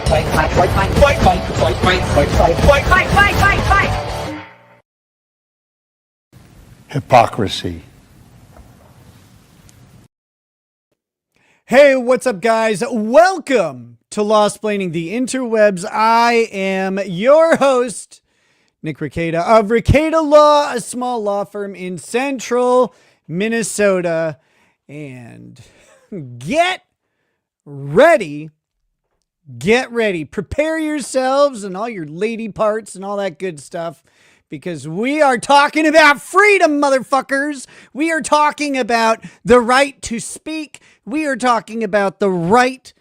Fight, fight, fight, fight, fight, fight, fight, fight, fight, fight, fight, fight, fight, fight, fight. Hypocrisy. Hey, what's up, guys? Welcome to Lawsplaining the Interwebs. I am your host, Nick Rekieta of Rekieta Law, a small law firm in central Minnesota. And get ready. Prepare yourselves and all your lady parts and all that good stuff, because we are talking about freedom, motherfuckers. We are talking about the right to speak. We are talking about the right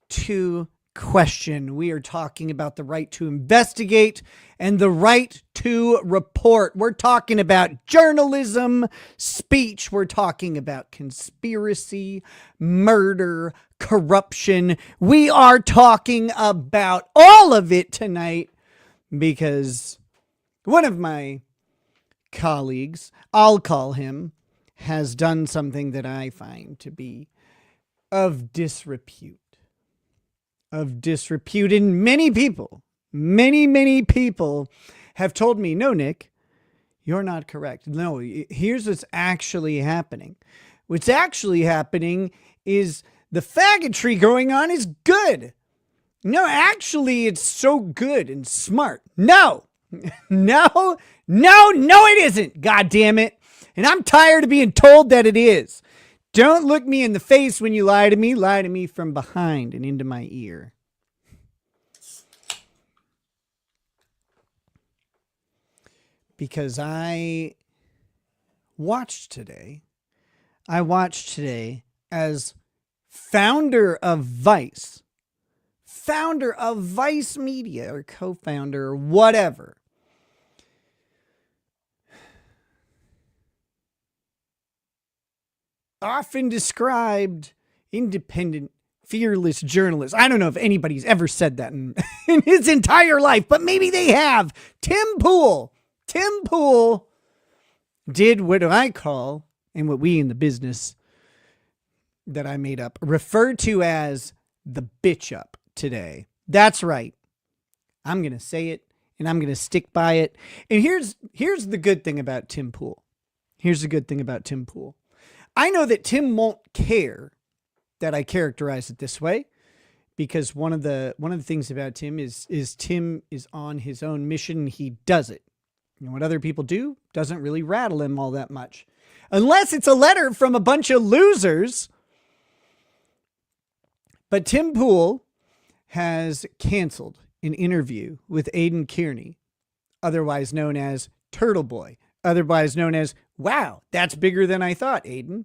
to question. We are talking about the right to investigate and the right to report. We're talking about journalism, speech. We're talking about conspiracy, murder, corruption. We are talking about all of it tonight because one of my colleagues, I'll call him, has done something that I find to be of disrepute. And many people have told me, no, Nick, you're not correct. No, here's what's actually happening. What's actually happening is the faggotry going on is good. No, actually, it's so good and smart. No, it isn't. God damn it. And I'm tired of being told that it is. Don't look me in the face when you lie to me. Lie to me from behind and into my ear. Because I watched today as founder of Vice Media, or co-founder, or whatever, often described independent, fearless journalist. I don't know if anybody's ever said that in his entire life, but maybe they have. Tim Pool did what I call, and what we in the business that I made up refer to as the bitch up today. That's right. I'm going to say it and I'm going to stick by it. And here's the good thing about Tim Pool. I know that Tim won't care that I characterize it this way, because one of the things about Tim is Tim is on his own mission. He does it. And what other people do doesn't really rattle him all that much, unless it's a letter from a bunch of losers. But Tim Pool has canceled an interview with Aiden Kearney, otherwise known as TurtleBoy, otherwise known as, wow, that's bigger than I thought, Aiden.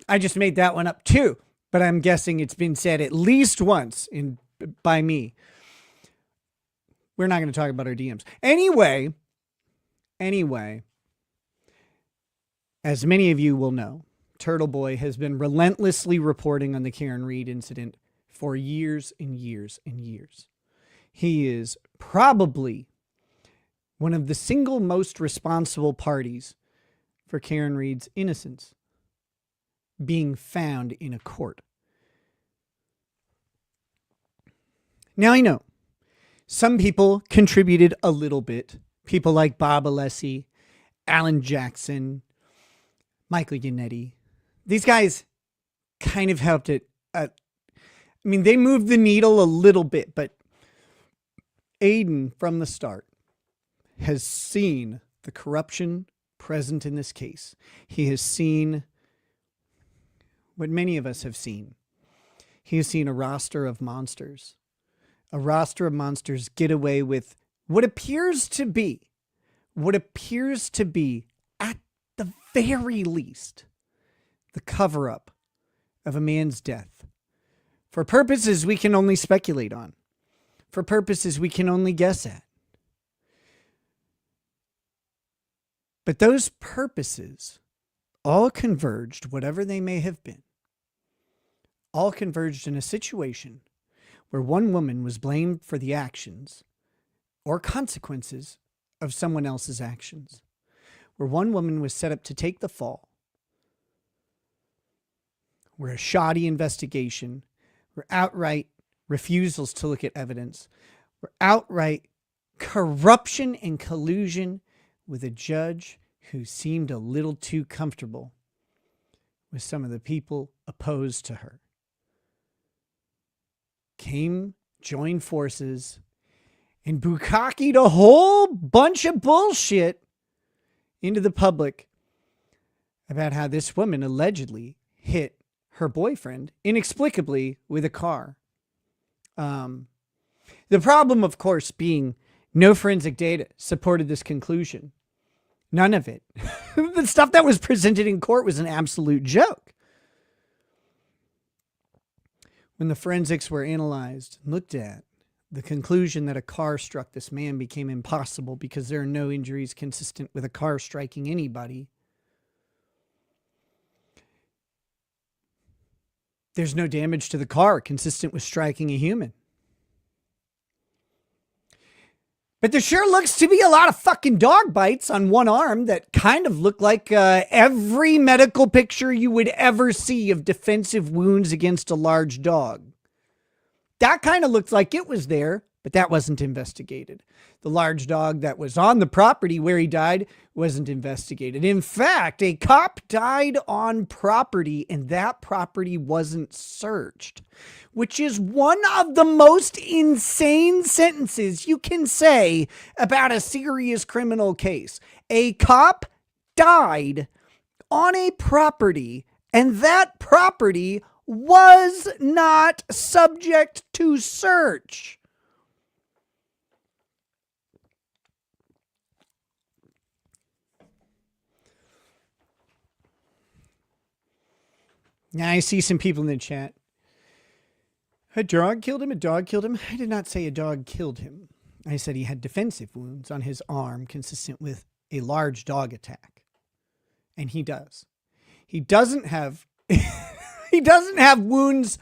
I just made that one up too, but I'm guessing it's been said at least once by me. We're not going to talk about our DMs. Anyway, as many of you will know, TurtleBoy has been relentlessly reporting on the Karen Reed incident for years and years and years. He is probably one of the single most responsible parties for Karen Reed's innocence being found in a court. Now, I know some people contributed a little bit. People like Bob Alessi, Alan Jackson, Michael Yannetti. These guys kind of helped it. They moved the needle a little bit, but Aiden from the start has seen the corruption present in this case. He has seen what many of us have seen. He has seen a roster of monsters get away with what appears to be, at the very least, the cover-up of a man's death, for purposes we can only speculate on, for purposes we can only guess at. But those purposes all converged, whatever they may have been, all converged in a situation where one woman was blamed for the actions or consequences of someone else's actions, where one woman was set up to take the fall, were a shoddy investigation, were outright refusals to look at evidence, were outright corruption and collusion with a judge who seemed a little too comfortable with some of the people opposed to her. Joined forces, and bukkakied a whole bunch of bullshit into the public about how this woman allegedly hit her boyfriend inexplicably with a car. The problem, of course, being no forensic data supported this conclusion. None of it. The stuff that was presented in court was an absolute joke. When the forensics were analyzed and looked at, the conclusion that a car struck this man became impossible because there are no injuries consistent with a car striking anybody. There's no damage to the car consistent with striking a human. But there sure looks to be a lot of fucking dog bites on one arm that kind of look like every medical picture you would ever see of defensive wounds against a large dog. That kind of looks like it was there, but that wasn't investigated. The large dog that was on the property where he died wasn't investigated. In fact, a cop died on property and that property wasn't searched, which is one of the most insane sentences you can say about a serious criminal case. A cop died on a property and that property was not subject to search. Now I see some people in the chat. A dog killed him? A dog killed him? I did not say a dog killed him. I said he had defensive wounds on his arm consistent with a large dog attack. And he does. He doesn't have he doesn't have wounds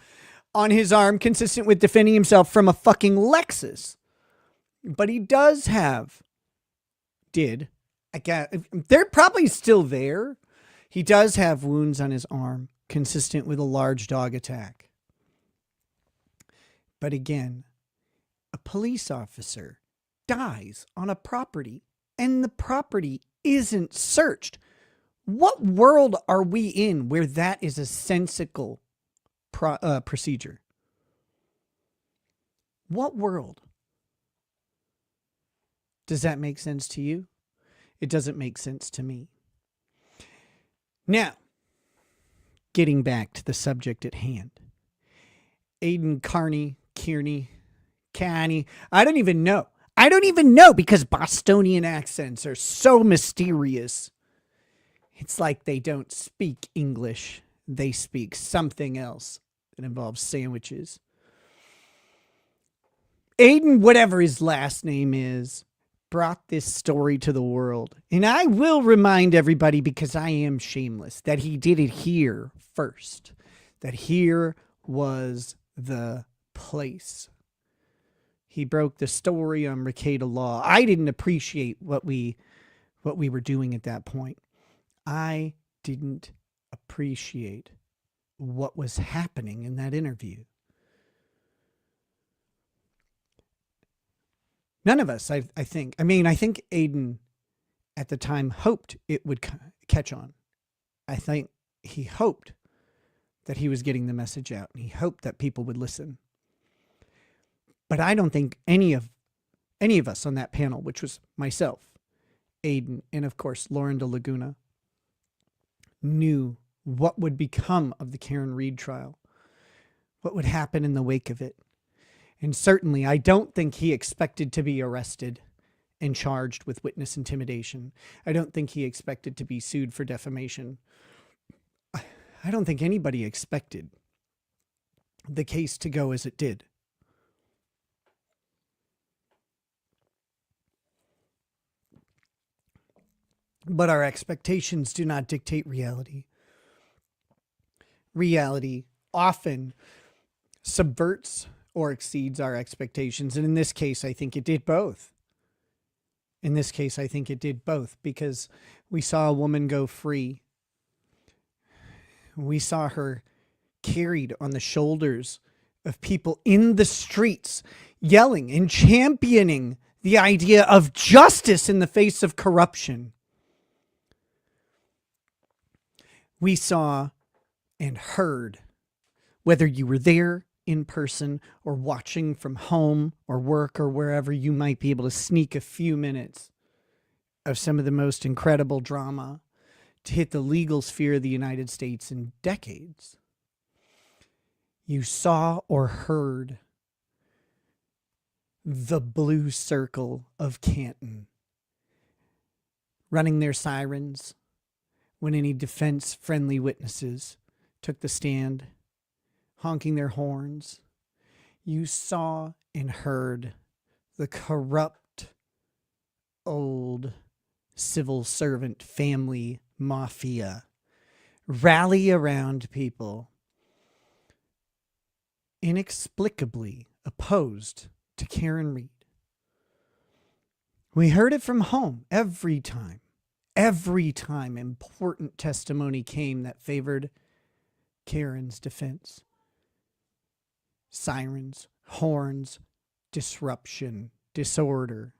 on his arm consistent with defending himself from a fucking Lexus. But he does have they're probably still there. He does have wounds on his arm consistent with a large dog attack. But again, a police officer dies on a property and the property isn't searched. What world are we in where that is a sensical procedure? What world? Does that make sense to you? It doesn't make sense to me. Now, getting back to the subject at hand. Aiden, Kearney, I don't even know because Bostonian accents are so mysterious. It's like they don't speak English. They speak something else that involves sandwiches. Aiden, whatever his last name is, brought this story to the world. And I will remind everybody, because I am shameless, that he did it here first. That here was the place. He broke the story on Rekieta Law. I didn't appreciate what we were doing at that point. I didn't appreciate what was happening in that interview. None of us, I think. I think Aiden at the time hoped it would catch on. I think he hoped that he was getting the message out, and he hoped that people would listen. But I don't think any of us on that panel, which was myself, Aiden, and of course Lauren de Laguna, knew what would become of the Karen Reed trial, what would happen in the wake of it. And certainly, I don't think he expected to be arrested and charged with witness intimidation. I don't think he expected to be sued for defamation. I don't think anybody expected the case to go as it did. But our expectations do not dictate reality. Reality often subverts or exceeds our expectations. And in this case, I think it did both. Because we saw a woman go free. We saw her carried on the shoulders of people in the streets, yelling and championing the idea of justice in the face of corruption. We saw and heard, whether you were there in person or watching from home or work or wherever you might be able to sneak a few minutes of some of the most incredible drama to hit the legal sphere of the United States in decades. You saw or heard the blue circle of Canton running their sirens when any defense-friendly witnesses took the stand, honking their horns. You saw and heard the corrupt old civil servant family mafia rally around people inexplicably opposed to Karen Read. We heard it from home every time important testimony came that favored Karen's defense. Sirens, horns, disruption, disorder.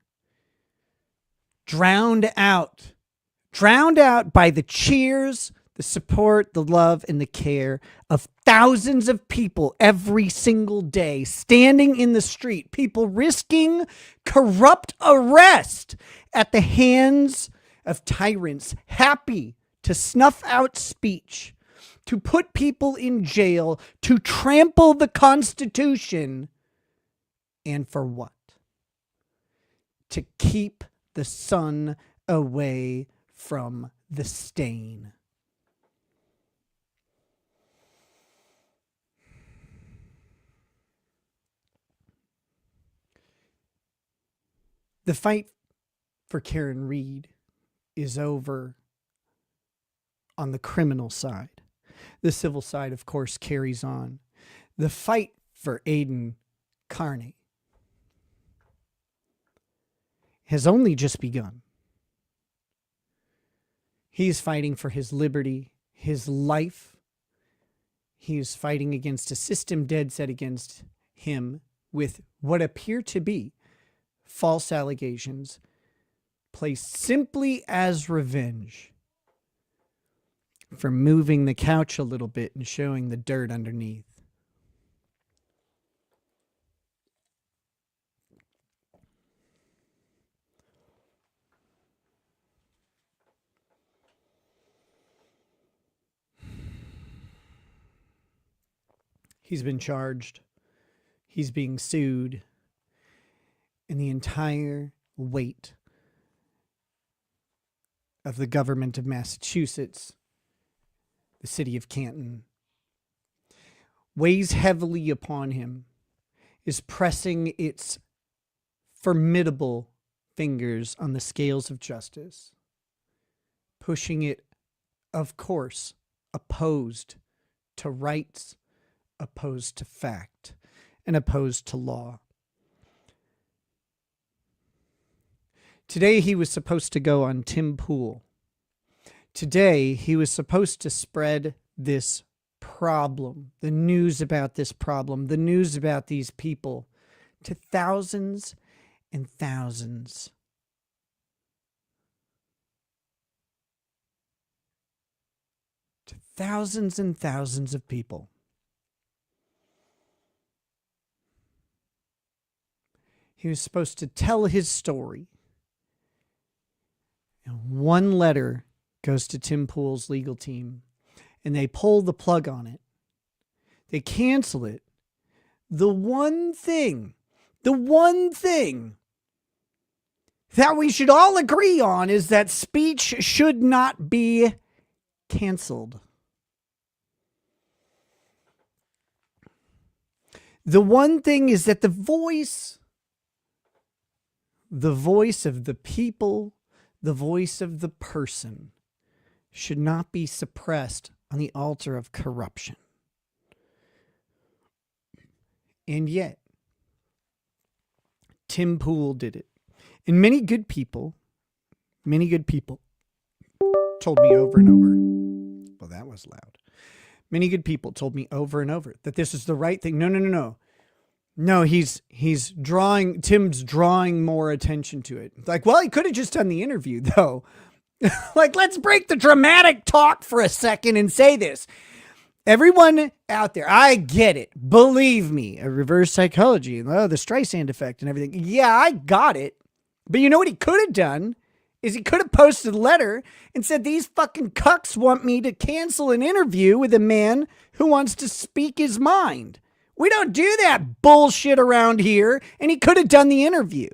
Drowned out by the cheers, the support, the love, and the care of thousands of people every single day standing in the street, people risking corrupt arrest at the hands of tyrants, happy to snuff out speech, to put people in jail, to trample the Constitution. And for what? To keep the sun away from the stain. The fight for Karen Read is over on the criminal side. The civil side, of course, carries on. The fight for Aiden Carney has only just begun. He's fighting for his liberty, his life. He is fighting against a system dead set against him with what appear to be false allegations placed simply as revenge for moving the couch a little bit and showing the dirt underneath. He's been charged. He's being sued. And the entire weight of the government of Massachusetts, the city of Canton, weighs heavily upon him, is pressing its formidable fingers on the scales of justice, pushing it, of course, opposed to rights, opposed to fact, and opposed to law. Today he was supposed to go on Tim Pool. Today he was supposed to spread this problem, the news about this problem, the news about these people to thousands and thousands. To thousands and thousands of people. He was supposed to tell his story. And one letter goes to Tim Pool's legal team, and they pull the plug on it. They cancel it. The one thing that we should all agree on is that speech should not be canceled. The one thing is that the voice of the people, the voice of the person, should not be suppressed on the altar of corruption. And yet, Tim Pool did it. And many good people told me over and over. Well, that was loud. Many good people told me over and over that this is the right thing. No. No, Tim's drawing more attention to it. Like, well, he could have just done the interview though. Like, let's break the dramatic talk for a second and say this. Everyone out there, I get it. Believe me, a reverse psychology, the Streisand effect and everything. Yeah, I got it. But you know what he could have done is he could have posted a letter and said, these fucking cucks want me to cancel an interview with a man who wants to speak his mind. We don't do that bullshit around here. And he could have done the interview.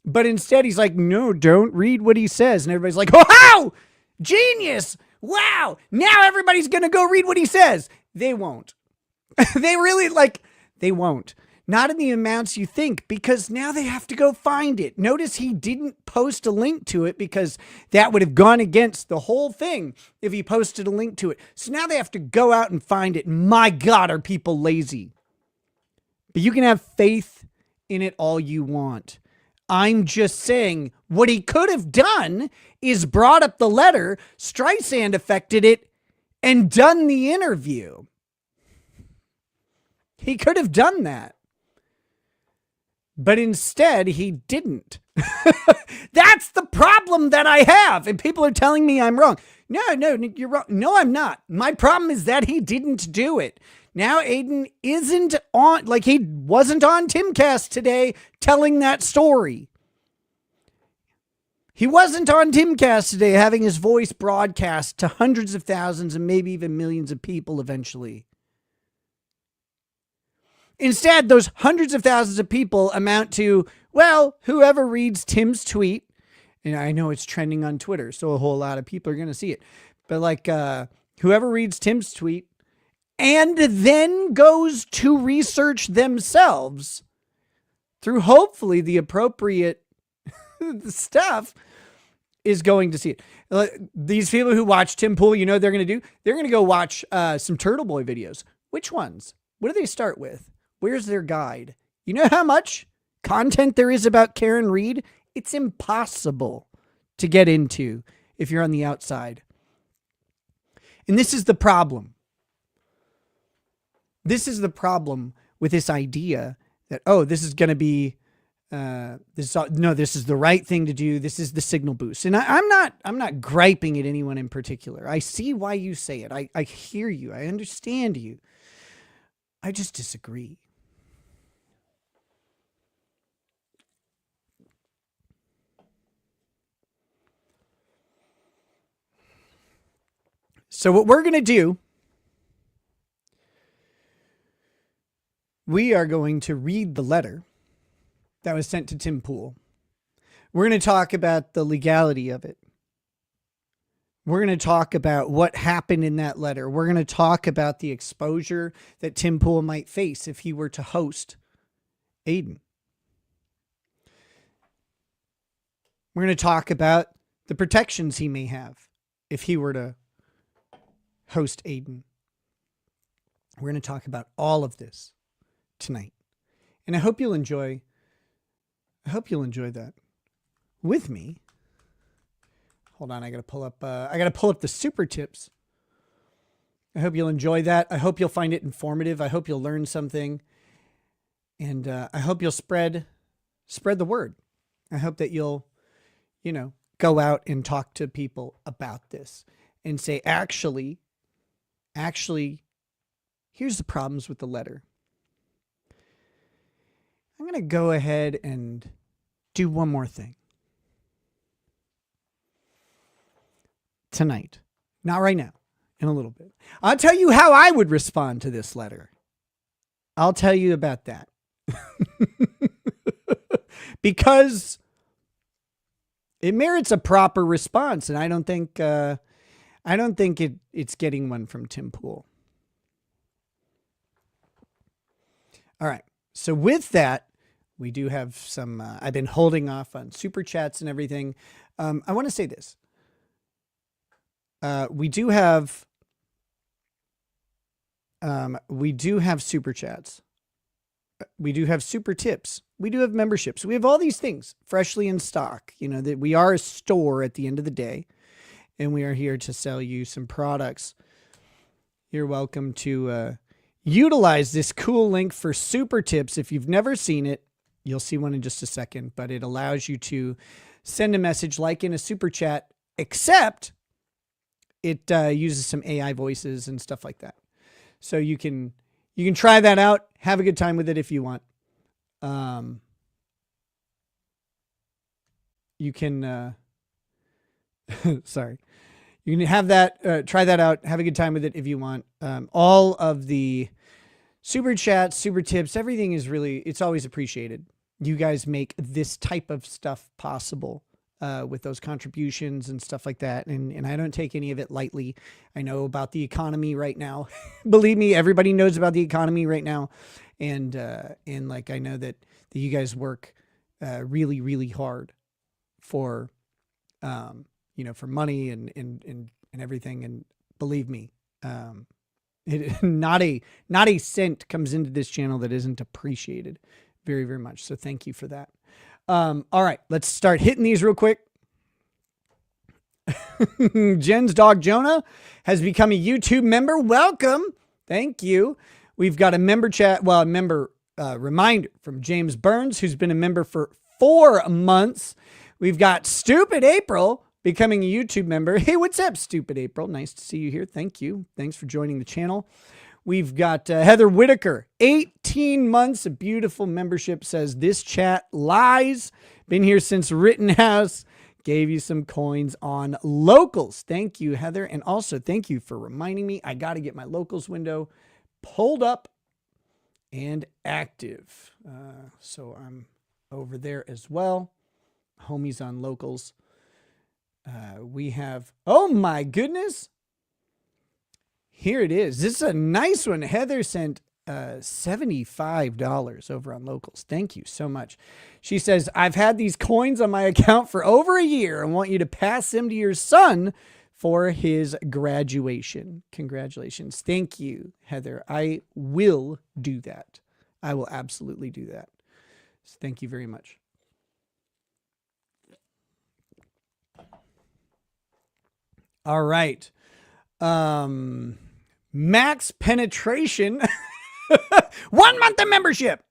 But instead he's like, no, don't read what he says. And everybody's like, oh, how? Genius. Wow. Now everybody's going to go read what he says. They won't. They won't. Not in the amounts you think, because now they have to go find it. Notice he didn't post a link to it because that would have gone against the whole thing if he posted a link to it. So now they have to go out and find it. My God, are people lazy? But you can have faith in it all you want. I'm just saying what he could have done is brought up the letter, Streisand affected it, and done the interview. He could have done that. But instead, he didn't. That's the problem that I have. And people are telling me I'm wrong. No, you're wrong. No, I'm not. My problem is that he didn't do it. Now Aiden isn't on, like he wasn't on Timcast today telling that story. He wasn't on Timcast today having his voice broadcast to hundreds of thousands and maybe even millions of people eventually. Instead, those hundreds of thousands of people amount to, well, whoever reads Tim's tweet, and I know it's trending on Twitter, so a whole lot of people are going to see it, but like whoever reads Tim's tweet and then goes to research themselves through hopefully the appropriate stuff is going to see it. These people who watch Tim Pool, you know what they're going to do? They're going to go watch some TurtleBoy videos. Which ones? What do they start with? Where's their guide? You know how much content there is about Karen Reed? It's impossible to get into if you're on the outside. And this is the problem. This is the problem with this idea that, oh, this is going to be, this is the right thing to do. This is the signal boost. And I'm not griping at anyone in particular. I see why you say it. I hear you. I understand you. I just disagree. So what we're going to do, we are going to read the letter that was sent to Tim Pool. We're going to talk about the legality of it. We're going to talk about what happened in that letter. We're going to talk about the exposure that Tim Pool might face if he were to host Aiden. We're going to talk about the protections he may have if he were to host Aiden. We're going to talk about all of this tonight. And I hope you'll enjoy that with me. Hold on, I got to pull up the super tips. I hope you'll enjoy that. I hope you'll find it informative. I hope you'll learn something. And I hope you'll spread the word. I hope that you'll, go out and talk to people about this and say, actually, here's the problems with the letter. I'm going to go ahead and do one more thing. Tonight. Not right now. In a little bit. I'll tell you how I would respond to this letter. I'll tell you about that. Because it merits a proper response, and I don't think it's getting one from Tim Pool. All right. So with that, we do have some, I've been holding off on super chats and everything. I want to say this. We do have super chats. We do have super tips. We do have memberships. We have all these things freshly in stock. That we are a store at the end of the day, and we are here to sell you some products, You're welcome to utilize this cool link for super tips. If you've never seen it, you'll see one in just a second, but it allows you to send a message like in a super chat, except it uses some AI voices and stuff like that. So you can try that out. Have a good time with it if you want. You can, sorry. You can have that, try that out. Have a good time with it if you want. All of the super chats, super tips, everything is really, it's always appreciated. You guys make this type of stuff possible with those contributions and stuff like that. And I don't take any of it lightly. I know about the economy right now. Believe me, everybody knows about the economy right now. And like, I know that you guys work really, really hard for, for money and everything. And believe me, not a cent comes into this channel that isn't appreciated very, very much. So thank you for that. All right, let's start hitting these real quick. Jen's dog Jonah has become a YouTube member. Welcome. Thank you. We've got a member reminder from James Burns, who's been a member for 4 months. We've got Stupid April becoming a YouTube member. Hey, what's up, Stupid April? Nice to see you here. Thank you. Thanks for joining the channel. We've got Heather Whitaker, 18 months of beautiful membership, says this chat lies. Been here since Rittenhouse. Gave you some coins on locals. Thank you, Heather. And also thank you for reminding me. I got to get my locals window pulled up and active. So I'm over there as well. Homies on locals. We have, oh my goodness. Here it is. This is a nice one. Heather sent $75 over on locals. Thank you so much. She says, I've had these coins on my account for over a year and want you to pass them to your son for his graduation. Congratulations. Thank you, Heather. I will do that. I will absolutely do that. So thank you very much. All right. Max Penetration. 1 month of membership.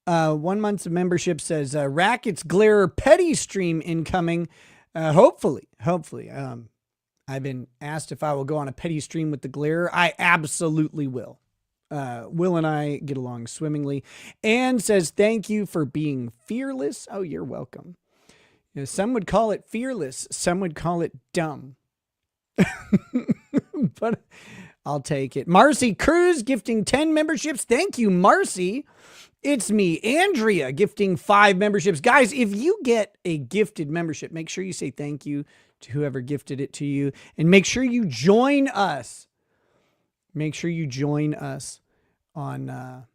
1 month of membership says Rackets Glare Petty stream incoming. Hopefully. I've been asked if I will go on a petty stream with the Glare. I absolutely will. Will and I get along swimmingly. Anne says, thank you for being fearless. Oh, you're welcome. You know, some would call it fearless. Some would call it dumb. But I'll take it. Marcy Cruz gifting 10 memberships. Thank you, Marcy. It's me, Andrea, gifting 5 memberships. Guys, if you get a gifted membership, make sure you say thank you to whoever gifted it to you. And make sure you join us. Make sure you join us on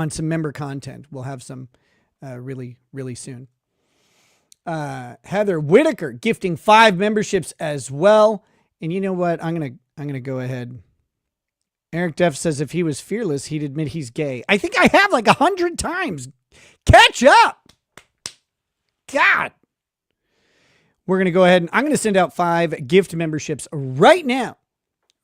some member content. We'll have some really, really soon. Heather Whitaker gifting 5 memberships as well. And you know what? I'm gonna go ahead. Eric Def says if he was fearless, he'd admit he's gay. I think I have like 100 times. Catch up. God. We're gonna go ahead and I'm gonna send out 5 gift memberships right now.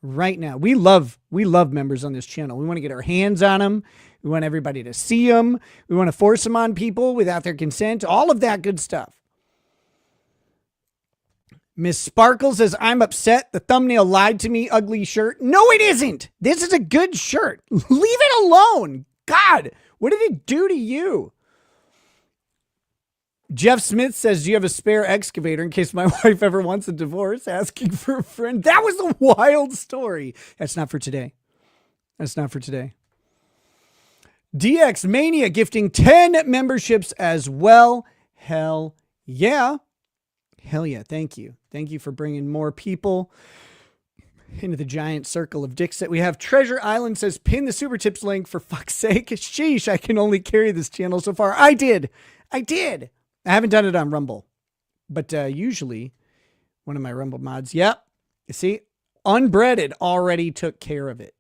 Right now. We love members on this channel. We want to get our hands on them. We want everybody to see them. We want to force them on people without their consent. All of that good stuff. Miss Sparkle says, I'm upset. The thumbnail lied to me. Ugly shirt. No, it isn't. This is a good shirt. Leave it alone. God, what did it do to you? Jeff Smith says, do you have a spare excavator in case my wife ever wants a divorce? Asking for a friend. That was a wild story. That's not for today. That's not for today. DX Mania gifting 10 memberships as well. Hell yeah. Hell yeah. Thank you. Thank you for bringing more people into the giant circle of dicks that we have. Treasure Island says, pin the super tips link for fuck's sake. Sheesh, I can only carry this channel so far. I did. I haven't done it on Rumble, but usually one of my Rumble mods. Yep. You see, Unbreaded already took care of it.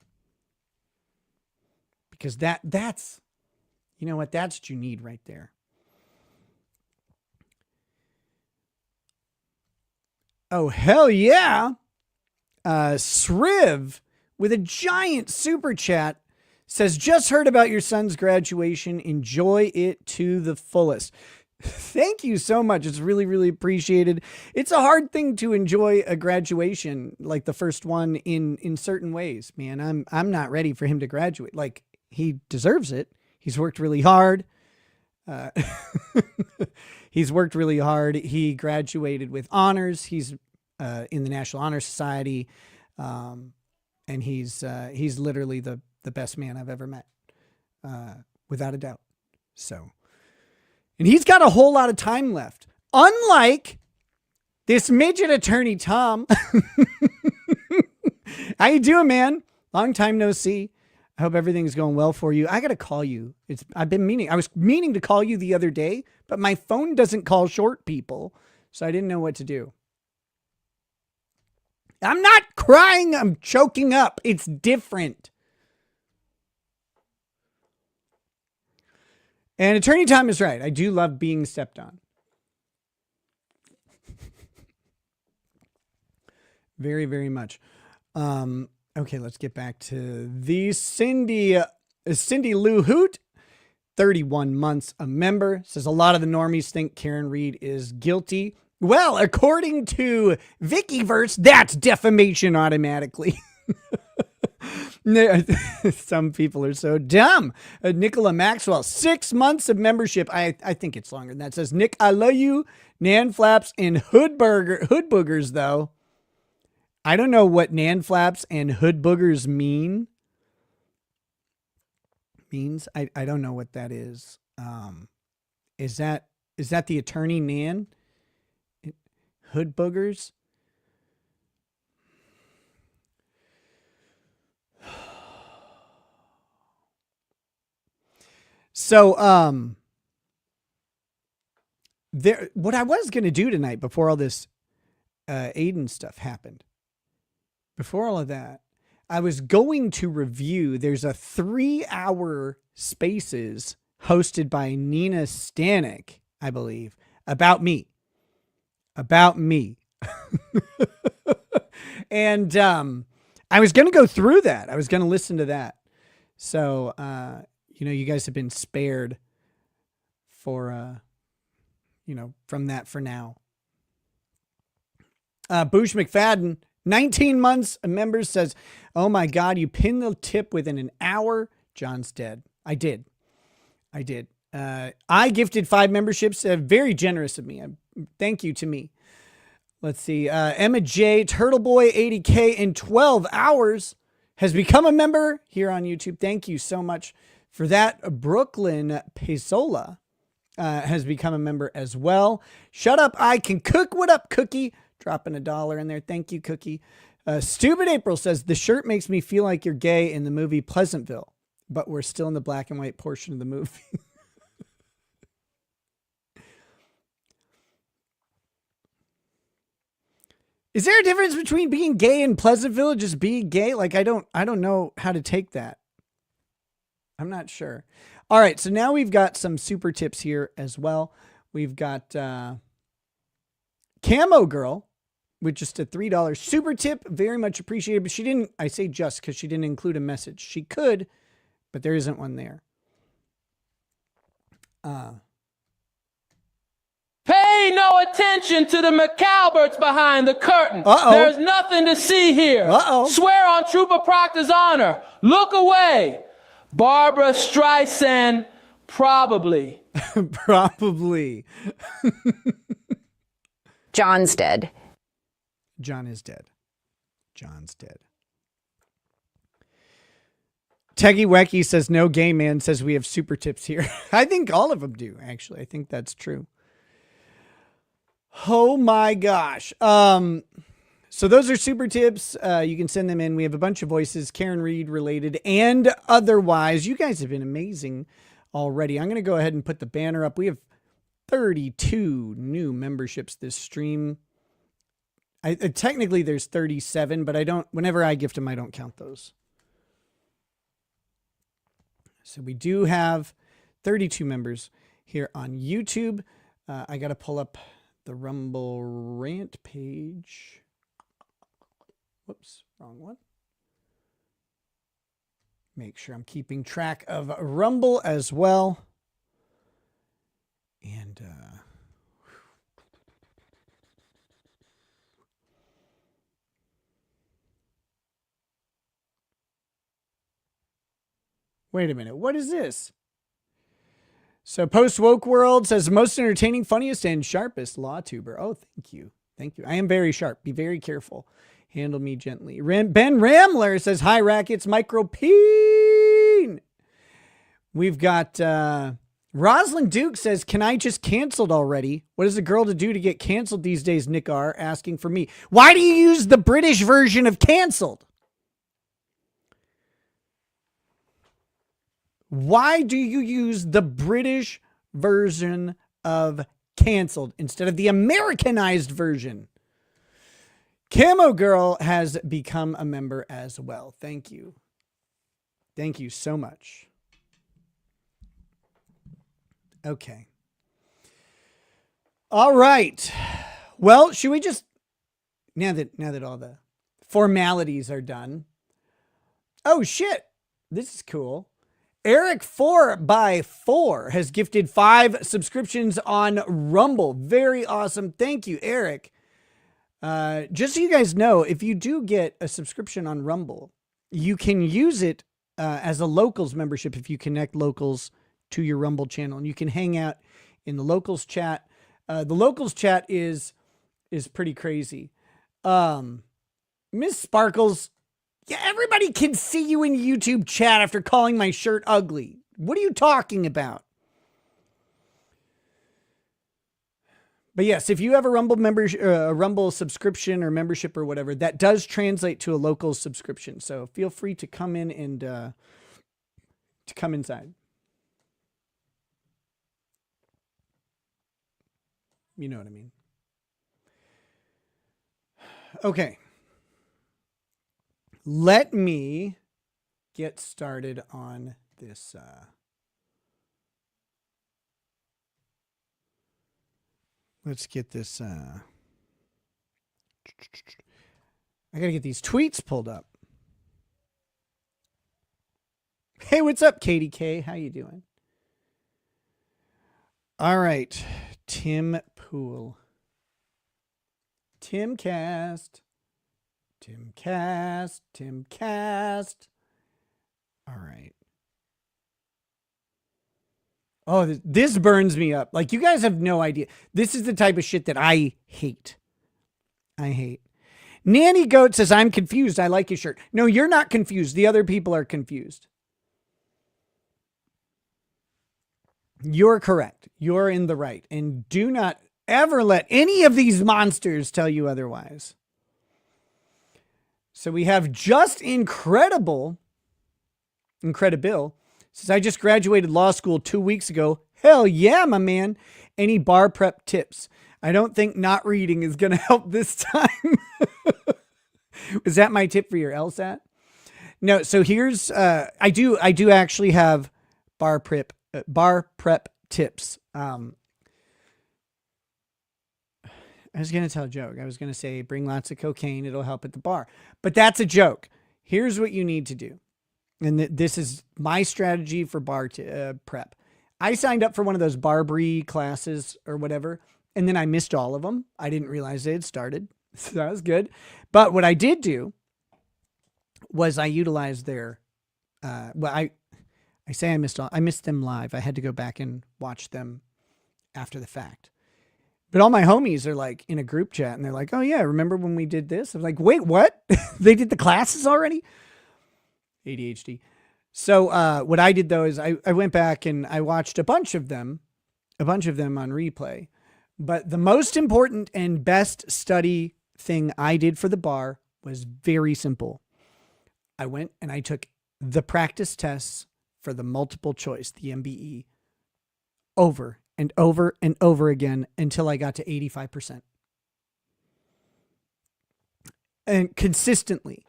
Because that's, you know what? That's what you need right there. Oh, hell yeah. Sriv with a giant super chat says, just heard about your son's graduation. Enjoy it to the fullest. Thank you so much. It's really, really appreciated. It's a hard thing to enjoy a graduation, like the first one in certain ways, man. I'm not ready for him to graduate. Like, he deserves it. He's worked really hard. He's worked really hard. He graduated with honors. He's in the National Honor Society. And he's literally the best man I've ever met, without a doubt. So, and he's got a whole lot of time left. Unlike this midget attorney, Tom. How you doing, man? Long time no see. I hope everything's going well for you. I got to call you. I was meaning to call you the other day, but my phone doesn't call short people. So I didn't know what to do. I'm not crying. I'm choking up. It's different. And Attorney Tom is right. I do love being stepped on. Very, very much. Okay, let's get back to the Cindy Lou Hoot, 31 months a member, says a lot of the normies think Karen Reed is guilty. Well, according to Vickyverse, that's defamation automatically. Some people are so dumb. Nicola Maxwell, 6 months of membership. I think it's longer than that. Says, Nick, I love you. Nan Flaps and Hood Boogers, though. I don't know what Nan Flaps and Hood Boogers means. I don't know what that is. Is that the attorney Nan? Hood Boogers? So, what I was going to do tonight before all this Aiden stuff happened, before all of that, I was going to review, there's a 3-hour Spaces hosted by Nina Stanek, I believe, about me. And I was going to go through that. I was going to listen to that. So, you guys have been spared for, from that for now. Boosh McFadden, 19 months, a member says, oh my God, you pinned the tip within an hour. John's dead. I did. I gifted 5 memberships. Very generous of me. Thank you to me. Let's see. Emma J, TurtleBoy 80K in 12 hours has become a member here on YouTube. Thank you so much for that. Brooklyn Pesola has become a member as well. Shut up, I can cook. What up, Cookie? Dropping $1 in there. Thank you, Cookie. Stupid April says, the shirt makes me feel like you're gay in the movie Pleasantville, but we're still in the black and white portion of the movie. Is there a difference between being gay in Pleasantville and just being gay? Like, I don't know how to take that. I'm not sure. All right. So now we've got some super tips here as well. We've got Camo Girl with just a $3 super tip. Very much appreciated. But she didn't, I say just because she didn't include a message. She could, but there isn't one there. Pay no attention to the McCalberts behind the curtain. Uh-oh. There's nothing to see here. Uh-oh. Swear on Trooper Proctor's honor. Look away. Barbara Streisand, probably. Probably. John's dead. John is dead. John's dead. Teggy Wecky says, no gay man says we have super tips here. I think all of them do, actually. I think that's true. Oh my gosh. So those are super tips. You can send them in. We have a bunch of voices, Karen Reed related and otherwise. You guys have been amazing already. I'm going to go ahead and put the banner up. We have 32 new memberships this stream. Technically there's 37, but whenever I gift them, I don't count those. So we do have 32 members here on YouTube. I got to pull up the Rumble rant page. Whoops, wrong one. Make sure I'm keeping track of Rumble as well. And wait a minute. What is this? So Post Woke World says most entertaining, funniest, and sharpest law tuber. Oh, thank you. Thank you. I am very sharp. Be very careful. Handle me gently. Ben Ramler says, hi, Rackets, Micropeen. We've got Rosalind Duke says, can I just canceled already? What is a girl to do to get canceled these days, Nick R? Asking for me. Why do you use the British version of canceled? Why do you use the British version of canceled instead of the Americanized version? Camo Girl has become a member as well. Thank you. Thank you so much. Okay. All right. Well, should we just, now that all the formalities are done. Oh shit. This is cool. Eric 4x4 has gifted 5 subscriptions on Rumble. Very awesome. Thank you, Eric. Just so you guys know, if you do get a subscription on Rumble, you can use it as a locals membership if you connect locals to your Rumble channel, and you can hang out in the locals chat. The locals chat is pretty crazy. Miss Sparkles, yeah, everybody can see you in YouTube chat after calling my shirt ugly. What are you talking about? But yes, if you have a Rumble a Rumble subscription or membership or whatever, that does translate to a local subscription. So feel free to come in and to come inside. You know what I mean? Okay. Let me get started on this. Let's get this. I got to get these tweets pulled up. Hey, what's up, Katie K? How you doing? All right. Tim Pool. Timcast. All right. Oh, this burns me up. Like, you guys have no idea. This is the type of shit that I hate. Nanny Goat says, I'm confused. I like your shirt. No, you're not confused. The other people are confused. You're correct. You're in the right. And do not ever let any of these monsters tell you otherwise. So we have Just Incredible. Says, I just graduated law school 2 weeks ago. Hell yeah, my man. Any bar prep tips? I don't think not reading is going to help this time. Was that my tip for your LSAT? No, so here's, I do actually have bar prep tips. I was going to tell a joke. I was going to say, bring lots of cocaine. It'll help at the bar. But that's a joke. Here's what you need to do. And this is my strategy for bar prep. I signed up for one of those Barbary classes or whatever, and then I missed all of them. I didn't realize they had started. So that was good. But what I did do was I utilized their, I say I missed them live. I had to go back and watch them after the fact. But all my homies are like in a group chat and they're like, oh yeah, remember when we did this? I'm like, wait, what? They did the classes already? ADHD. So what I did though is I went back and I watched a bunch of them on replay. But the most important and best study thing I did for the bar was very simple. I went and I took the practice tests for the multiple choice, the MBE, over and over and over again until I got to 85%. And consistently,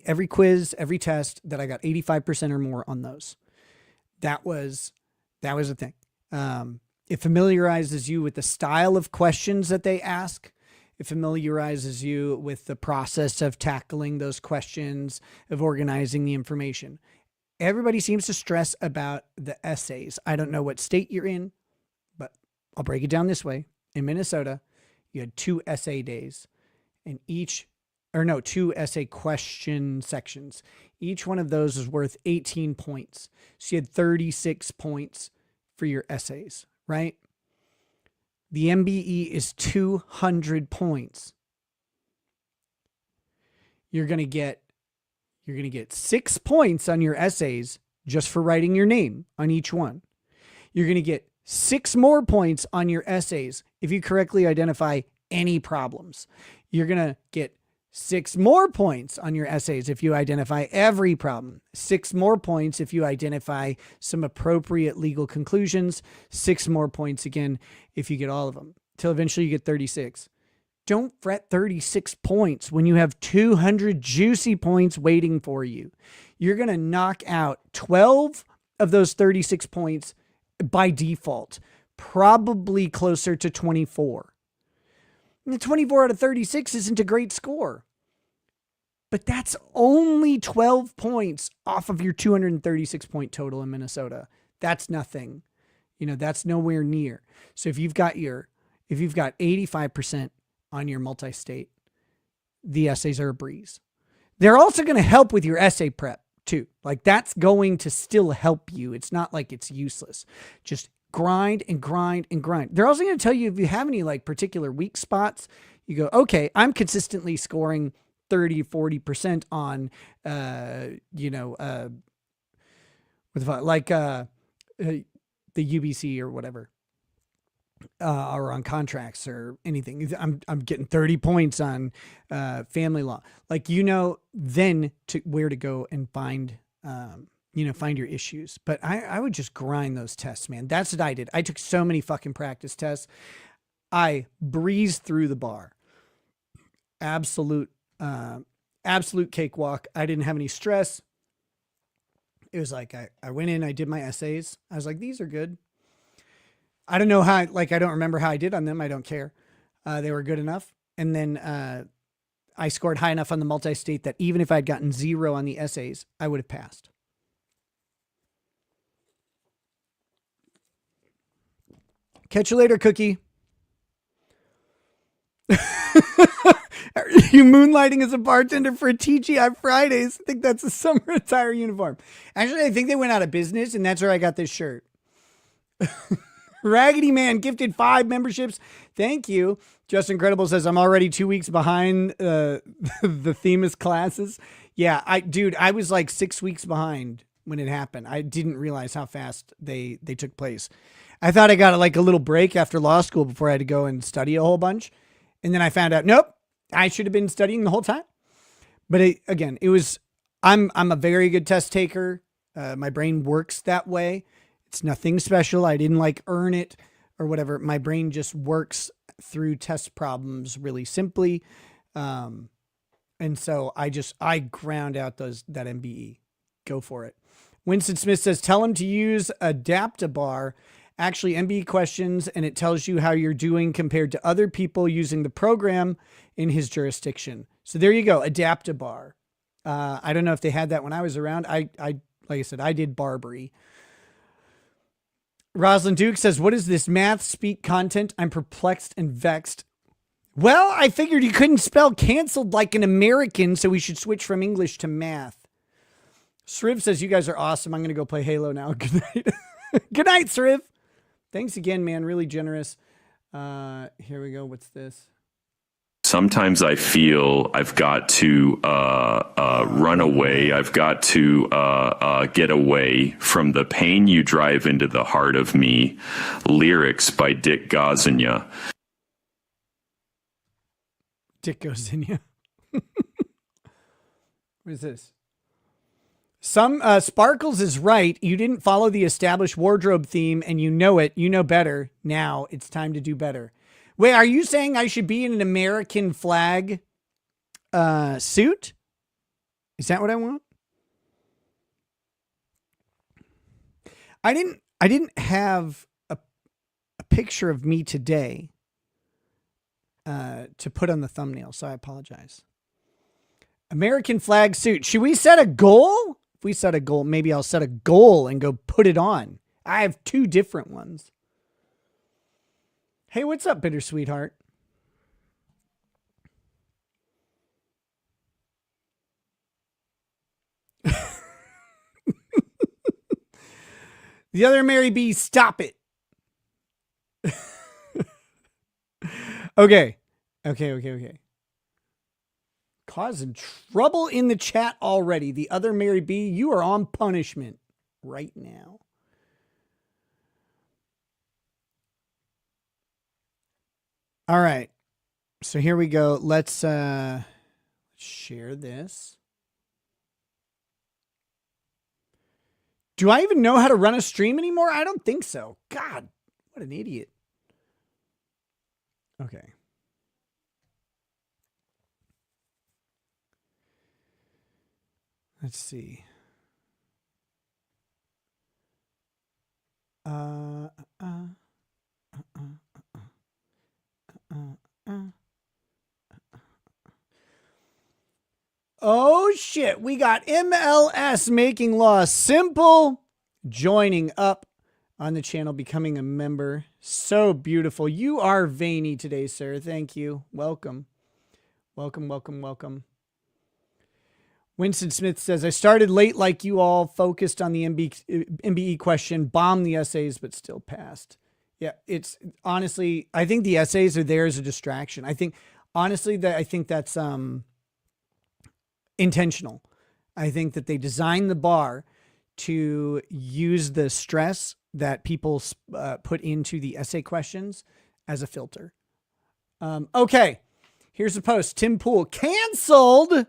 every quiz, every test that I got 85% or more on those. That was the thing. It familiarizes you with the style of questions that they ask. It familiarizes you with the process of tackling those questions, of organizing the information. Everybody seems to stress about the essays. I don't know what state you're in, but I'll break it down this way. In Minnesota, you had 2 essay days and 2 essay question sections. Each one of those was worth 18 points. So you had 36 points for your essays, right? The MBE is 200 points. You're going to get 6 points on your essays just for writing your name on each one. You're going to get 6 more points on your essays if you correctly identify any problems. You're going to get 6 more points on your essays if you identify every problem. 6 more points if you identify some appropriate legal conclusions. 6 more points again if you get all of them, till eventually you get 36. Don't fret 36 points when you have 200 juicy points waiting for you. You're going to knock out 12 of those 36 points by default, probably closer to 24. 24 out of 36 isn't a great score, but that's only 12 points off of your 236 point total in Minnesota. That's nothing. That's nowhere near. So if you've got 85% on your multi-state, the essays are a breeze. They're also going to help with your essay prep too. Like, that's going to still help you. It's not like it's useless. Just grind and grind and grind. They're also going to tell you if you have any like particular weak spots. You go, okay, I'm consistently scoring 30, 40% on, the UBC or whatever, or on contracts or anything. I'm getting 30 points on family law. Like, then where to go and find your issues. But I would just grind those tests, man. That's what I did. I took so many fucking practice tests. I breezed through the bar. Absolute cakewalk. I didn't have any stress. It was like, I went in, I did my essays. I was like, these are good. I don't know how, I don't remember how I did on them. I don't care. They were good enough. And then I scored high enough on the multi-state that even if I'd gotten 0 on the essays, I would have passed. Catch you later, Cookie. Are you moonlighting as a bartender for TGI Fridays? I think that's a summer attire uniform. Actually, I think they went out of business, and that's where I got this shirt. Raggedy Man gifted 5 memberships. Thank you. Just Incredible says, I'm already 2 weeks behind the Themis classes. Yeah, I was like 6 weeks behind when it happened. I didn't realize how fast they took place. I thought I got like a little break after law school before I had to go and study a whole bunch. And then I found out, nope, I should have been studying the whole time. But I'm a very good test taker. My brain works that way. It's nothing special. I didn't earn it or whatever. My brain just works through test problems really simply. And so I ground out that MBE. Go for it. Winston Smith says, tell him to use Adaptabar. Actually, MBE questions, and it tells you how you're doing compared to other people using the program in his jurisdiction. So there you go, Adaptabar. I don't know if they had that when I was around. I like I said, I did Barbary. Rosalind Duke says, what is this math speak content? I'm perplexed and vexed. Well, I figured you couldn't spell canceled like an American, so we should switch from English to math. Sriv says, you guys are awesome. I'm going to go play Halo now. Good night. Good night, Sriv. Thanks again, man. Really generous. Here we go. What's this? Sometimes I feel I've got to run away. I've got to get away from the pain you drive into the heart of me. Lyrics by Dick Gazinia. Dick Gazinia. What is this? Some Sparkles is right. You didn't follow the established wardrobe theme and you know it. You know better. Now it's time to do better. Wait, are you saying I should be in an American flag suit? Is that what I want? I didn't have a picture of me today. to put on the thumbnail, so I apologize. American flag suit. Should we set a goal? If we set a goal, maybe I'll set a goal and go put it on. I have 2 different ones. Hey, what's up, bitter sweetheart? The other Mary B, stop it. Okay. Causing trouble in the chat already. The other Mary B, you are on punishment right now. All right. So here we go. Let's share this. Do I even know how to run a stream anymore? I don't think so. God, what an idiot. Okay. Let's see. Oh shit, we got MLS making law simple, joining up on the channel, becoming a member. So beautiful. You are veiny today, sir. Thank you. Welcome. Welcome. Winston Smith says, I started late like you all, focused on the MBE question, bombed the essays, but still passed. Yeah, it's honestly, I think the essays are there as a distraction. I think, honestly, I think that's intentional. I think that they designed the bar to use the stress that people put into the essay questions as a filter. Okay, here's a post. Tim Pool canceled.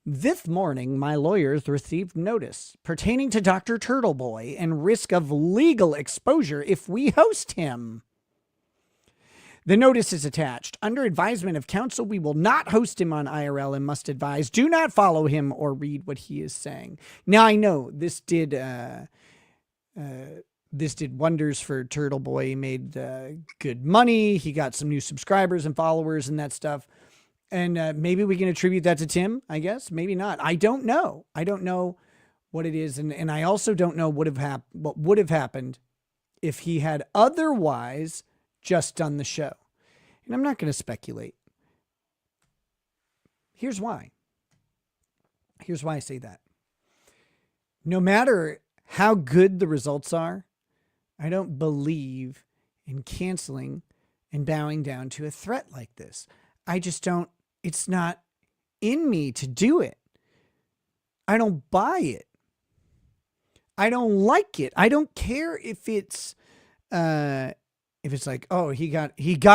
This morning, my lawyers received notice pertaining to Dr. TurtleBoy and risk of legal exposure if we host him. The notice is attached. Under advisement of counsel, we will not host him on IRL and must advise, do not follow him or read what he is saying. Now, I know this did wonders for TurtleBoy. He made good money. He got some new subscribers and followers and that stuff. And maybe we can attribute that to Tim, I guess. Maybe not. I don't know. I don't know what it is. And I also don't know what would have happened if he had otherwise just done the show. And I'm not going to speculate. Here's why. Here's why I say that. No matter how good the results are, I don't believe in canceling and bowing down to a threat like this. I just don't. It's not in me to do it. I don't buy it. I don't like it. I don't care if it's like, oh, he got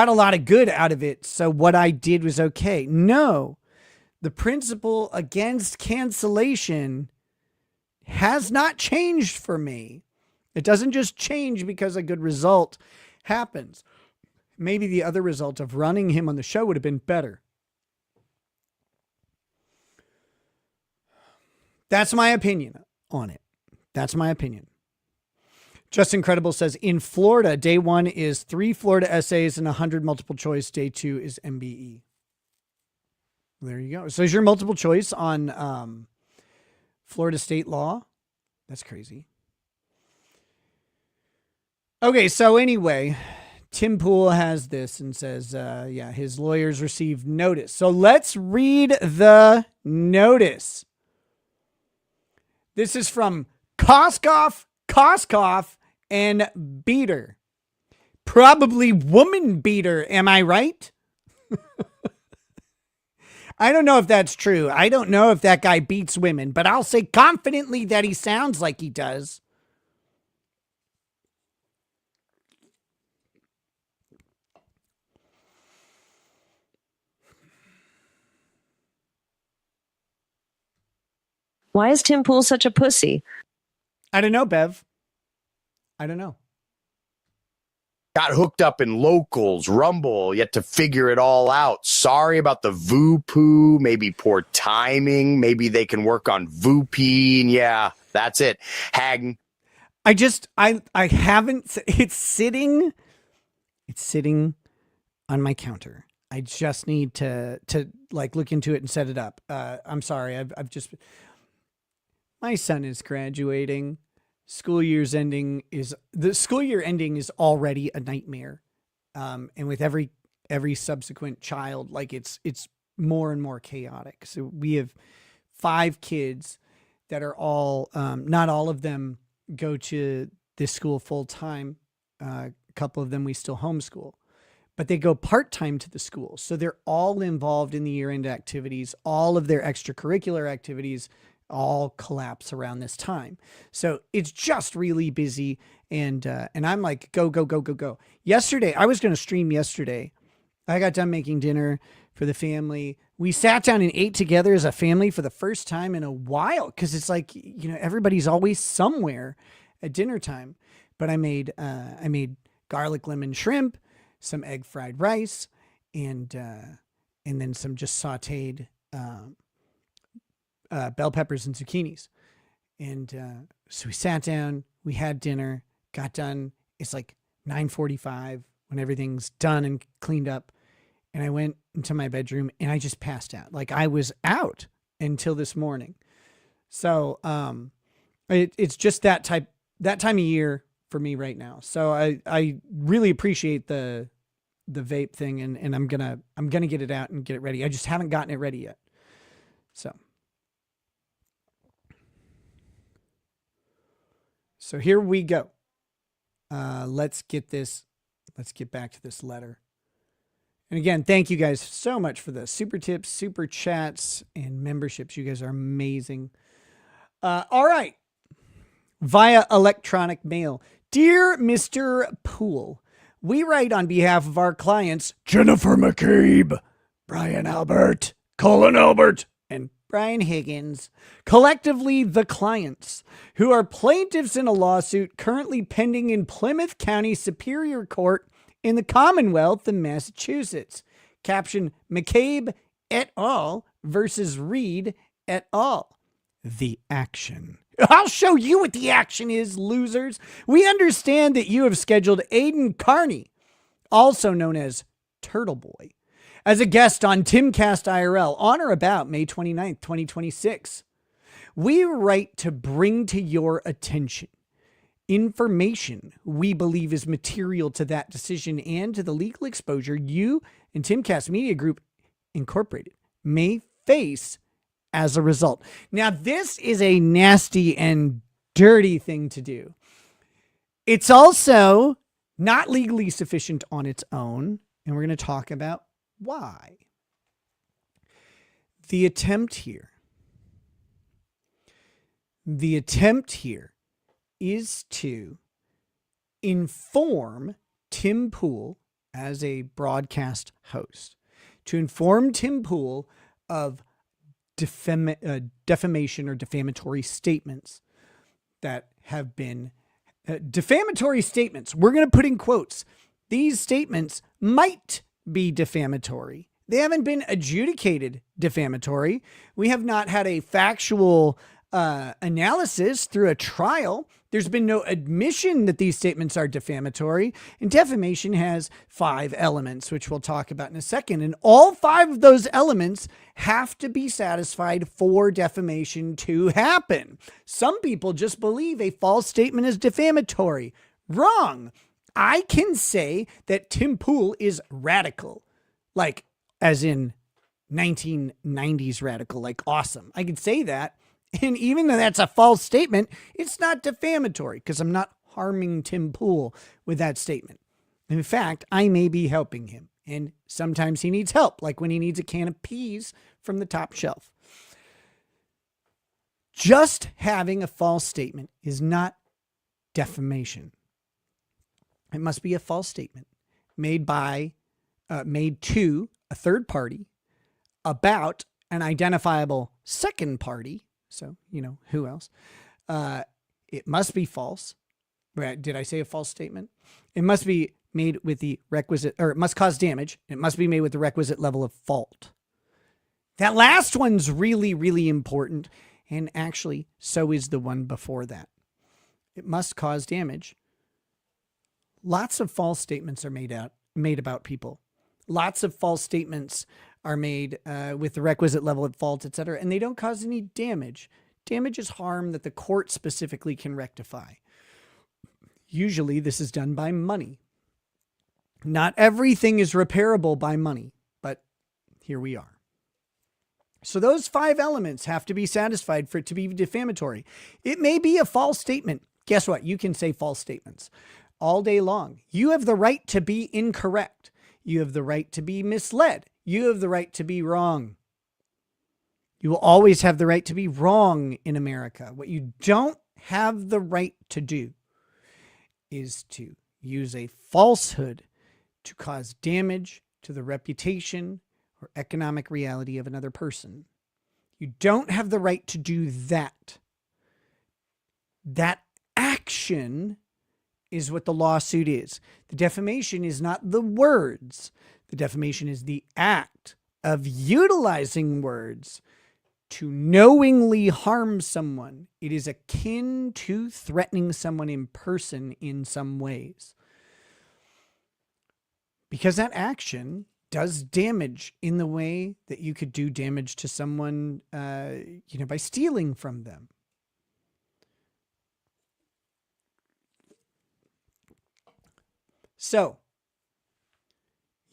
a lot of good out of it, so what I did was okay. No. The principle against cancellation has not changed for me. It doesn't just change because a good result happens. Maybe the other result of running him on the show would have been better. That's my opinion on it. That's my opinion. Just Incredible says, in Florida, day 1 is 3 Florida essays and 100 multiple choice. Day 2 is MBE. There you go. So is your multiple choice on Florida state law? That's crazy. Okay, so anyway, Tim Pool has this and says, yeah, his lawyers received notice. So let's read the notice. This is from Koskoff, and Beater. Probably woman beater, am I right? I don't know if that's true. I don't know if that guy beats women, but I'll say confidently that he sounds like he does. Why is Tim Pool such a pussy? I don't know, Bev. I don't know. Got hooked up in locals, Rumble, yet to figure it all out. Sorry about the VooPoo, maybe poor timing. Maybe they can work on VooPing. Yeah, that's it. Hagen. I haven't, it's sitting on my counter. I just need to like look into it and set it up. I'm sorry. I've just, my son is graduating. The school year ending is already a nightmare. And with every subsequent child, like it's more and more chaotic. So we have 5 kids that are all, not all of them go to this school full time. A couple of them we still homeschool, but they go part-time to the school. So they're all involved in the year-end activities. All of their extracurricular activities all collapse around this time. So it's just really busy. And I'm like, go, go, go, go, go. Yesterday, I was going to stream yesterday. I got done making dinner for the family. We sat down and ate together as a family for the first time in a while. Cause it's like, everybody's always somewhere at dinner time, but I made garlic lemon shrimp, some egg fried rice, and then some just sauteed, bell peppers and zucchinis. And so we sat down, we had dinner, got done. It's like 9:45 when everything's done and cleaned up. And I went into my bedroom and I just passed out. Like I was out until this morning. So it's just that time of year for me right now. So I really appreciate the vape thing, and I'm gonna get it out and get it ready. I just haven't gotten it ready yet. So here we go. Let's get back to this letter. And again, thank you guys so much for the super tips, super chats, and memberships. You guys are amazing. All right. Via electronic mail. Dear Mr. Poole, we write on behalf of our clients, Jennifer McCabe, Brian Albert, Colin Albert, and Brian Higgins, collectively the clients, who are plaintiffs in a lawsuit currently pending in Plymouth County Superior Court in the Commonwealth of Massachusetts. Caption, McCabe et al. Versus Reed et al. The action. I'll show you what the action is, losers. We understand that you have scheduled Aiden Carney, also known as TurtleBoy, as a guest on Timcast IRL on or about May 29th, 2026. We write to bring to your attention information we believe is material to that decision and to the legal exposure you and Timcast Media Group Incorporated may face as a result. Now, this is a nasty and dirty thing to do. It's also not legally sufficient on its own, and we're going to talk about why. The attempt here is to inform Tim Poole as a broadcast host, to inform Tim Poole of defamation or defamatory statements that have been defamatory statements. We're going to put in quotes. These statements might be defamatory. They haven't been adjudicated defamatory. We have not had a factual analysis through a trial. There's been no admission that these statements are defamatory, and defamation has 5 elements, which we'll talk about in a second. And all 5 of those elements have to be satisfied for defamation to happen. Some people just believe a false statement is defamatory. Wrong. I can say that Tim Poole is radical, like as in 1990s radical, like awesome. I can say that. And even though that's a false statement, it's not defamatory because I'm not harming Tim Poole with that statement. In fact, I may be helping him. And sometimes he needs help, like when he needs a can of peas from the top shelf. Just having a false statement is not defamation. It must be a false statement made to a third party about an identifiable second party. So, who else? It must be false. Did I say a false statement? It must be made with the requisite, or it must cause damage. It must be made with the requisite level of fault. That last one's really, really important. And actually, so is the one before that. It must cause damage. Lots of false statements are made about people. Lots of false statements are made with the requisite level of fault, etc., and they don't cause any damage. Damage is harm that the court specifically can rectify. Usually this is done by money. Not everything is repairable by money, but here we are. So those 5 elements have to be satisfied for it to be defamatory. It may be a false statement. Guess what? You can say false statements all day long. You have the right to be incorrect. You have the right to be misled. You have the right to be wrong. You will always have the right to be wrong in America. What you don't have the right to do is to use a falsehood to cause damage to the reputation or economic reality of another person. You don't have the right to do that. That action is what the lawsuit is. The defamation is not the words. The defamation is the act of utilizing words to knowingly harm someone. It is akin to threatening someone in person in some ways. Because that action does damage in the way that you could do damage to someone, by stealing from them. So,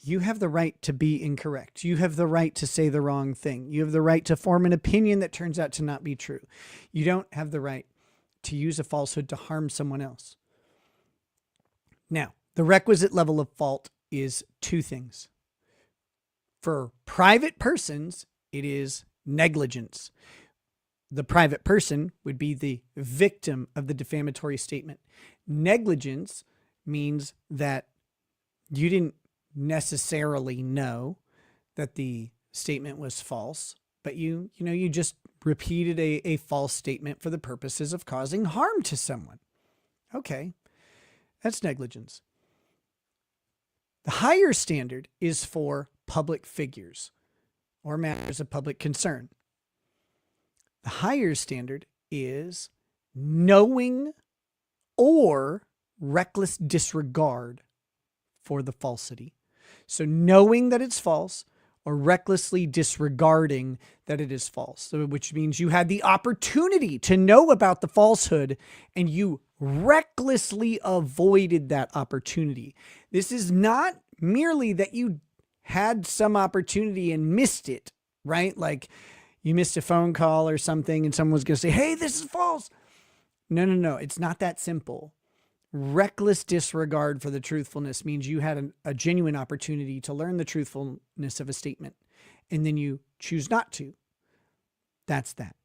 you have the right to be incorrect. You have the right to say the wrong thing. You have the right to form an opinion that turns out to not be true. You don't have the right to use a falsehood to harm someone else. Now, the requisite level of fault is 2 things. For private persons, it is negligence. The private person would be the victim of the defamatory statement. Negligence means that you didn't necessarily know that the statement was false, but you just repeated a false statement for the purposes of causing harm to someone. Okay, that's negligence. The higher standard is for public figures or matters of public concern. The higher standard is knowing or reckless disregard for the falsity. So knowing that it's false or recklessly disregarding that it is false. So, which means you had the opportunity to know about the falsehood and you recklessly avoided that opportunity. This is not merely that you had some opportunity and missed it, right? Like you missed a phone call or something and someone was going to say, hey, this is false. No. It's not that simple. Reckless disregard for the truthfulness means you had a genuine opportunity to learn the truthfulness of a statement, and then you choose not to. That's that.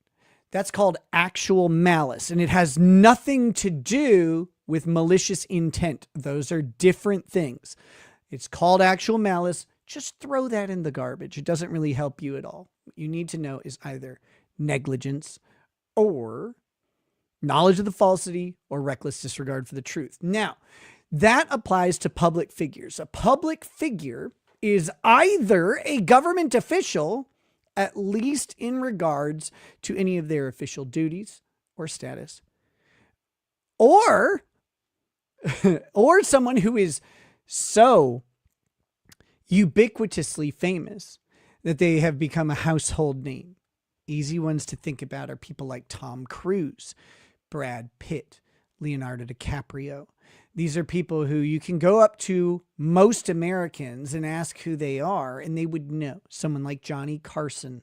That's called actual malice, and it has nothing to do with malicious intent. Those are different things. It's called actual malice. Just throw that in the garbage. It doesn't really help you at all. What you need to know is either negligence or knowledge of the falsity or reckless disregard for the truth. Now, that applies to public figures. A public figure is either a government official, at least in regards to any of their official duties or status, or someone who is so ubiquitously famous that they have become a household name. Easy ones to think about are people like Tom Cruise, Brad Pitt, Leonardo DiCaprio. These are people who you can go up to most Americans and ask who they are, and they would know. Someone like Johnny Carson.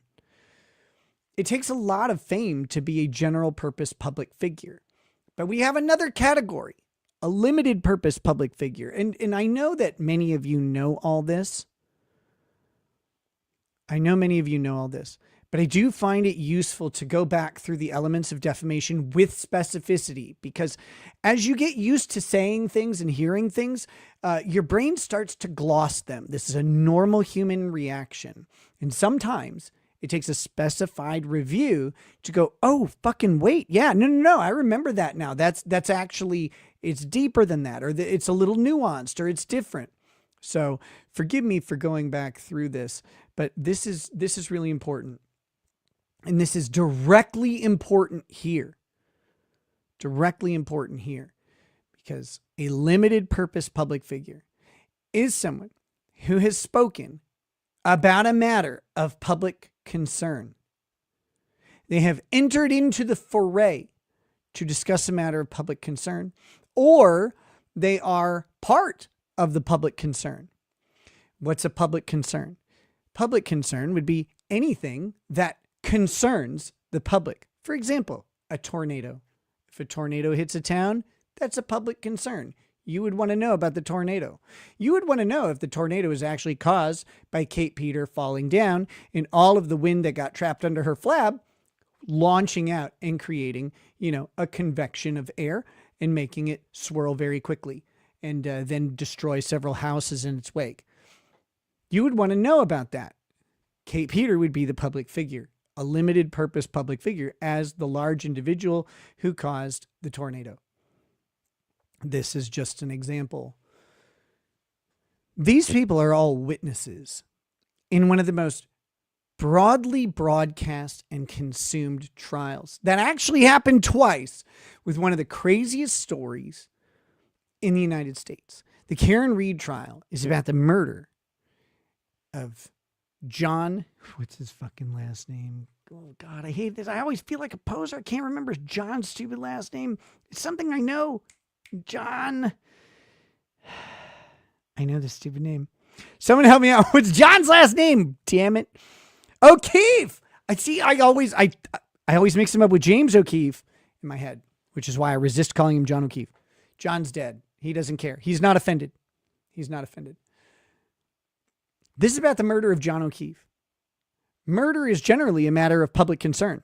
It takes a lot of fame to be a general purpose public figure. But we have another category, a limited purpose public figure. And I know that many of you know all this. But I do find it useful to go back through the elements of defamation with specificity, because as you get used to saying things and hearing things, your brain starts to gloss them. This is a normal human reaction. And sometimes it takes a specified review to go, oh, fucking wait. Yeah, no. I remember that now. That's actually, it's deeper than that, or it's a little nuanced, or it's different. So forgive me for going back through this, but this is really important. And this is directly important here. Because a limited purpose public figure is someone who has spoken about a matter of public concern. They have entered into the foray to discuss a matter of public concern, or they are part of the public concern. What's a public concern? Public concern would be anything that concerns the public. For example, a tornado. If a tornado hits a town, that's a public concern. You would want to know about the tornado. You would want to know if the tornado is actually caused by Kate Peter falling down and all of the wind that got trapped under her flab launching out and creating, a convection of air and making it swirl very quickly and then destroy several houses in its wake. You would want to know about that. Kate Peter would be the public figure, a limited purpose public figure as the large individual who caused the tornado. This is just an example. These people are all witnesses in one of the most broadly broadcast and consumed trials that actually happened twice with one of the craziest stories in the United States. The Karen Reed trial is about the murder of John. What's his fucking last name? Oh, God, I hate this. I always feel like a poser. I can't remember John's stupid last name. It's something I know. John. I know the stupid name. Someone help me out. What's John's last name? Damn it. O'Keefe. I always mix him up with James O'Keefe in my head, which is why I resist calling him John O'Keefe. John's dead. He doesn't care. He's not offended. He's not offended. This is about the murder of John O'Keefe. Murder is generally a matter of public concern.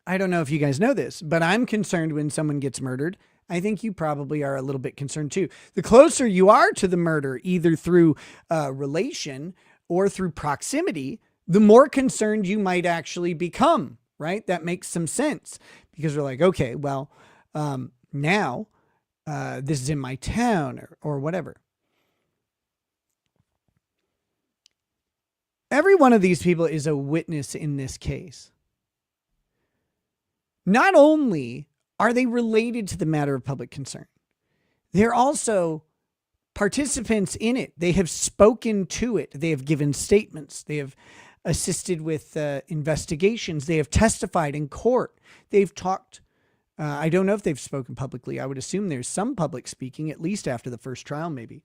I don't know if you guys know this, but I'm concerned when someone gets murdered. I think you probably are a little bit concerned too. The closer you are to the murder, either through relation or through proximity, the more concerned you might actually become, right? That makes some sense because we're like, okay, well, now this is in my town or whatever. Every one of these people is a witness in this case. Not only are they related to the matter of public concern, they're also participants in it. They have spoken to it. They have given statements. They have assisted with investigations. They have testified in court. They've talked. I don't know if they've spoken publicly. I would assume there's some public speaking, at least after the first trial, maybe.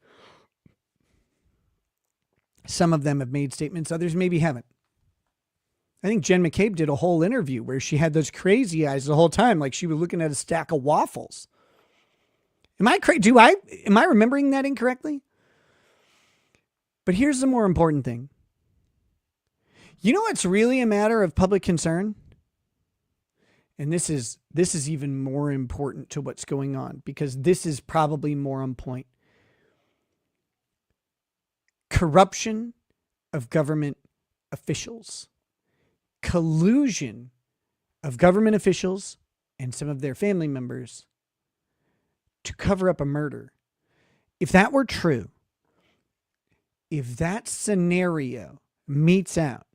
Some of them have made statements. Others maybe haven't. I think Jen McCabe did a whole interview where she had those crazy eyes the whole time, like she was looking at a stack of waffles. Am I remembering that incorrectly? But here's the more important thing. You know what's really a matter of public concern? And this is even more important to what's going on because this is probably more on point. Corruption of government officials. Collusion of government officials and some of their family members to cover up a murder. If that were true, if that scenario meets out,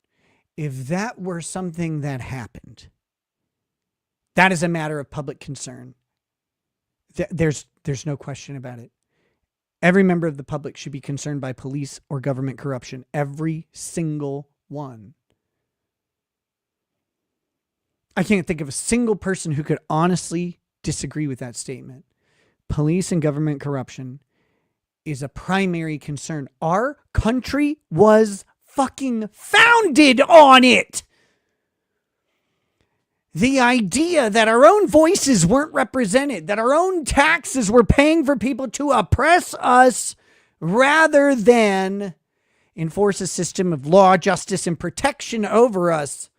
if that were something that happened, that is a matter of public concern. There's no question about it. Every member of the public should be concerned by police or government corruption. Every single one. I can't think of a single person who could honestly disagree with that statement. Police and government corruption is a primary concern. Our country was fucking founded on it. The idea that our own voices weren't represented, that our own taxes were paying for people to oppress us rather than enforce a system of law, justice, and protection over us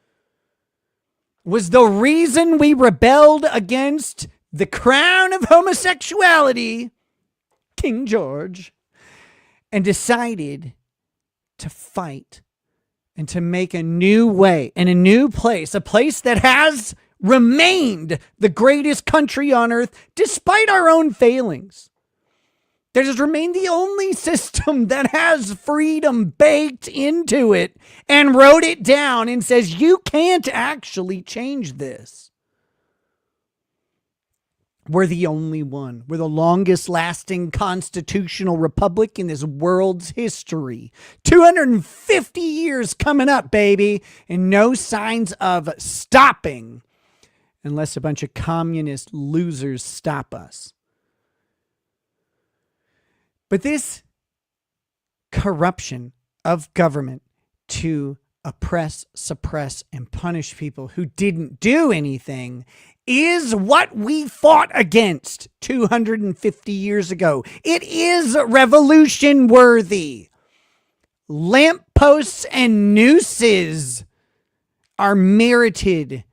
was the reason we rebelled against the crown of homosexuality, King George, and decided to fight and to make a new way and a new place, a place that has remained the greatest country on earth despite our own failings. That has remained the only system that has freedom baked into it and wrote it down and says you can't actually change this. We're the only one. We're the longest lasting constitutional republic in this world's history. 250 years coming up, baby, and no signs of stopping unless a bunch of communist losers stop us. But this corruption of government to oppress, suppress, and punish people who didn't do anything is what we fought against 250 years ago. It is revolution worthy. Lampposts and nooses are merited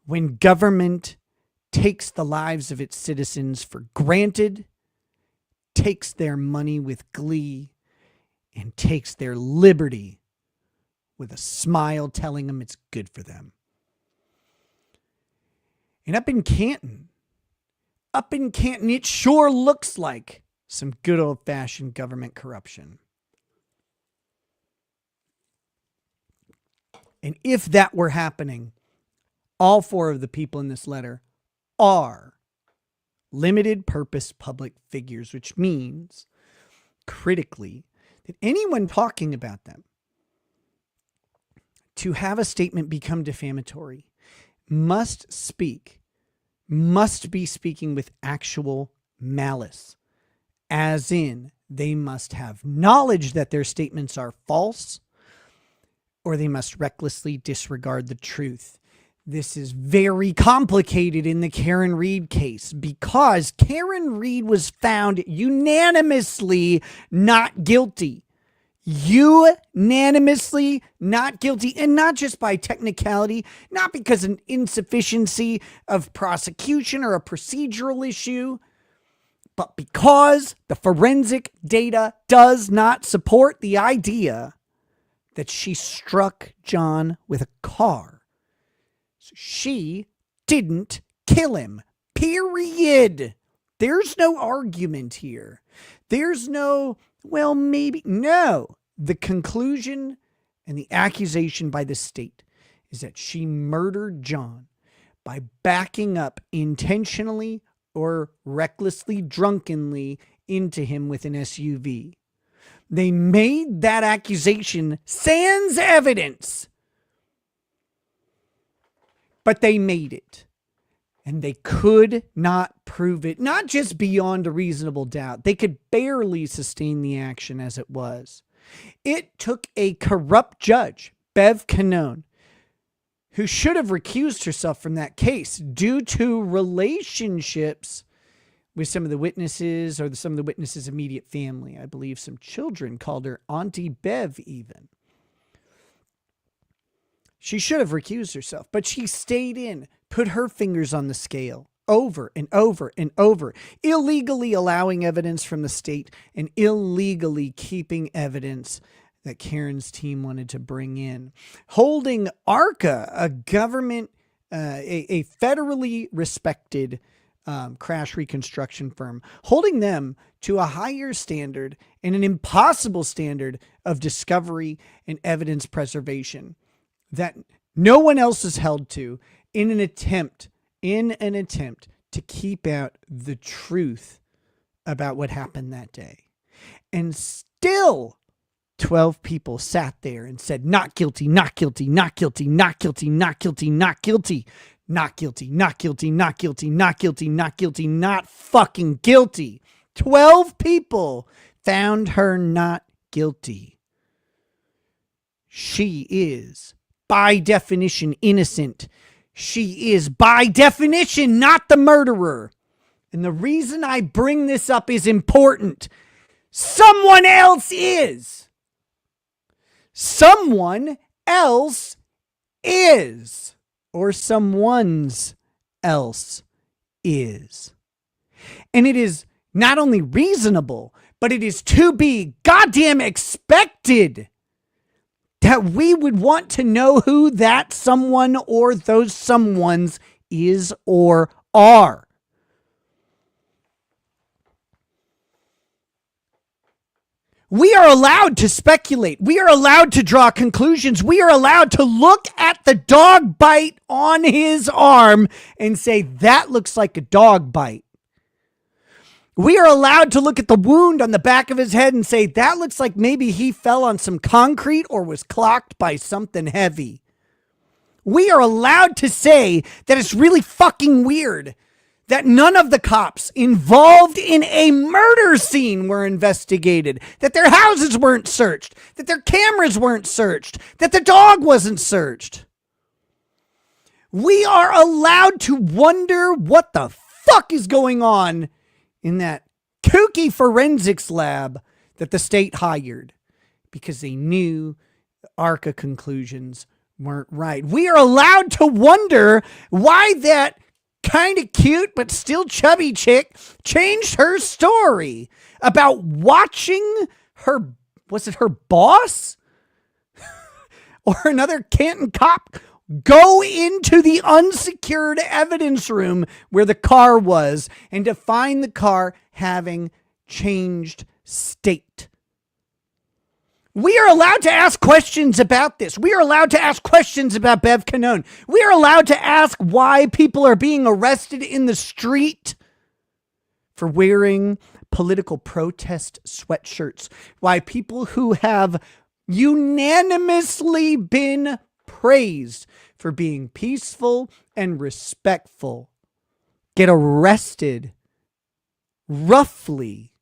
when government takes the lives of its citizens for granted, takes their money with glee, and takes their liberty with a smile telling them it's good for them. And up in Canton, it sure looks like some good old-fashioned government corruption. And if that were happening, all four of the people in this letter are limited purpose public figures, which means critically that anyone talking about them to have a statement become defamatory must be speaking with actual malice, as in they must have knowledge that their statements are false, or they must recklessly disregard the truth. This is very complicated in the Karen Reed case because Karen Reed was found unanimously not guilty. Unanimously not guilty, and not just by technicality, not because of an insufficiency of prosecution or a procedural issue, but because the forensic data does not support the idea that she struck John with a car. So she didn't kill him, period. There's no argument here. There's no, well, maybe. No. The conclusion and the accusation by the state is that she murdered John by backing up intentionally or recklessly, drunkenly into him with an SUV. They made that accusation sans evidence, but they made it. And they could not prove it, not just beyond a reasonable doubt. They could barely sustain the action as it was. It took a corrupt judge, Bev Canone, who should have recused herself from that case due to relationships with some of the witnesses or some of the witnesses' immediate family. I believe some children called her Auntie Bev even. She should have recused herself, but she stayed in, put her fingers on the scale over and over and over, illegally allowing evidence from the state and illegally keeping evidence that Karen's team wanted to bring in. Holding ARCA, a government, a federally respected crash reconstruction firm, holding them to a higher standard and an impossible standard of discovery and evidence preservation that no one else is held to in an attempt to keep out the truth about what happened that day. And still 12 people sat there and said, not guilty, not guilty, not guilty, not guilty, not guilty, not guilty, not guilty, not guilty, not guilty, not guilty, not guilty, not fucking guilty. 12 people found her not guilty. She is, by definition, innocent. She is, by definition, not the murderer. And the reason I bring this up is important. Someone else is. Someone else is. Or someone's else is. And it is not only reasonable, but it is to be goddamn expected that we would want to know who that someone or those someones is or are. We are allowed to speculate. We are allowed to draw conclusions. We are allowed to look at the dog bite on his arm and say, that looks like a dog bite. We are allowed to look at the wound on the back of his head and say, that looks like maybe he fell on some concrete or was clocked by something heavy. We are allowed to say that it's really fucking weird that none of the cops involved in a murder scene were investigated, that their houses weren't searched, that their cameras weren't searched, that the dog wasn't searched. We are allowed to wonder what the fuck is going on in that kooky forensics lab that the state hired because they knew the ARCA conclusions weren't right. We are allowed to wonder why that kind of cute but still chubby chick changed her story about watching her, was it her boss? Or another Canton cop go into the unsecured evidence room where the car was and to find the car having changed state. We are allowed to ask questions about this. We are allowed to ask questions about Bev Canone. We are allowed to ask why people are being arrested in the street for wearing political protest sweatshirts. Why people who have unanimously been praised for being peaceful and respectful get arrested roughly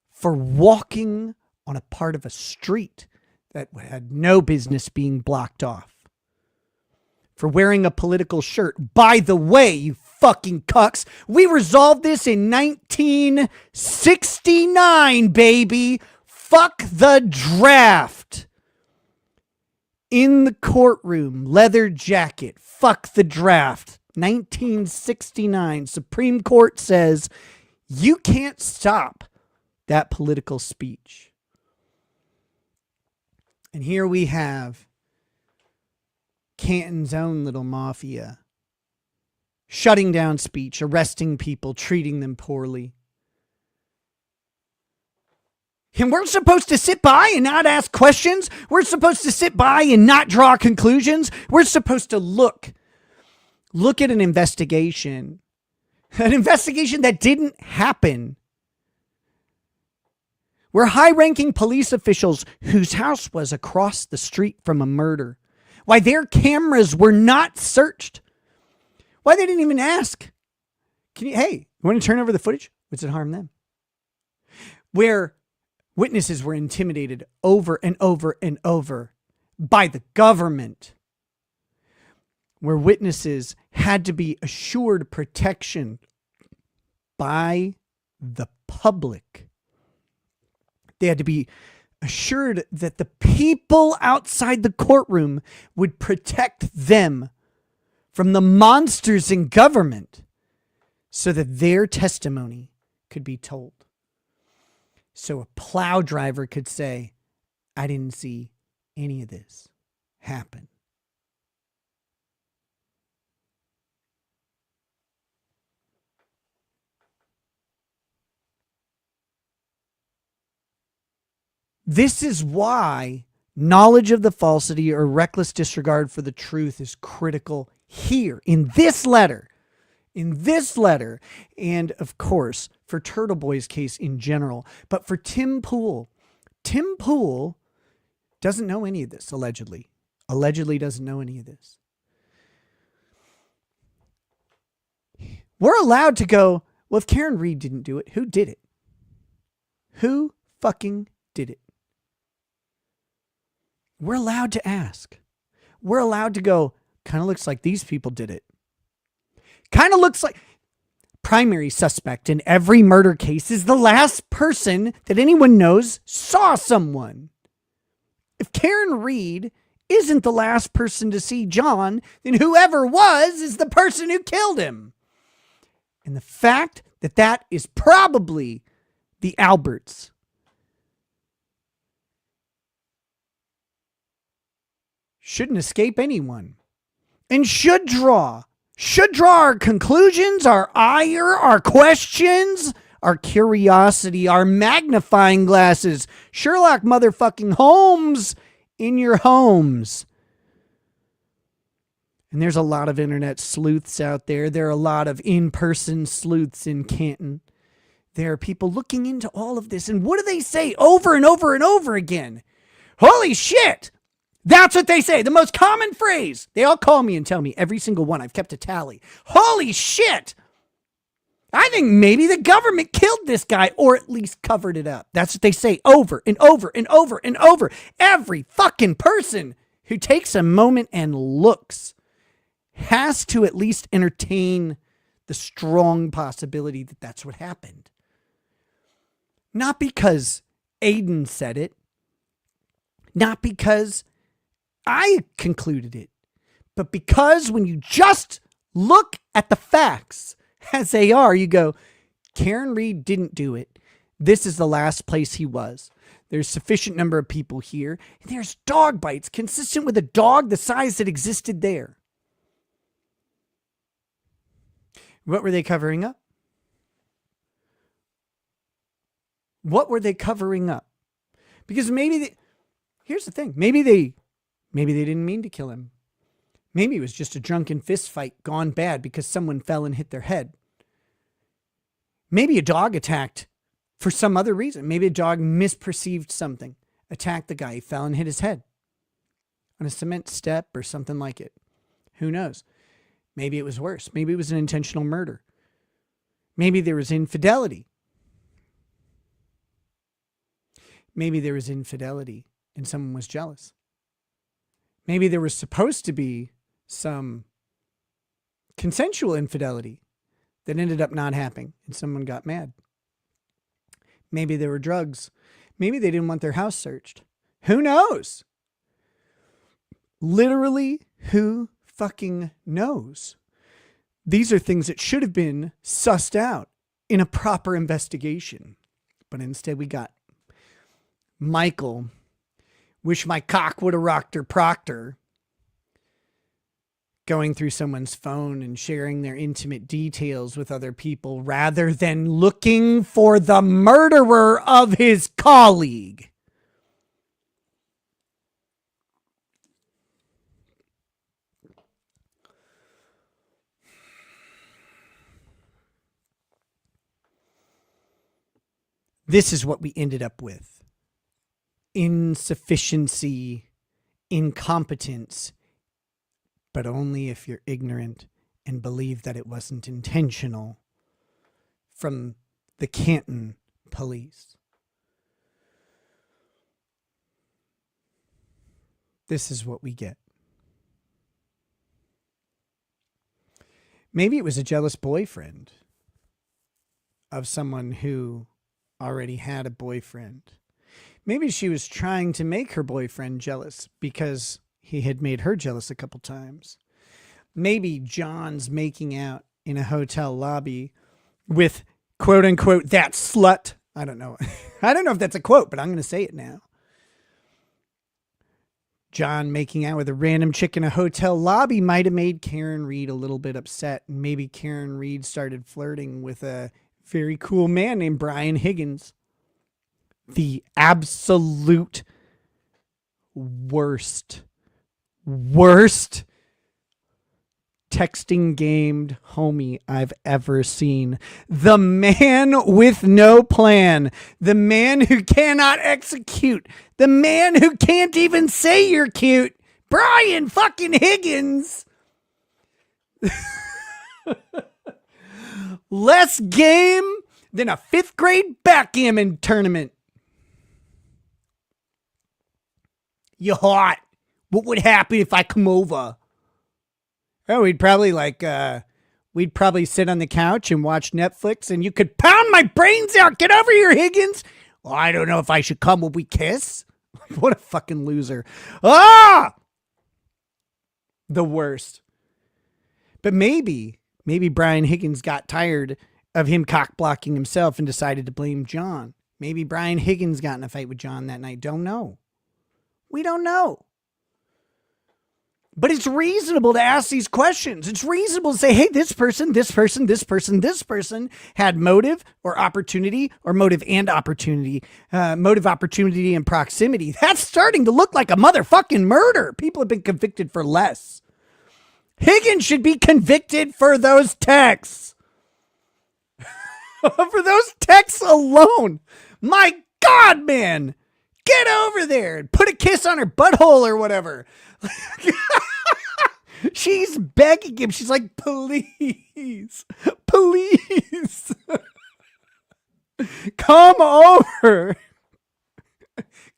for walking on a part of a street that had no business being blocked off. For wearing a political shirt. By the way, you fucking cucks, we resolved this in 1969, baby. Fuck the draft. In the courtroom, leather jacket. Fuck the draft. 1969. Supreme Court says you can't stop that political speech. And here we have Canton's own little mafia shutting down speech, arresting people, treating them poorly. And we're supposed to sit by and not ask questions. We're supposed to sit by and not draw conclusions. We're supposed to look at an investigation that didn't happen. Where high-ranking police officials whose house was across the street from a murder, why their cameras were not searched, why they didn't even ask, hey, you want to turn over the footage? What's it harm them? Where witnesses were intimidated over and over and over by the government, where witnesses had to be assured protection by the public. They had to be assured that the people outside the courtroom would protect them from the monsters in government so that their testimony could be told. So a plow driver could say, I didn't see any of this happen. This is why knowledge of the falsity or reckless disregard for the truth is critical here in this letter. And of course, for TurtleBoy's case in general, but for Tim Pool doesn't know any of this, allegedly doesn't know any of this. We're allowed to go, well, if Karen Reed didn't do it, who did it? Who fucking did it? We're allowed to ask. We're allowed to go, kind of looks like these people did it. Kind of looks like primary suspect in every murder case is the last person that anyone knows saw someone. If Karen Reed isn't the last person to see John, then whoever was is the person who killed him. And the fact that that is probably the Alberts shouldn't escape anyone, and should draw our conclusions, our ire, our questions, our curiosity, our magnifying glasses Sherlock motherfucking Holmes in your homes. And there's a lot of internet sleuths out there. There are a lot of in-person sleuths in Canton. There are people looking into all of this. And what do they say over and over and over again? Holy shit! That's what they say. The most common phrase. They all call me and tell me, every single one. I've kept a tally. Holy shit! I think maybe the government killed this guy or at least covered it up. That's what they say over and over and over and over. Every fucking person who takes a moment and looks has to at least entertain the strong possibility that that's what happened. Not because Aiden said it, not because I concluded it, but because when you just look at the facts as they are, you go, Karen Reed didn't do it. This is the last place he was. There's sufficient number of people here. And there's dog bites consistent with a dog the size that existed there. What were they covering up? What were they covering up? Because here's the thing. Maybe they didn't mean to kill him. Maybe it was just a drunken fist fight gone bad because someone fell and hit their head. Maybe a dog attacked for some other reason. Maybe a dog misperceived something, attacked the guy, he fell and hit his head on a cement step or something like it. Who knows? Maybe it was worse. Maybe it was an intentional murder. Maybe there was infidelity. Maybe there was infidelity and someone was jealous. Maybe there was supposed to be some consensual infidelity that ended up not happening and someone got mad. Maybe there were drugs. Maybe they didn't want their house searched. Who knows? Literally, who fucking knows? These are things that should have been sussed out in a proper investigation. But instead we got Michael, wish my cock would have rocked her Proctor, going through someone's phone and sharing their intimate details with other people rather than looking for the murderer of his colleague. This is what we ended up with. Insufficiency, incompetence, but only if you're ignorant and believe that it wasn't intentional from the Canton police. This is what we get. Maybe it was a jealous boyfriend of someone who already had a boyfriend. Maybe she was trying to make her boyfriend jealous because he had made her jealous a couple times. Maybe John's making out in a hotel lobby with, quote unquote, that slut. I don't know. I don't know if that's a quote, but I'm going to say it now. John making out with a random chick in a hotel lobby might have made Karen Reed a little bit upset. And maybe Karen Reed started flirting with a very cool man named Brian Higgins. The absolute worst texting gamed homie I've ever seen. The man with no plan. The man who cannot execute. The man who can't even say you're cute. Brian fucking Higgins. Less game than a 5th grade backgammon tournament. You hot. What would happen if I come over? Oh, we'd probably sit on the couch and watch Netflix and you could pound my brains out. Get over here, Higgins. Well, I don't know if I should come. Will we kiss? What a fucking loser. Ah! The worst. But maybe Brian Higgins got tired of him cock blocking himself and decided to blame John. Maybe Brian Higgins got in a fight with John that night. Don't know. We don't know. But it's reasonable to ask these questions. It's reasonable to say, hey, this person had motive or opportunity, or motive and opportunity, motive, opportunity, and proximity. That's starting to look like a motherfucking murder. People have been convicted for less. Higgins should be convicted for those texts. For those texts alone. My God, man. Get over there and put a kiss on her butthole or whatever. She's begging him. She's like, please, please, come over.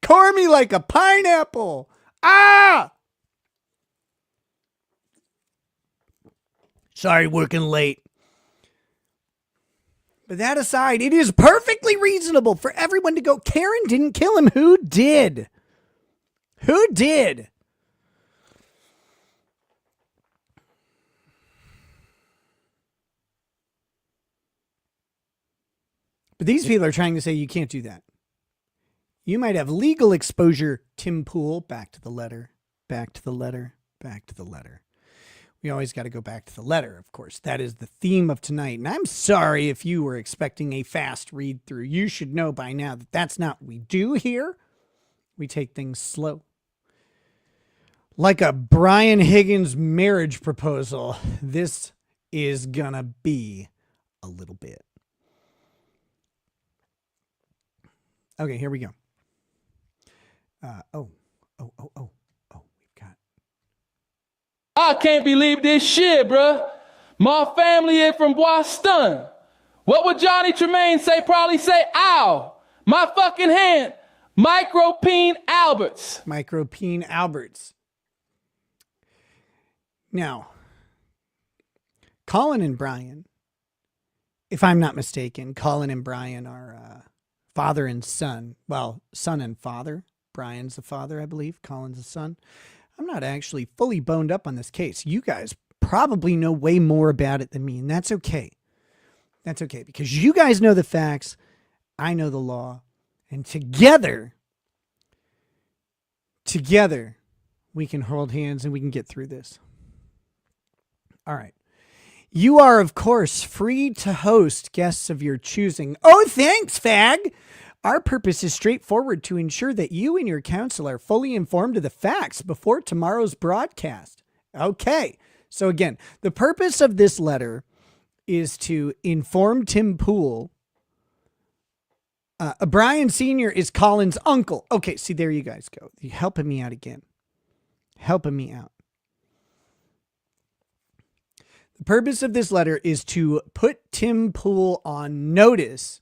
Core me like a pineapple. Ah! Sorry, working late. But that aside, it is perfectly reasonable for everyone to go, Karen didn't kill him. Who did? Who did? But these people are trying to say you can't do that. You might have legal exposure, Tim Pool. Back to the letter, back to the letter, back to the letter. We always got to go back to the letter, of course. That is the theme of tonight. And I'm sorry if you were expecting a fast read through. You should know by now that that's not what we do here. We take things slow. Like a Brian Higgins marriage proposal, this is gonna be a little bit. Okay, here we go. We've got. I can't believe this shit, bruh. My family is from Boston. What would Johnny Tremaine say? Probably say, ow, my fucking hand. Micropene Alberts. Micropene Alberts. Now, Colin and Brian, if I'm not mistaken, Colin and Brian are father and son. Well, son and father. Brian's the father, I believe. Colin's the son. I'm not actually fully boned up on this case. You guys probably know way more about it than me, and that's okay. That's okay, because you guys know the facts. I know the law. And together, we can hold hands and we can get through this. All right. You are, of course, free to host guests of your choosing. Oh, thanks, fag. Our purpose is straightforward: to ensure that you and your counsel are fully informed of the facts before tomorrow's broadcast. Okay. So again, the purpose of this letter is to inform Tim Pool. Brian Sr. is Colin's uncle. Okay, see, there you guys go. You're helping me out again. Helping me out. The purpose of this letter is to put Tim Pool on notice.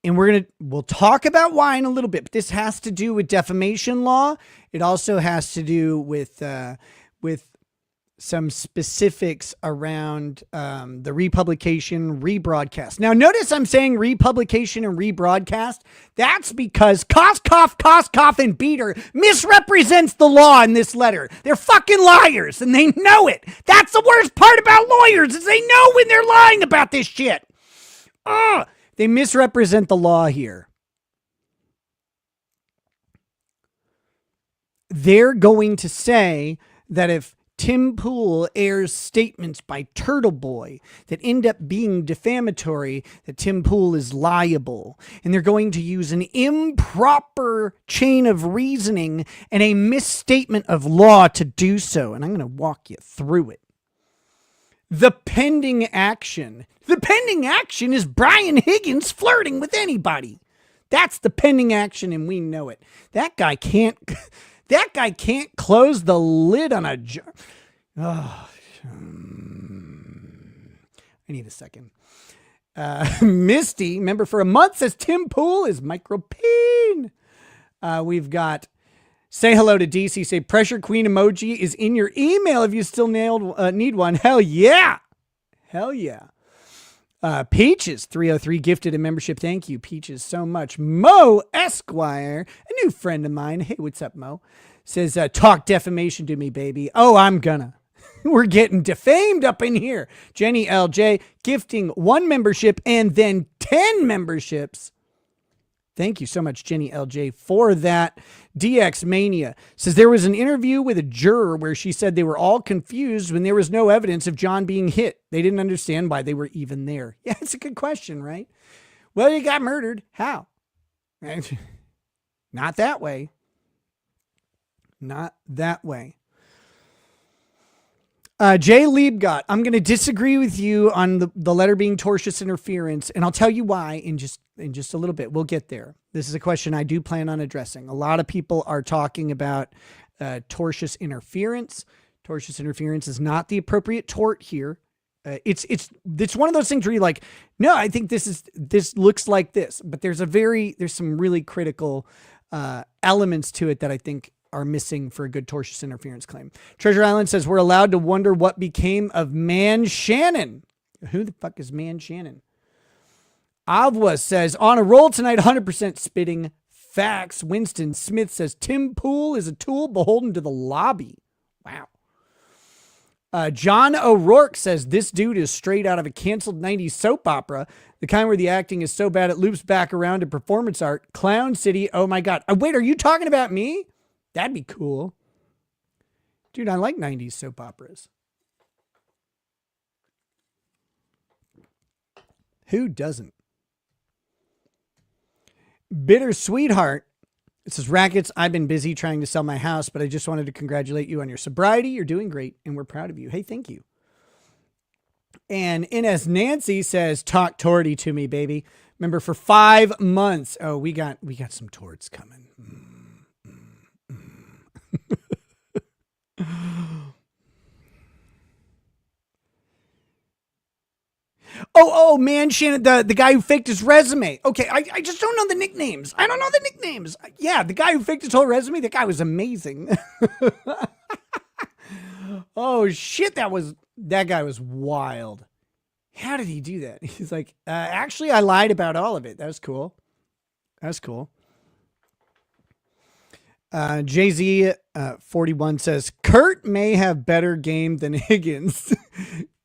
And we'll talk about why in a little bit, but this has to do with defamation law. It also has to do with some specifics around the republication, rebroadcast. Now, notice I'm saying republication and rebroadcast. That's because Koskoff, and Beater misrepresents the law in this letter. They're fucking liars, and they know it. That's the worst part about lawyers, is they know when they're lying about this shit. They misrepresent the law here. They're going to say that if Tim Pool airs statements by TurtleBoy that end up being defamatory, that Tim Pool is liable. And they're going to use an improper chain of reasoning and a misstatement of law to do so. And I'm going to walk you through it. The pending action. The pending action is Brian Higgins flirting with anybody. That's the pending action, and we know it. That guy can't close the lid on a jar. Oh, I need a second. Misty, remember, for a month says Tim Pool is micropene. We've got say hello to DC. Say pressure queen emoji is in your email if you still need one. Hell yeah. Hell yeah. Peaches 303 gifted a membership. Thank you, Peaches, so much. Mo Esquire, a new friend of mine. Hey, what's up, Mo? Says, talk defamation to me, baby. Oh, I'm gonna. We're getting defamed up in here. Jenny LJ gifting 1 membership and then 10 memberships. Thank you so much, Jenny LJ, for that. DX Mania says there was an interview with a juror where she said they were all confused when there was no evidence of John being hit. They didn't understand why they were even there. Yeah, it's a good question, right? Well, you got murdered. How? Right? Not that way. Not that way. Jay Liebgott, I'm going to disagree with you on the letter being tortious interference, and I'll tell you why in just a little bit. We'll get there. This is a question I do plan on addressing. A lot of people are talking about tortious interference. Tortious interference is not the appropriate tort here. It's one of those things where you're like, no, I think this looks like this, but there's some really critical elements to it that I think are missing for a good tortious interference claim. Treasure Island says we're allowed to wonder what became of Man Shannon. Who the fuck is Man Shannon? Avwa says on a roll tonight, 100% spitting facts. Winston Smith says Tim Pool is a tool beholden to the lobby. Wow. John O'Rourke says this dude is straight out of a canceled 90s soap opera. The kind where the acting is so bad it loops back around to performance art. Clown City. Oh my God. Wait, are you talking about me? That'd be cool. Dude, I like 90s soap operas. Who doesn't? Bitter Sweetheart. It says, Rackets, I've been busy trying to sell my house, but I just wanted to congratulate you on your sobriety. You're doing great, and we're proud of you. Hey, thank you. And Ines Nancy says, talk torty to me, baby. Remember, for 5 months. Oh, we got some torts coming. Oh, Man Shannon, the guy who faked his resume. Okay, I just don't know the nicknames. I don't know the nicknames. Yeah, the guy who faked his whole resume, that guy was amazing. Oh, shit, that guy was wild. How did he do that? He's like, actually, I lied about all of it. That was cool. Jay-Z 41 says, Kurt may have better game than Higgins.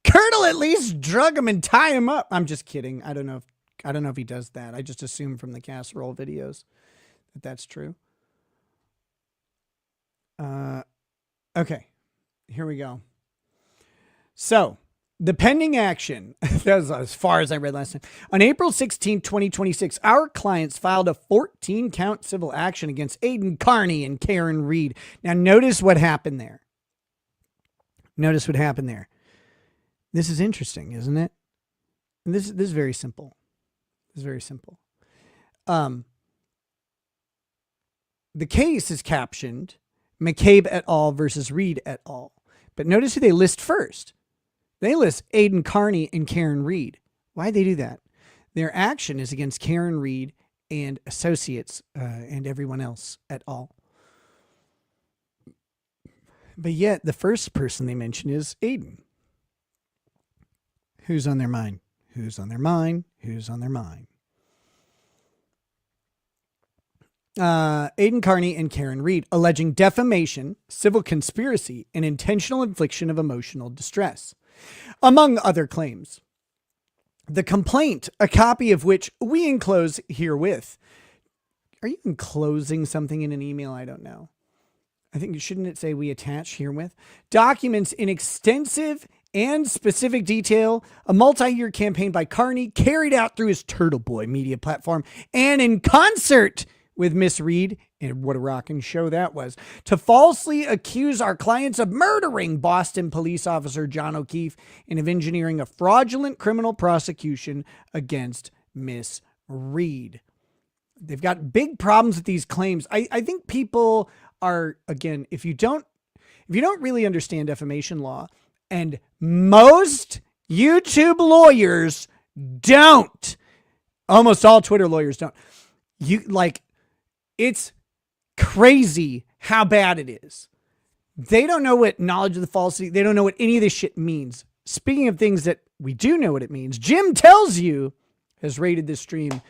Kurt'll at least drug him and tie him up. I'm just kidding. I don't know if he does that. I just assume from the casserole videos that that's true. Okay, here we go. So the pending action, that was as far as I read last time. On April 16, 2026, our clients filed a 14-count civil action against Aidan Carney and Karen Reed. Now notice what happened there. This is interesting, isn't it? And this is very simple. The case is captioned McCabe et al. Versus Reed et al. But notice who they list first. They list Aidan Carney and Karen Reed. Why'd they do that? Their action is against Karen Reed and associates and everyone else et al. But yet the first person they mention is Aiden. Who's on their mind? Aidan Carney and Karen Reed alleging defamation, civil conspiracy, and intentional infliction of emotional distress, among other claims. The complaint, a copy of which we enclose herewith. Are you enclosing something in an email? I don't know. I think, shouldn't it say we attach herewith? Documents in extensive and specific detail a multi-year campaign by Carney carried out through his TurtleBoy media platform and in concert with Miss Reed, and what a rockin' show that was, to falsely accuse our clients of murdering Boston police officer John O'Keefe and of engineering a fraudulent criminal prosecution against Miss Reed. They've got big problems with these claims. I think people are, again, if you don't really understand defamation law, and most YouTube lawyers don't, almost all Twitter lawyers don't, it's crazy how bad it is. They don't know what knowledge of the falsity, they don't know what any of this shit means. Speaking of things that we do know what it means, Jim Tells You has rated this stream.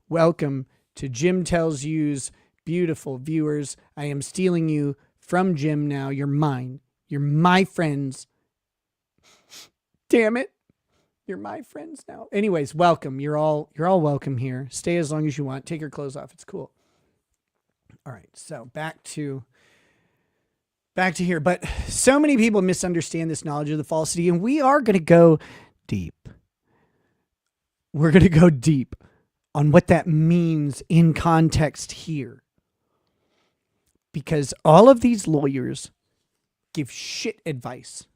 Welcome to Jim Tells You's beautiful viewers. I am stealing you from Jim now. You're mine. You're my friends. Damn it. You're my friends now. Anyways, welcome. You're all welcome here. Stay as long as you want. Take your clothes off. It's cool. All right. So back to here. But so many people misunderstand this knowledge of the falsity, and we are going to go deep. We're going to go deep on what that means in context here. Because all of these lawyers give shit advice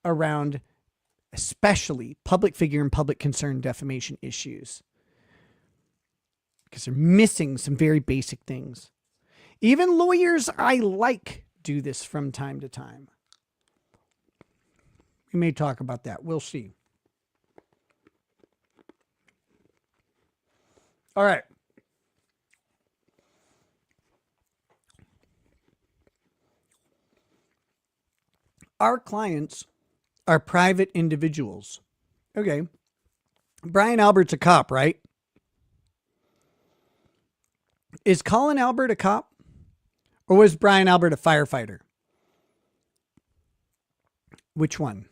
around especially public figure and public concern defamation issues. Because they're missing some very basic things. Even lawyers I like do this from time to time. We may talk about that. We'll see. All right. Our clients are private individuals. Okay. Brian Albert's a cop, right? Is Colin Albert a cop? Or was Brian Albert a firefighter? Which one?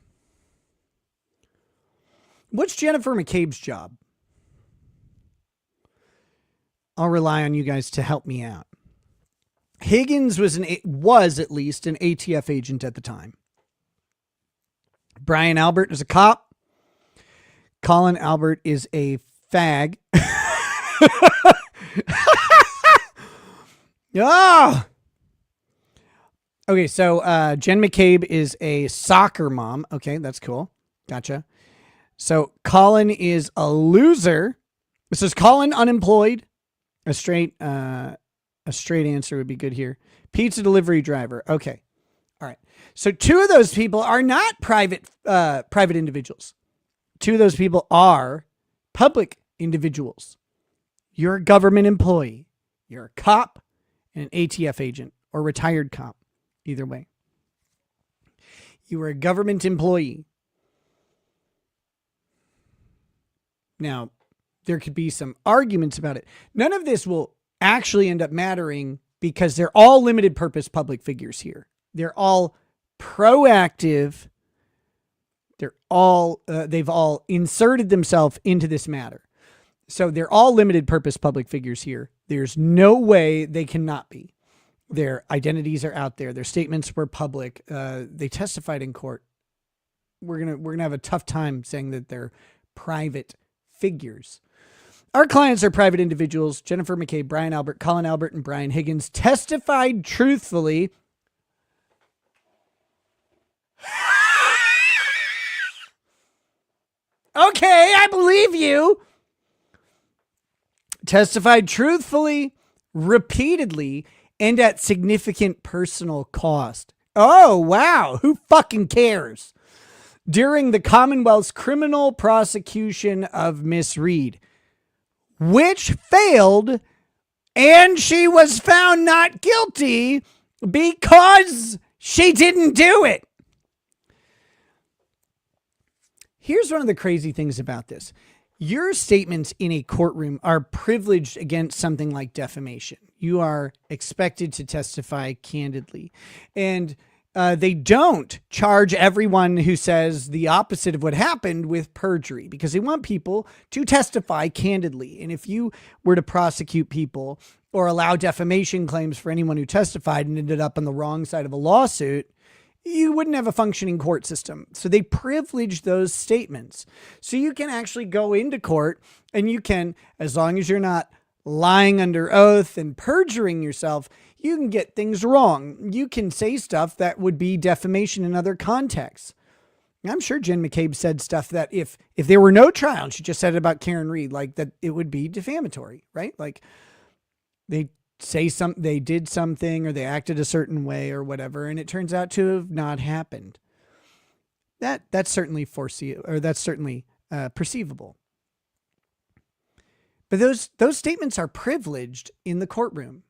What's Jennifer McCabe's job? I'll rely on you guys to help me out. Higgins was at least an ATF agent at the time. Brian Albert is a cop. Colin Albert is a fag. Oh! Okay, so Jen McCabe is a soccer mom. Okay, that's cool. Gotcha. So Colin is a loser. This is Colin unemployed. A straight answer would be good here. Pizza delivery driver. Okay. All right. So two of those people are not private individuals. Two of those people are public individuals. You're a government employee. You're a cop and an ATF agent or retired cop. Either way. You are a government employee. Now, there could be some arguments about it. None of this will actually end up mattering because they're all limited purpose public figures here. They're all proactive. They've all inserted themselves into this matter. So they're all limited purpose public figures here. There's no way they cannot be. Their identities are out there. Their statements were public. They testified in court. We're gonna have a tough time saying that they're private figures. Our clients are private individuals. Jennifer McCabe, Brian Albert, Colin Albert, and Brian Higgins testified truthfully. Okay, I believe you. Testified truthfully, repeatedly, and at significant personal cost. Oh, wow. Who fucking cares? During the Commonwealth's criminal prosecution of Miss Reed, which failed, and she was found not guilty because she didn't do it. Here's one of the crazy things about this. Your statements in a courtroom are privileged against something like defamation. You are expected to testify candidly. And they don't charge everyone who says the opposite of what happened with perjury because they want people to testify candidly. And if you were to prosecute people or allow defamation claims for anyone who testified and ended up on the wrong side of a lawsuit, you wouldn't have a functioning court system. So they privilege those statements. So you can actually go into court and you can, as long as you're not lying under oath and perjuring yourself, you can get things wrong. You can say stuff that would be defamation in other contexts. I'm sure Jen McCabe said stuff that if there were no trial, and she just said it about Karen Reed, like that it would be defamatory, right? Like they did something or they acted a certain way or whatever, and it turns out to have not happened. That's certainly perceivable. But those statements are privileged in the courtroom.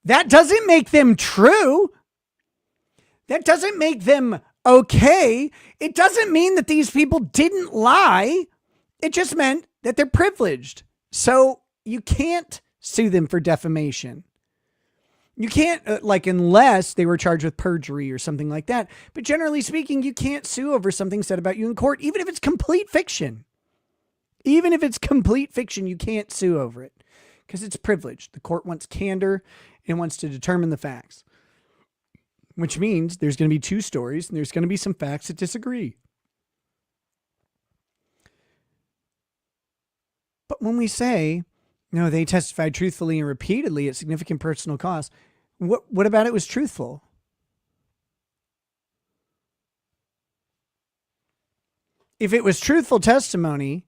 That doesn't make them true. That doesn't make them okay. It doesn't mean that these people didn't lie. It just meant that they're privileged. So you can't sue them for defamation. You can't, like, unless they were charged with perjury or something like that. But generally speaking, you can't sue over something said about you in court, even if it's complete fiction. Even if it's complete fiction, you can't sue over it because it's privileged. The court wants candor and wants to determine the facts, which means there's going to be two stories and there's going to be some facts that disagree. But when we say, no, they testified truthfully and repeatedly at significant personal cost, what about it was truthful? If it was truthful testimony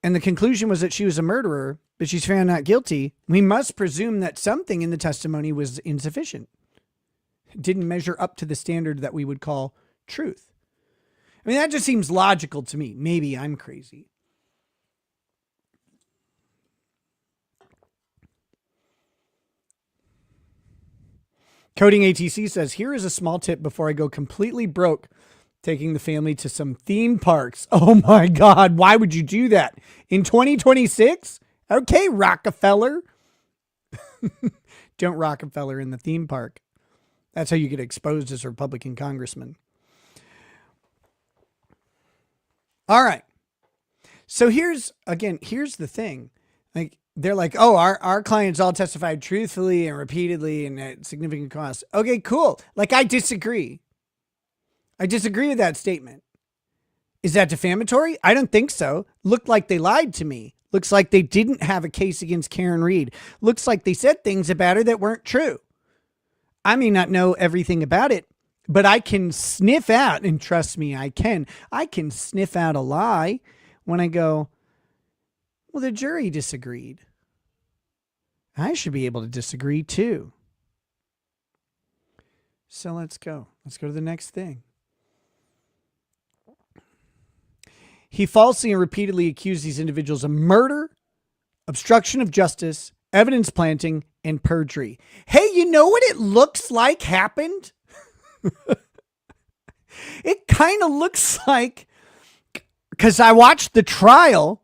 and the conclusion was that she was a murderer, but she's found not guilty, we must presume that something in the testimony was insufficient. It didn't measure up to the standard that we would call truth. I mean, that just seems logical to me. Maybe I'm crazy. Coding ATC says, here is a small tip before I go completely broke taking the family to some theme parks. Oh my God. Why would you do that in 2026? Okay, Rockefeller. Don't Rockefeller in the theme park. That's how you get exposed as a Republican congressman. All right. So here's the thing. Like, they're like, oh, our clients all testified truthfully and repeatedly and at significant cost. Okay, cool. Like, I disagree. I disagree with that statement. Is that defamatory? I don't think so. Looked like they lied to me. Looks like they didn't have a case against Karen Reed. Looks like they said things about her that weren't true. I may not know everything about it, but I can sniff out, and trust me, I can sniff out a lie when I go, well, the jury disagreed. I should be able to disagree too. So let's go. Let's go to the next thing. He falsely and repeatedly accused these individuals of murder, obstruction of justice, evidence planting, and perjury. Hey, you know what it looks like happened? It kind of looks like, because I watched the trial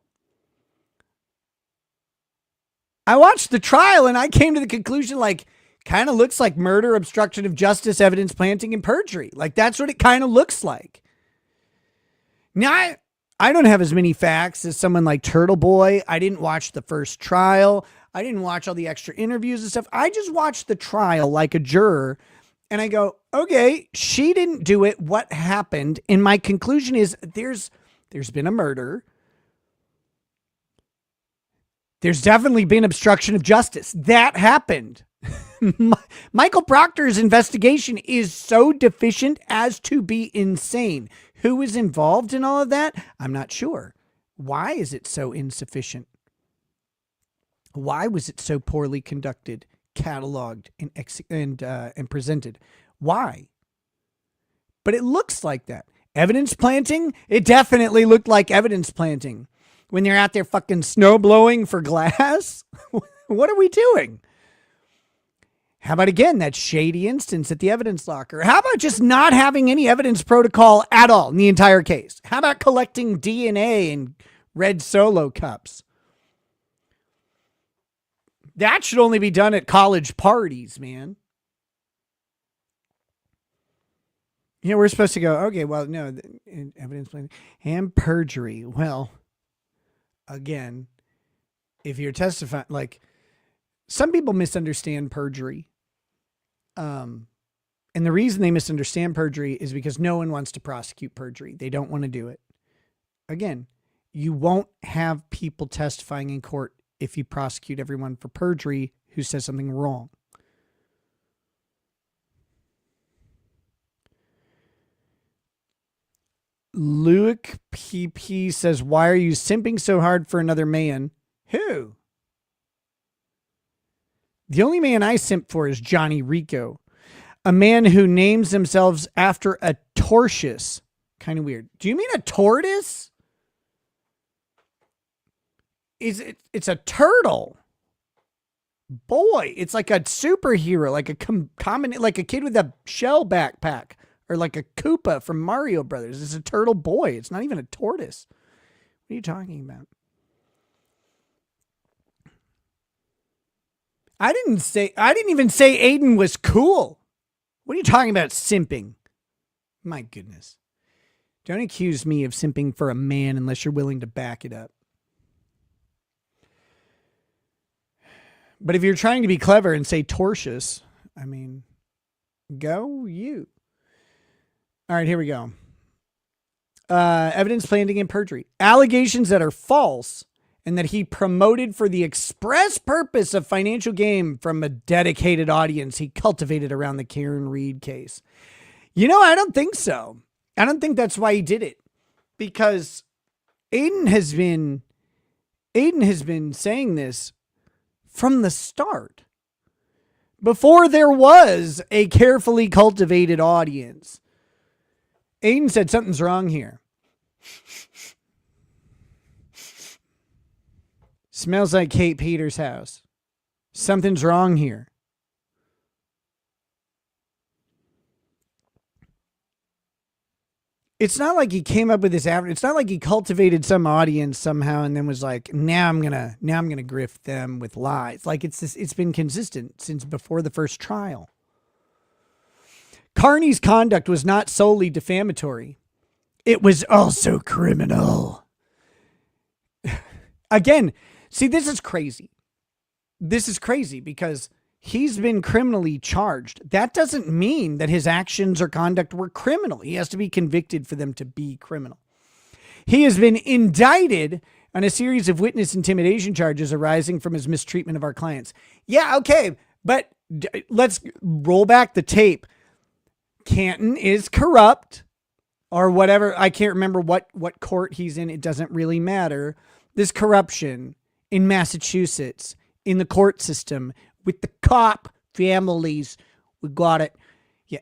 and I came to the conclusion, like, kind of looks like murder, obstruction of justice, evidence planting, and perjury. Like, that's what it kind of looks like. Now, I don't have as many facts as someone like TurtleBoy. I didn't watch the first trial. I didn't watch all the extra interviews and stuff. I just watched the trial like a juror. And I go, okay, she didn't do it. What happened? And my conclusion is there's been a murder. There's definitely been obstruction of justice. That happened. Michael Proctor's investigation is so deficient as to be insane. Who is involved in all of that? I'm not sure. Why is it so insufficient? Why was it so poorly conducted, cataloged, and presented? Why? But it looks like that. Evidence planting? It definitely looked like evidence planting. When you're out there fucking snow blowing for glass? What are we doing? How about, again, that shady instance at the evidence locker? How about just not having any evidence protocol at all in the entire case? How about collecting DNA in red Solo cups? That should only be done at college parties, man. You know, we're supposed to go, okay, well, no, evidence planting and perjury. Well, again, if you're testifying, like, some people misunderstand perjury. And the reason they misunderstand perjury is because no one wants to prosecute perjury. They don't want to do it. Again, you won't have people testifying in court if you prosecute everyone for perjury who says something wrong. Luke PP says, why are you simping so hard for another man? Who? The only man I simp for is Johnny Rico, a man who names themselves after a tortoise. Kind of weird. Do you mean a tortoise? It's a turtle. Boy, it's like a superhero, like a common, like a kid with a shell backpack, or like a Koopa from Mario Brothers. It's a turtle boy. It's not even a tortoise. What are you talking about? I didn't even say Aiden was cool. What are you talking about, simping? My goodness. Don't accuse me of simping for a man unless you're willing to back it up. But if you're trying to be clever and say tortious, I mean, go you. All right, here we go. Evidence, planting, and perjury. Allegations that are false and that he promoted for the express purpose of financial gain from a dedicated audience he cultivated around the Karen Reed case. You know, I don't think so. I don't think that's why he did it. Because Aiden has been saying this from the start. Before there was a carefully cultivated audience. Aiden said something's wrong here. Smells like Kate Peters' house. Something's wrong here. It's not like he came up with this average. It's not like he cultivated some audience somehow and then was like, now I'm gonna grift them with lies. Like it's been consistent since before the first trial. Carney's conduct was not solely defamatory. It was also criminal. Again, see, this is crazy. This is crazy because he's been criminally charged. That doesn't mean that his actions or conduct were criminal. He has to be convicted for them to be criminal. He has been indicted on a series of witness intimidation charges arising from his mistreatment of our clients. Yeah, okay, but let's roll back the tape. Canton is corrupt or whatever. I can't remember what court he's in. It doesn't really matter. This corruption in Massachusetts, in the court system, with the cop families, we got it. Yeah.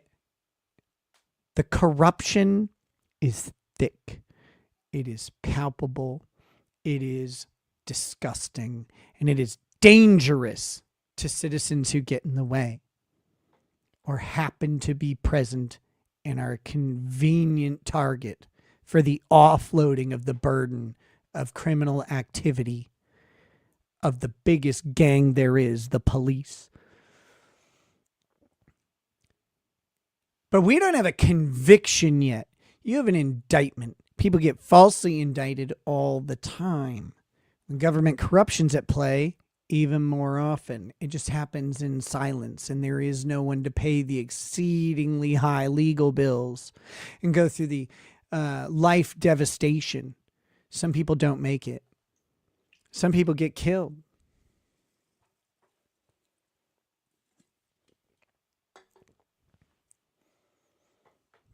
The corruption is thick. It is palpable. It is disgusting. And it is dangerous to citizens who get in the way or happen to be present and are a convenient target for the offloading of the burden of criminal activity of the biggest gang there is, the police. But we don't have a conviction yet. You have an indictment. People get falsely indicted all the time. When government corruption's at play, even more often. It just happens in silence, and there is no one to pay the exceedingly high legal bills and go through the life devastation. Some people don't make it. Some people get killed.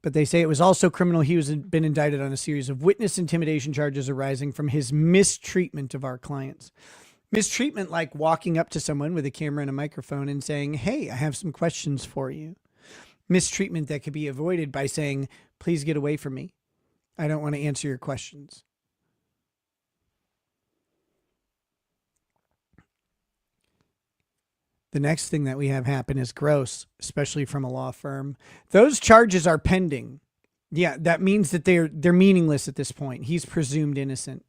But they say it was also criminal. He was been indicted on a series of witness intimidation charges arising from his mistreatment of our clients. Mistreatment like walking up to someone with a camera and a microphone and saying, hey, I have some questions for you. Mistreatment that could be avoided by saying, please get away from me. I don't want to answer your questions. The next thing that we have happen is gross, especially from a law firm. Those charges are pending. Yeah, that means that they're meaningless at this point. He's presumed innocent.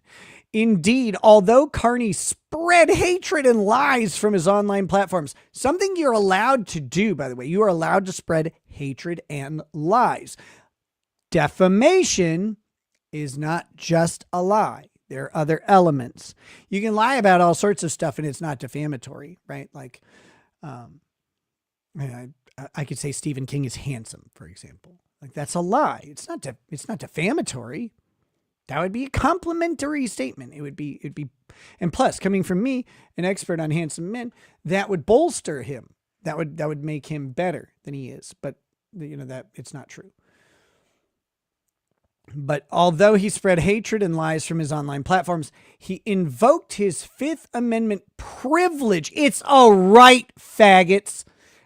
Indeed, although Carney spread hatred and lies from his online platforms, something you're allowed to do, by the way, you are allowed to spread hatred and lies. Defamation is not just a lie. There are other elements. You can lie about all sorts of stuff and it's not defamatory, right? Like, I could say Stephen King is handsome, for example. Like that's a lie. It's not defamatory. That would be a complimentary statement. It would be, and plus coming from me, an expert on handsome men, that would bolster him. That would make him better than he is. But you know that it's not true. But although he spread hatred and lies from his online platforms, he invoked his Fifth Amendment privilege. It's all right, faggots,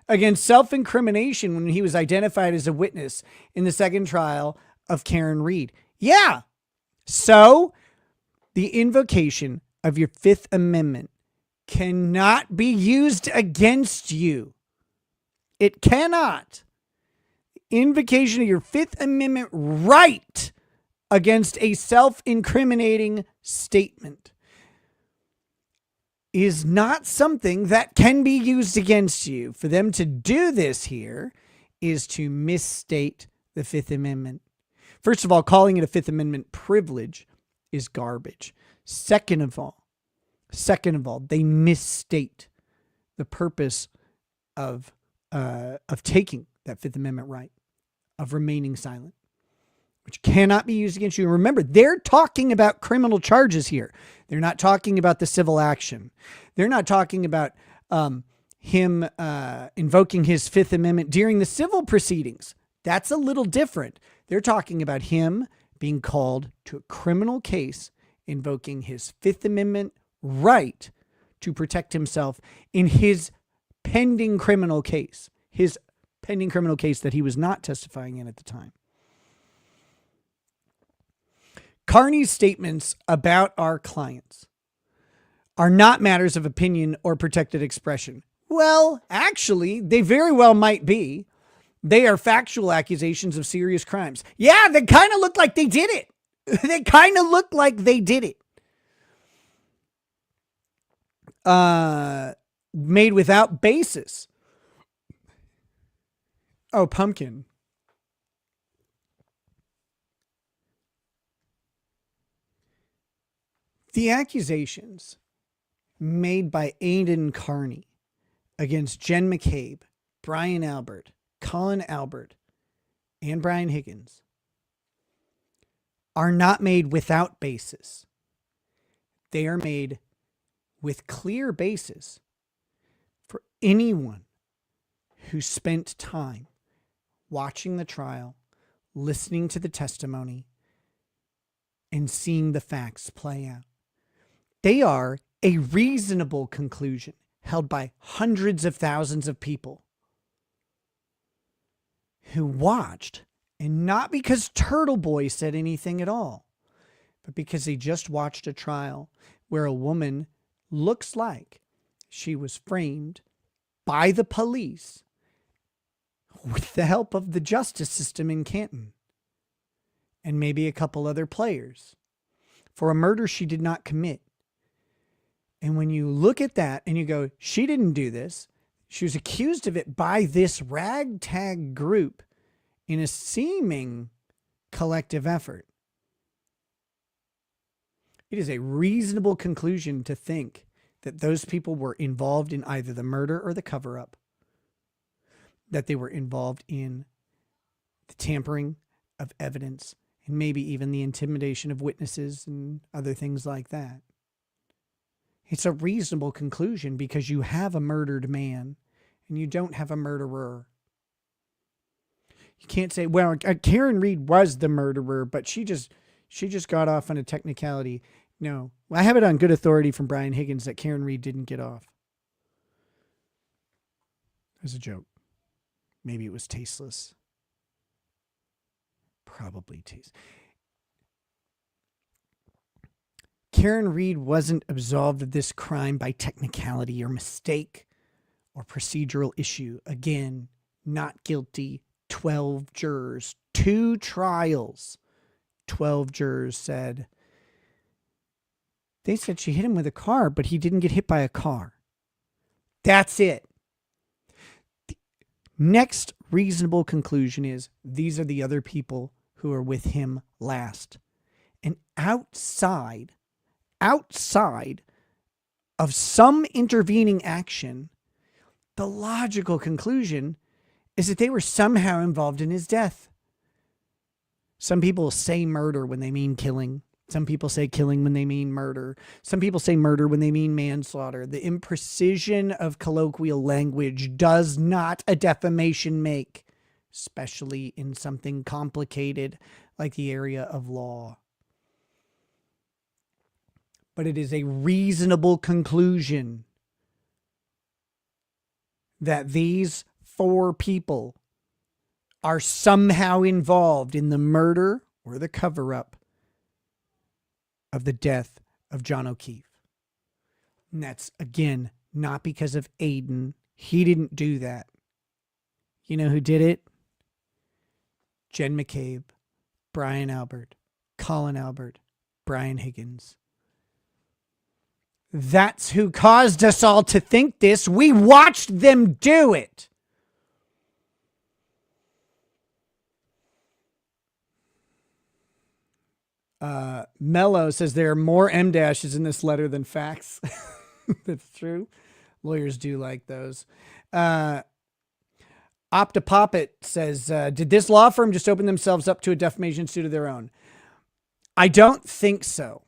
against self-incrimination when he was identified as a witness in the second trial of Karen Reed. Yeah. So the invocation of your Fifth Amendment cannot be used against you. It cannot. Invocation of your Fifth Amendment right against a self-incriminating statement is not something that can be used against you. For them to do this here is to misstate the Fifth Amendment. First of all, calling it a Fifth Amendment privilege is garbage. Second of all, they misstate the purpose of taking that Fifth Amendment right, of remaining silent, which cannot be used against you. And remember, they're talking about criminal charges here. They're not talking about the civil action. They're not talking about him invoking his Fifth Amendment during the civil proceedings. That's a little different. They're talking about him being called to a criminal case, invoking his Fifth Amendment right to protect himself in his pending criminal case, that he was not testifying in at the time. Carney's statements about our clients are not matters of opinion or protected expression. Well, actually, they very well might be. They are factual accusations of serious crimes. Yeah, they kind of look like they did it. They kind of look like they did it. Made without basis. Oh, pumpkin. The accusations made by Aidan Carney against Jen McCabe, Brian Albert, Colin Albert, and Brian Higgins are not made without basis. They are made with clear basis for anyone who spent time watching the trial, listening to the testimony, and seeing the facts play out. They are a reasonable conclusion held by hundreds of thousands of people who watched, and not because TurtleBoy said anything at all, but because they just watched a trial where a woman looks like she was framed by the police with the help of the justice system in Canton and maybe a couple other players for a murder she did not commit. And when you look at that and you go, she didn't do this, she was accused of it by this ragtag group in a seeming collective effort. It is a reasonable conclusion to think that those people were involved in either the murder or the cover-up, that they were involved in the tampering of evidence, and maybe even the intimidation of witnesses and other things like that. It's a reasonable conclusion because you have a murdered man and you don't have a murderer. You can't say, well, Karen Reed was the murderer, but she just got off on a technicality. No, I have it on good authority from Brian Higgins that Karen Reed didn't get off. It was a joke. Maybe it was tasteless. Probably tasteless. Karen Reed wasn't absolved of this crime by technicality or mistake or procedural issue. Again, not guilty. 12 jurors, 2 trials. 12 jurors said, they said she hit him with a car, but he didn't get hit by a car. That's it. The next reasonable conclusion is these are the other people who are with him last. And outside of some intervening action, the logical conclusion is that they were somehow involved in his death. Some people say murder when they mean killing. Some people say killing when they mean murder. Some people say murder when they mean manslaughter. The imprecision of colloquial language does not a defamation make, especially in something complicated like the area of law. But it is a reasonable conclusion that these 4 people are somehow involved in the murder or the cover-up of the death of John O'Keefe. And that's, again, not because of Aiden. He didn't do that. You know who did it? Jen McCabe, Brian Albert, Colin Albert, Brian Higgins. That's who caused us all to think this. We watched them do it. Mello says there are more M dashes in this letter than facts. That's true. Lawyers do like those. Optopoppet says, did this law firm just open themselves up to a defamation suit of their own? I don't think so.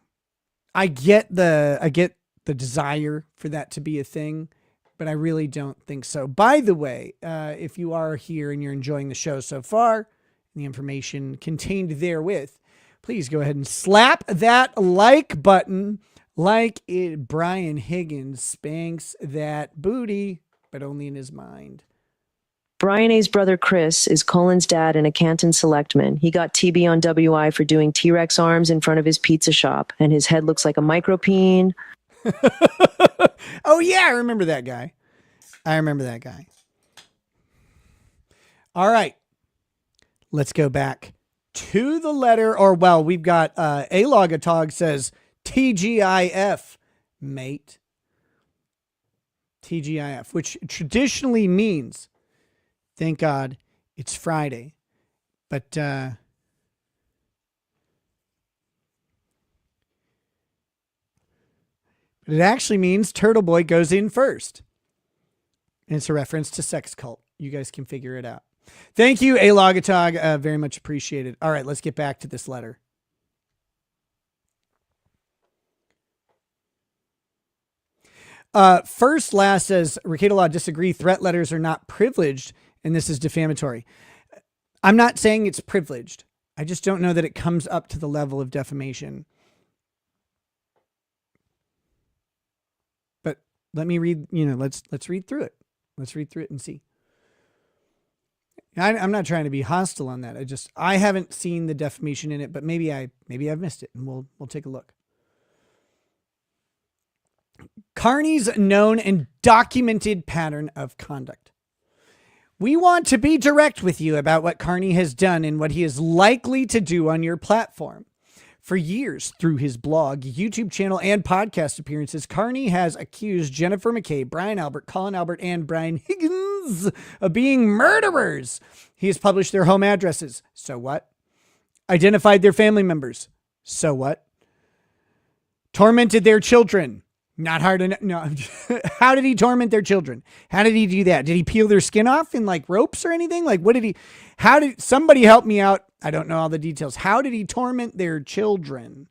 I get the desire for that to be a thing, but I really don't think so. By the way, if you are here and you're enjoying the show so far, the information contained therewith, please go ahead and slap that like button like Brian Higgins spanks that booty, but only in his mind. Brian A's brother Chris is Colin's dad and a Canton selectman. He got TB on WI for doing T-Rex arms in front of his pizza shop, and his head looks like a micropene. Oh, yeah, I remember that guy. All right. Let's go back to the letter, or, well, we've got Alogatog says, TGIF, mate. TGIF, which traditionally means, thank God, it's Friday. But it actually means TurtleBoy goes in first. And it's a reference to Sex Cult. You guys can figure it out. Thank you, Alogatog. Very much appreciated. All right, let's get back to this letter. First Last says, Ricada Law disagree. Threat letters are not privileged, and this is defamatory. I'm not saying it's privileged. I just don't know that it comes up to the level of defamation. But let me read, let's read through it. Let's read through it and see. I'm not trying to be hostile on that. I haven't seen the defamation in it, but maybe I've missed it, and we'll take a look. Carney's known and documented pattern of conduct. We want to be direct with you about what Carney has done and what he is likely to do on your platform. For years, through his blog, YouTube channel, and podcast appearances, Carney has accused Jennifer McCabe, Brian Albert, Colin Albert, and Brian Higgins of being murderers. He has published their home addresses. So what? Identified their family members. So what? Tormented their children. Not hard enough. No. How did he torment their children? How did he do that? Did he peel their skin off in like ropes or anything? Like, how did somebody help me out? I don't know all the details. How did he torment their children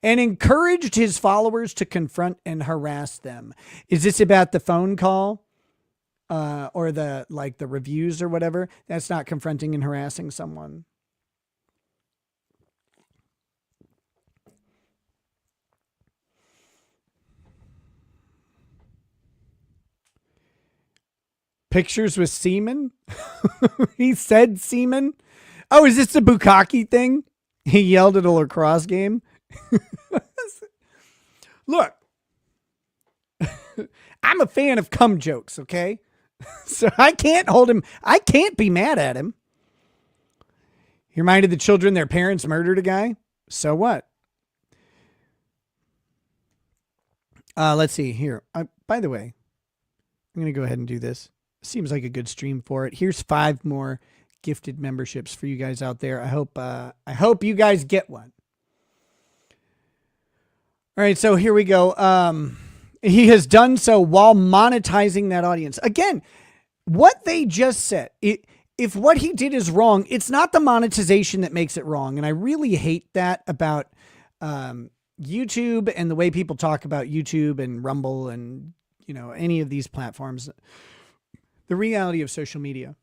and encouraged his followers to confront and harass them? Is this about the phone call or the reviews or whatever? That's not confronting and harassing someone. Pictures with semen? He said semen? Oh, is this the bukkake thing? He yelled at a lacrosse game? Look, I'm a fan of cum jokes, okay? So I can't hold him. I can't be mad at him. He reminded the children their parents murdered a guy. So what? Let's see here. By the way, I'm going to go ahead and do this. Seems like a good stream for it. Here's 5 more gifted memberships for you guys out there. I hope you guys get one. All right, so here we go. He has done so while monetizing that audience. Again, what they just said, if what he did is wrong, it's not the monetization that makes it wrong. And I really hate that about YouTube and the way people talk about YouTube and Rumble and, any of these platforms. The reality of social media.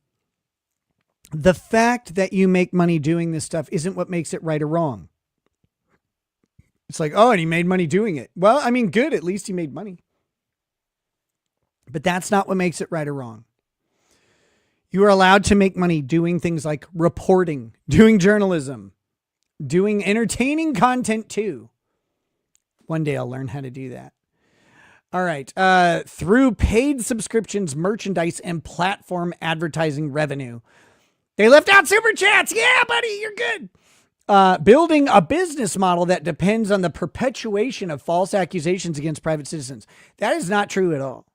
The fact that you make money doing this stuff isn't what makes it right or wrong. It's like, oh, and he made money doing it. Well, I mean, good. At least he made money. But that's not what makes it right or wrong. You are allowed to make money doing things like reporting, doing journalism, doing entertaining content too. One day I'll learn how to do that. All right. Through paid subscriptions, merchandise, and platform advertising revenue. They left out super chats. Yeah, buddy, you're good. building a business model that depends on the perpetuation of false accusations against private citizens. That is not true at all.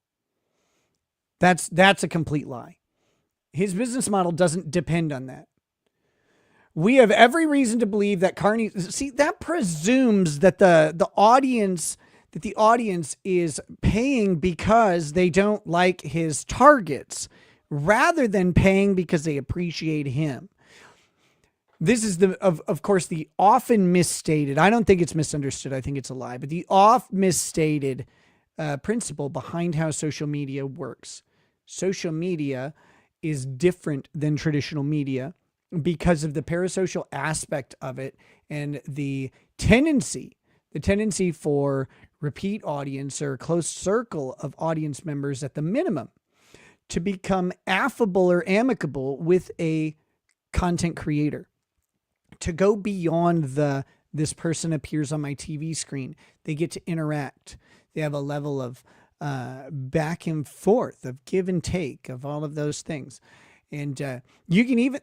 That's a complete lie. His business model doesn't depend on that. We have every reason to believe that Carney, see, that presumes that the audience is paying because they don't like his targets rather than paying because they appreciate him. This is of course the often misstated, I don't think it's misunderstood, I think it's a lie, but the oft misstated principle behind how social media works. Social media is different than traditional media because of the parasocial aspect of it and the tendency for repeat audience or close circle of audience members at the minimum to become affable or amicable with a content creator, to go beyond this person appears on my TV screen. They get to interact. They have a level of back and forth, of give and take, of all of those things. And you can even,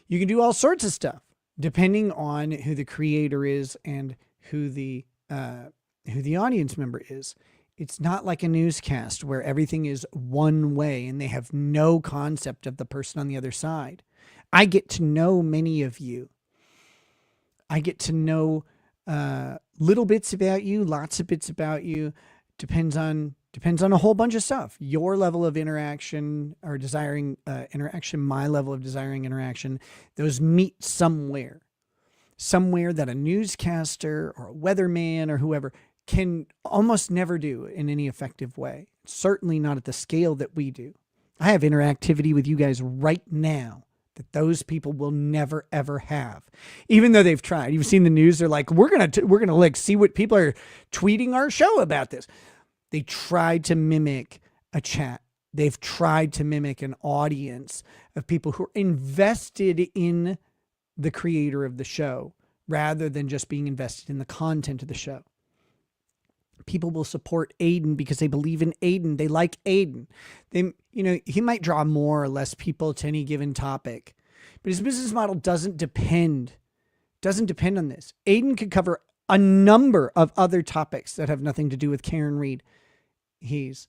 you can do all sorts of stuff depending on who the creator is and who the audience member is. It's not like a newscast where everything is one way and they have no concept of the person on the other side. I get to know many of you. I get to know little bits about you, lots of bits about you. Depends on a whole bunch of stuff. Your level of interaction or desiring interaction, my level of desiring interaction, those meet somewhere that a newscaster or a weatherman or whoever can almost never do in any effective way. Certainly not at the scale that we do. I have interactivity with you guys right now that those people will never ever have, even though they've tried. You've seen the news. They're like, we're gonna like see what people are tweeting our show about this. They tried to mimic a chat. They've tried to mimic an audience of people who are invested in the creator of the show rather than just being invested in the content of the show. People will support Aiden because they believe in Aiden. They like Aiden. He might draw more or less people to any given topic, but his business model doesn't depend on this. Aiden could cover a number of other topics that have nothing to do with Karen Reed. He's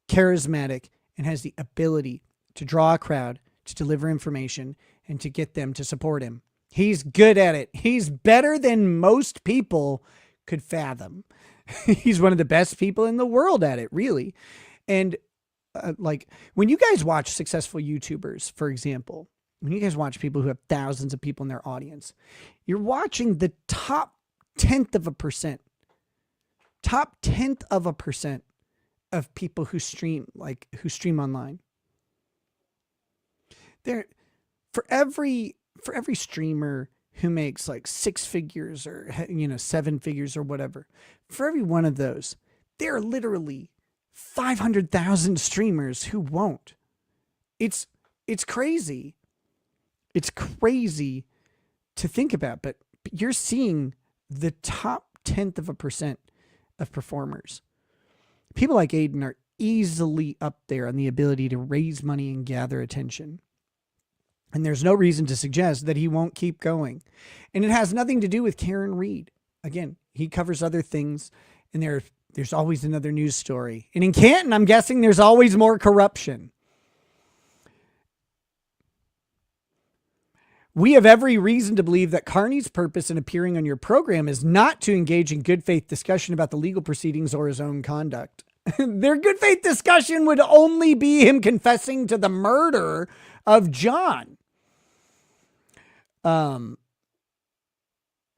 charismatic and has the ability to draw a crowd, to deliver information, and to get them to support him. He's good at it. He's better than most people could fathom. He's one of the best people in the world at it, really. And like when you guys watch successful YouTubers, for example, when you guys watch people who have thousands of people in their audience, you're watching the top 10th of a percent of people who stream online. For every streamer who makes like 6 figures or 7 figures or whatever, for every one of those, there are literally 500,000 streamers who won't. It's crazy. It's crazy to think about, but you're seeing the top 10th of a percent of performers. People like Aiden are easily up there on the ability to raise money and gather attention. And there's no reason to suggest that he won't keep going. And it has nothing to do with Karen Reed. Again, he covers other things, and there's always another news story. And in Canton, I'm guessing there's always more corruption. We have every reason to believe that Carney's purpose in appearing on your program is not to engage in good faith discussion about the legal proceedings or his own conduct. Their good faith discussion would only be him confessing to the murder of John.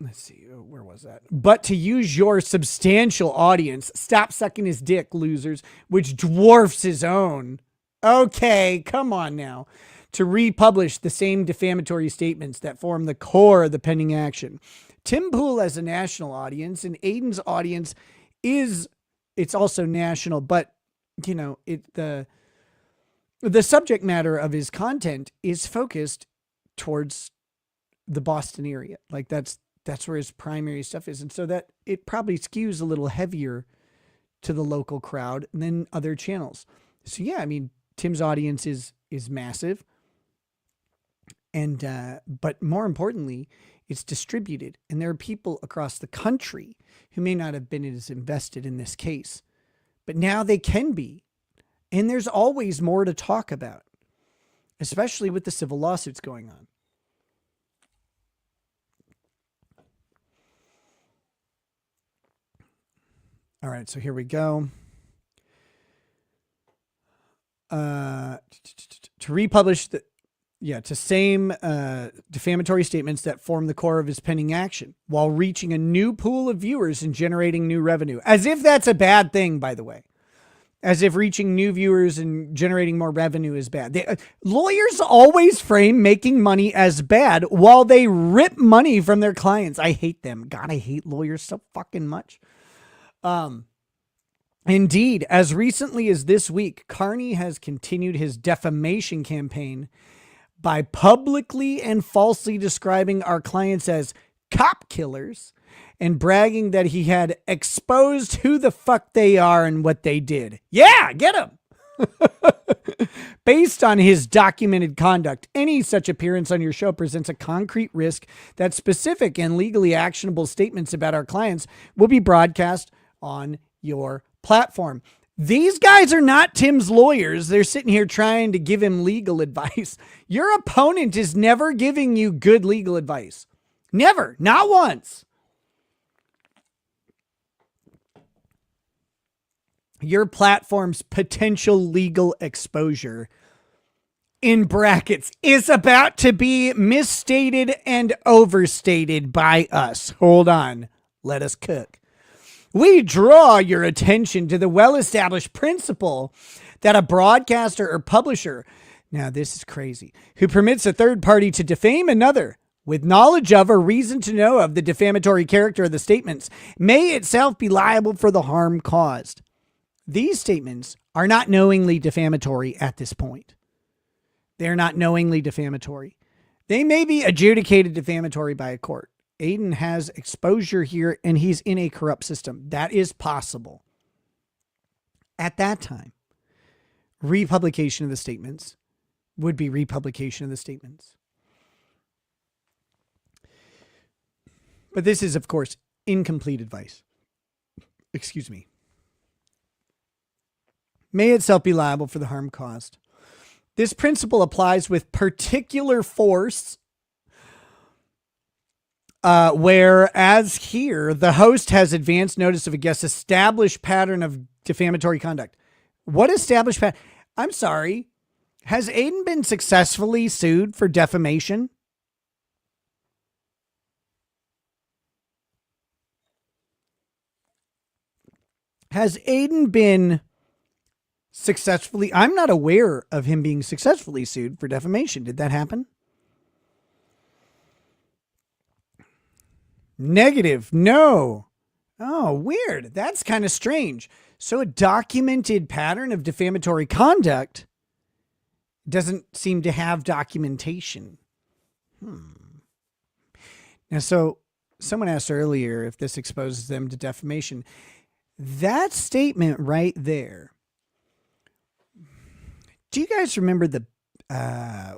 Let's see, where was that? But to use your substantial audience, stop sucking his dick, losers, which dwarfs his own. Okay, come on now. To republish the same defamatory statements that form the core of the pending action. Tim Pool has a national audience, and Aiden's audience it's also national, but the subject matter of his content is focused towards the Boston area. Like that's where his primary stuff is. And so that it probably skews a little heavier to the local crowd than other channels. So yeah, I mean, Tim's audience is massive. And, but more importantly, It's distributed. And there are people across the country who may not have been as invested in this case, but now they can be. And there's always more to talk about, especially with the civil lawsuits going on. All right, so here we go. To republish to same defamatory statements that form the core of his pending action while reaching a new pool of viewers and generating new revenue. As if that's a bad thing, by the way. As if reaching new viewers and generating more revenue is bad. Lawyers always frame making money as bad while they rip money from their clients. I hate them. God, I hate lawyers so fucking much. Indeed, as recently as this week, Carney has continued his defamation campaign by publicly and falsely describing our clients as cop killers and bragging that he had exposed who the fuck they are and what they did. Yeah, get him. Based on his documented conduct, any such appearance on your show presents a concrete risk that specific and legally actionable statements about our clients will be broadcast on your platform. These guys are not Tim's lawyers. They're sitting here trying to give him legal advice. Your opponent is never giving you good legal advice. Never. Not once. Your platform's potential legal exposure, in brackets, is about to be misstated and overstated by us. Hold on. Let us cook. We draw your attention to the well-established principle that a broadcaster or publisher, now this is crazy, who permits a third party to defame another with knowledge of or reason to know of the defamatory character of the statements may itself be liable for the harm caused. These statements are not knowingly defamatory at this point. They're not knowingly defamatory. They may be adjudicated defamatory by a court. Aiden has exposure here and he's in a corrupt system. That is possible. At that time, republication of the statements would be republication of the statements. But this is, of course, incomplete advice. Excuse me. May itself be liable for the harm caused. This principle applies with particular force, whereas here, the host has advanced notice of a guest's established pattern of defamatory conduct. What established pattern? I'm sorry. Has Aiden been successfully sued for defamation? Has Aiden been successfully? I'm not aware of him being successfully sued for defamation. Did that happen? Negative. No. Oh, weird. That's kind of strange. So a documented pattern of defamatory conduct doesn't seem to have documentation. Now, so someone asked earlier if this exposes them to defamation. That statement right there. Do you guys remember the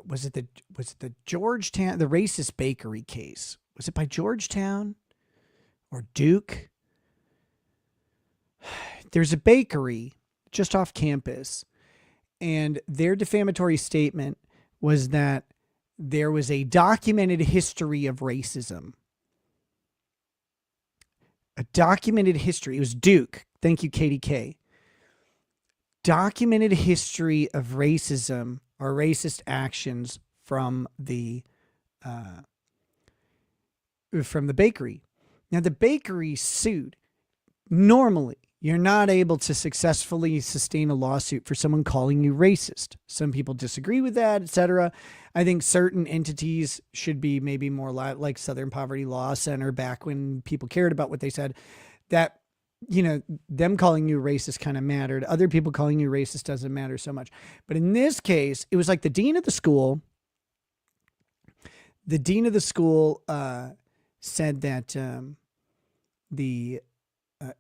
was it the Georgetown, the racist bakery case? Was it by Georgetown or Duke? There's a bakery just off campus, and their defamatory statement was that there was a documented history of racism. A documented history. It was Duke. Thank you, KDK. Documented history of racism or racist actions from the bakery. Now, the bakery sued. Normally, you're not able to successfully sustain a lawsuit for someone calling you racist. Some people disagree with that, etc. I think certain entities should be maybe more like Southern Poverty Law Center back when people cared about what they said, that, you know, them calling you racist kind of mattered. Other people calling you racist doesn't matter so much. But in this case, it was like the dean of the school. The dean of the school said that the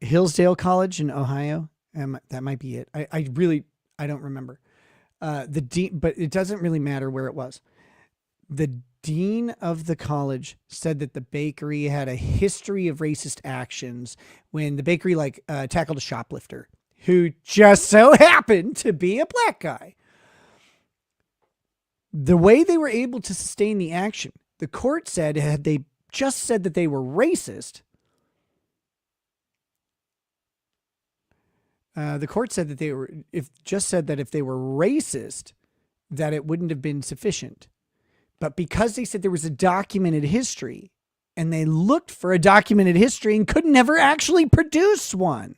Hillsdale College in Ohio, that might be it. I don't remember. The dean, but it doesn't really matter where it was. The dean of the college said that the bakery had a history of racist actions when the bakery tackled a shoplifter who just so happened to be a black guy. The way they were able to sustain the action, the court said, had they just said that they were racist, the court said that if they were racist, that it wouldn't have been sufficient. But because they said there was a documented history, and they looked for a documented history and could never actually produce one.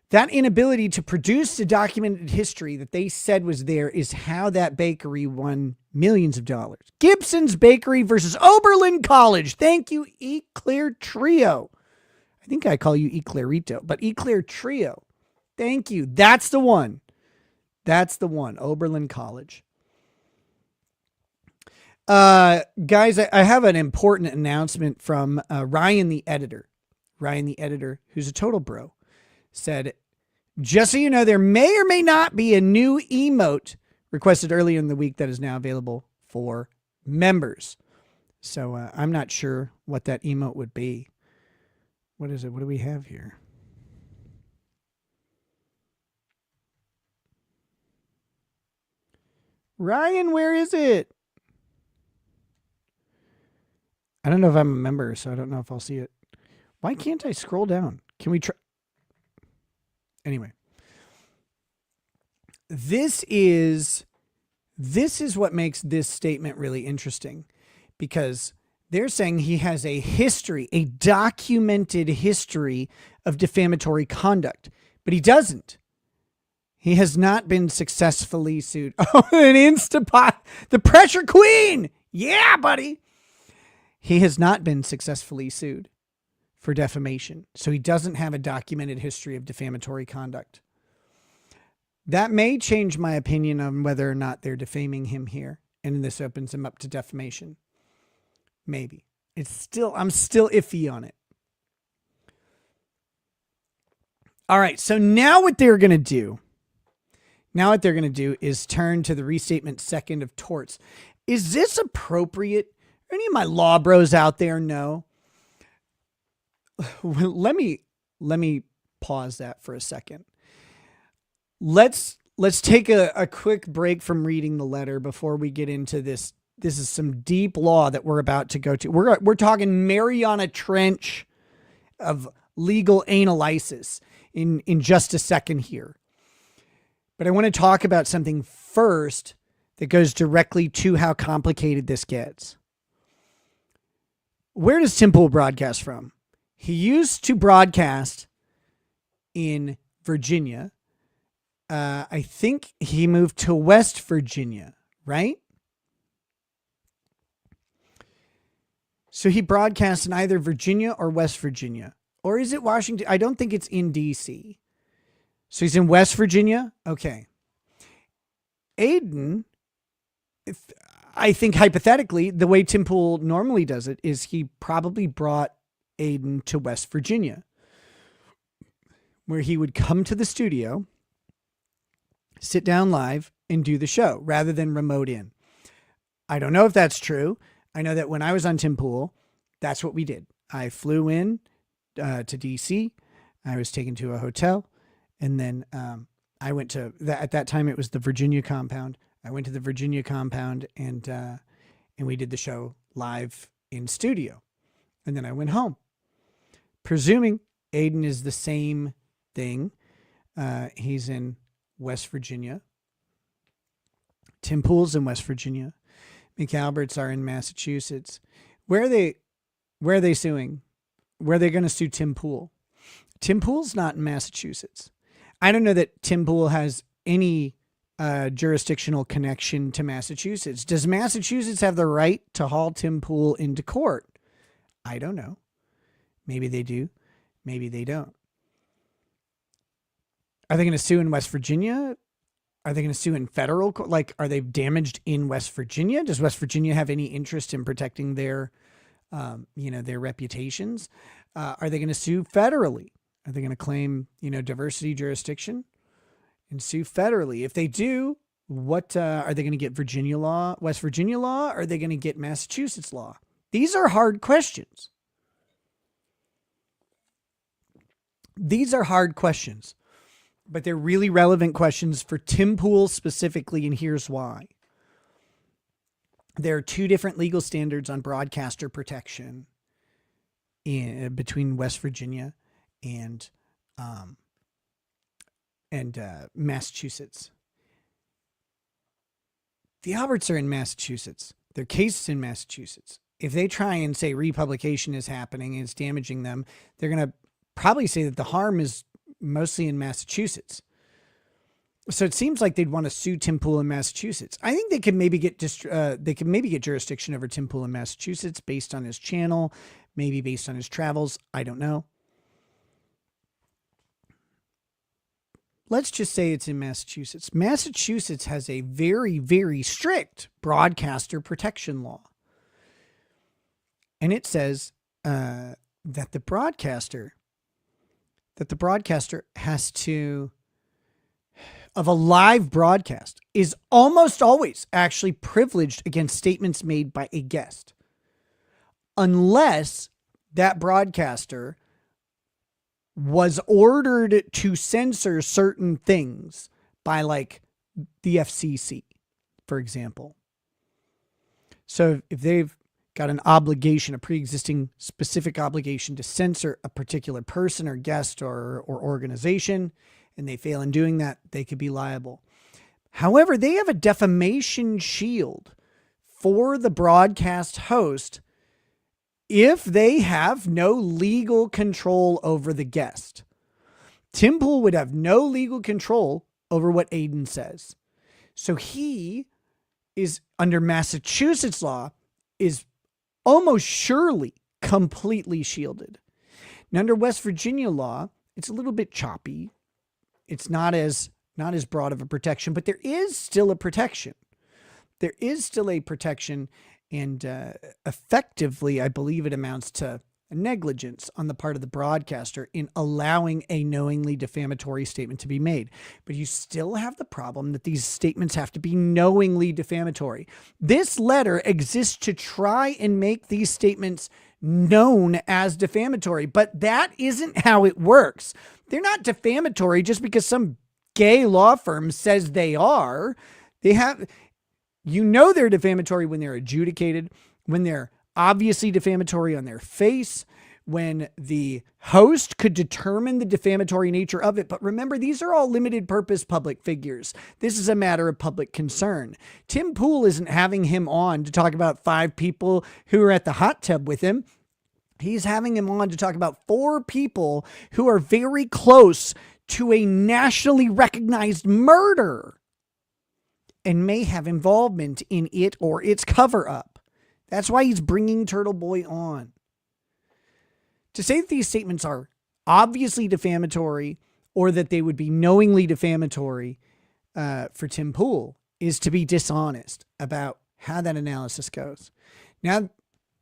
That inability to produce a documented history that they said was there is how that bakery won millions of dollars. Gibson's Bakery versus Oberlin College. Thank you, Eclair Trio. I think I call you Eclairito, but Eclair Trio. Thank you. That's the one. That's the one. Oberlin College. Guys, I have an important announcement from Ryan the editor. Ryan the editor, who's a total bro, said, just so you know, there may or may not be a new emote requested earlier in the week that is now available for members. So I'm not sure what that emote would be. What is it? What do we have here? Ryan, where is it? I don't know if I'm a member, so I don't know if I'll see it. Why can't I scroll down? Can we try? Anyway. This is what makes this statement really interesting, because they're saying he has a history, a documented history of defamatory conduct, but he doesn't. He has not been successfully sued. Oh, an Instapot, the pressure queen. Yeah, buddy. He has not been successfully sued for defamation. So he doesn't have a documented history of defamatory conduct. That may change my opinion on whether or not they're defaming him here, and this opens him up to defamation. Maybe. I'm still iffy on it. All right. So now what they're going to do is turn to the restatement second of torts. Is this appropriate? Any of my law bros out there know? Let me pause that for a second. Let's take a quick break from reading the letter before we get into this. This is some deep law that we're about to go to. We're talking Mariana Trench of legal analysis in just a second here. But I want to talk about something first that goes directly to how complicated this gets. Where does Tim Pool broadcast from? He used to broadcast in Virginia. I think he moved to West Virginia, right? So he broadcasts in either Virginia or West Virginia. Or is it Washington? I don't think it's in D.C. So he's in West Virginia? Okay. Aiden, I think hypothetically, the way Tim Pool normally does it is he probably brought Aiden to West Virginia, where he would come to the studio, sit down live, and do the show rather than remote in. I don't know if that's true. I know that when I was on Tim Pool, that's what we did. I flew in to DC. I was taken to a hotel, and then I went to at that time it was the Virginia compound. I went to the Virginia compound and we did the show live in studio, and then I went home. Presuming Aiden is the same thing. He's in West Virginia. Tim Pool's in West Virginia. McAlberts are in Massachusetts. Where are they suing? Where are they going to sue Tim Pool? Tim Pool's not in Massachusetts. I don't know that Tim Pool has any jurisdictional connection to Massachusetts. Does Massachusetts have the right to haul Tim Pool into court? I don't know. Maybe they do. Maybe they don't. Are they going to sue in West Virginia? Are they going to sue in federal court? Like, are they damaged in West Virginia? Does West Virginia have any interest in protecting their, their reputations? Are they going to sue federally? Are they going to claim, diversity jurisdiction and sue federally? If they do, What are they going to get? Virginia law, West Virginia law? Or are they going to get Massachusetts law? These are hard questions. These are hard questions, but they're really relevant questions for Tim Pool specifically, and here's why. There are two different legal standards on broadcaster protection between West Virginia and Massachusetts. The Alberts are in Massachusetts. Their case is in Massachusetts. If they try and say republication is happening and it's damaging them, they're going to probably say that the harm is mostly in Massachusetts. So it seems like they'd want to sue Tim Pool in Massachusetts. I think they could maybe get jurisdiction over Tim Pool in Massachusetts based on his channel, maybe based on his travels. I don't know. Let's just say it's in Massachusetts. Massachusetts has a very, very strict broadcaster protection law. And it says that the broadcaster has to, of a live broadcast, is almost always actually privileged against statements made by a guest. Unless that broadcaster was ordered to censor certain things by like the FCC, for example. So if they've got an obligation, a pre-existing specific obligation to censor a particular person or guest or organization, and they fail in doing that, they could be liable. However, they have a defamation shield for the broadcast host if they have no legal control over the guest. Tim Pool would have no legal control over what Aiden says. So he is, under Massachusetts law, is almost surely completely shielded. Now, under West Virginia law, it's a little bit choppy. It's not as broad of a protection, but there is still a protection. There is still a protection, and effectively, I believe it amounts to negligence on the part of the broadcaster in allowing a knowingly defamatory statement to be made. But you still have the problem that these statements have to be knowingly defamatory. This letter exists to try and make these statements known as defamatory, but that isn't how it works. They're not defamatory just because some gay law firm says they are. They're defamatory when they're adjudicated, when they're obviously defamatory on their face, when the host could determine the defamatory nature of it. But remember, these are all limited purpose public figures. This is a matter of public concern. Tim Pool isn't having him on to talk about 5 people who are at the hot tub with him. He's having him on to talk about 4 people who are very close to a nationally recognized murder and may have involvement in it or its cover-up. That's why he's bringing TurtleBoy on. To say that these statements are obviously defamatory or that they would be knowingly defamatory for Tim Pool is to be dishonest about how that analysis goes. Now,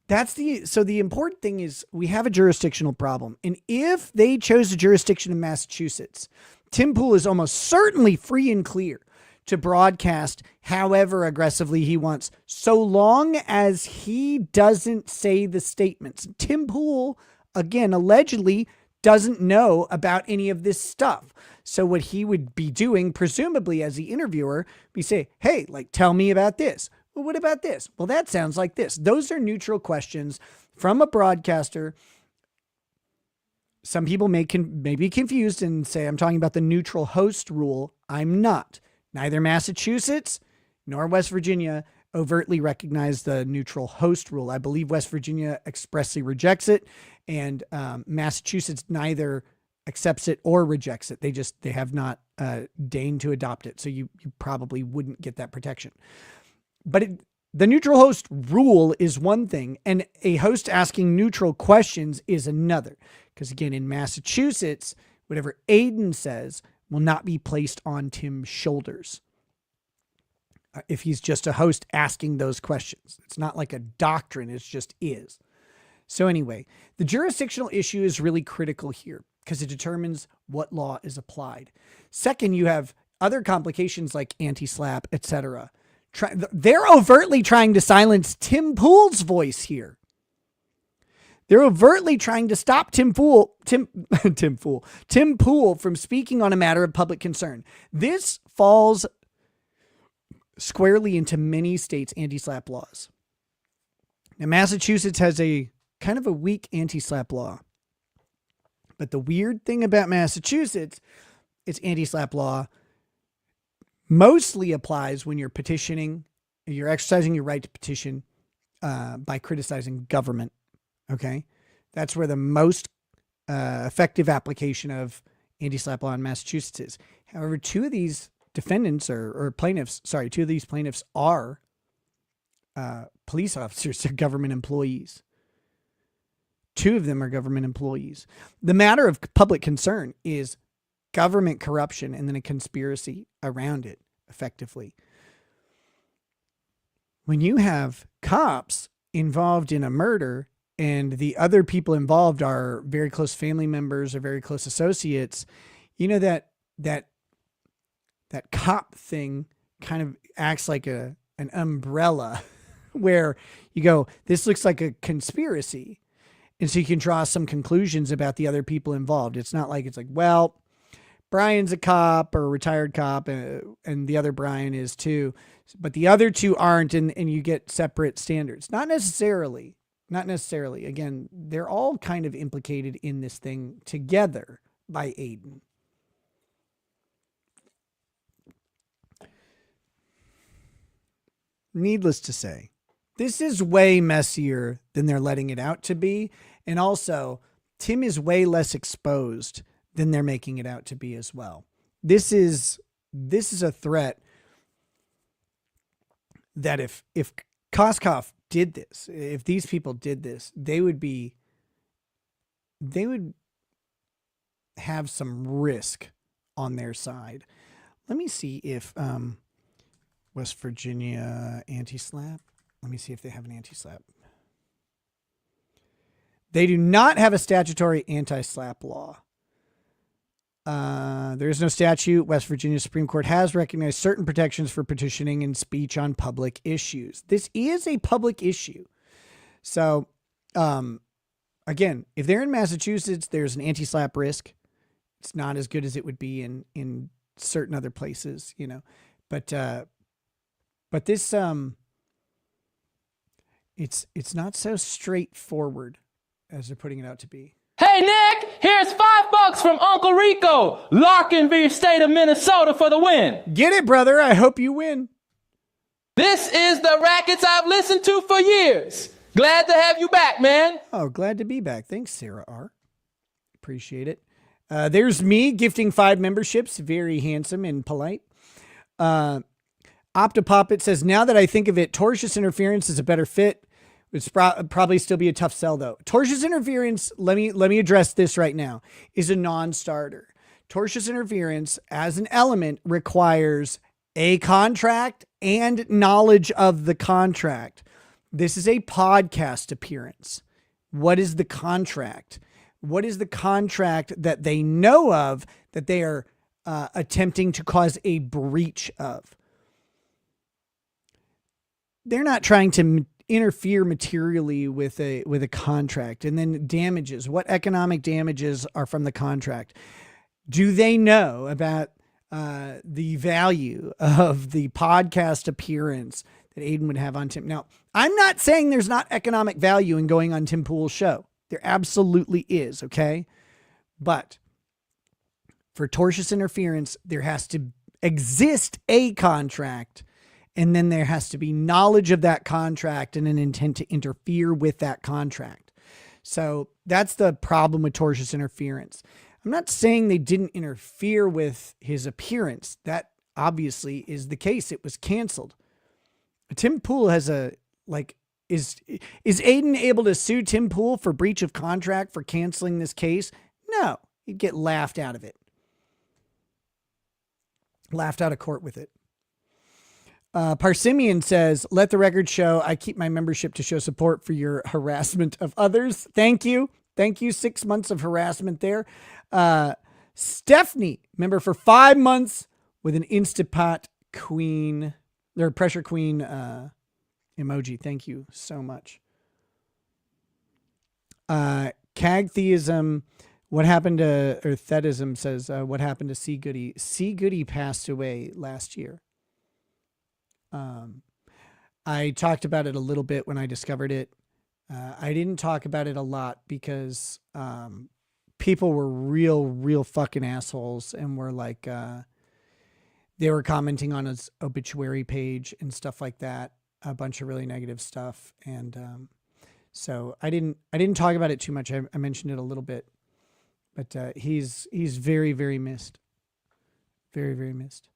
so the important thing is we have a jurisdictional problem. And if they chose a jurisdiction in Massachusetts, Tim Pool is almost certainly free and clear to broadcast however aggressively he wants, so long as he doesn't say the statements. Tim Pool, again, allegedly doesn't know about any of this stuff. So what he would be doing, presumably as the interviewer, be say, hey, like, tell me about this. Well, what about this? Well, that sounds like this. Those are neutral questions from a broadcaster. Some people may be confused and say, I'm talking about the neutral host rule. I'm not. Neither Massachusetts nor West Virginia overtly recognize the neutral host rule. I believe West Virginia expressly rejects it, and Massachusetts neither accepts it or rejects it. They have not deigned to adopt it. So you probably wouldn't get that protection. But the neutral host rule is one thing, and a host asking neutral questions is another. Because again, in Massachusetts, whatever Aiden says will not be placed on Tim's shoulders if he's just a host asking those questions. It's not like a doctrine, it just is. So anyway, the jurisdictional issue is really critical here because it determines what law is applied. Second, you have other complications like anti-slap, etc. They're overtly trying to silence Tim Pool's voice here. They're overtly trying to stop Tim Pool from speaking on a matter of public concern. This falls squarely into many states' anti-slap laws. Now, Massachusetts has a kind of a weak anti-slap law. But the weird thing about Massachusetts, its anti-slap law mostly applies when you're petitioning, you're exercising your right to petition by criticizing government. Okay? That's where the most effective application of anti-slap law in Massachusetts is. However, two of these plaintiffs are police officers. They're government employees. Two of them are government employees. The matter of public concern is government corruption and then a conspiracy around it, effectively. When you have cops involved in a murder and the other people involved are very close family members or very close associates, you know that cop thing kind of acts like an umbrella where you go, this looks like a conspiracy. And so you can draw some conclusions about the other people involved. It's not like it's like, well, Brian's a cop or a retired cop and the other Brian is too, but the other two aren't, and you get separate standards. Not necessarily. Again, they're all kind of implicated in this thing together by Aiden. Needless to say, this is way messier than they're letting it out to be. And also, Tim is way less exposed than they're making it out to be as well. This is a threat that if Koskoff did this, if these people did this, they would have some risk on their side. Let me see if West Virginia anti-slap. Let me see if they have an anti-slap. They do not have a statutory anti-slap law. There is no statute. West Virginia Supreme Court has recognized certain protections for petitioning and speech on public issues. This is a public issue. So, again, if they're in Massachusetts, there's an anti-slap risk. It's not as good as it would be in certain other places, you know. But this it's not so straightforward as they're putting it out to be. Hey, Nick, here's $5 from Uncle Rico. Larkinville, state of Minnesota for the win. Get it, brother. I hope you win. This is the rackets I've listened to for years. Glad to have you back, man. Oh, glad to be back. Thanks, Sarah R. Appreciate it. There's me gifting 5 memberships. Very handsome and polite. Optopoppet says, now that I think of it, tortious interference is a better fit. It's probably still be a tough sell, though. Tortious interference, let me address this right now, is a non-starter. Tortious interference as an element requires a contract and knowledge of the contract. This is a podcast appearance. What is the contract? What is the contract that they know of that they are attempting to cause a breach of? They're not trying to interfere materially with a contract. And then damages. What economic damages are from the contract? Do they know about the value of the podcast appearance that Aiden would have on Tim? Now, I'm not saying there's not economic value in going on Tim Pool's show. There absolutely is, okay? But for tortious interference, there has to exist a contract, and then there has to be knowledge of that contract and an intent to interfere with that contract. So that's the problem with tortious interference. I'm not saying they didn't interfere with his appearance. That obviously is the case. It was canceled. Tim Pool has is Aiden able to sue Tim Pool for breach of contract for canceling this case? No, he'd get laughed out of it. Laughed out of court with it. Parsimian says, let the record show I keep my membership to show support for your harassment of others. Thank you. Thank you. 6 months of harassment there. Stephanie, member for 5 months. with an Instapot queen or pressure queen emoji. Thank you so much. Cagtheism, what happened to, or Thetism says, what happened to C Goody? C Goody passed away last year. I talked about it a little bit when I discovered it. I didn't talk about it a lot because people were real fucking assholes and were like, they were commenting on his obituary page and stuff like that. A bunch of really negative stuff. And so I didn't talk about it too much. I mentioned it a little bit, but he's very, very missed. Very, very missed.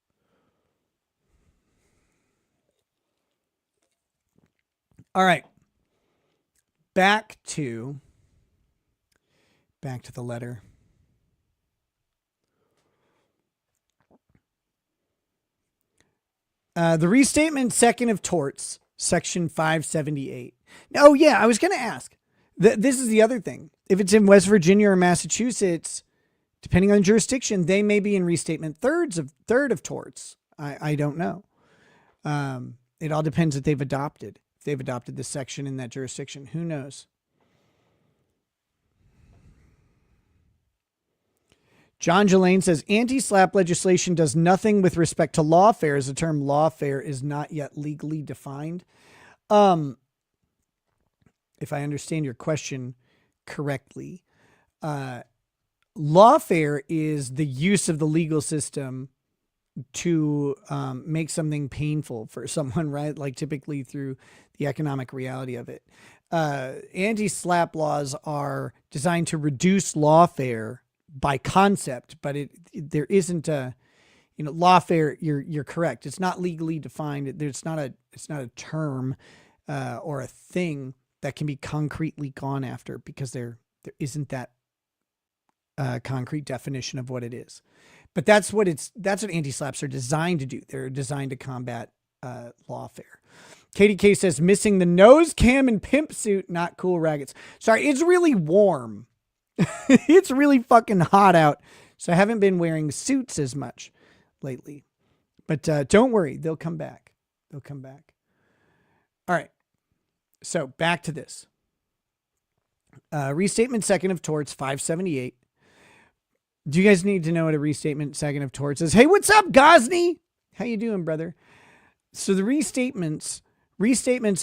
All right. Back to the letter. The restatement second of torts, section 578. Oh yeah, I was going to ask. This is the other thing. If it's in West Virginia or Massachusetts, depending on jurisdiction, they may be in restatement third of torts. I don't know. It all depends if they've adopted. If they've adopted this section in that jurisdiction, who knows? John Jelaine says, anti-slap legislation does nothing with respect to lawfare, as the term lawfare is not yet legally defined. If I understand your question correctly, lawfare is the use of the legal system to make something painful for someone, right? Like typically through the economic reality of it. Anti-slap laws are designed to reduce lawfare by concept, but there isn't a, lawfare. You're correct. It's not legally defined. It's not a term or a thing that can be concretely gone after because there isn't that concrete definition of what it is. But that's what anti-slaps are designed to do. They're designed to combat lawfare. Katie K says, missing the nose cam and pimp suit, not cool raggets. Sorry, it's really warm. It's really fucking hot out. So I haven't been wearing suits as much lately. But don't worry, they'll come back. They'll come back. All right. So back to this. Restatement second of torts, 578. Do you guys need to know what a restatement second of torts is? Hey, what's up, Gosney? How you doing, brother? So the restatements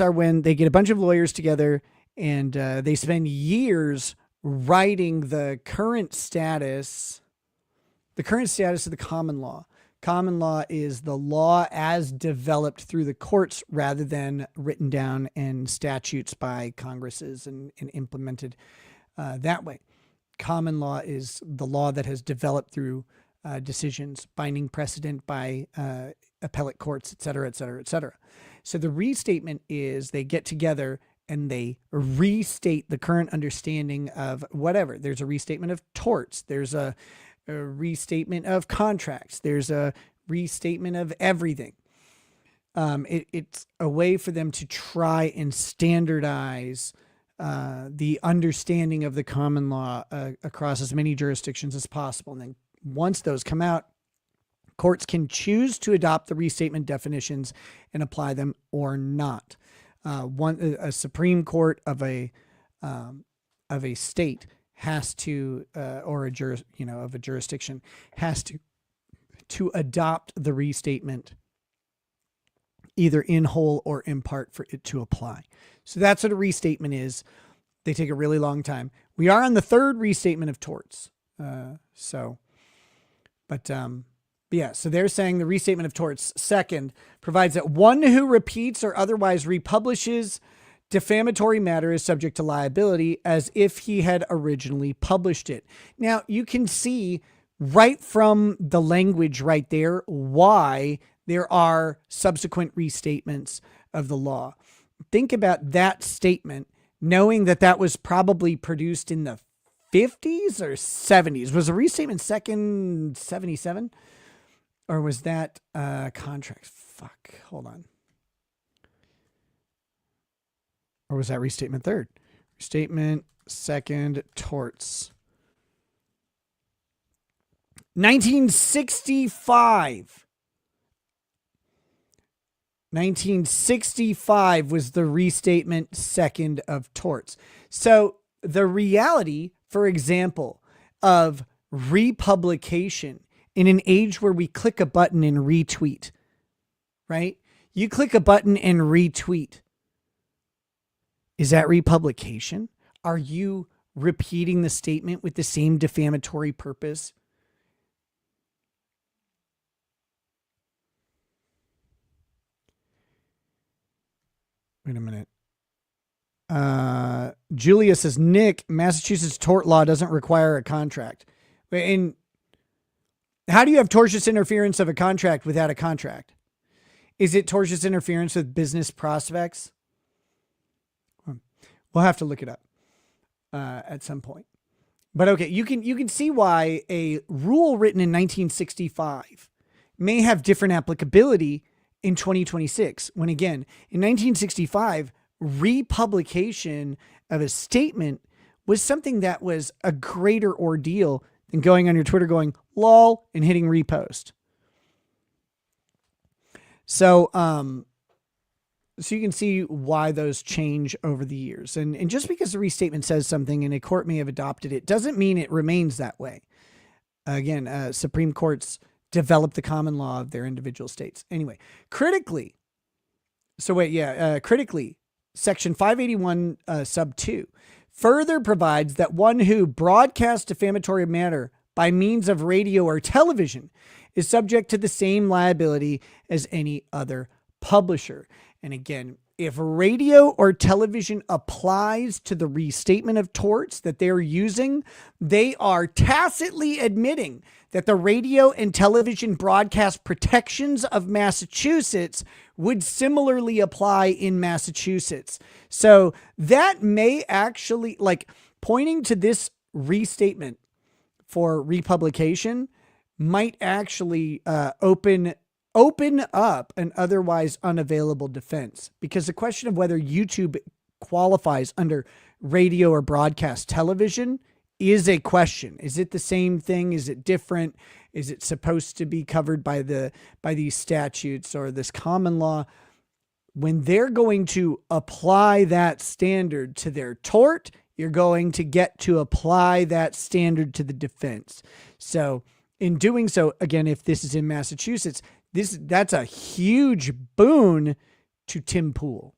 are when they get a bunch of lawyers together and they spend years writing the current status of the common law. Common law is the law as developed through the courts rather than written down in statutes by Congresses and implemented that way. Common law is the law that has developed through decisions, binding precedent by appellate courts, et cetera, et cetera, et cetera. So the restatement is they get together and they restate the current understanding of whatever. There's a restatement of torts. There's a restatement of contracts. There's a restatement of everything. It's a way for them to try and standardize the understanding of the common law across as many jurisdictions as possible. And then once those come out, courts can choose to adopt the restatement definitions and apply them or not. A Supreme Court of a state has to, or of a jurisdiction has to adopt the restatement either in whole or in part for it to apply. So that's what a restatement is. They take a really long time. We are on the third restatement of torts. So they're saying the restatement of torts second provides that one who repeats or otherwise republishes defamatory matter is subject to liability as if he had originally published it. Now you can see right from the language right there why there are subsequent restatements of the law. Think about that statement, knowing that that was probably produced in the 50s or 70s. Was the restatement second 77? Or was that contract? Fuck, hold on. Or was that restatement third? Restatement second torts. 1965. 1965 was the restatement second of torts. So the reality, for example, of republication in an age where we click a button and retweet, right? You click a button and retweet. Is that republication? Are you repeating the statement with the same defamatory purpose? Wait a minute. Julia says, Nick, Massachusetts tort law doesn't require a contract. And how do you have tortious interference of a contract without a contract? Is it tortious interference with business prospects? We'll have to look it up at some point. But okay, you can see why a rule written in 1965 may have different applicability in 2026, when again, in 1965, republication of a statement was something that was a greater ordeal than going on your Twitter going, lol, and hitting repost. So, so you can see why those change over the years. And just because the restatement says something and a court may have adopted it doesn't mean it remains that way. Again, Supreme Courts develop the common law of their individual states. Anyway, critically, Section 581 sub 2 further provides that one who broadcasts defamatory matter by means of radio or television is subject to the same liability as any other publisher. And again, if radio or television applies to the restatement of torts that they're using, they are tacitly admitting that the radio and television broadcast protections of Massachusetts would similarly apply in Massachusetts. So that may actually, like, pointing to this restatement for republication might actually open up an otherwise unavailable defense, because the question of whether YouTube qualifies under radio or broadcast television is a question. Is it the same thing? Is it different? Is it supposed to be covered by these statutes or this common law? When they're going to apply that standard to their tort, you're going to get to apply that standard to the defense. So in doing so, again, if this is in Massachusetts, that's a huge boon to Tim Pool.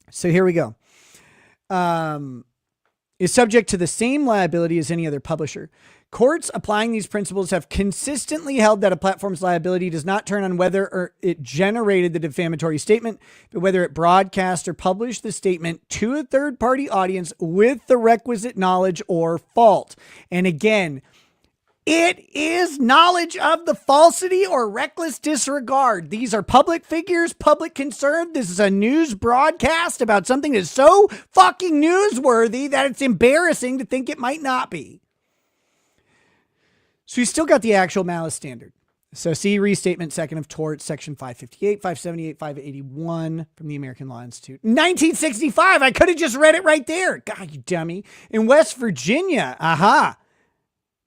So here we go. Is subject to the same liability as any other publisher. Courts applying these principles have consistently held that a platform's liability does not turn on whether it generated the defamatory statement, but whether it broadcast or published the statement to a third-party audience with the requisite knowledge or fault. And again, it is knowledge of the falsity or reckless disregard. These are public figures, public concern. This is a news broadcast about something that's so fucking newsworthy that it's embarrassing to think it might not be. So you still got the actual malice standard. So see restatement second of torts, section 558, 578, 581 from the American Law Institute. 1965. I could have just read it right there. God, you dummy. In West Virginia. Aha.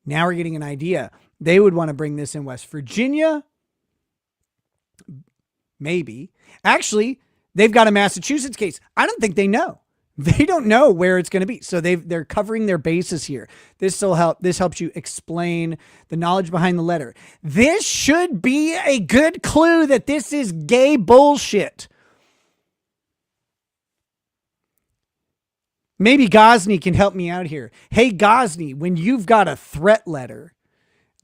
Now we're getting an idea. They would want to bring this in West Virginia. Maybe. Actually, they've got a Massachusetts case. I don't think they know. They don't know where it's going to be. So they're covering their bases here. This helps you explain the knowledge behind the letter. This should be a good clue that this is gay bullshit. Maybe Gosney can help me out here. Hey, Gosney, when you've got a threat letter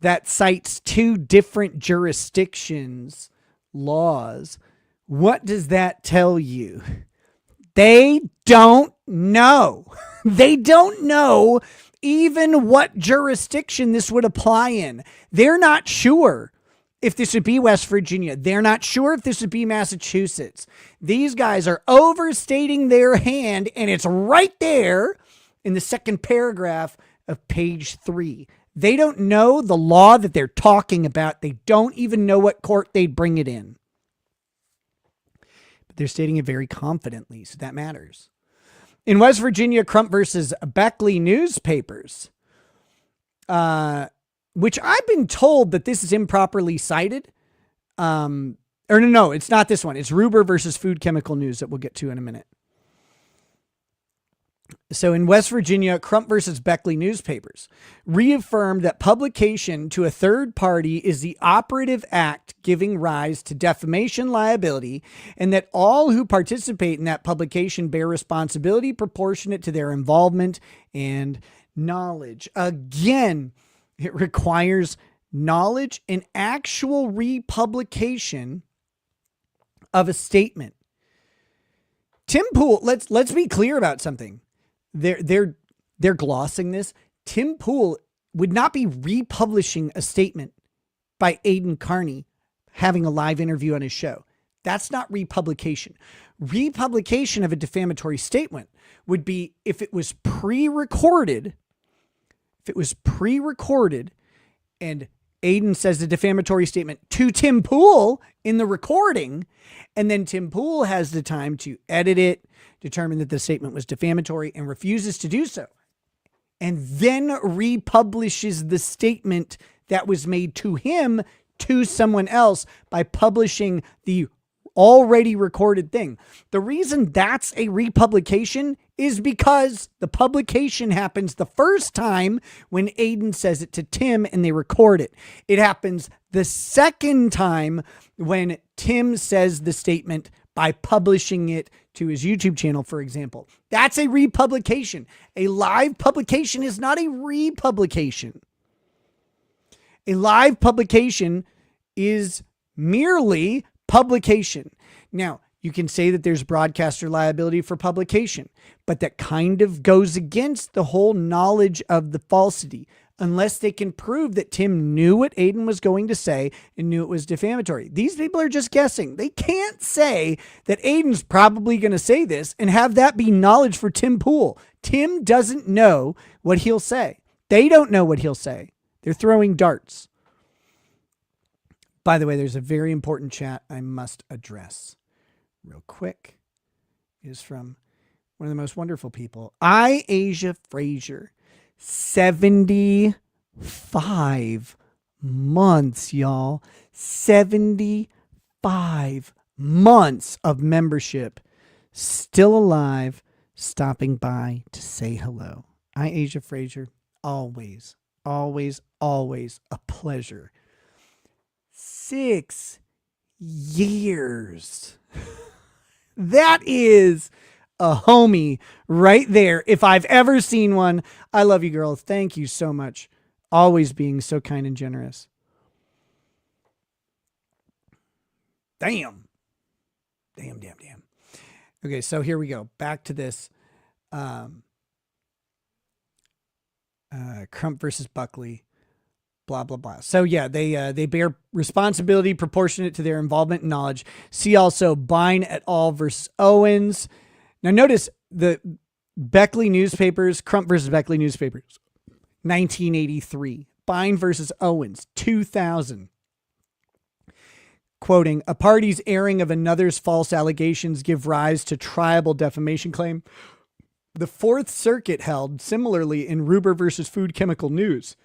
that cites two different jurisdictions' laws, what does that tell you? They don't know. They don't know even what jurisdiction this would apply in. They're not sure if this would be West Virginia. They're not sure if this would be Massachusetts. These guys are overstating their hand, and it's right there in the second paragraph of page 3. They don't know the law that they're talking about. They don't even know what court they'd bring it in. They're stating it very confidently, so that matters. In West Virginia, Crump versus Beckley newspapers. which I've been told that this is improperly cited. Or no, it's not this one. It's Ruber versus Food Chemical News that we'll get to in a minute. So in West Virginia, Crump versus Beckley newspapers reaffirmed that publication to a third party is the operative act giving rise to defamation liability, and that all who participate in that publication bear responsibility proportionate to their involvement and knowledge. Again, it requires knowledge and actual republication of a statement. Tim Pool, let's be clear about something. They're glossing this. Tim Pool would not be republishing a statement by Aidan Carney having a live interview on his show. That's not republication. Republication of a defamatory statement would be if it was pre-recorded. If it was pre-recorded and Aiden says the defamatory statement to Tim Pool in the recording, and then Tim Pool has the time to edit it, determine that the statement was defamatory, and refuses to do so, and then republishes the statement that was made to him to someone else by publishing the already recorded thing. The reason that's a republication is because the publication happens the first time when Aiden says it to Tim and they record it. It happens the second time when Tim says the statement by publishing it to his YouTube channel, for example. That's a republication. A live publication is not a republication. A live publication is merely publication. Now, you can say that there's broadcaster liability for publication, but that kind of goes against the whole knowledge of the falsity, unless they can prove that Tim knew what Aiden was going to say and knew it was defamatory. These people are just guessing. They can't say that Aiden's probably going to say this and have that be knowledge for Tim Pool. Tim doesn't know what he'll say. They don't know what he'll say. They're throwing darts. By the way, there's a very important chat I must address real quick. It is from one of the most wonderful people, Asia Frazier. 75 months, y'all. 75 months of membership. Still alive, stopping by to say hello. Asia Frazier, always, always, always a pleasure. 6 years. That is a homie right there. If I've ever seen one, I love you, girl. Thank you so much. Always being so kind and generous. Damn. Okay, so here we go. Back to this. Crump versus Buckley. Blah, blah, blah. So yeah, they bear responsibility proportionate to their involvement and knowledge. See also Bine et al. Versus Owens. Now notice the Beckley newspapers, Crump versus Beckley newspapers, 1983. Bine versus Owens, 2000. Quoting, a party's airing of another's false allegations give rise to triable defamation claim. The Fourth Circuit held similarly in Ruber versus Food Chemical News.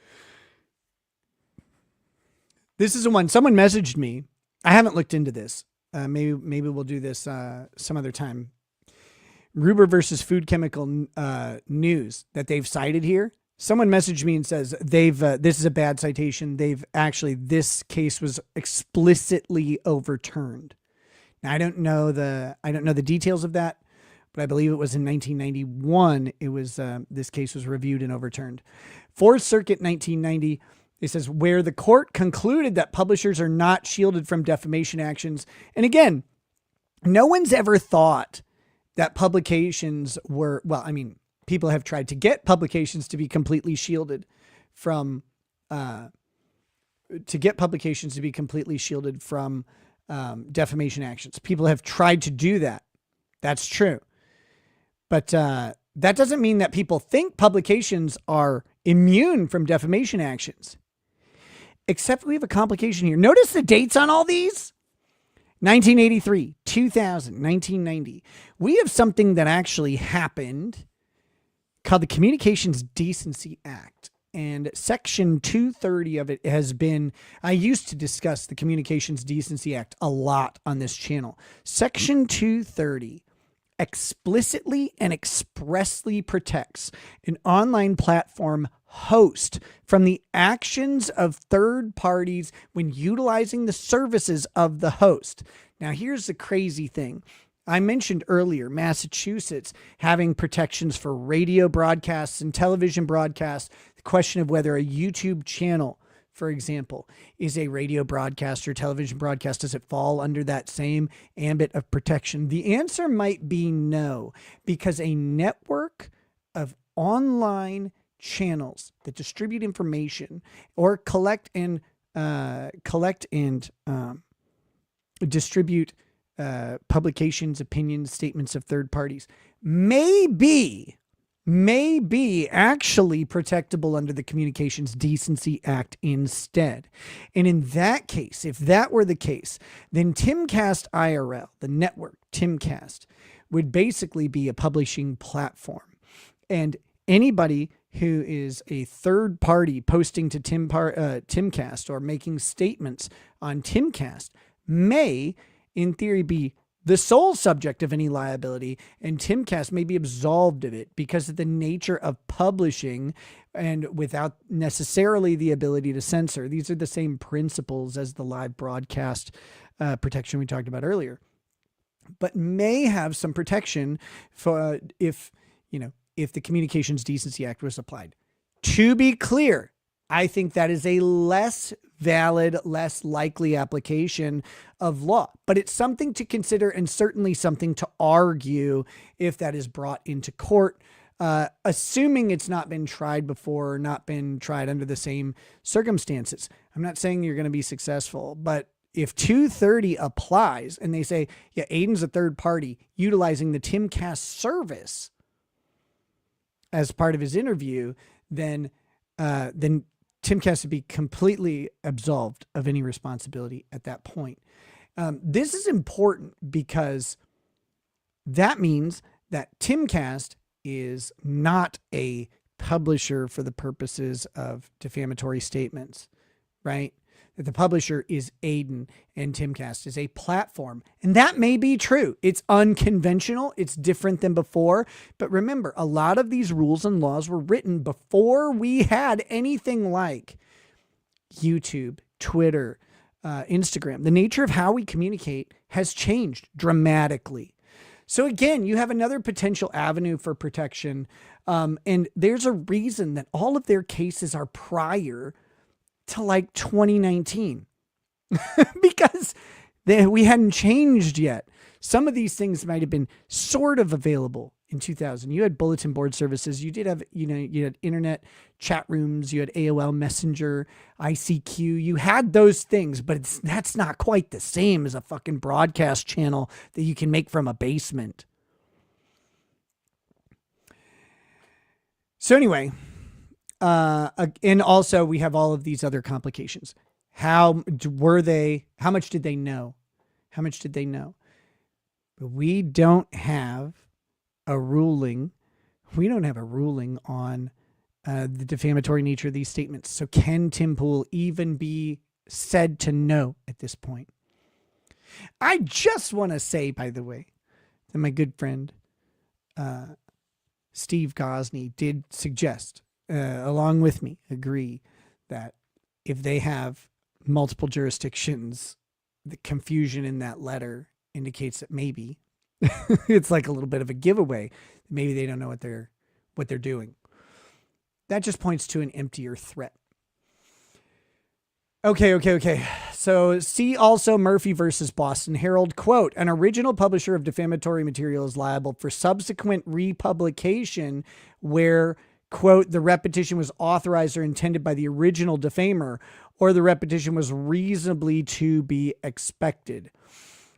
This is the one. Someone messaged me. I haven't looked into this. Maybe we'll do this some other time. Ruber versus Food Chemical News that they've cited here. Someone messaged me and says this is a bad citation. This case was explicitly overturned. Now I don't know the details of that, but I believe it was in 1991. It was this case was reviewed and overturned. Fourth Circuit 1990. It says where the court concluded that publishers are not shielded from defamation actions. And again, no one's ever thought that publications were, well, I mean, people have tried to get publications to be completely shielded from, defamation actions. People have tried to do that. That's true. But that doesn't mean that people think publications are immune from defamation actions. Except we have a complication here. Notice the dates on all these. 1983, 2000, 1990. We have something that actually happened called the Communications Decency Act. And Section 230 of it has been, I used to discuss the Communications Decency Act a lot on this channel. Section 230 explicitly and expressly protects an online platform host from the actions of third parties when utilizing the services of the host. Now, here's the crazy thing. I mentioned earlier, Massachusetts having protections for radio broadcasts and television broadcasts. The question of whether a YouTube channel, for example, is a radio broadcast or television broadcast, does it fall under that same ambit of protection? The answer might be no, because a network of online channels that distribute information or collect and distribute publications, opinions, statements of third parties may be actually protectable under the Communications Decency Act instead. And in that case, if that were the case, then Timcast IRL, the network Timcast, would basically be a publishing platform. And anybody who is a third party posting to Timcast or making statements on Timcast may, in theory, be the sole subject of any liability, and Timcast may be absolved of it because of the nature of publishing and without necessarily the ability to censor. These are the same principles as the live broadcast protection we talked about earlier, but may have some protection for if the Communications Decency Act was applied. To be clear, I think that is a less valid, less likely application of law, but it's something to consider and certainly something to argue if that is brought into court, assuming it's not been tried before or not been tried under the same circumstances. I'm not saying you're going to be successful, but if 230 applies and they say, yeah, Aiden's a third party utilizing the Timcast service as part of his interview, then Timcast would be completely absolved of any responsibility at that point. This is important because that means that Timcast is not a publisher for the purposes of defamatory statements, right? That the publisher is Aiden and Timcast is a platform. And that may be true. It's unconventional. It's different than before. But remember, a lot of these rules and laws were written before we had anything like YouTube, Twitter, Instagram. The nature of how we communicate has changed dramatically. So again, you have another potential avenue for protection. And there's a reason that all of their cases are prior to like 2019 because we hadn't changed yet. Some of these things might have been sort of available in 2000. You had bulletin board services. You did have, you had internet chat rooms. You had AOL Messenger, ICQ. You had those things, but that's not quite the same as a fucking broadcast channel that you can make from a basement. So anyway, and also we have all of these other complications. How much did they know? How much did they know? We don't have a ruling. We don't have a ruling on the defamatory nature of these statements. So can Tim Pool even be said to know at this point? I just want to say, by the way, that my good friend Steve Gosney did suggest, along with me, agree that if they have multiple jurisdictions, the confusion in that letter indicates that maybe it's like a little bit of a giveaway. Maybe they don't know what they're doing. That just points to an emptier threat. Okay. So see also Murphy versus Boston Herald. Quote, an original publisher of defamatory material is liable for subsequent republication where, quote, the repetition was authorized or intended by the original defamer or the repetition was reasonably to be expected.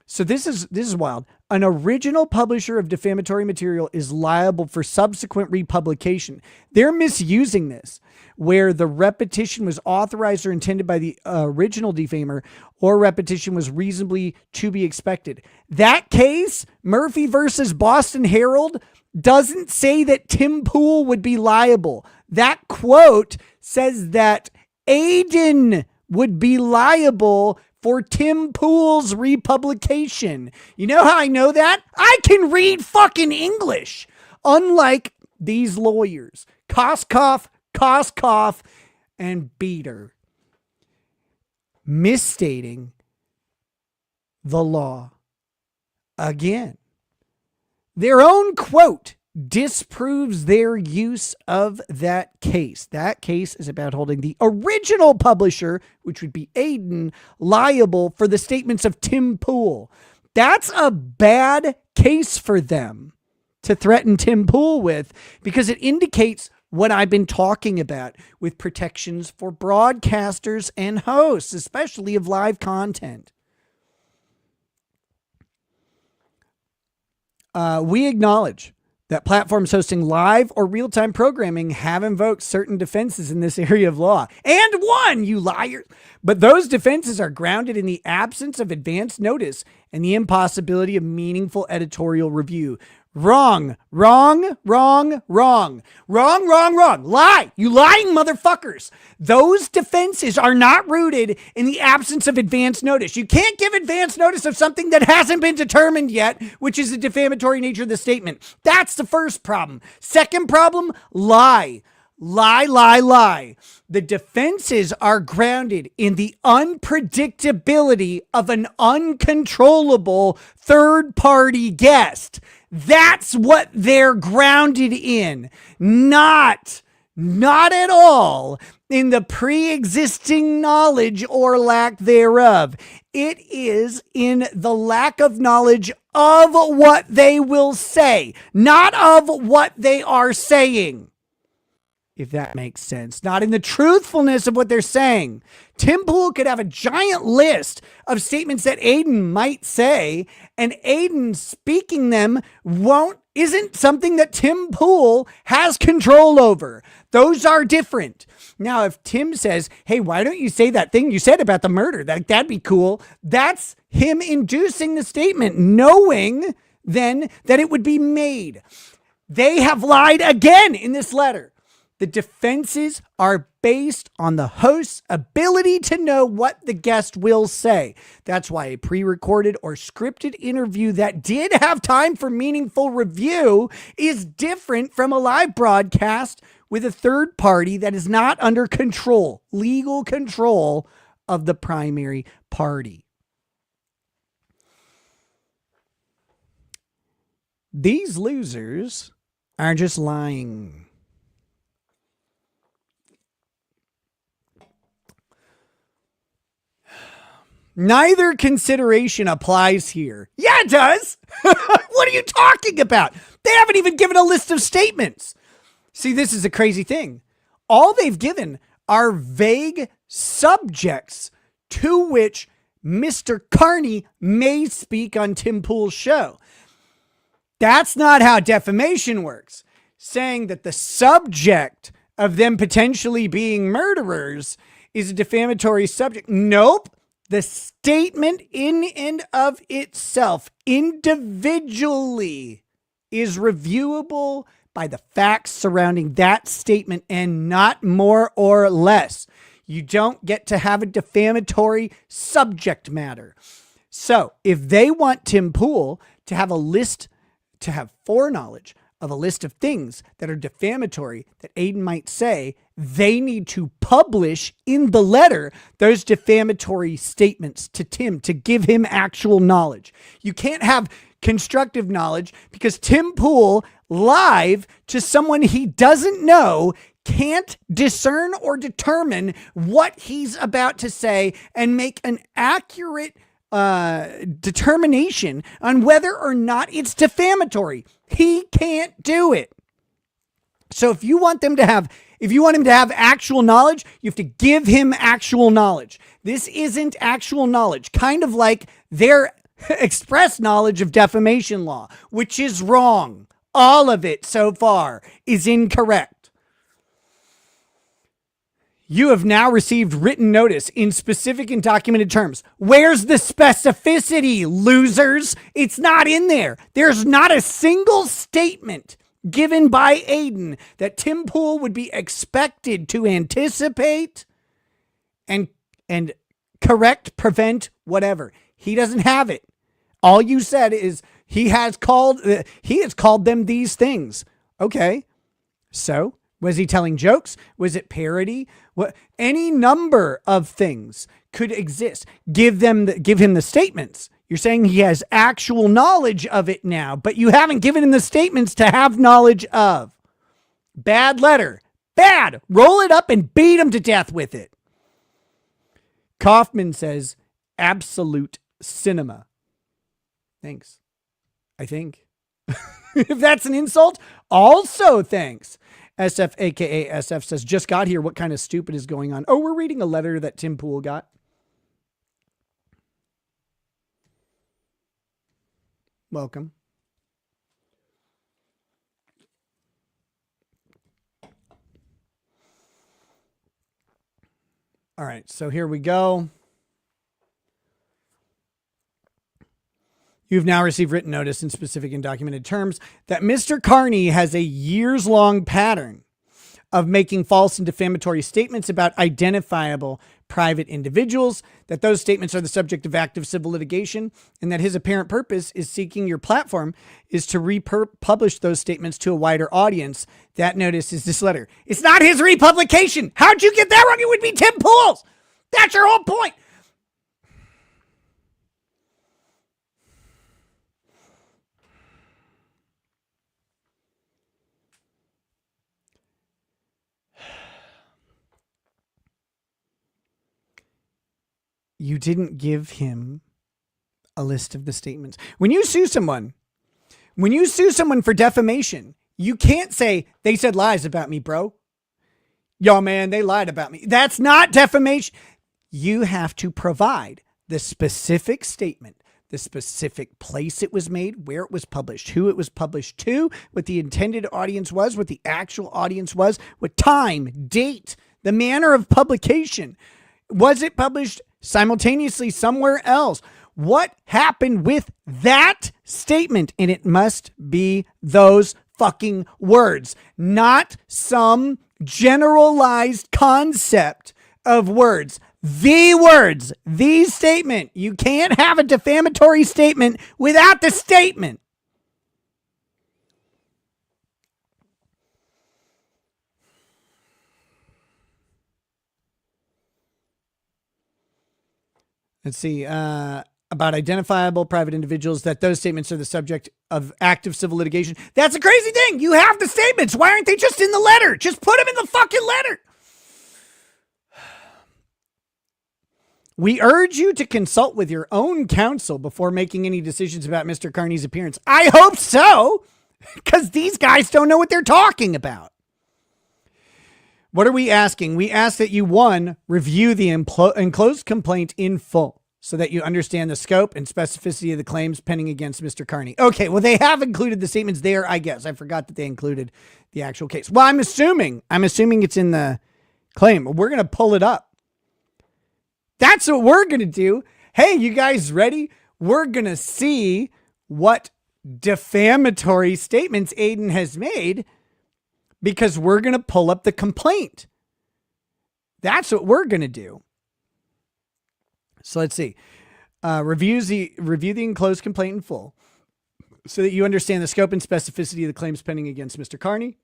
So this is wild. An original publisher of defamatory material is liable for subsequent republication. They're misusing this, where the repetition was authorized or intended by the original defamer or repetition was reasonably to be expected. That case, Murphy versus Boston Herald, doesn't say that Tim Pool would be liable. That quote says that Aiden would be liable for Tim Pool's republication. You know how I know that? I can read fucking English. Unlike these lawyers, Koskoff, and Beater, misstating the law again. Their own quote disproves their use of that case. That case is about holding the original publisher, which would be Aiden, liable for the statements of Tim Pool. That's a bad case for them to threaten Tim Pool with, because it indicates what I've been talking about with protections for broadcasters and hosts, especially of live content. We acknowledge that platforms hosting live or real-time programming have invoked certain defenses in this area of law. And one, you liar. But those defenses are grounded in the absence of advance notice and the impossibility of meaningful editorial review. Wrong. Lie. You lying motherfuckers. Those defenses are not rooted in the absence of advance notice. You can't give advance notice of something that hasn't been determined yet, which is the defamatory nature of the statement. That's the first problem. Second problem, lie. The defenses are grounded in the unpredictability of an uncontrollable third-party guest. That's what they're grounded in. Not at all in the pre-existing knowledge or lack thereof. It is in the lack of knowledge of what they will say, not of what they are saying. If that makes sense. Not in the truthfulness of what they're saying. Tim Pool could have a giant list of statements that Aiden might say, and Aiden speaking them isn't something that Tim Pool has control over. Those are different. Now, if Tim says, hey, why don't you say that thing you said about the murder? That'd be cool. That's him inducing the statement, knowing then that it would be made. They have lied again in this letter. The defenses are based on the host's ability to know what the guest will say. That's why a pre-recorded or scripted interview that did have time for meaningful review is different from a live broadcast with a third party that is not under control, legal control of the primary party. These losers are just lying. Neither consideration applies here. Yeah, it does. What are you talking about? They haven't even given a list of statements. See, this is a crazy thing. All they've given are vague subjects to which Mr. Carney may speak on Tim Pool's show. That's not how defamation works. Saying that the subject of them potentially being murderers is a defamatory subject. Nope. The statement in and of itself, individually, is reviewable by the facts surrounding that statement and not more or less. You don't get to have a defamatory subject matter. So if they want Tim Pool to have a list, to have foreknowledge of a list of things that are defamatory that Aiden might say, they need to publish in the letter those defamatory statements to Tim to give him actual knowledge. You can't have constructive knowledge because Tim Pool live to someone he doesn't know can't discern or determine what he's about to say and make an accurate determination on whether or not it's defamatory. He can't do it. So if you want him to have actual knowledge, you have to give him actual knowledge. This isn't actual knowledge, kind of like their express knowledge of defamation law, which is wrong. All of it so far is incorrect. You have now received written notice in specific and documented terms. Where's the specificity, losers? It's not in there. There's not a single statement given by Aiden that Tim Pool would be expected to anticipate and correct, prevent, whatever. He doesn't have it. All you said is he has called them these things. Okay. So was he telling jokes? Was it parody? What? Any number of things could exist. Give him the statements. You're saying he has actual knowledge of it now, but you haven't given him the statements to have knowledge of. Bad letter. Bad. Roll it up and beat him to death with it. Kaufman says, absolute cinema. Thanks. I think. If that's an insult, also thanks. SF, aka SF, says, just got here. What kind of stupid is going on? Oh, we're reading a letter that Tim Pool got. Welcome. All right, so here we go. You've now received written notice in specific and documented terms that Mr. Carney has a years-long pattern of making false and defamatory statements about identifiable private individuals, that those statements are the subject of active civil litigation, and that his apparent purpose is seeking your platform is to republish those statements to a wider audience. That notice is this letter. It's not his republication. How'd you get that wrong? It would be Tim Pool's. That's your whole point. You didn't give him a list of the statements. When you sue someone for defamation, you can't say, they said lies about me, bro. Yo, man, they lied about me. That's not defamation. You have to provide the specific statement, the specific place it was made, where it was published, who it was published to, what the intended audience was, what the actual audience was, what time, date, the manner of publication. Was it published simultaneously somewhere else? What happened with that statement? And it must be those fucking words, not some generalized concept of words. The words, the statement. You can't have a defamatory statement without the statement. Let's see, about identifiable private individuals, that those statements are the subject of active civil litigation. That's a crazy thing. You have the statements. Why aren't they just in the letter? Just put them in the fucking letter. We urge you to consult with your own counsel before making any decisions about Mr. Carney's appearance. I hope so, because these guys don't know what they're talking about. What are we asking? We ask that you, one, review the enclosed complaint in full so that you understand the scope and specificity of the claims pending against Mr. Carney. Okay, well, they have included the statements there, I guess. I forgot that they included the actual case. Well, I'm assuming it's in the claim. We're going to pull it up. That's what we're going to do. Hey, you guys ready? We're going to see what defamatory statements Aiden has made, because we're going to pull up the complaint. That's what we're going to do. So let's see. Review the enclosed complaint in full so that you understand the scope and specificity of the claims pending against Mr. Carney.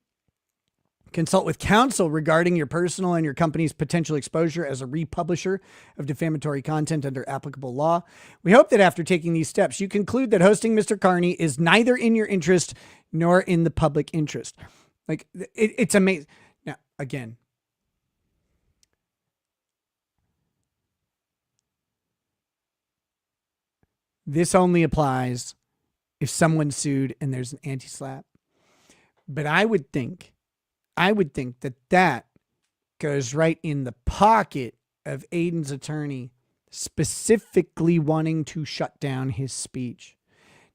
Consult with counsel regarding your personal and your company's potential exposure as a republisher of defamatory content under applicable law. We hope that after taking these steps, you conclude that hosting Mr. Carney is neither in your interest nor in the public interest. Like, it's amazing. Now, again, this only applies if someone's sued and there's an anti-slap. But I would think that goes right in the pocket of Aiden's attorney specifically wanting to shut down his speech.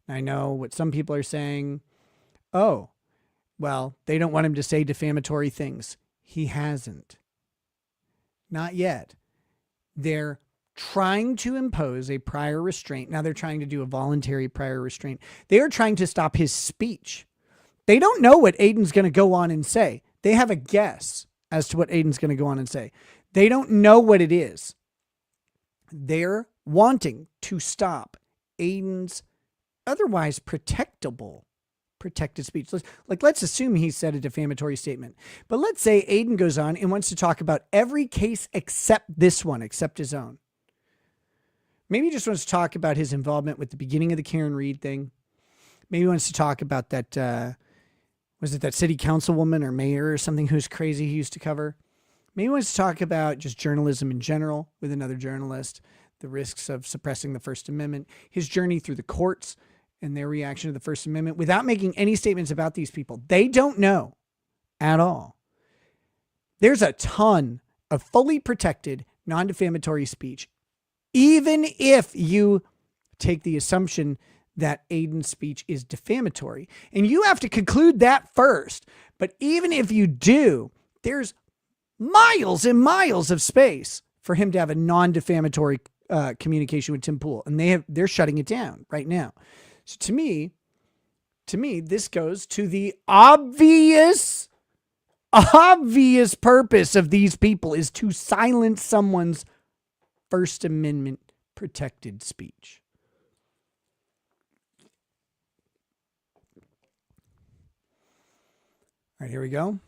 I know what some people are saying. Oh, well, they don't want him to say defamatory things. He hasn't. Not yet. They're trying to impose a prior restraint. Now they're trying to do a voluntary prior restraint. They are trying to stop his speech. They don't know what Aiden's going to go on and say. They have a guess as to what Aiden's going to go on and say. They don't know what it is. They're wanting to stop Aiden's otherwise protected speech. Let's assume he said a defamatory statement. But let's say Aiden goes on and wants to talk about every case except this one, except his own. Maybe he just wants to talk about his involvement with the beginning of the Karen Reed thing. Maybe he wants to talk about that, was it that city councilwoman or mayor or something who's crazy he used to cover? Maybe he wants to talk about just journalism in general with another journalist, the risks of suppressing the First Amendment, his journey through the courts and their reaction to the First Amendment without making any statements about these people. They don't know at all. There's a ton of fully protected, non-defamatory speech. Even if you take the assumption that Aiden's speech is defamatory, and you have to conclude that first. But even if you do, there's miles and miles of space for him to have a non-defamatory communication with Tim Pool, and they're shutting it down right now. So to me, this goes to the obvious purpose of these people is to silence someone's First Amendment protected speech. All right, here we go.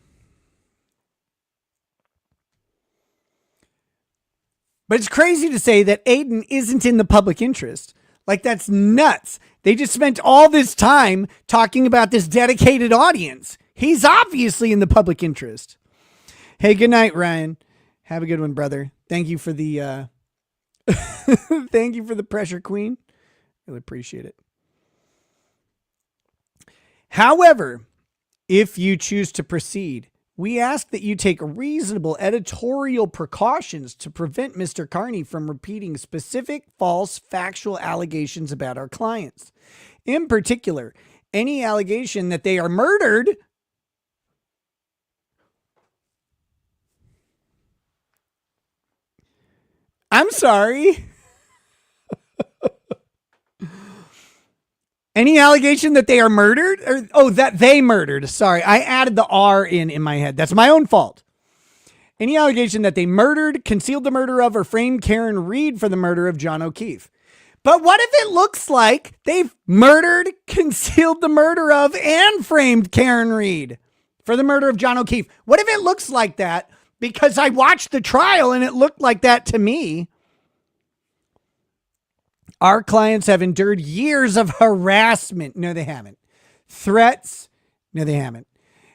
But it's crazy to say that Aiden isn't in the public interest. Like, that's nuts. They just spent all this time talking about this dedicated audience. He's obviously in the public interest. Hey, good night, Ryan. Have a good one, brother. Thank you for the thank you for the pressure, Queen. Really appreciate it. However, if you choose to proceed, we ask that you take reasonable editorial precautions to prevent Mr. Carney from repeating specific false factual allegations about our clients. In particular, any allegation that they are murdered. I'm sorry. Any allegation that they are murdered? That they murdered. Sorry, I added the R in my head. That's my own fault. Any allegation that they murdered, concealed the murder of, or framed Karen Reed for the murder of John O'Keefe. But what if it looks like they've murdered, concealed the murder of, and framed Karen Reed for the murder of John O'Keefe? What if it looks like that because I watched the trial and it looked like that to me? Our clients have endured years of harassment. No, they haven't. Threats. No, they haven't.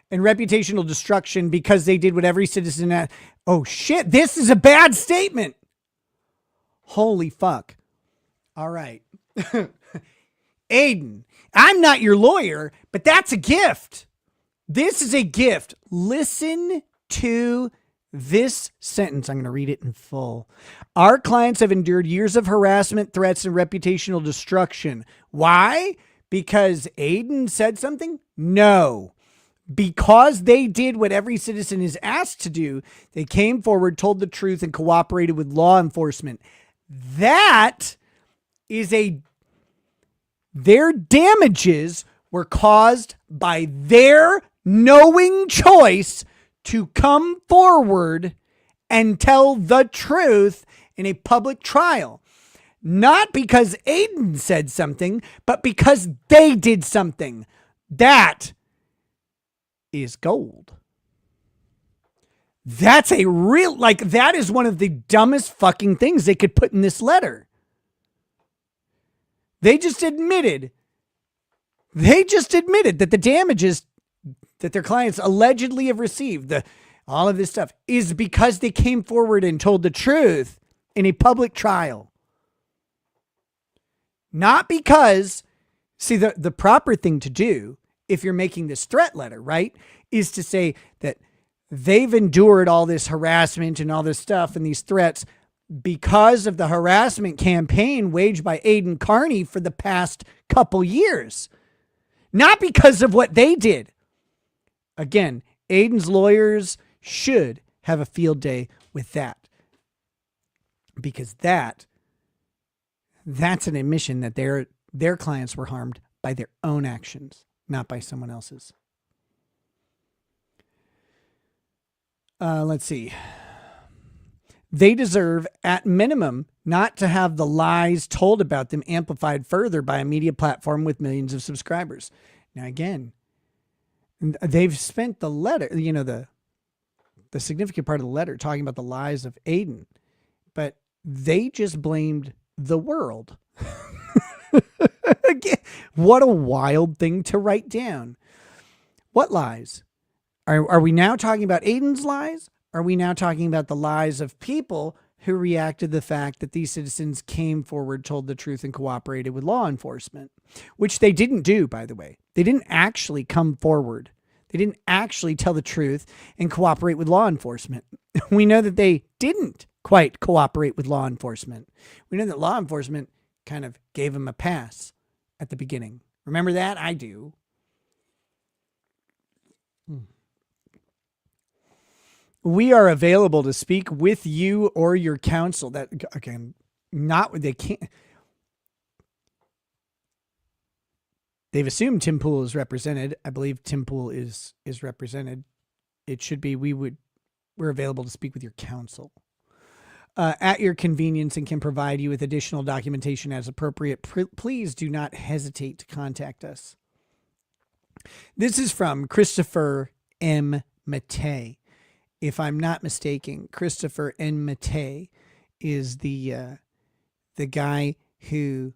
And reputational destruction because they did what every citizen had. Oh, shit. This is a bad statement. Holy fuck. All right. Aiden, I'm not your lawyer, but that's a gift. This is a gift. Listen to this sentence. I'm going to read it in full. Our clients have endured years of harassment, threats, and reputational destruction. Why? Because Aiden said something? No. Because they did what every citizen is asked to do. They came forward, told the truth, and cooperated with law enforcement. That is their damages were caused by their knowing choice to come forward and tell the truth in a public trial. Not because Aiden said something, but because they did something. That is gold. That's a real, that is one of the dumbest fucking things they could put in this letter. They just admitted that the damages that their clients allegedly have received, all of this stuff, is because they came forward and told the truth in a public trial. Not because, see, the proper thing to do if you're making this threat letter, right, is to say that they've endured all this harassment and all this stuff and these threats because of the harassment campaign waged by Aidan Carney for the past couple years. Not because of what they did. Again, Aiden's lawyers should have a field day with that. Because that's an admission that their clients were harmed by their own actions, not by someone else's. Let's see. They deserve, at minimum, not to have the lies told about them amplified further by a media platform with millions of subscribers. Now, again, they've spent the letter, the significant part of the letter talking about the lies of Aiden, but they just blamed the world. Again, what a wild thing to write down. What lies? Are we now talking about Aiden's lies? Are we now talking about the lies of people who reacted to the fact that these citizens came forward, told the truth, and cooperated with law enforcement? Which they didn't do, by the way. They didn't actually come forward. They didn't actually tell the truth and cooperate with law enforcement. We know that they didn't quite cooperate with law enforcement. We know that law enforcement kind of gave them a pass at the beginning. Remember that? I do. We are available to speak with you or your counsel. That, again, they can't. They've assumed Tim Pool is represented. I believe Tim Pool is represented. It should be we're available to speak with your counsel at your convenience and can provide you with additional documentation as appropriate. Please do not hesitate to contact us. This is from Christopher M. Matei. If I'm not mistaken, Christopher N. Matei is the guy who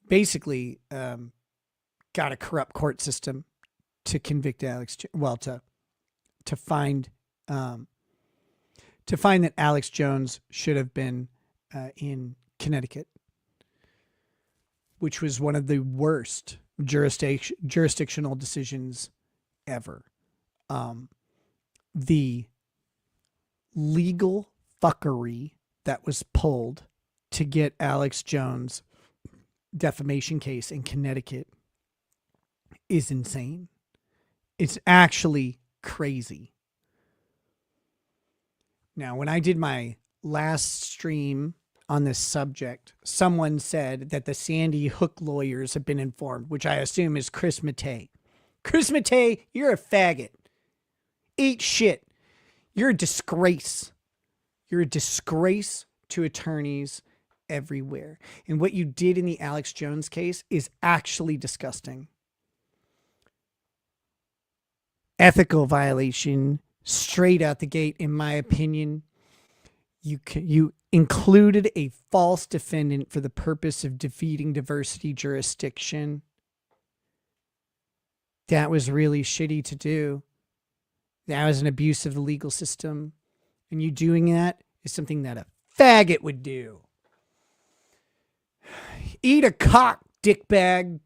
basically got a corrupt court system to convict Alex. Well, to find that Alex Jones should have been in Connecticut, which was one of the worst jurisdictional decisions ever. The legal fuckery that was pulled to get Alex Jones' defamation case in Connecticut is insane. It's actually crazy. Now, when I did my last stream on this subject, someone said that the Sandy Hook lawyers have been informed, which I assume is Chris Matei. Chris Matei, you're a faggot. Eat shit. You're a disgrace. You're a disgrace to attorneys everywhere. And what you did in the Alex Jones case is actually disgusting. Ethical violation straight out the gate, in my opinion. You included a false defendant for the purpose of defeating diversity jurisdiction. That was really shitty to do. That was an abuse of the legal system. And you doing that is something that a faggot would do. Eat a cock, dickbag.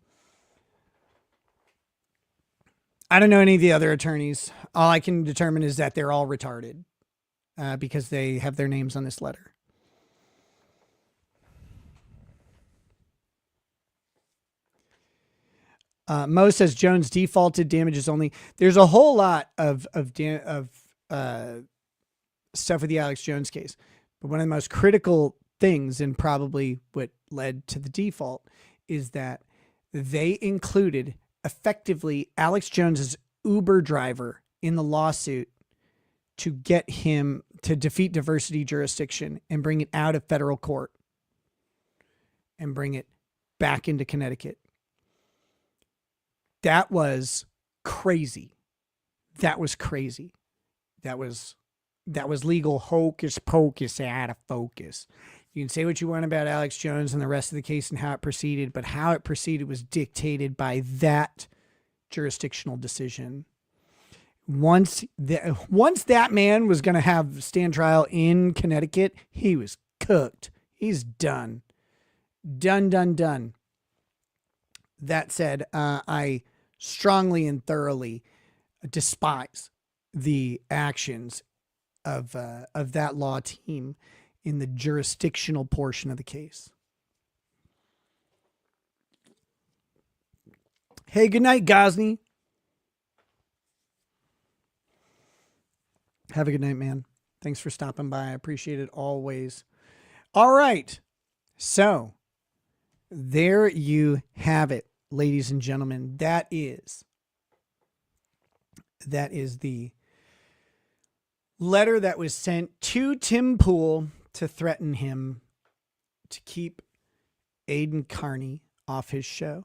I don't know any of the other attorneys. All I can determine is that they're all retarded because they have their names on this letter. Mo says Jones defaulted, damages only. There's a whole lot of stuff with the Alex Jones case, but one of the most critical things, and probably what led to the default, is that they included effectively Alex Jones's Uber driver in the lawsuit to get him to defeat diversity jurisdiction and bring it out of federal court and bring it back into Connecticut. That was crazy. That was crazy. That was legal hocus pocus out of focus. You can say what you want about Alex Jones and the rest of the case and how it proceeded, but how it proceeded was dictated by that jurisdictional decision. Once that man was going to have stand trial in Connecticut, he was cooked. He's done. Done. That said, I strongly and thoroughly despise the actions of that law team in the jurisdictional portion of the case. Hey, good night, Gosney. Have a good night, man. Thanks for stopping by. I appreciate it always. All right. So there you have it, ladies and gentlemen. That is the letter that was sent to Tim Pool to threaten him to keep Aiden Carney off his show,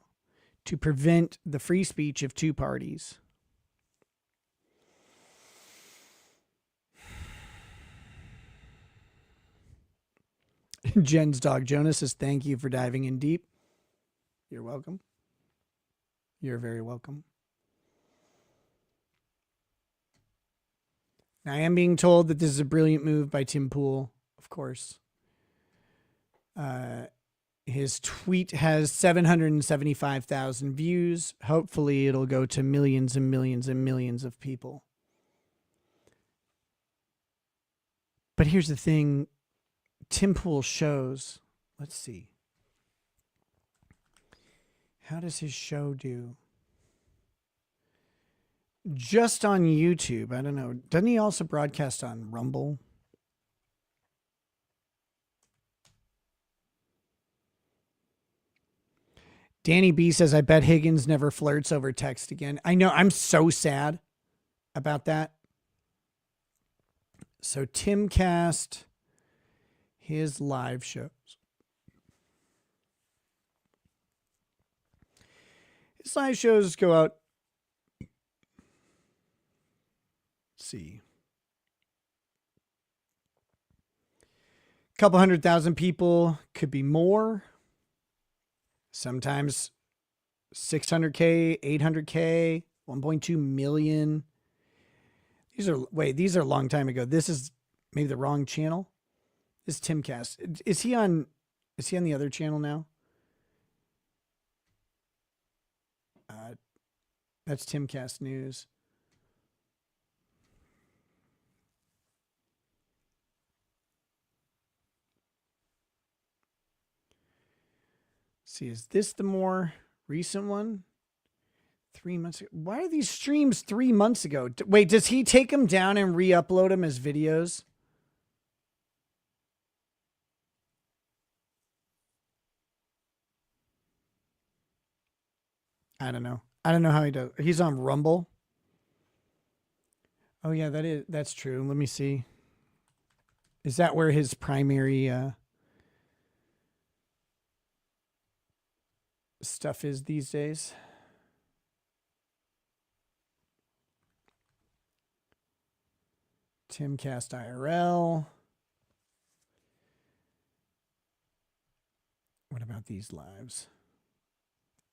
to prevent the free speech of two parties. Jen's dog Jonas says, thank you for diving in deep. You're welcome. You're very welcome. Now, I am being told that this is a brilliant move by Tim Pool, of course. His tweet has 775,000 views. Hopefully, it'll go to millions and millions and millions of people. But here's the thing. Tim Pool shows, let's see. How does his show do? Just on YouTube. I don't know. Doesn't he also broadcast on Rumble? Danny B says, I bet Higgins never flirts over text again. I know. I'm so sad about that. So Timcast, his live shows. His live shows go out. Let's see. A couple 100,000 people, could be more. Sometimes 600K, 800K, 1.2 million. These are a long time ago. This is maybe the wrong channel. This is Timcast. Is he on the other channel now? That's Timcast News. See, is this the more recent one? 3 months ago. Why are these streams 3 months ago? Wait, does he take them down and re-upload them as videos? I don't know. I don't know how he does. He's on Rumble. Oh yeah, that's true. Let me see. Is that where his primary stuff is these days? Timcast IRL. What about these lives?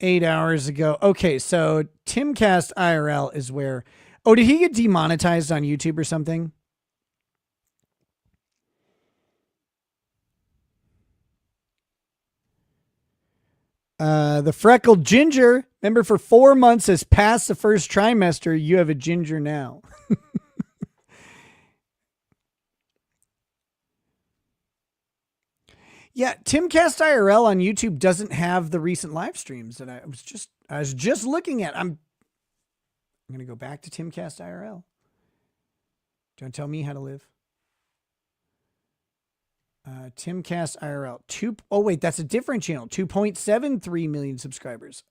8 hours ago. Okay, so Timcast IRL is where... Oh, did he get demonetized on YouTube or something? The freckled ginger. Remember, for 4 months has passed the first trimester. You have a ginger now. Yeah, Timcast IRL on YouTube doesn't have the recent live streams that I was just looking at. I'm going to go back to Timcast IRL. Don't tell me how to live. Timcast IRL. Oh, wait, that's a different channel. 2.73 million subscribers.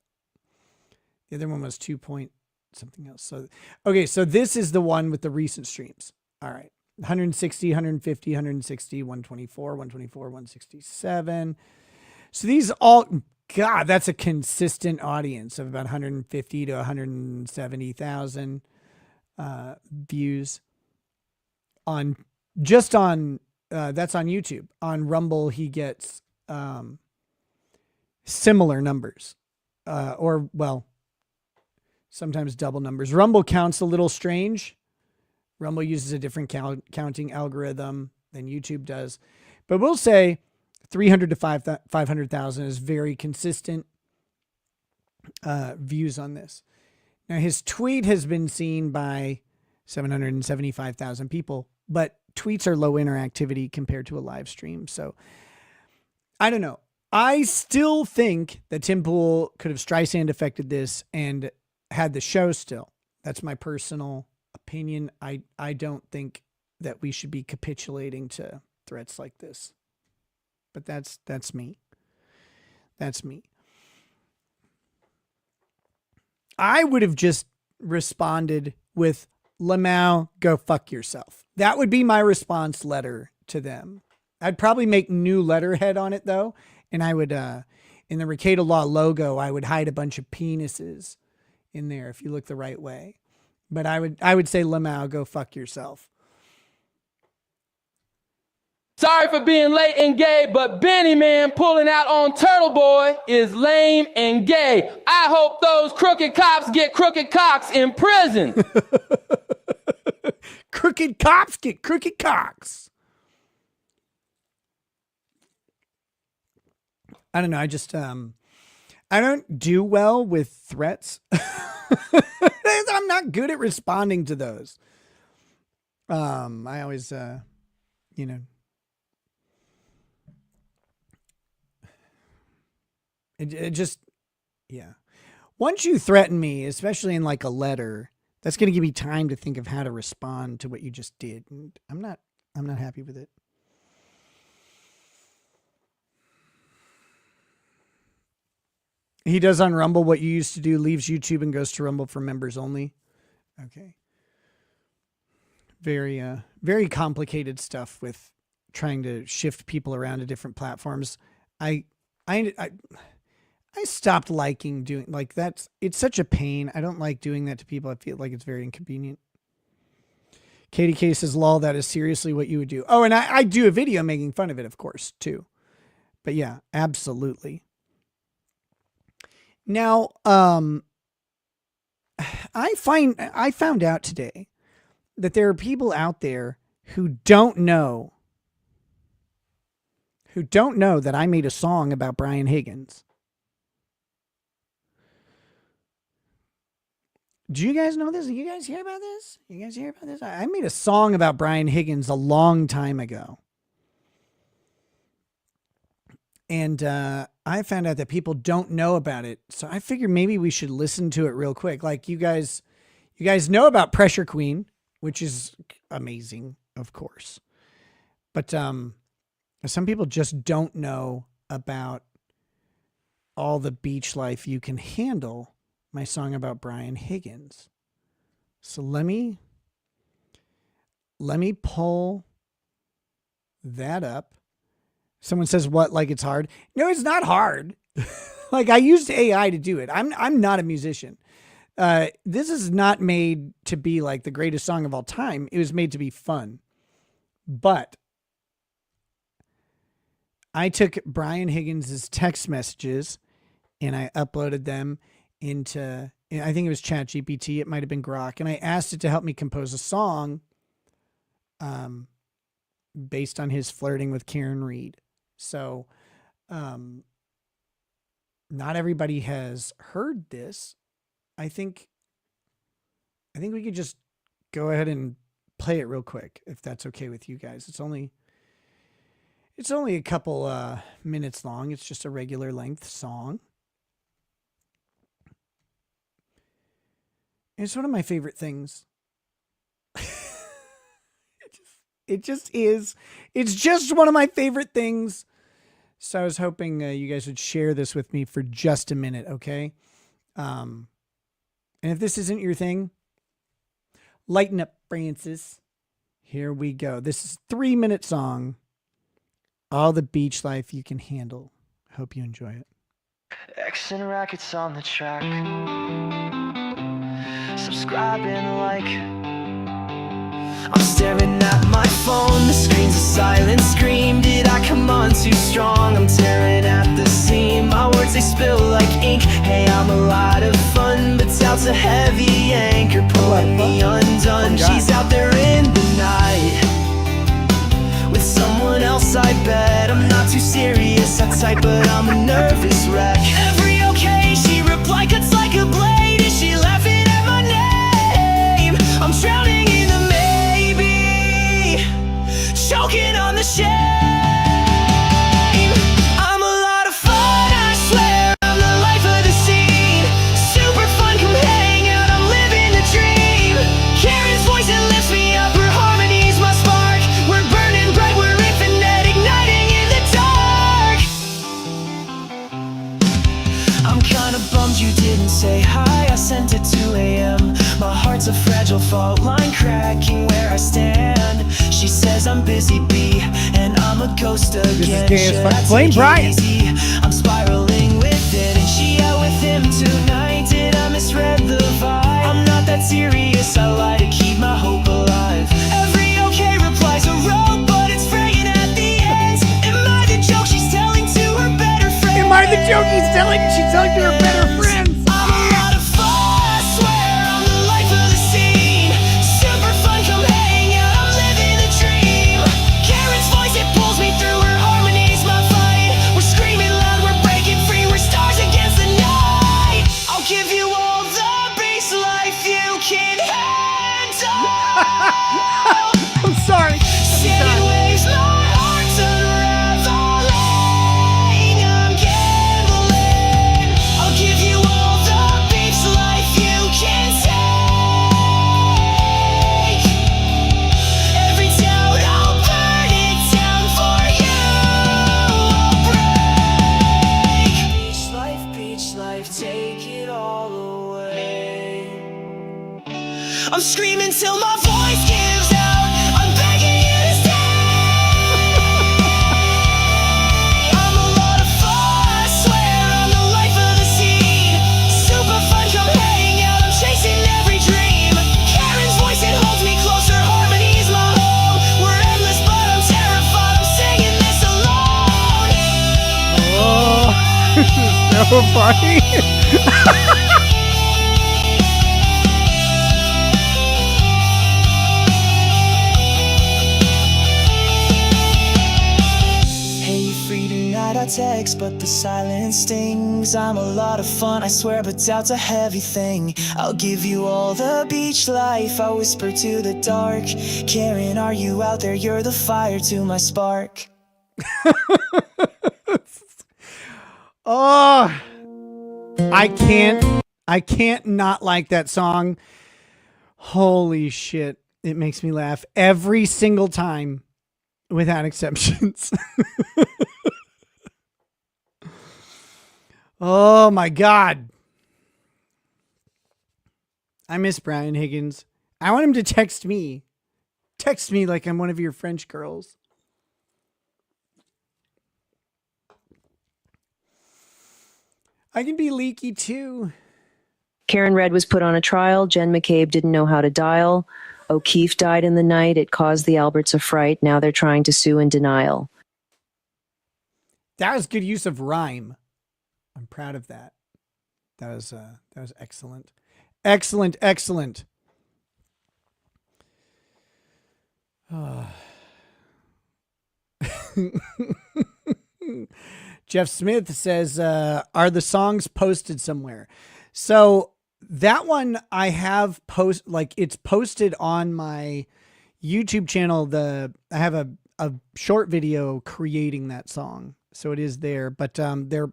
The other one was 2 point something else. So, okay, so this is the one with the recent streams. All right. 160, 150, 160, 124, 124, 167. So these all, God, that's a consistent audience of about 150 to 170,000 views on that's on YouTube. On Rumble, he gets similar numbers or, well, sometimes double numbers. Rumble counts a little strange. Rumble uses a different counting algorithm than YouTube does. But we'll say 300 to 500,000 is very consistent views on this. Now, his tweet has been seen by 775,000 people, but tweets are low interactivity compared to a live stream. So I don't know. I still think that Tim Pool could have Streisand affected this and had the show still. That's my personal opinion. I don't think that we should be capitulating to threats like this. But that's me. That's me. I would have just responded with Lamau, go fuck yourself. That would be my response letter to them. I'd probably make new letterhead on it though. And I would, in the Recato Law logo, I would hide a bunch of penises in there if you look the right way. But I would say, Lamau, go fuck yourself. Sorry for being late and gay, but Benny Man pulling out on TurtleBoy is lame and gay. I hope those crooked cops get crooked cocks in prison. Crooked cops get crooked cocks. I don't know. I just, I don't do well with threats. I'm not good at responding to those. I always, you know, it just, yeah. Once you threaten me, especially in like a letter, that's going to give me time to think of how to respond to what you just did. And I'm not happy with it. He does on Rumble what you used to do, leaves YouTube and goes to Rumble for members only. Okay. Very, very complicated stuff with trying to shift people around to different platforms. I stopped liking doing like that's, it's such a pain. I don't like doing that to people. I feel like it's very inconvenient. Katie K says, lol, that is seriously what you would do. Oh, and I do a video making fun of it, of course, too. But yeah, absolutely. Now, I found out today that there are people out there who don't know that I made a song about Brian Higgins. Do you guys know this? Did you guys hear about this? You guys hear about this? I made a song about Brian Higgins a long time ago. And I found out that people don't know about it. So I figured maybe we should listen to it real quick. Like you guys know about Pressure Queen, which is amazing, of course. But some people just don't know about All the Beach Life You Can Handle, my song about Brian Higgins. So let me pull that up. Someone says, what, like it's hard? No, it's not hard. Like I used AI to do it. I'm not a musician. This is not made to be like the greatest song of all time. It was made to be fun. But I took Brian Higgins' text messages and I uploaded them into, I think it was ChatGPT. It might've been Grok. And I asked it to help me compose a song based on his flirting with Karen Reed. So, not everybody has heard this. I think we could just go ahead and play it real quick, if that's okay with you guys. It's only a couple minutes long. It's just a regular length song. It's one of my favorite things. It just is. It's just one of my favorite things. So I was hoping you guys would share this with me for just a minute, okay? And if this isn't your thing, lighten up, Francis. Here we go. This is a 3-minute song. All the beach life you can handle. Hope you enjoy it. X and rackets on the track. Subscribe and like. I'm staring at my phone, the screen's a silent scream. Did I come on too strong? I'm tearing at the seam. My words, they spill like ink. Hey, I'm a lot of fun, but doubt's a heavy anchor pulling me undone. She's out there in the night with someone else, I bet. I'm not too serious, I type, but I'm a nervous wreck. Every okay, she replied, cuts like a blade. Is she laughing at my name? I'm drowning in the choking on the shame. I'm a lot of fun, I swear. I'm the life of the scene. Super fun, come hang out, I'm living the dream. Karen's voice, it lifts me up. Her harmony's my spark. We're burning bright, we're infinite, igniting in the dark. It's a fragile fault line cracking where I stand. She says I'm busy bee and I'm a ghost again. This is gay as Should fuck. I Blame take it Brian. easy? I'm spiraling with it and she out with him tonight. Did I misread the vibe? I'm not that serious, I lie to keep my hope alive. Every okay replies a rope, but it's fraying at the ends. Am I the joke she's telling to her better friends? Am I the joke she's telling to her better friends? I'm a lot of fun, I swear I'm the life of the scene. Super fun, come hang out, I'm living the dream. Karen's voice, it pulls me through, her harmony's my fight. We're screaming loud, we're breaking free, we're stars against the night. I'll give you all the bass life you can handle. I'm sorry. Sending waves, my heart's unraveling. I'm gambling. I'll give you all the beef's life you can take. Every town, I'll burn it down for you. I'll break. Beach life, take it all away. I'm screaming till my voice gives out. I'm begging you to stay. I'm a lot of fun, I swear I'm the life of the scene. Super fun, come hang out, I'm chasing every dream. Karen's voice, it holds me closer, harmony's my home. We're endless, but I'm terrified, I'm singing this alone. Oh, so funny. Hey, you free tonight? I text, but the silence stings. I'm a lot of fun, I swear, but doubt's a heavy thing. I'll give you all the beach life, I whisper to the dark. Karen, are you out there? You're the fire to my spark. Oh, I can't not like that song. Holy shit. It makes me laugh every single time without exceptions. Oh my God. I miss Brian Higgins. I want him to text me. Text me like I'm one of your French girls. I can be leaky too. Karen Red was put on a trial. Jen McCabe didn't know how to dial. O'Keefe died in the night. It caused the Alberts a fright. Now they're trying to sue in denial. That was good use of rhyme. I'm proud of that. That was excellent. Excellent, excellent. Jeff Smith says, are the songs posted somewhere? So that one I have it's posted on my YouTube channel. I have a short video creating that song. So it is there, but that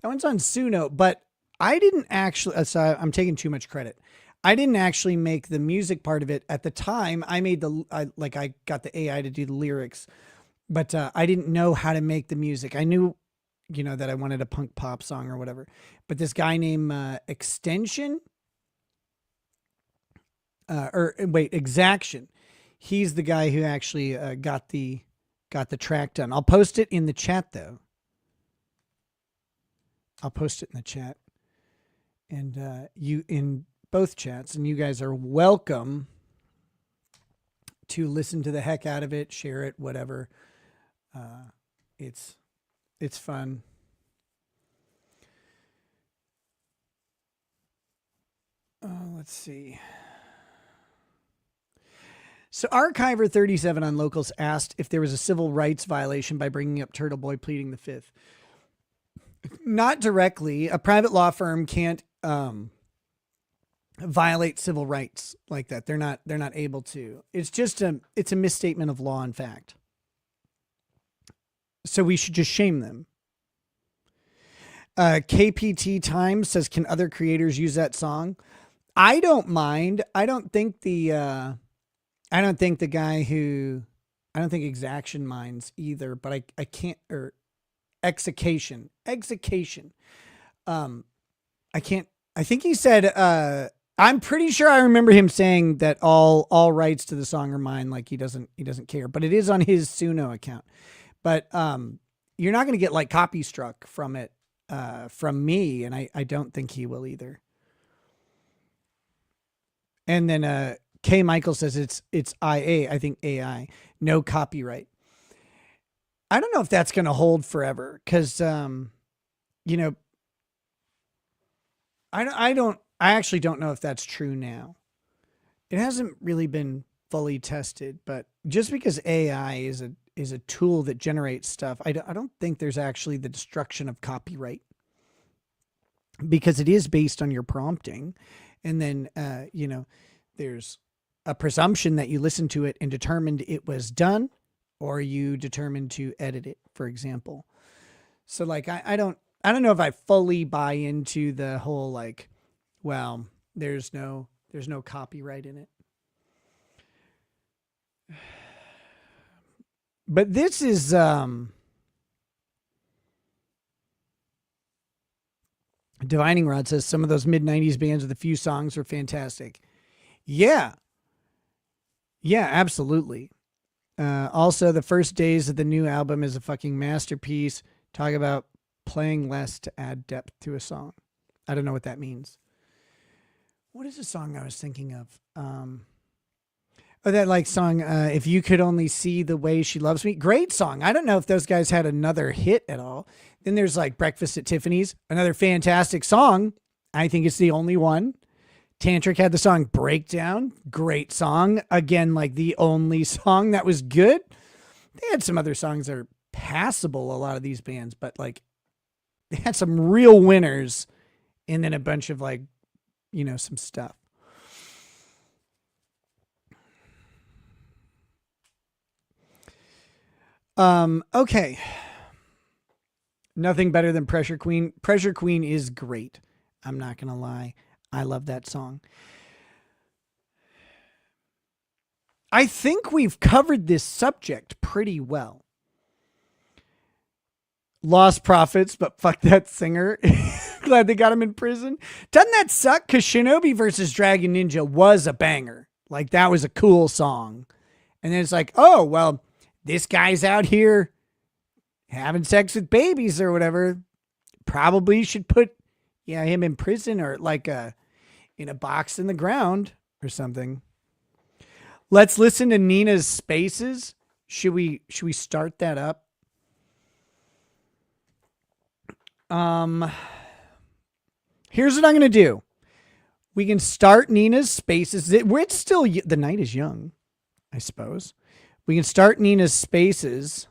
one's on Suno, but I didn't actually, so I'm taking too much credit. I didn't actually make the music part of it at the time. I made I got the AI to do the lyrics, but I didn't know how to make the music. I knew, that I wanted a punk pop song or whatever, but this guy named Exaction, he's the guy who actually got the track done. I'll post it in the chat though. I'll post it in the chat, and you in both chats, and you guys are welcome to listen to the heck out of it, share it, whatever. It's fun. Let's see. So Archiver 37 on Locals asked if there was a civil rights violation by bringing up TurtleBoy pleading the fifth. Not directly. A private law firm can't violate civil rights like that. They're not able to. It's just it's a misstatement of law and fact. So we should just shame them. KPT Times says, can other creators use that song? I don't mind. I don't think Exaction minds either, but I can't, or Execation. I can't, I think he said, I'm pretty sure I remember him saying that all rights to the song are mine. Like he doesn't care, but it is on his Suno account. But you're not going to get like copy struck from it from me, and I don't think he will either. And then K Michael says it's IA. I think AI. No copyright. I don't know if that's going to hold forever because you know, I actually don't know if that's true now. It hasn't really been fully tested, but just because AI is a tool that generates stuff, I don't think there's actually the destruction of copyright, because it is based on your prompting. And then, you know, there's a presumption that you listened to it and determined it was done, or you determined to edit it, for example. So like, I don't know if I fully buy into the whole, like, well, there's no copyright in it. But this is, Divining Rod says some of those mid-90s bands with a few songs were fantastic. Yeah. Yeah, absolutely. Also, the first days of the new album is a fucking masterpiece. Talk about playing less to add depth to a song. I don't know what that means. What is the song I was thinking of? Oh, that like song, If You Could Only See the Way She Loves Me. Great song. I don't know if those guys had another hit at all. Then there's like Breakfast at Tiffany's, another fantastic song. I think it's the only one. Tantric had the song Breakdown. Great song. Again, like the only song that was good. They had some other songs that are passable, a lot of these bands, but like they had some real winners and then a bunch of like, you know, some stuff. Okay. Nothing better than Pressure Queen. Pressure Queen is great. I'm not going to lie. I love that song. I think we've covered this subject pretty well. Lost profits, but fuck that singer. Glad they got him in prison. Doesn't that suck? Because Shinobi versus Dragon Ninja was a banger. Like, that was a cool song. And then it's like, oh, well, this guy's out here having sex with babies or whatever. Probably should put him in prison or like in a box in the ground or something. Let's listen to Nina's Spaces. Should we start that up? Here's what I'm going to do. We can start Nina's Spaces. It's still, the night is young, I suppose. We can start Nina's Spaces.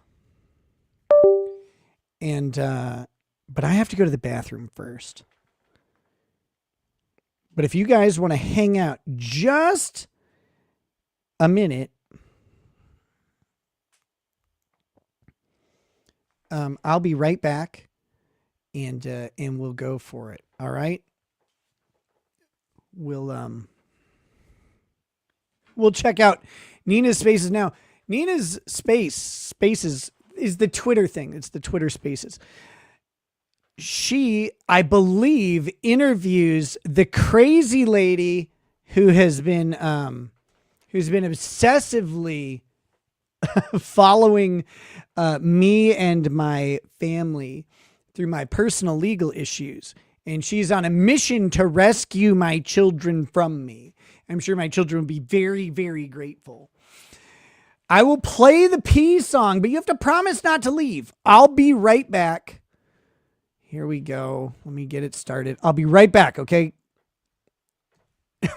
And, but I have to go to the bathroom first. But if you guys want to hang out just a minute, I'll be right back and we'll go for it. All right. We'll check out Nina's Spaces now. Nina's Spaces is the Twitter thing. It's the Twitter Spaces. She, I believe, interviews the crazy lady who has been obsessively following me and my family through my personal legal issues. And she's on a mission to rescue my children from me. I'm sure my children will be very, very grateful. I will play the P song, but you have to promise not to leave. I'll be right back. Here we go. Let me get it started. I'll be right back, okay?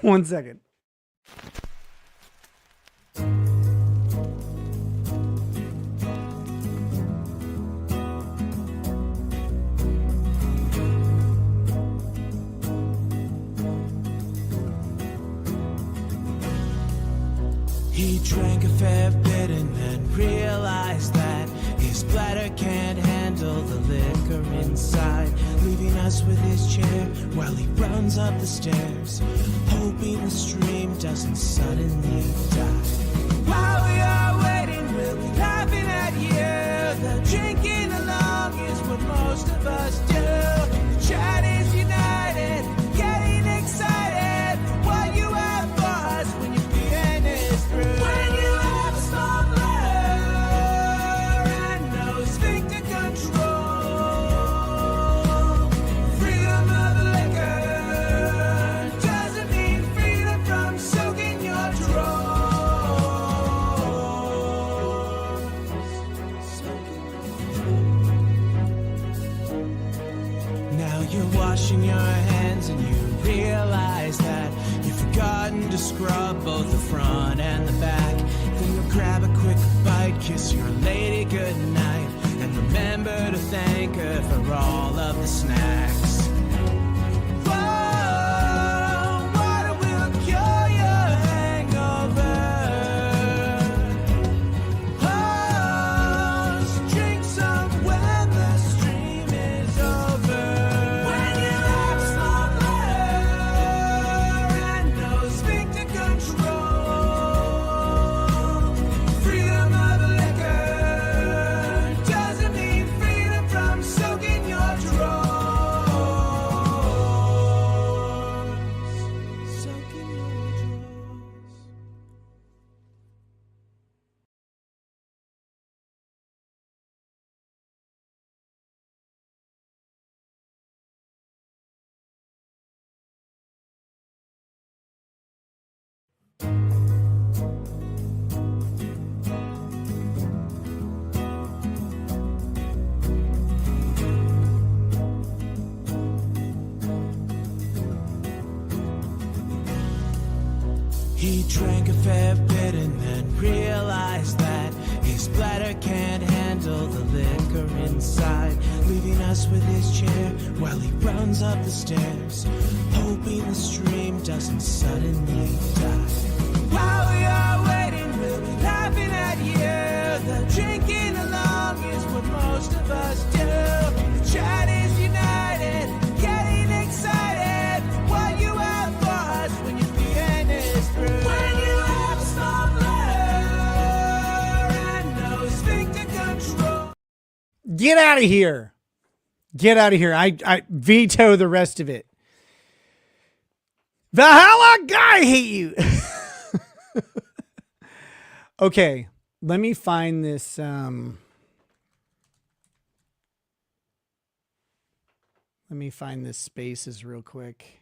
1 second. He drank a fair bit and then realized that his bladder can't handle the liquor inside, leaving us with his chair while he runs up the stairs, hoping the stream doesn't suddenly die. While we are waiting, we'll be laughing at you. The drinking along is what most of us do. The chat is united, getting excited. scrub both the front and the back. Then you'll grab a quick bite, kiss your lady goodnight, and remember to thank her for all of the snacks. Whoa, water will cure your hangover. Oh, so drink some when the stream is over. When you have small bladder and no sphincter control, freedom of liquor doesn't mean freedom from soaking your drawers. Soaking your drawers. He drank a fair bit and then realized that his bladder can't handle the liquor inside, leaving us with his chair while he runs up the stairs, hoping the stream doesn't suddenly die. While we are waiting, we'll be laughing at you. The drinking along is what most of us do. The chat is united, getting excited. What you have for us when your being is through. When you have small bladder and no sphincter control. Get out of here. Get out of here. I veto the rest of it. Valhalla, I hate you. Okay, let me find this. Let me find this spaces real quick.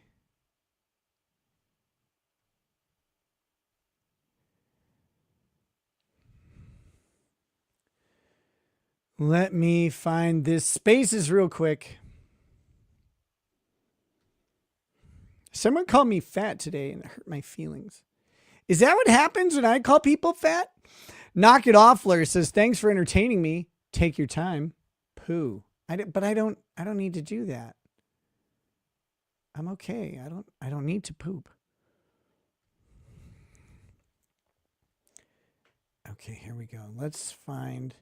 Let me find this spaces real quick. Someone called me fat today and it hurt my feelings. Is that what happens when I call people fat? Knock It Offler says, thanks for entertaining me. Take your time. Poo. But I don't need to do that. I'm okay. I don't need to poop. Okay, here we go. Let's find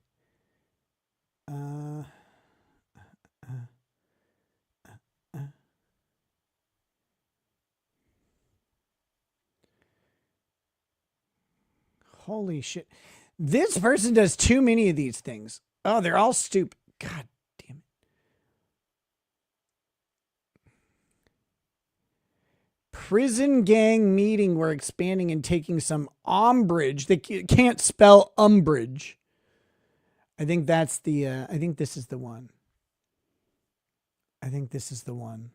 holy shit. This person does too many of these things. Oh, they're all stupid. God damn it. Prison gang meeting. We're expanding and taking some umbrage. They can't spell umbrage. I think that's the, I think this is the one. I think this is the one.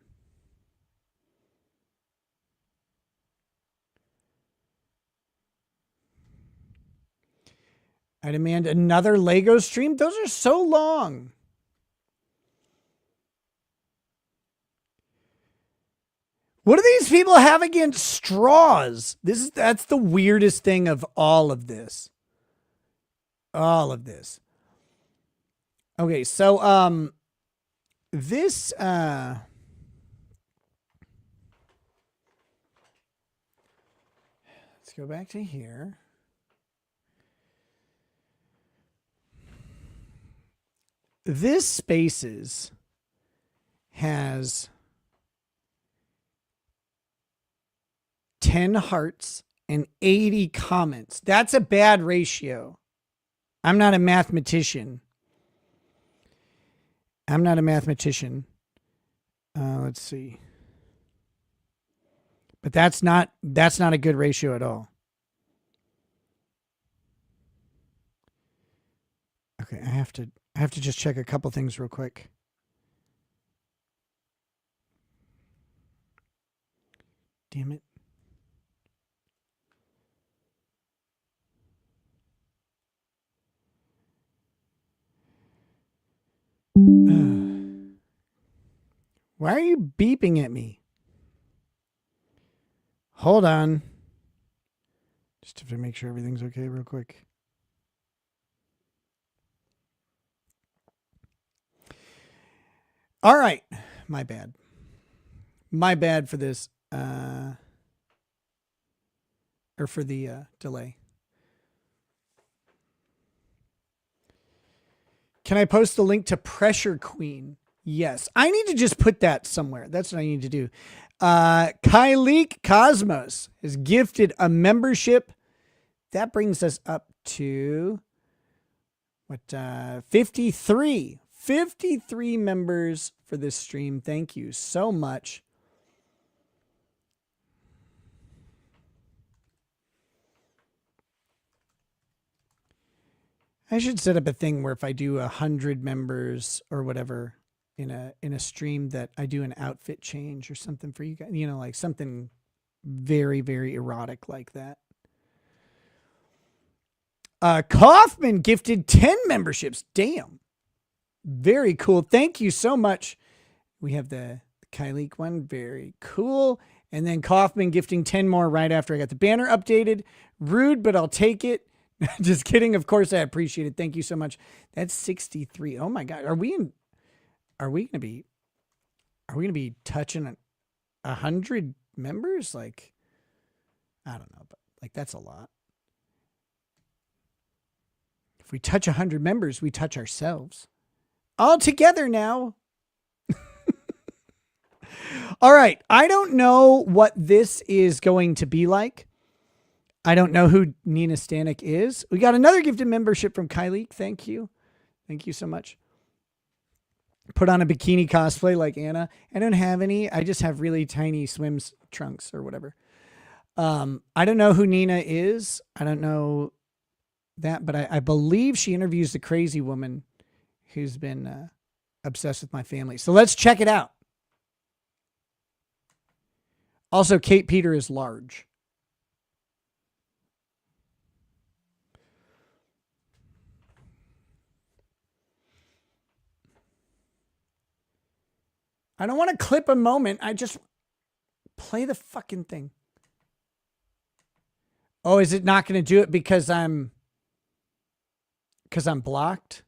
I demand another Lego stream. Those are so long. What do these people have against straws? That's the weirdest thing of all of this. All of this. Okay, so this let's go back to here. This Spaces has 10 hearts and 80 comments. That's a bad ratio. I'm not a mathematician. Let's see. But that's not a good ratio at all. Okay, I have to just check a couple things real quick. Damn it. Why are you beeping at me? Hold on. Just have to make sure everything's okay real quick. All right. My bad. My bad for this. Or for the delay. Can I post the link to Pressure Queen? Yes. I need to just put that somewhere. That's what I need to do. Kyleek Cosmos is gifted a membership. That brings us up to 53. 53 members for this stream. Thank you so much. I should set up a thing where if I do 100 members or whatever in a stream that I do an outfit change or something for you guys, you know, like something very, very erotic like that. Kaufman gifted 10 memberships. Damn. Very cool. Thank you so much. We have the Kyleek one. Very cool. And then Kaufman gifting 10 more right after I got the banner updated. Rude, but I'll take it. Just kidding. Of course, I appreciate it. Thank you so much. That's 63. Oh my God. Are we going to be touching 100 members? Like, I don't know, but like, that's a lot. If we touch 100 members, we touch ourselves. All together now. All right. I don't know what this is going to be like. I don't know who Nina Stanek is. We got another gifted membership from Kyleek. Thank you. Thank you so much. Put on a bikini cosplay like Anna. I don't have any. I just have really tiny swims trunks or whatever. I don't know who Nina is. I don't know that, but I believe she interviews the crazy woman who's been obsessed with my family. So let's check it out. Also, Kate Peter is large. I don't want to clip a moment. I just play the fucking thing. Oh, is it not going to do it because I'm blocked?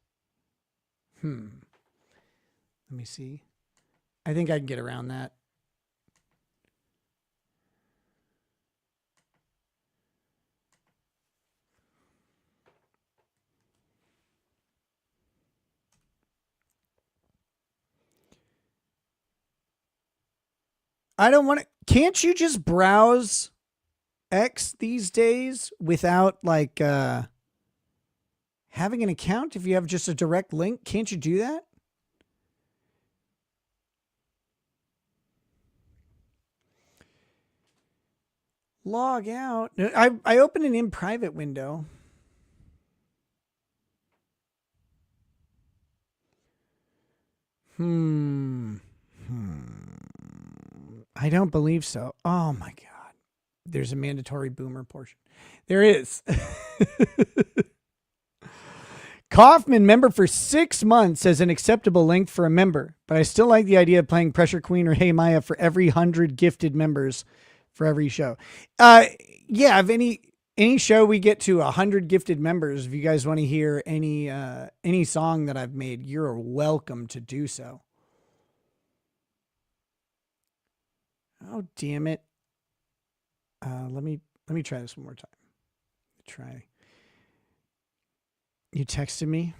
Let me see. I think I can get around that. I don't want to. Can't you just browse X these days without like having an account? If you have just a direct link, can't you do that? Log out. I opened an in private window. I don't believe so. Oh my God. There's a mandatory boomer portion. There is. Kaufman, member for 6 months, as an acceptable length for a member, but I still like the idea of playing Pressure Queen or Hey Maya for every 100 gifted members for every show. Yeah, if any show we get to 100 gifted members, if you guys want to hear any song that I've made, you're welcome to do so. Oh, damn it. Let me try this one more time. Try. You texted me?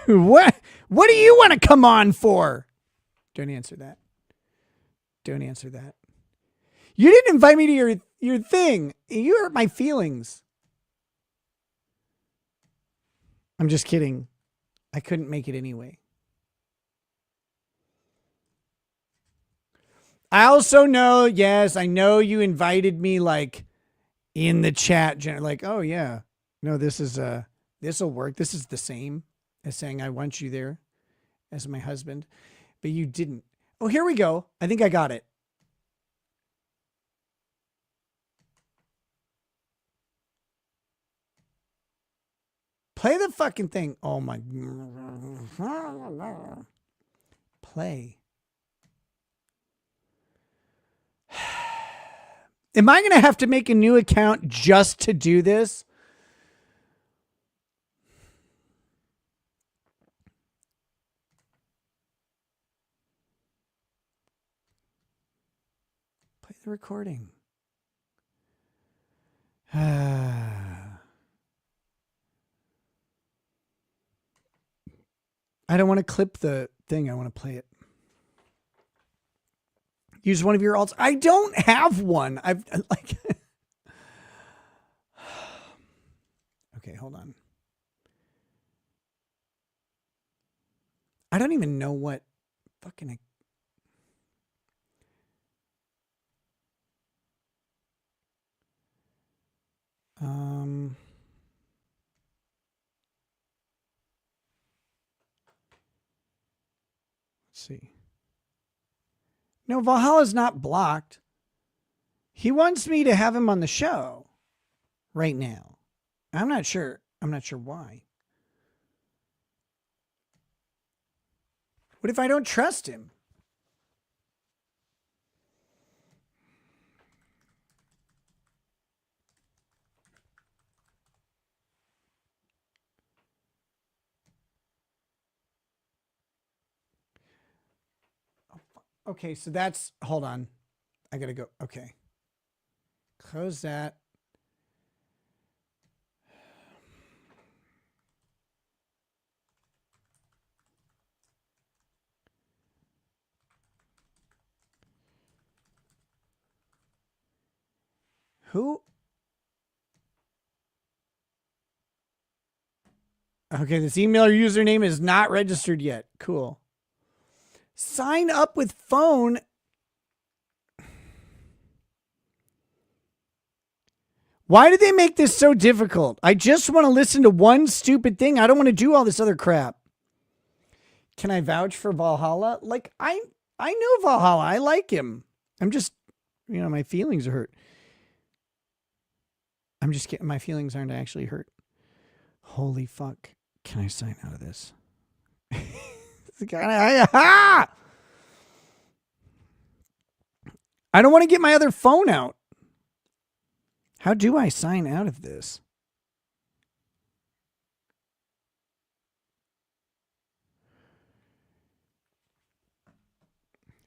What do you want to come on for? Don't answer that. Don't answer that. You didn't invite me to your thing. You hurt my feelings. I'm just kidding. I couldn't make it anyway. I also know, yes, I know you invited me like in the chat, like, oh yeah, no, this'll work. This is the same as saying I want you there as my husband, but you didn't. Oh, here we go. I think I got it. Play the fucking thing. Oh my. Play. Am I going to have to make a new account just to do this? Play the recording. I don't want to clip the thing. I want to play it. Use one of your alts. I don't have one. I've like. Okay, hold on. I don't even know what fucking. Let's see. No, Valhalla's not blocked. He wants me to have him on the show right now. I'm not sure. I'm not sure why. What if I don't trust him? Okay, so that's, hold on. I gotta go. Okay. Close that. Who? Okay, this email username is not registered yet. Cool. Sign up with phone. Why did they make this so difficult? I just want to listen to one stupid thing. I don't want to do all this other crap. Can I vouch for Valhalla? Like, I know Valhalla. I like him. I'm just, my feelings are hurt. I'm just kidding. My feelings aren't actually hurt. Holy fuck. Can I sign out of this? I don't want to get my other phone out. How do I sign out of this?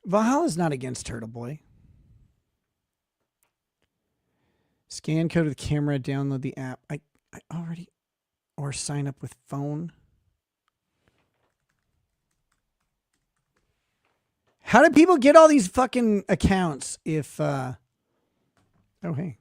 Valhalla's not against TurtleBoy. Scan code of the camera, download the app. I already, or sign up with phone. How do people get all these fucking accounts if, oh, hey.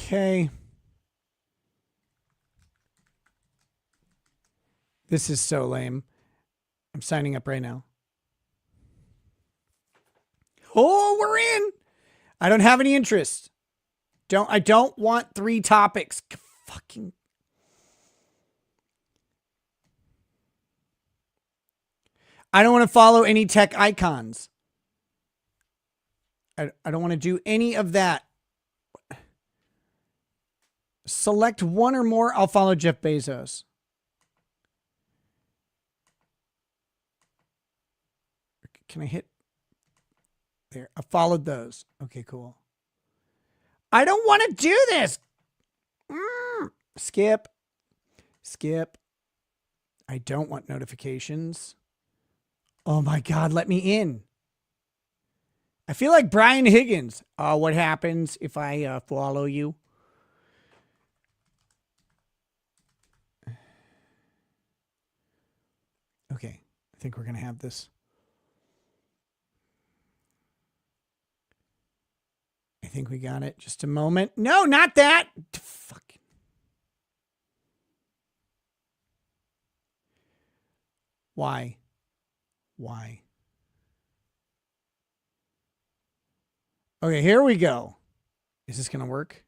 Okay. This is so lame. I'm signing up right now. Oh, we're in. I don't have any interest. I don't want 3 topics. Fucking. I don't want to follow any tech icons. I don't want to do any of that. Select one or more. I'll follow Jeff Bezos. Can I hit there? I followed those. Okay, cool. I don't want to do this. Skip. Skip. I don't want notifications. Oh my God, let me in. I feel like Brian Higgins. What happens if I follow you? Okay, I think we're going to have this. think we got it. Just a moment. No, not that. Fucking. Why? Why? Okay, here we go. Is this going to work?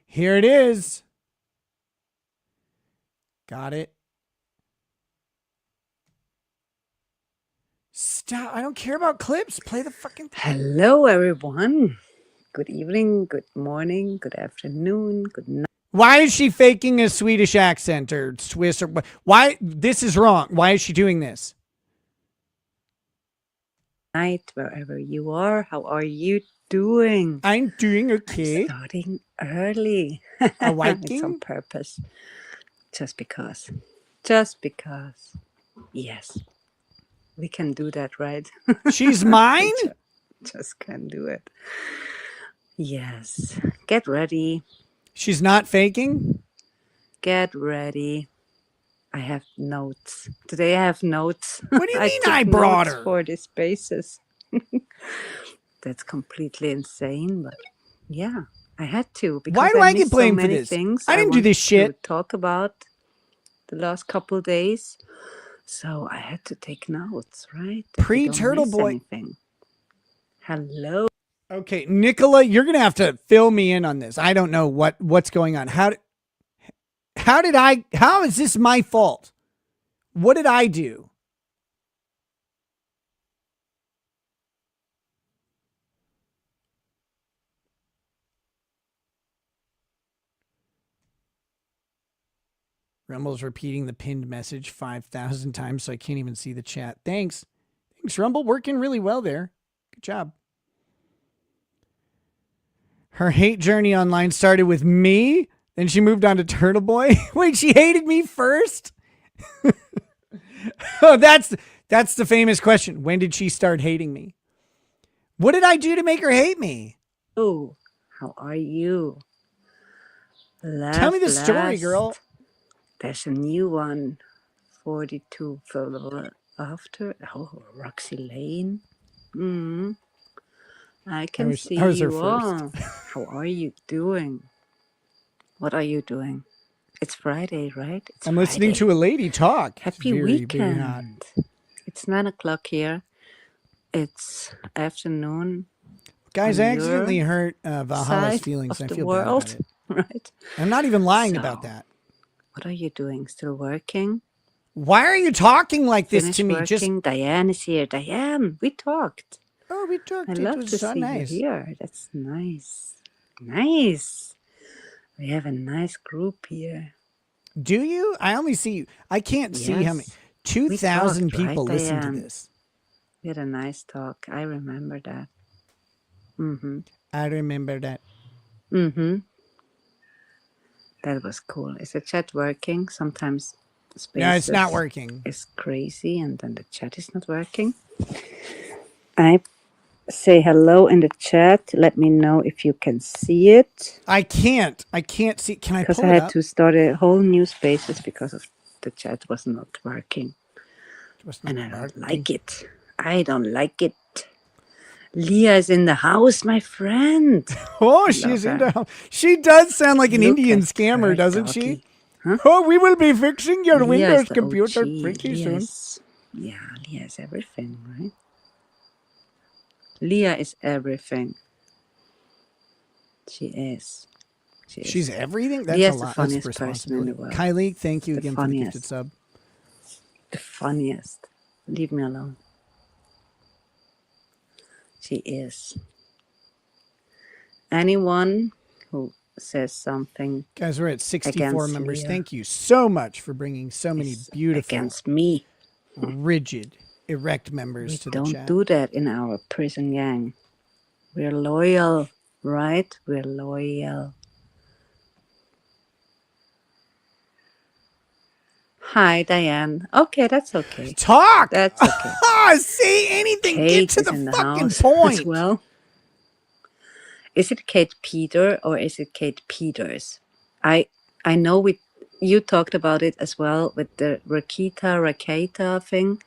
Here it is. Got it. Stop. I don't care about clips. Play the fucking thing. Hello, everyone. Good evening, good morning, good afternoon, good night. Why is she faking a Swedish accent or Swiss or why? This is wrong. Why is she doing this? Wherever you are, how are you doing? I'm doing okay. Starting early. A Viking? It's on purpose. Just because. Just because. Yes. We can do that, right? She's mine? Just can do it. Yes. Get ready. She's not faking? Get ready. I have notes. Today I have notes. What do you mean took I brought notes her? for this basis. That's completely insane, but yeah, I had to. Because Why do I get missed blamed for many this? Things I didn't do this wanted shit. to talk about the last couple of days, so I had to take notes, right? Pre-TurtleBoy. Hello. Okay, Nicola, you're gonna have to fill me in on this. I don't know what's going on. How is this my fault? What did I do? Rumble's repeating the pinned message 5,000 times, so I can't even see the chat. Thanks. Thanks, Rumble. Working really well there. Good job. Her hate journey online started with me, then she moved on to TurtleBoy. Wait, she hated me first? Oh, that's the famous question. When did she start hating me? What did I do to make her hate me? Oh, how are you? Tell me the story, girl. There's a new one. 42 after. Oh, Roxy Lane. I can see I was her you all. How are you doing? What are you doing? It's Friday, right? I'm listening to a lady talk. Happy weekend. It's 9 o'clock here. It's afternoon. Guys, I accidentally hurt Valhalla's feelings. I feel bad about it. Right? I'm not even lying about that. What are you doing? Still working? Why are you talking like this Finish to me? Working? Diane is here. Diane, we talked. Oh, we talked. I It love was to so see nice. you here. That's nice. Nice. We have a nice group here. Do you? I only see you. I can't see how many. 2,000 people listen to this. We had a nice talk. I remember that. I remember that. That was cool. Is the chat working? Sometimes No, it's not working. It's crazy, and then the chat is not working. I say hello in the chat. Let me know if you can see it. I can't. I can't see. Can I pull it up? Because I had to start a whole new spaces because of the chat was not working. And I don't like it. I don't like it. Leah is in the house, my friend. Oh, she's in the house. She does sound like an Indian scammer, doesn't she? Huh? Oh, we will be fixing your Windows computer pretty soon. Yeah, Leah is everything, right? Leah is everything. She is. She's everything? That's Leah's a lot. the funniest person in the world. Kylie, thank you again for the gifted sub. The funniest. Leave me alone. She is. Anyone who says something, guys, we're at 64 members. Leah, thank you so much for bringing so many beautiful, against me, rigid, erect members to the chat. Don't do that in our prison gang. We're loyal, right? We're loyal. Hi, Diane. Okay, that's okay. Talk. That's okay. Say anything. Kate Get to is in the fucking house point. as well. Is it Kate Peter or is it Kate Peters? I know you talked about it as well with the Rakita thing.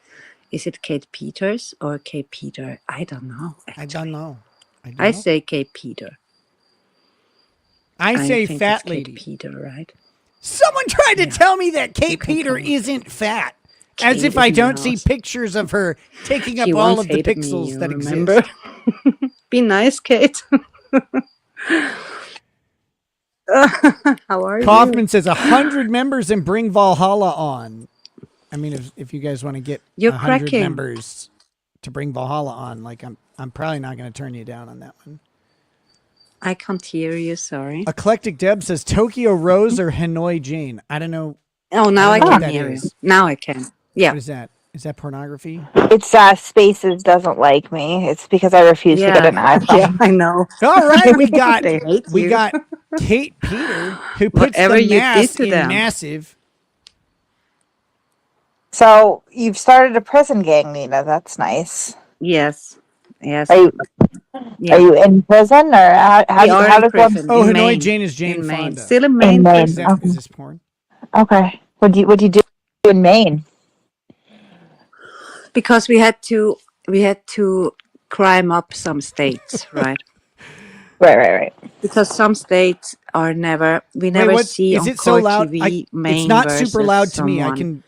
Is it Kate Peters or Kate Peter? I don't know. Actually. I don't know. I say Kate Peter. I say think fat it's lady. Kate Peter, right? Someone tried to tell me that Kate Peter isn't fat. As Kate if I is in the don't see house. pictures of her taking up She all once of the hated me, pixels you that remember? exist. Be nice, Kate. How are Kaufman says 100 members and bring Valhalla on. I mean, if you guys want to get You're 100 cracking. members to bring Valhalla on, like I'm probably not going to turn you down on that one. I can't hear you, sorry. Eclectic Deb says Tokyo Rose or Hanoi Jane. I don't know. Oh, now I don't know what can that hear you. is. Now I can. Yeah. What is that? Is that pornography? It's Spaces doesn't like me. It's because I refuse to get an iPhone. Yeah, I know. All right, we got They hate you. Kate Peter who puts Whatever the you did mass to in them. massive. So you've started a prison gang, Nina. That's nice. Yes. Yes. Are you in prison or how We are in does prison. Oh, in Hanoi Maine. Jane is Jane in Maine. Fonda. Still in Maine. In Maine. Is, prison. is this porn? Okay. What do you do in Maine? Because we had to crime up some states, right? Right. Because some states are never see is on it so court loud? TV Maine It's not super versus loud to me. someone.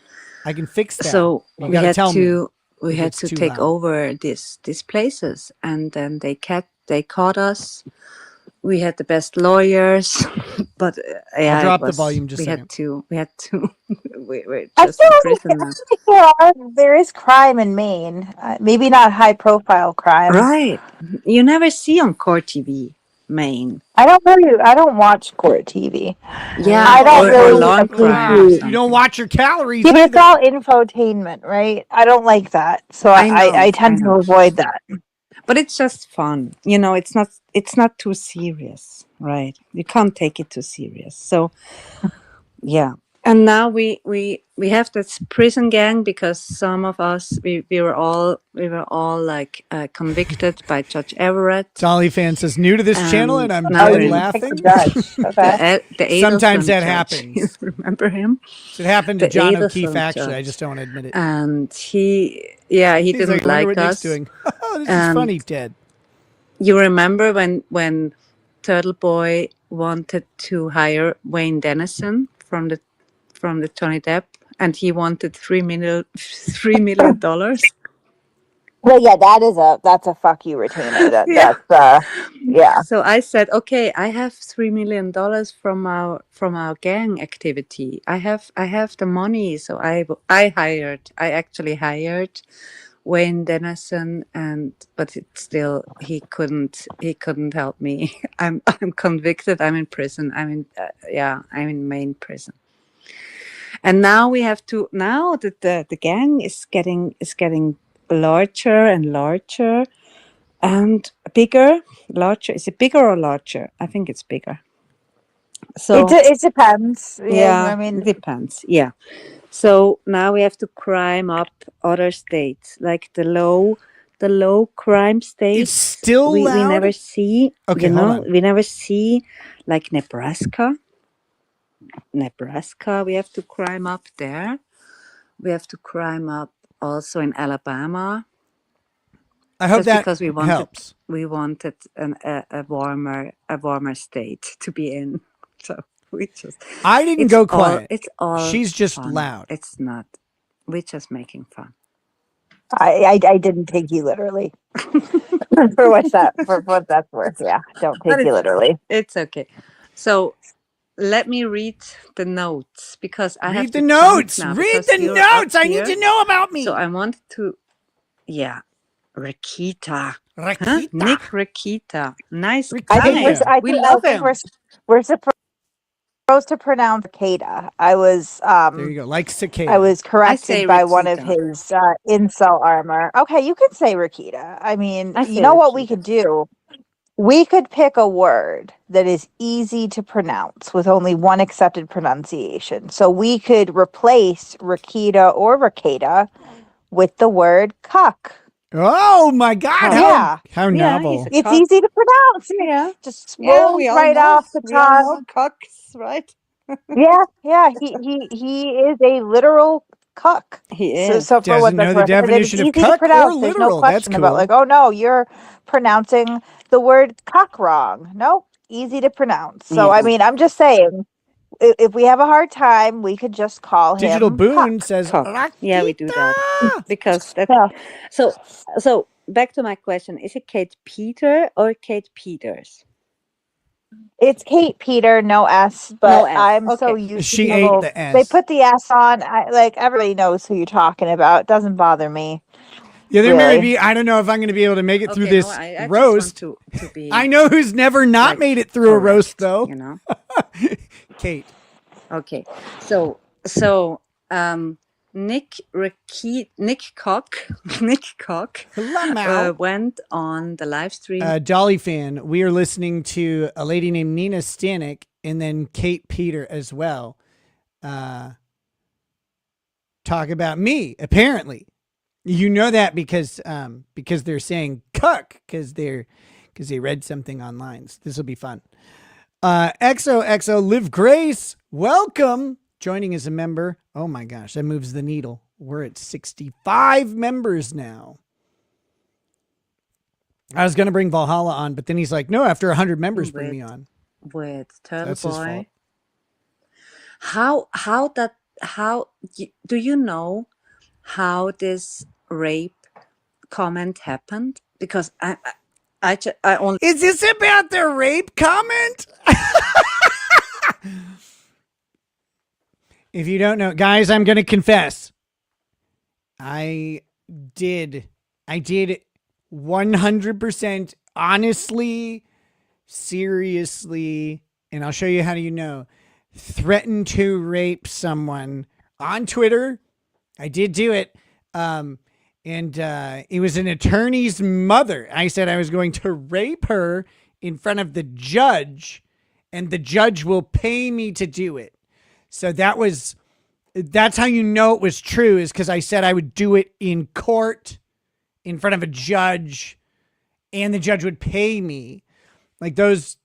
I can fix that. So you we gotta had tell me to if it's too take loud. over these places, and then they caught us. We had the best lawyers, but I'll drop the volume just a second. we had to we're I just feel in prison. like there is crime in Maine. Maybe not high profile crime. Right. You never see on court TV, Maine. I don't know. I don't watch court TV. Yeah, I don't or really long crime. appreciate. You don't watch your calories. Yeah, but it's either. all infotainment, right? I don't like that, so I tend to avoid that. But it's just fun, it's not too serious, right? You can't take it too serious. So yeah. And now we have this prison gang because some of us we were all like convicted by Judge Everett. Dolly fan says new to this channel and I'm now dead we're- laughing. Okay. The Sometimes Adelson that judge. happens. You remember him? It happened to The John Adelson O'Keefe actually. I judge. just don't admit it. And he He's didn't I wonder like what Nick's us. doing. Oh, this is And funny, Ted. You remember when TurtleBoy wanted to hire Wayne Dennison from the Johnny Depp, and he wanted $3 million. Well, yeah, that's a fuck you retainer. That's yeah. So I said, okay, I have $3 million from our gang activity. I have the money, so I actually hired Wayne Dennison, but it's still he couldn't help me. I'm convicted. I'm in prison. I'm in Maine prison. And now we have to. Now that the gang is getting larger and larger and bigger. Larger. Is it bigger or larger? I think it's bigger. So It depends. yeah, I mean, it depends. Yeah. So now we have to crime up other states, like the low crime states. It's still we loud? never see. Okay, hold on. We never see like Nebraska. We have to crime up there. We have to crime up also in Alabama. I hope Just that because we wanted helps. a warmer state to be in. So we just I didn't it's go all- quiet. It's all She's just fun. loud. It's not. We're just making fun. I didn't take you literally. for what that's worth. Yeah, don't take you literally. It's okay. So let me read the notes because I have Read the to jump notes. now Read because the you're up notes. I need here. to know about me. So I wanted to, Rakita. Huh? Rakita. Nick Rakita. Nice Rakita. I think guy. We love him. we're supposed to pronounce cicada. I was There you go. Like cicada. I was say corrected by one of Rakita. his incel armor. Okay, you can say Rakita. I mean, I you say know what we Rakita. could do? We could pick a word that is easy to pronounce with only one accepted pronunciation. So we could replace Rakita or Rakita with the word cuck. Oh my God! Yeah. How Yeah, novel! he's a It's cuck. easy to pronounce. Yeah. Just Yeah, rolls we all right know. off the We all tongue. know cucks, right? Yeah. He is a literal cuck. He So, is. so for what Doesn't know that's the worth, and it's definition of easy to cuck or pronounce. There's no literal. That's question about cool. like, oh no, you're pronouncing the word cuck wrong. Nope, easy to pronounce. So I Yeah. mean, I'm just saying, if we have a hard time, we could just call Digital him Boone cuck. says, Cock. Yeah, we do that "Rakita!" because that. Yeah. So back to my question: is it Kate Peter or Kate Peters? It's Kate Peter, no S, but No S. I'm so Okay. used to She ate people. the They S. put the S on. Like everybody knows who you're talking about. It doesn't bother me. Yeah, there may Really. be. I don't know if I'm going to be able to make it through Okay. No, this I roast. just want to be. I know who's never not like, made it through a roast, correct, though. You know. Kate. Okay. So Nick Cock Hello, went on the live stream. Dolly fan. We are listening to a lady named Nina Stanek and then Kate Peter as well. Talk about me, apparently. You know that because they're saying cuck because they read something online. So this will be fun. XOXO Live Grace, welcome. Joining as a member. Oh my gosh, that moves the needle. We're at 65 members now. I was gonna bring Valhalla on, but then he's like, no, after 100 members, bring me on. With That's his fault. TurtleBoy. Do you know how this rape comment happened? Because I only. Is this about the rape comment? If you don't know, guys, I'm going to confess. I did 100% honestly, seriously, and I'll show you how do you know, threaten to rape someone on Twitter. I did do it. And it was an attorney's mother. I said I was going to rape her in front of the judge, and the judge will pay me to do it. So that's how you know it was true, is because I said I would do it in court in front of a judge and the judge would pay me. Like those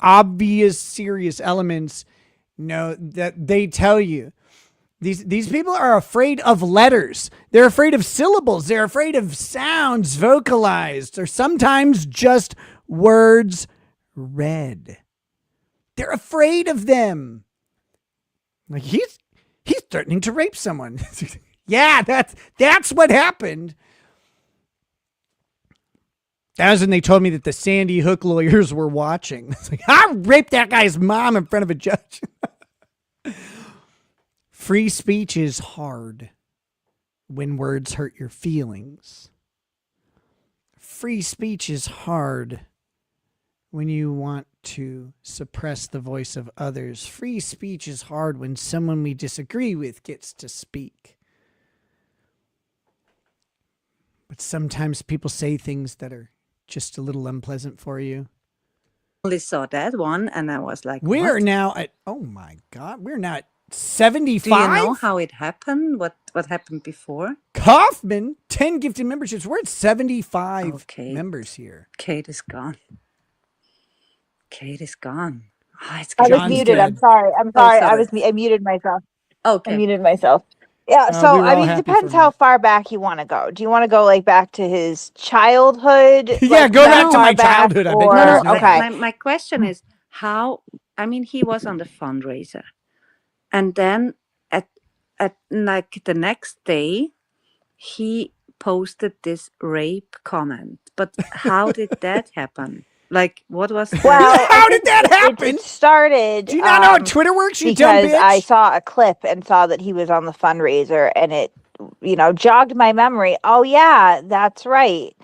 obvious serious elements, that they tell you. These people are afraid of letters. They're afraid of syllables. They're afraid of sounds vocalized or sometimes just words read. They're afraid of them. Like he's threatening to rape someone. Yeah, that's what happened. That was when they told me that the Sandy Hook lawyers were watching. It's like, I raped that guy's mom in front of a judge. Free speech is hard when words hurt your feelings. Free speech is hard when you want to suppress the voice of others. Free speech is hard when someone we disagree with gets to speak. But sometimes people say things that are just a little unpleasant for you. Only saw that one and I was like, We are what? now at, oh my God, we're now at 75. Do you know how it happened? What happened before? Kaufman, 10 gifted memberships. We're at 75 Okay. members here. Kate is gone. Kate is gone. Oh, it's I was John's muted. I'm dead. sorry. sorry. I muted myself. Okay. I muted myself. Yeah. We So were I all mean, it happy depends for a how far back you want to go. Do you want to go like back to his childhood? Yeah, like, go that back to far my childhood. I bet or- you No, guys know. okay. my question is how, I mean, he was on the fundraiser and then at like the next day, he posted this rape comment. But how did that happen? Like, what was the... Well, How did that happen? It started. Do you not know how Twitter works, you dumb because bitch? I saw a clip and saw that he was on the fundraiser, and it, jogged my memory. Oh yeah, that's right.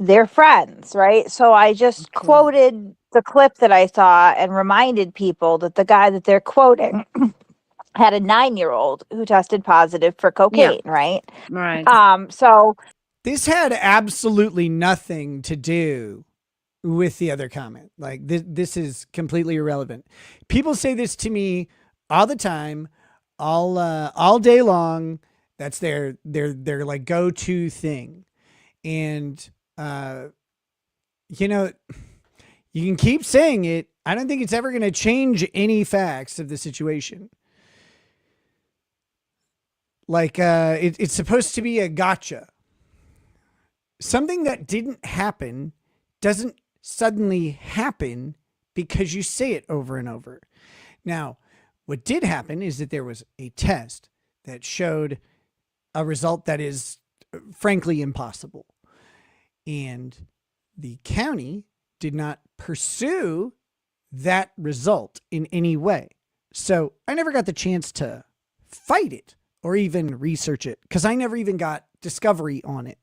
They're friends, right? So I just quoted the clip that I saw and reminded people that the guy that they're quoting had a 9-year-old who tested positive for cocaine, right? Right. So This had absolutely nothing to do with the other comment. Like this is completely irrelevant. People say this to me all the time, all day long. That's their like go-to thing. And you can keep saying it. I don't think it's ever going to change any facts of the situation. Like it's supposed to be a gotcha. Something that didn't happen doesn't suddenly happen because you say it over and over. Now, what did happen is that there was a test that showed a result that is frankly impossible. And the county did not pursue that result in any way. So I never got the chance to fight it or even research it because I never even got discovery on it.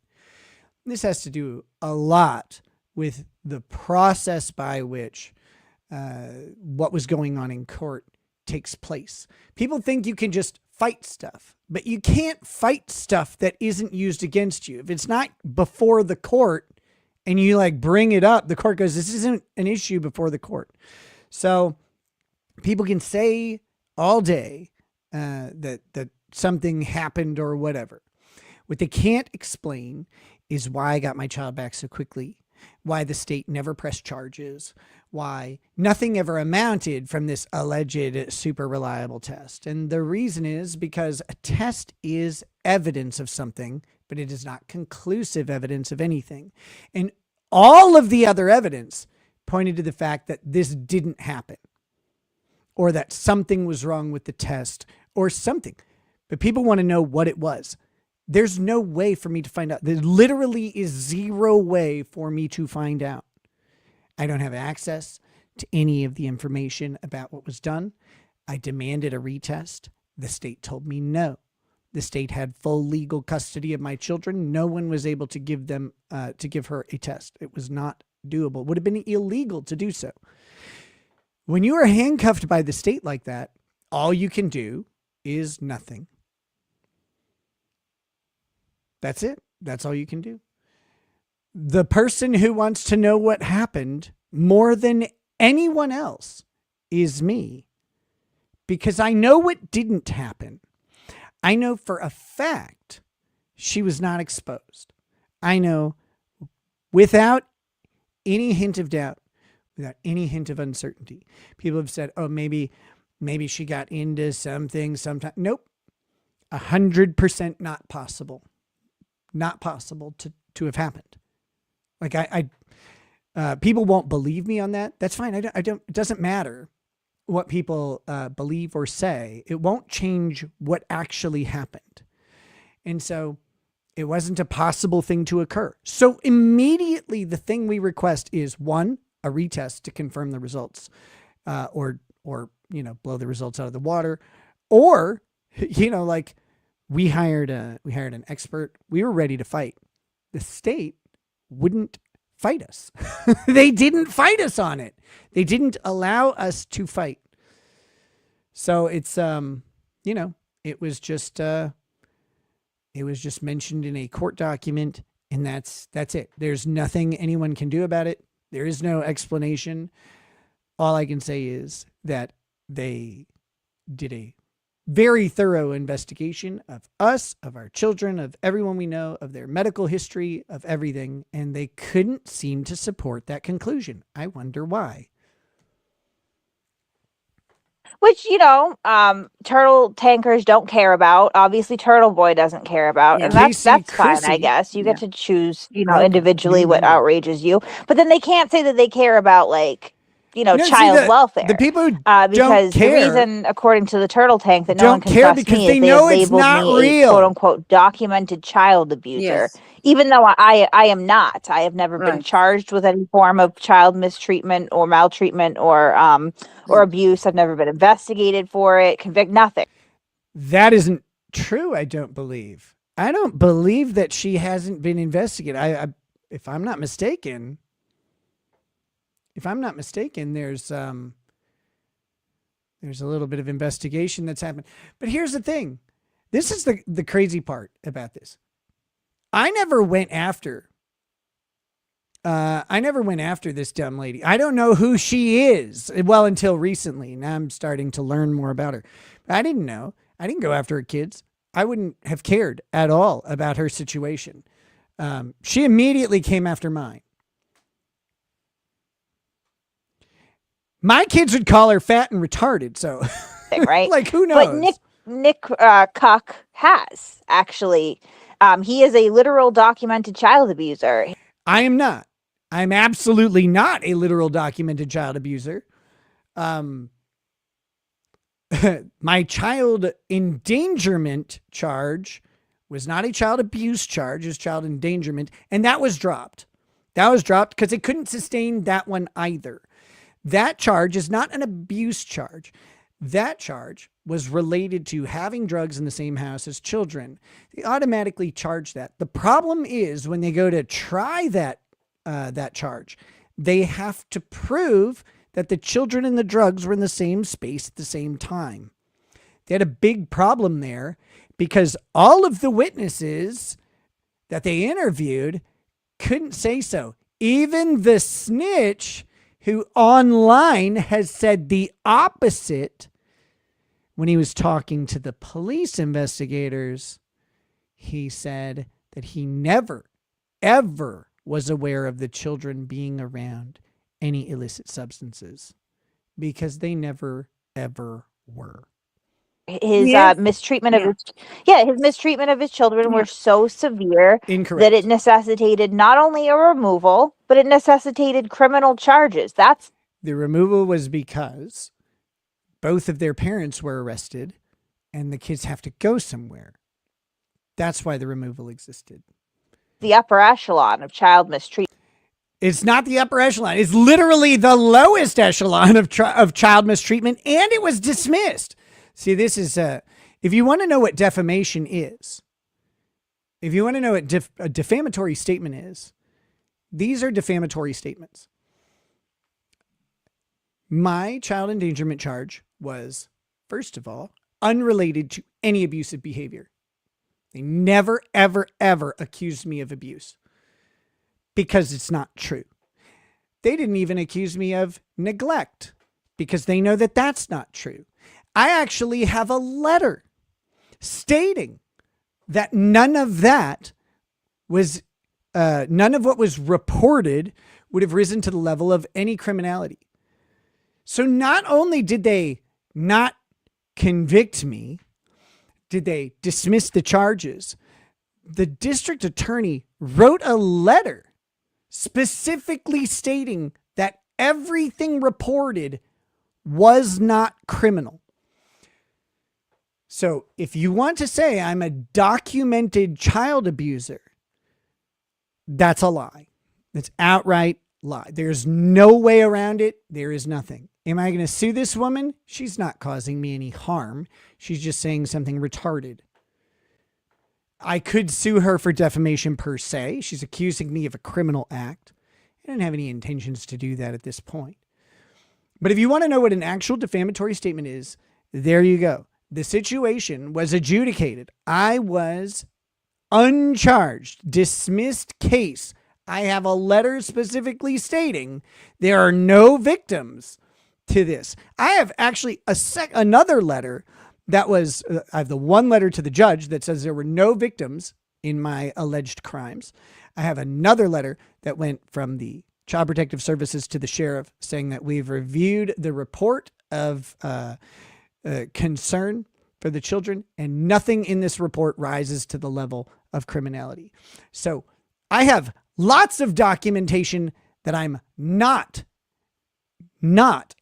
This has to do a lot with the process by which what was going on in court takes place. People think you can just fight stuff, but you can't fight stuff that isn't used against you. If it's not before the court and you like bring it up, the court goes, this isn't an issue before the court. So people can say all day that something happened or whatever. What they can't explain is why I got my child back so quickly, why the state never pressed charges, why nothing ever amounted from this alleged super reliable test. And the reason is because a test is evidence of something, but it is not conclusive evidence of anything. And all of the other evidence pointed to the fact that this didn't happen or that something was wrong with the test or something. But people want to know what it was. There's no way for me to find out. There literally is zero way for me to find out. I don't have access to any of the information about what was done. I demanded a retest. The state told me no. The state had full legal custody of my children. No one was able to give her a test. It was not doable. It would have been illegal to do so. When you are handcuffed by the state like that, all you can do is nothing. That's it. That's all you can do. The person who wants to know what happened more than anyone else is me, because I know what didn't happen. I know for a fact she was not exposed. I know without any hint of doubt, without any hint of uncertainty. People have said, oh, maybe she got into something sometime. Nope. 100% not possible. Not possible to have happened. Like people won't believe me on that. That's fine. I don't, it doesn't matter what people believe or say. It won't change what actually happened. And so it wasn't a possible thing to occur. So immediately the thing we request is, one, a retest to confirm the results, or blow the results out of the water, or like we hired an expert. We were ready to fight. The state wouldn't fight us. They didn't fight us on it. They didn't allow us to fight. So it's it was just mentioned in a court document, and that's it. There's nothing anyone can do about it. There is no explanation. All I can say is that they did a very thorough investigation of us, of our children, of everyone we know, of their medical history, of everything, and they couldn't seem to support that conclusion. I wonder why. Which, turtle tankers don't care about. Obviously, TurtleBoy doesn't care about. Yeah. And that's fine, I Chrissy. guess. You get Yeah. to choose, Welcome. individually New what member. outrages you. But then they can't say that they care about, No, see, child welfare. The people who Because don't care, the reason, according to the Turtle Tank, that no don't one can care trust because me they is they know have it's labeled not me real. a quote-unquote documented child abuser. Yes. Even though I am not. I have never been Right. charged with any form of child mistreatment or maltreatment or abuse. I've never been investigated for it, nothing. that isn't true. I don't believe. I don't believe that she hasn't been investigated. If I'm not mistaken, there's a little bit of investigation that's happened. But here's the thing. This is the crazy part about this. I never went after this dumb lady. I don't know who she is. Well, until recently. Now I'm starting to learn more about her. But I didn't know. I didn't go after her kids. I wouldn't have cared at all about her situation. She immediately came after mine. My kids would call her fat and retarded. So, Right? like, who knows? But Nick Cuck has actually. He is a literal documented child abuser. I am not. I'm absolutely not a literal documented child abuser. My child endangerment charge was not a child abuse charge, it was child endangerment, and that was dropped. That was dropped because it couldn't sustain that one either. That charge is not an abuse charge. That charge was related to having drugs in the same house as children. They automatically charge that. The problem is when they go to try that charge, they have to prove that the children and the drugs were in the same space at the same time. They had a big problem there because all of the witnesses that they interviewed couldn't say so. Even the snitch who online has said the opposite when he was talking to the police investigators, he said that he never, ever was aware of the children being around any illicit substances because they never, ever were. His mistreatment of his mistreatment of his children were so severe that it necessitated not only a removal, but it necessitated criminal charges. The removal was because both of their parents were arrested and the kids have to go somewhere. That's why the removal existed. The upper echelon of child mistreatment. It's not the upper echelon. It's literally the lowest echelon of child mistreatment, and it was dismissed. See, this is, if you want to know what defamation is, if you want to know what a defamatory statement is, these are defamatory statements. My child endangerment charge was, first of all, unrelated to any abusive behavior. They never, ever, ever accused me of abuse because it's not true. They didn't even accuse me of neglect because they know that that's not true. I actually have a letter stating that none of what was reported would have risen to the level of any criminality. So not only did they not convict me, did they dismiss the charges, the district attorney wrote a letter specifically stating that everything reported was not criminal. So if you want to say I'm a documented child abuser, that's a lie. That's outright lie. There's no way around it. There is nothing. Am I going to sue this woman? She's not causing me any harm. She's just saying something retarded. I could sue her for defamation per se. She's accusing me of a criminal act. I don't have any intentions to do that at this point. But if you want to know what an actual defamatory statement is, there you go. The situation was adjudicated. I was uncharged, dismissed case. I have a letter specifically stating there are no victims to this. I have actually another letter that was, I have the one letter to the judge that says there were no victims in my alleged crimes. I have another letter that went from the Child Protective Services to the sheriff saying that we've reviewed the report of concern for the children and nothing in this report rises to the level of criminality. So I have lots of documentation that I'm not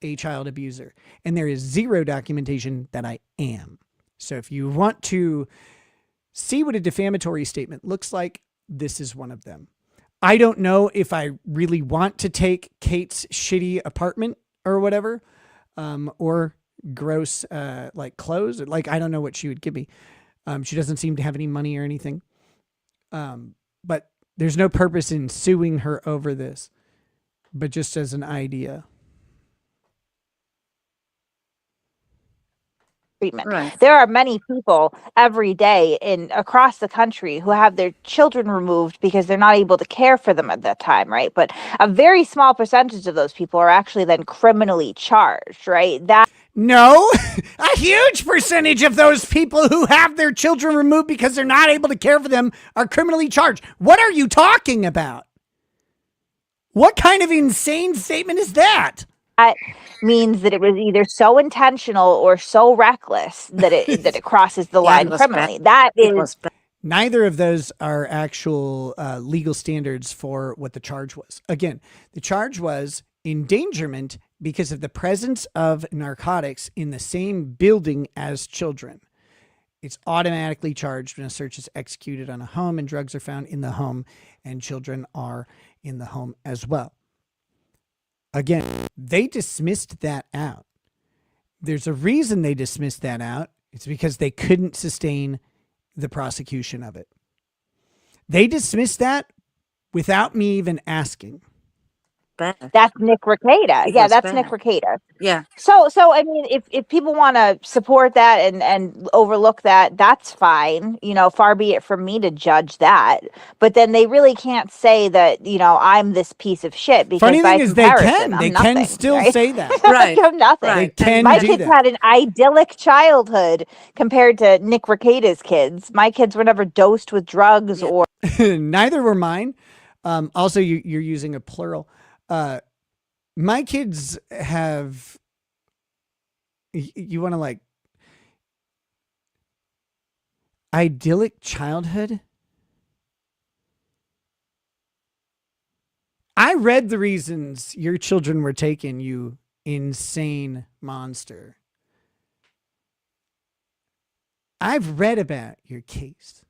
a child abuser, and there is zero documentation that I am. So if you want to see what a defamatory statement looks like, this is one of them. I don't know if I really want to take Kate's shitty apartment or whatever, or gross, like clothes. Like, I don't know what she would give me. She doesn't seem to have any money or anything. But there's no purpose in suing her over this, but just as an idea. Treatment. Right. There are many people every day across the country who have their children removed because they're not able to care for them at that time, right? But a very small percentage of those people are actually then criminally charged, right? No, a huge percentage of those people who have their children removed because they're not able to care for them are criminally charged. What are you talking about? What kind of insane statement is that? that means that it was either so intentional or so reckless that it crosses the Yeah, line it was bad. criminally. That It is was bad. Neither of those are actual legal standards for what the charge was. Again, the charge was endangerment because of the presence of narcotics in the same building as children. It's automatically charged when a search is executed on a home and drugs are found in the home and children are in the home as well. Again, they dismissed that out. There's a reason they dismissed that out. It's because they couldn't sustain the prosecution of it. They dismissed that without me even asking. Bad. that's Nick Rekieta. It Yeah, was that's bad. Nick Rekieta. Yeah. So I mean, if people want to support that and overlook that, that's fine. You know, far be it from me to judge that. But then they really can't say that, you know, I'm this piece of shit because Funny by thing is they comparison, can. I'm They nothing, can still right? say that. Right. I'm nothing. They Right. can My do kids that. had an idyllic childhood compared to Nick Rekieta's kids. My kids were never dosed with drugs Yeah. or Neither were mine. Also, you're using a plural. My kids have, you want to like, idyllic childhood? I read the reasons your children were taken, you insane monster. I've read about your case.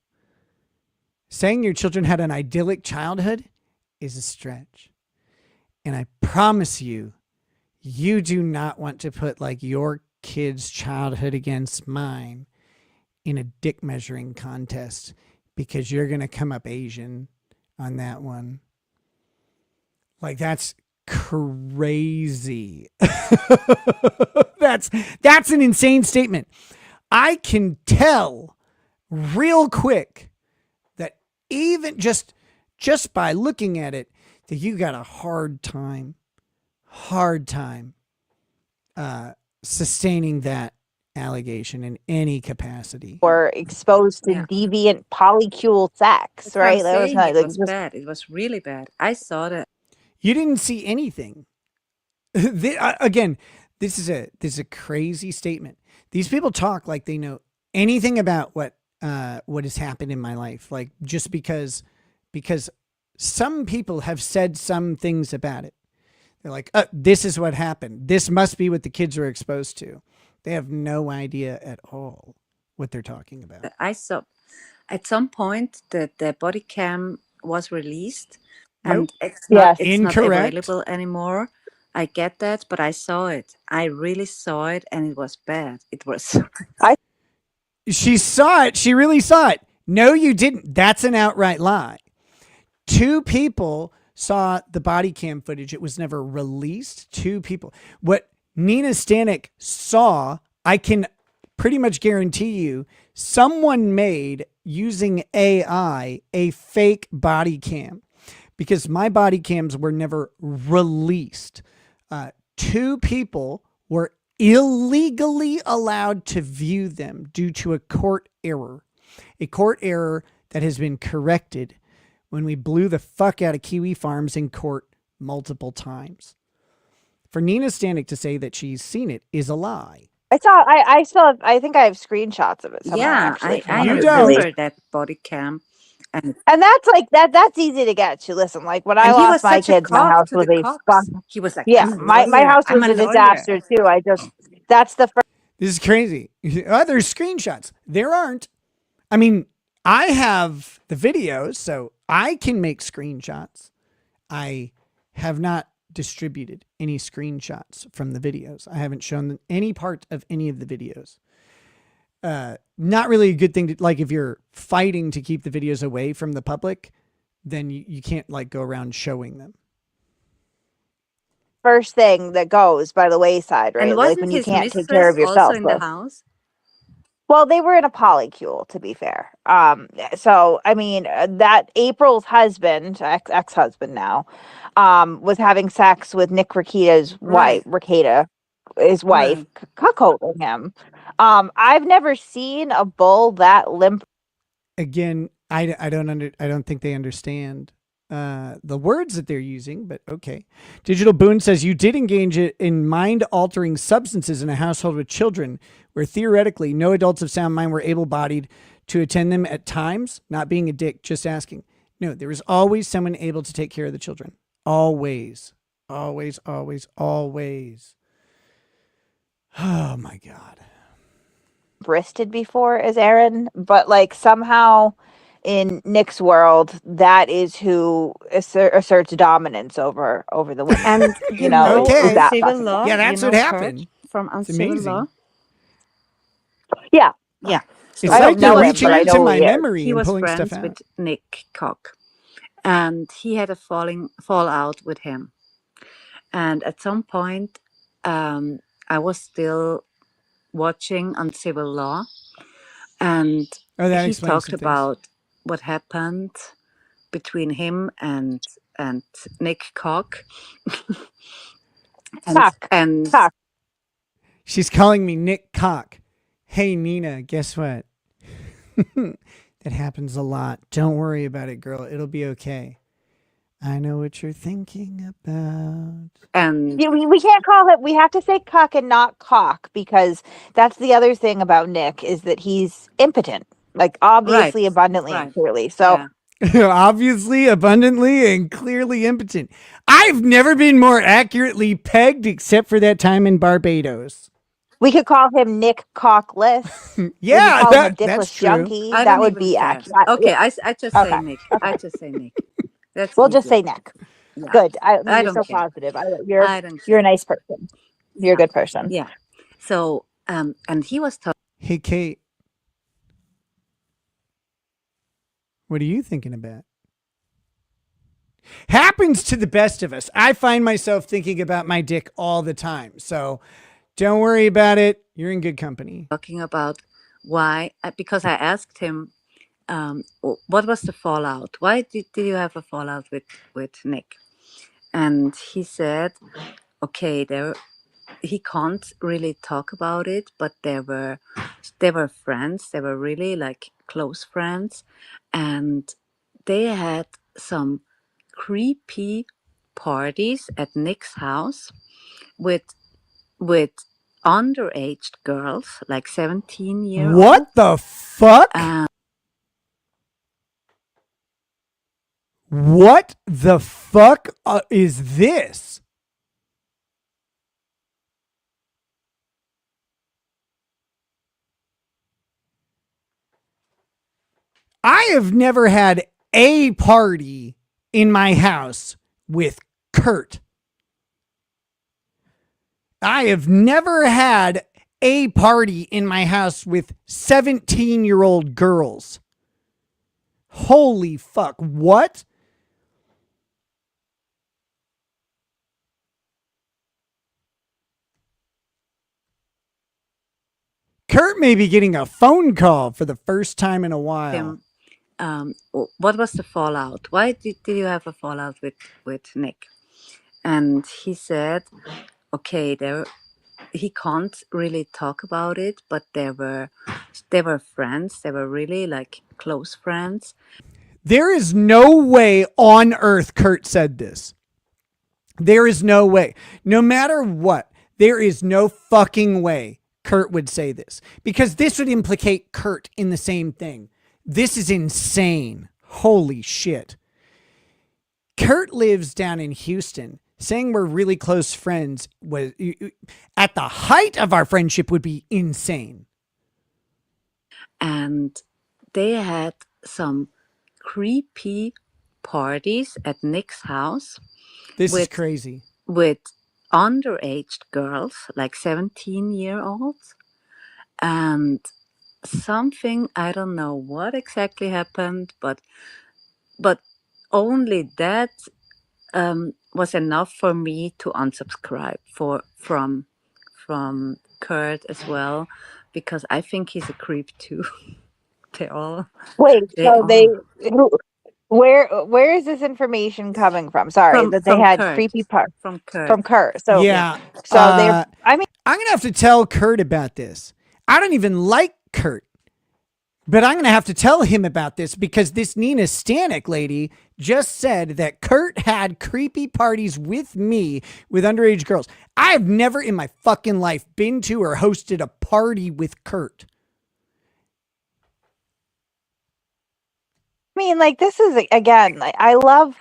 Saying your children had an idyllic childhood is a stretch. And I promise you, you do not want to put like your kid's childhood against mine in a dick measuring contest because you're going to come up Asian on that one. Like that's crazy. That's an insane statement. I can tell real quick that even just by looking at it, that you got a hard time sustaining that allegation in any capacity. exposed to Yeah. deviant polycule sex, That's what I'm right? That was saying. not It like was just bad. It was really bad. I saw that. You didn't see anything. Again, this is a crazy statement. These people talk like they know anything about what has happened in my life. Like just because some people have said some things about it. They're like, this is what happened. This must be what the kids were exposed to. They have no idea at all what they're talking about. I saw at some point that the body cam was released Nope. and it's Yes. not Incorrect. available anymore. I get that, but I saw it. I really saw it and it was bad. It was She saw it. She really saw it. No, you didn't. That's an outright lie. 2 people saw the body cam footage. It was never released. 2 people. What Nina Stanek saw, I can pretty much guarantee you, someone made using AI a fake body cam because my body cams were never released. 2 people were illegally allowed to view them due to a court error that has been corrected when we blew the fuck out of Kiwi Farms in court multiple times. For Nina Stanek to say that she's seen it is a lie. I think I have screenshots of it somewhere, yeah. actually. I You remember that body cam, and that's like that's easy to get to. Listen, like when I he was lost my such a kids, my cock house to was the a cocks. fuck. He was like, Yeah, I'm a my lawyer. house I'm was a a lawyer. disaster too. That's the first. This is crazy. There's screenshots. There aren't. I mean, I have the videos, so I can make screenshots. I have not distributed any screenshots from the videos. I haven't shown them any part of any of the videos. Not really a good thing to, like, if you're fighting to keep the videos away from the public, then you can't like go around showing them. First thing that goes by the wayside, right? And Like wasn't when you his can't take mistress care of also yourself. in the So- house? Well, they were in a polycule, to be fair. So I mean, that April's husband, ex-husband now, was having sex with Nick Rekieta's wife, his wife, cuckolding him. I've never seen a bull that limp. Again, I don't think they understand the words that they're using, but okay. Digital Boone says you did engage in mind-altering substances in a household with children where theoretically no adults of sound mind were able-bodied to attend them at times. Not being a dick, just asking. No, there was always someone able to take care of the children. Always. Always, always, always. Oh my God. Bristed before as Aaron, but like somehow in Nick's world, that is who asserts dominance over the women. And you know, Okay. is that civil possible? law. Yeah, that's you what know, happened. Kurt, from It's uncivil amazing. law. Yeah. Yeah. It's I like don't they're know him, reaching but I into know who my he is. memory He and was pulling friends stuff out. with Nick Cock, and he had a fallout with him. And at some point, I was still watching on civil law, and Oh, that he explains talked some things. about what happened between him and Nick Cock. Cock. and Cock. She's calling me Nick Cock. Hey, Nina, guess what? That happens a lot. Don't worry about it, girl. It'll be okay. I know what you're thinking about. and Yeah, we can't call it. We have to say cuck and not cock, because that's the other thing about Nick is that he's impotent, like obviously, Right, abundantly, and right. clearly. So yeah. Obviously, abundantly, and clearly impotent. I've never been more accurately pegged except for that time in Barbados. we could call him Nick Cockless. Yeah, call him a that's dickless true. junkie. I That don't would even be care. accurate. Okay, I just Okay. say Nick. I just say Nick. That's We'll just easier. say Nick. Yeah. Good. I You're don't so care. positive. I don't You're care. a nice person. You're a good person. Yeah. So and he was talking. Hey, Kate. What are you thinking about? Happens to the best of us. I find myself thinking about my dick all the time. So don't worry about it. You're in good company. Talking about why, because I asked him, what was the fallout? Why did you have a fallout with Nick? And he said, okay, he can't really talk about it, but they were friends. They were really like close friends, and they had some creepy parties at Nick's house with underage girls, like 17-year-olds. What the fuck? What the fuck is this? I have never had a party in my house with Kurt. I have never had a party in my house with 17-year-old girls. Holy fuck. What? Kurt may be getting a phone call for the first time in a while. What was the fallout? Why did you have a fallout with Nick? And he said, okay, he can't really talk about it, but they were friends. They were really like close friends. There is no way on earth Kurt said this. There is no way. No matter what, there is no fucking way Kurt would say this, because this would implicate Kurt in the same thing. This is insane. Holy shit. Kurt lives down in Houston. Saying we're really close friends was at the height of our friendship would be insane. And they had some creepy parties at Nick's house. This is crazy. With underage girls, like 17-year-olds. And something, I don't know what exactly happened, but only that was enough for me to unsubscribe from Kurt as well, because I think he's a creep too. Where is this information coming from? Sorry, that they had Kurt. creepy parts From Kurt. From Kurt. So yeah. So they're. I mean, I'm gonna have to tell Kurt about this. I don't even like Kurt. But I'm going to have to tell him about this because this Nina Stanek lady just said that Kurt had creepy parties with me with underage girls. I have never in my fucking life been to or hosted a party with Kurt. I mean, like, this is, again, like, I love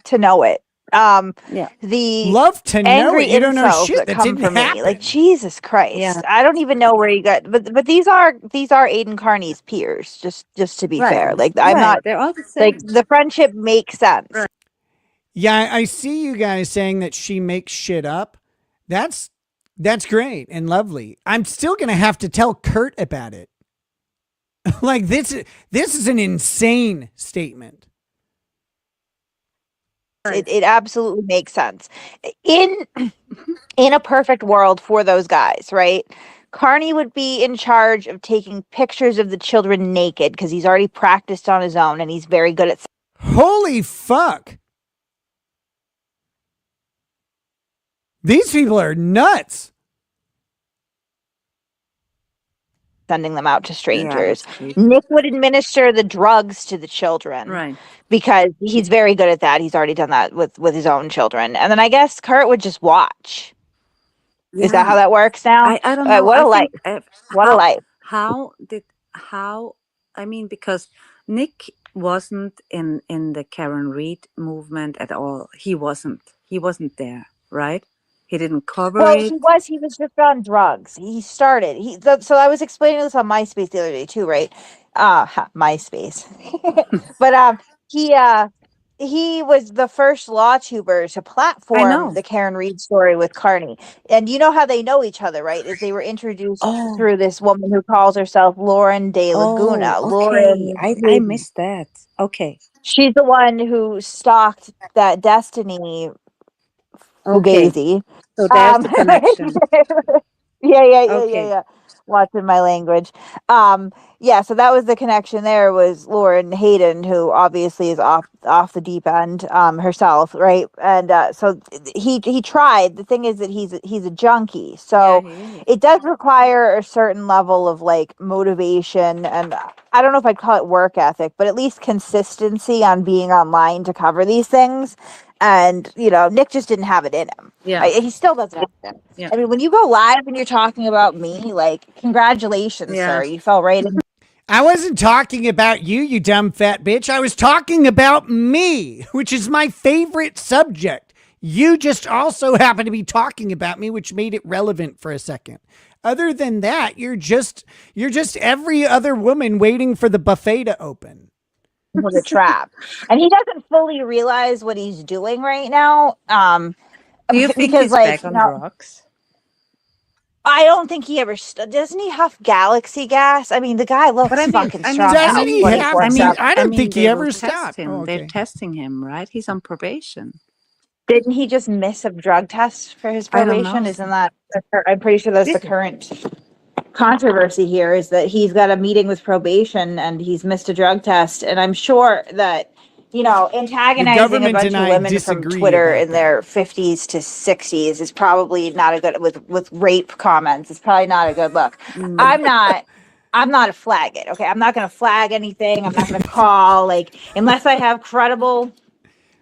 to know it. The love to know angry it. You don't know insults shit that come didn't from happen. me. Like, Jesus Christ. Yeah. I don't even know where you got, but these are Aiden Carney's peers, just to be fair. Like, I'm not, They're all the same. like, the friendship makes sense. Right. Yeah, I see you guys saying that she makes shit up. That's great and lovely. I'm still going to have to tell Kurt about it. Like, this is an insane statement. It absolutely makes sense. In a perfect world for those guys, right? Carney would be in charge of taking pictures of the children naked because he's already practiced on his own and he's very good at Holy fuck. These people are nuts. sending them out to strangers. that's creepy. Nick would administer the drugs to the children. Right. Because he's very good at that. He's already done that with his own children. And then I guess Kurt would just watch. Is that how that works now? I don't know. What a I life. think, What a life. I mean, because Nick wasn't in the Karen Reed movement at all. He wasn't there, right? He didn't cover Well, it. he was just on drugs. He started. So I was explaining this on MySpace the other day too, right? MySpace. But he was the first law tuber to platform the Karen Reed story with Carney. And you know how they know each other, right? Is they were introduced through this woman who calls herself Lauren De Laguna. Oh, okay. Lauren, I missed that. Okay. she's the one who stalked that Destiny Okay. Fugazi. So there's the connection. Yeah. Watching my language. So that was the connection. There was Lauren Hayden, who obviously is off the deep end herself, right? And so he tried. The thing is that he's a junkie, so it does require a certain level of like motivation, and I don't know if I'd call it work ethic, but at least consistency on being online to cover these things. And, Nick just didn't have it in him. Yeah. He still doesn't have it. Yeah. I mean, when you go live and you're talking about me, like, congratulations, sir. You fell right in. I wasn't talking about you, you dumb fat bitch. I was talking about me, which is my favorite subject. You just also happen to be talking about me, which made it relevant for a second. Other than that, you're just every other woman waiting for the buffet to open. Was a trap, and he doesn't fully realize what he's doing right now. Do you think he's back on drugs? I don't think he ever doesn't he huff galaxy gas? I mean, the guy looks fucking strong. Doesn't he have? I don't think he ever stopped. They're testing him, right? He's on probation. Didn't he just miss a drug test for his probation? Isn't that? I'm pretty sure that's the current controversy here, is that he's got a meeting with probation and he's missed a drug test. And I'm sure that, antagonizing a bunch of women from Twitter in their 50s to 60s is probably not a good, with rape comments, it's probably not a good look. I'm not a flag it. Okay. I'm not going to flag anything. I'm not going to call, unless I have credible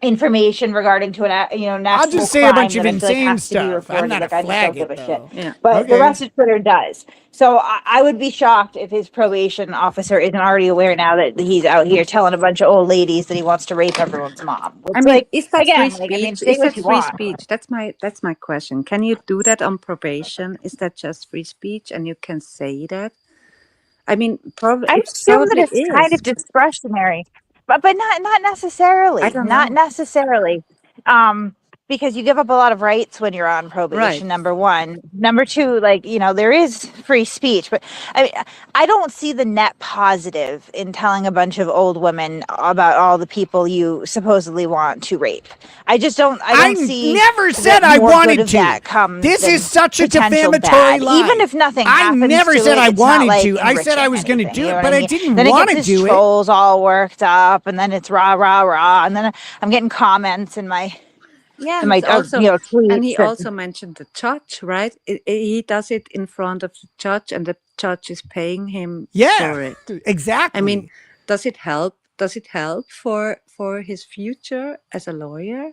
information regarding to an an I'll actual just say a bunch of crime that I feel like insane has to be stuff. reported. I'm not a I just flag don't give it, a though. shit. Yeah. But the Okay. rest of Twitter does. So I would be shocked if his probation officer isn't already aware now that he's out here telling a bunch of old ladies that he wants to rape everyone's mom. It's is that again, free speech? say Is what that you free want. speech? That's my question. Can you do that on probation? Is that just free speech and you can say that? I mean, probably. I assume that it's kind of discretionary, but not necessarily. I don't Not know. necessarily. Because you give up a lot of rights when you're on probation. Right. Number one. Number two, there is free speech, but I don't see the net positive in telling a bunch of old women about all the people you supposedly want to rape. I just don't. I don't see. Never said that I more good wanted of to. that comes This than is such a potential defamatory bad. lie. Even if nothing I happens never to said it, I it's not wanted like to. I said I was going to enriching do it, anything, but you know I what didn't Then want it to gets his do it. trolls all worked up, and then it's rah rah rah, and then I'm getting comments in my Yeah, And it's also, and tweets. he also mentioned the judge, right? He does it in front of the judge, and the judge is paying him for it. Exactly. I mean, does it help? Does it help for his future as a lawyer?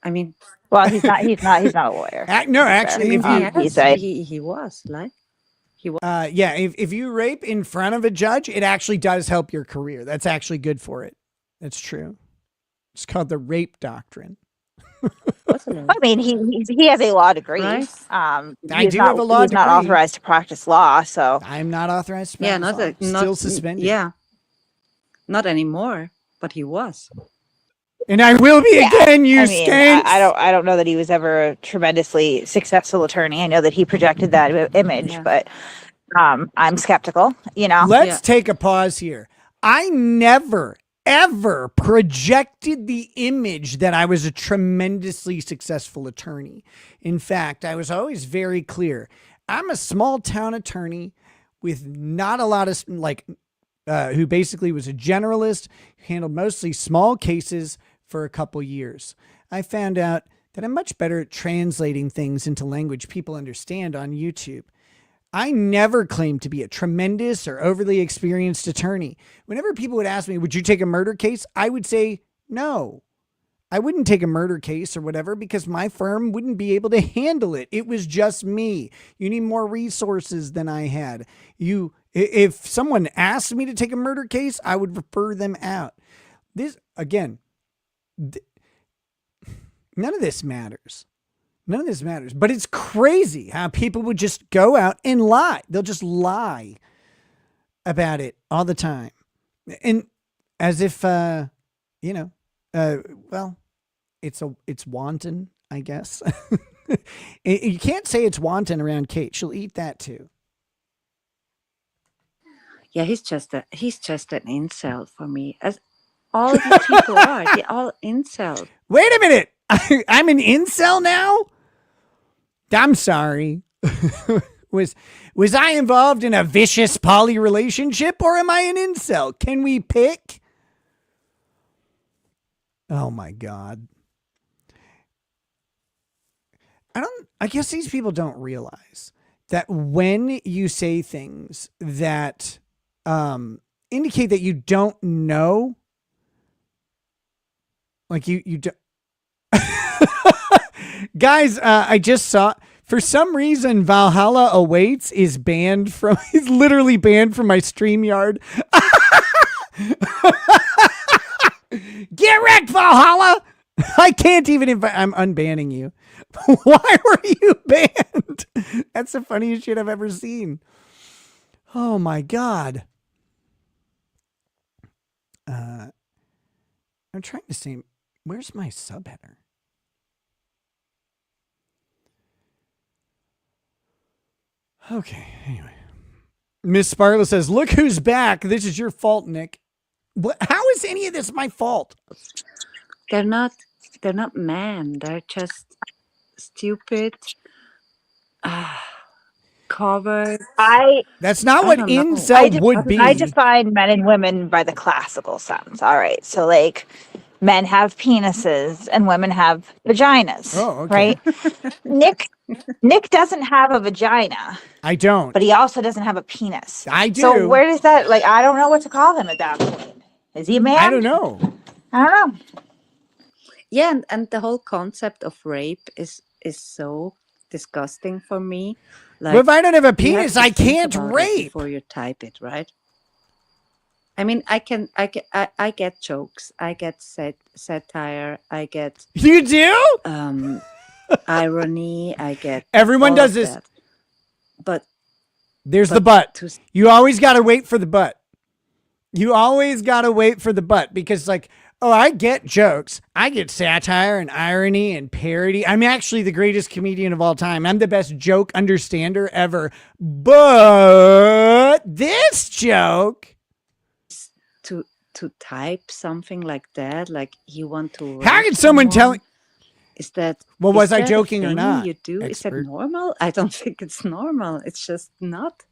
I mean, well, he's not a lawyer. No, actually, if he was like. Yeah, if you rape in front of a judge, it actually does help your career. That's actually good for it. That's true. It's called the rape doctrine. I mean, he has a law degree. Right. He's not authorized to practice law, so I'm not authorized to practice law. Still suspended. Yeah, not anymore, but he was. And I will be again, you skanks. I don't know that he was ever a tremendously successful attorney. I know that he projected that image, but I'm skeptical, Let's take a pause here. I never, ever projected the image that I was a tremendously successful attorney. In fact, I was always very clear. I'm a small town attorney with not a lot of, who basically was a generalist, handled mostly small cases for a couple years. I found out that I'm much better at translating things into language people understand on YouTube. I never claimed to be a tremendous or overly experienced attorney. Whenever people would ask me, would you take a murder case? I would say, no, I wouldn't take a murder case or whatever because my firm wouldn't be able to handle it. It was just me. You need more resources than I had. If someone asked me to take a murder case, I would refer them out. None of this matters. None of this matters. But it's crazy how people would just go out and lie. They'll just lie about it all the time. And as if, well, it's wanton, I guess. You can't say it's wanton around Kate. She'll eat that too. Yeah, he's just an incel for me. As all of these people are, they're all incel. Wait a minute. I'm an incel now? I'm sorry. Was I involved in a vicious poly relationship or am I an incel? Can we pick? Oh my God. I guess these people don't realize that when you say things that indicate that you don't know, like you don't. Guys, I just saw, for some reason, Valhalla Awaits is literally banned from my StreamYard. Get wrecked, Valhalla! I can't even I'm unbanning you. Why were you banned? That's the funniest shit I've ever seen. Oh my God. I'm trying to see, where's my subheader? Okay, anyway. Miss Sparla says, look who's back. This is your fault, Nick. How is any of this my fault? They're not men. They're just stupid, covered. That's not what incel would be. I define men and women by the classical sense. All right. So like men have penises and women have vaginas. Oh, okay. Right? Nick doesn't have a vagina. I don't. But he also doesn't have a penis. I do. So where does that, I don't know what to call him at that point. Is he a man? I don't know. Yeah, and the whole concept of rape is so disgusting for me. Like, well, if I don't have a penis, I can't rape. Before you type it, right? I mean, I get jokes. I get satire. I get. You do? Irony. I get. Everyone does this. That. But there's the butt. You always got to wait for the butt. You always got to wait for the butt because I get jokes. I get satire and irony and parody. I'm actually the greatest comedian of all time. I'm the best joke understander ever. But this joke. To type something like that, like you want to. How can someone tell? Is that? Well, was I joking or not? You do? Expert. Is that normal? I don't think it's normal. It's just not.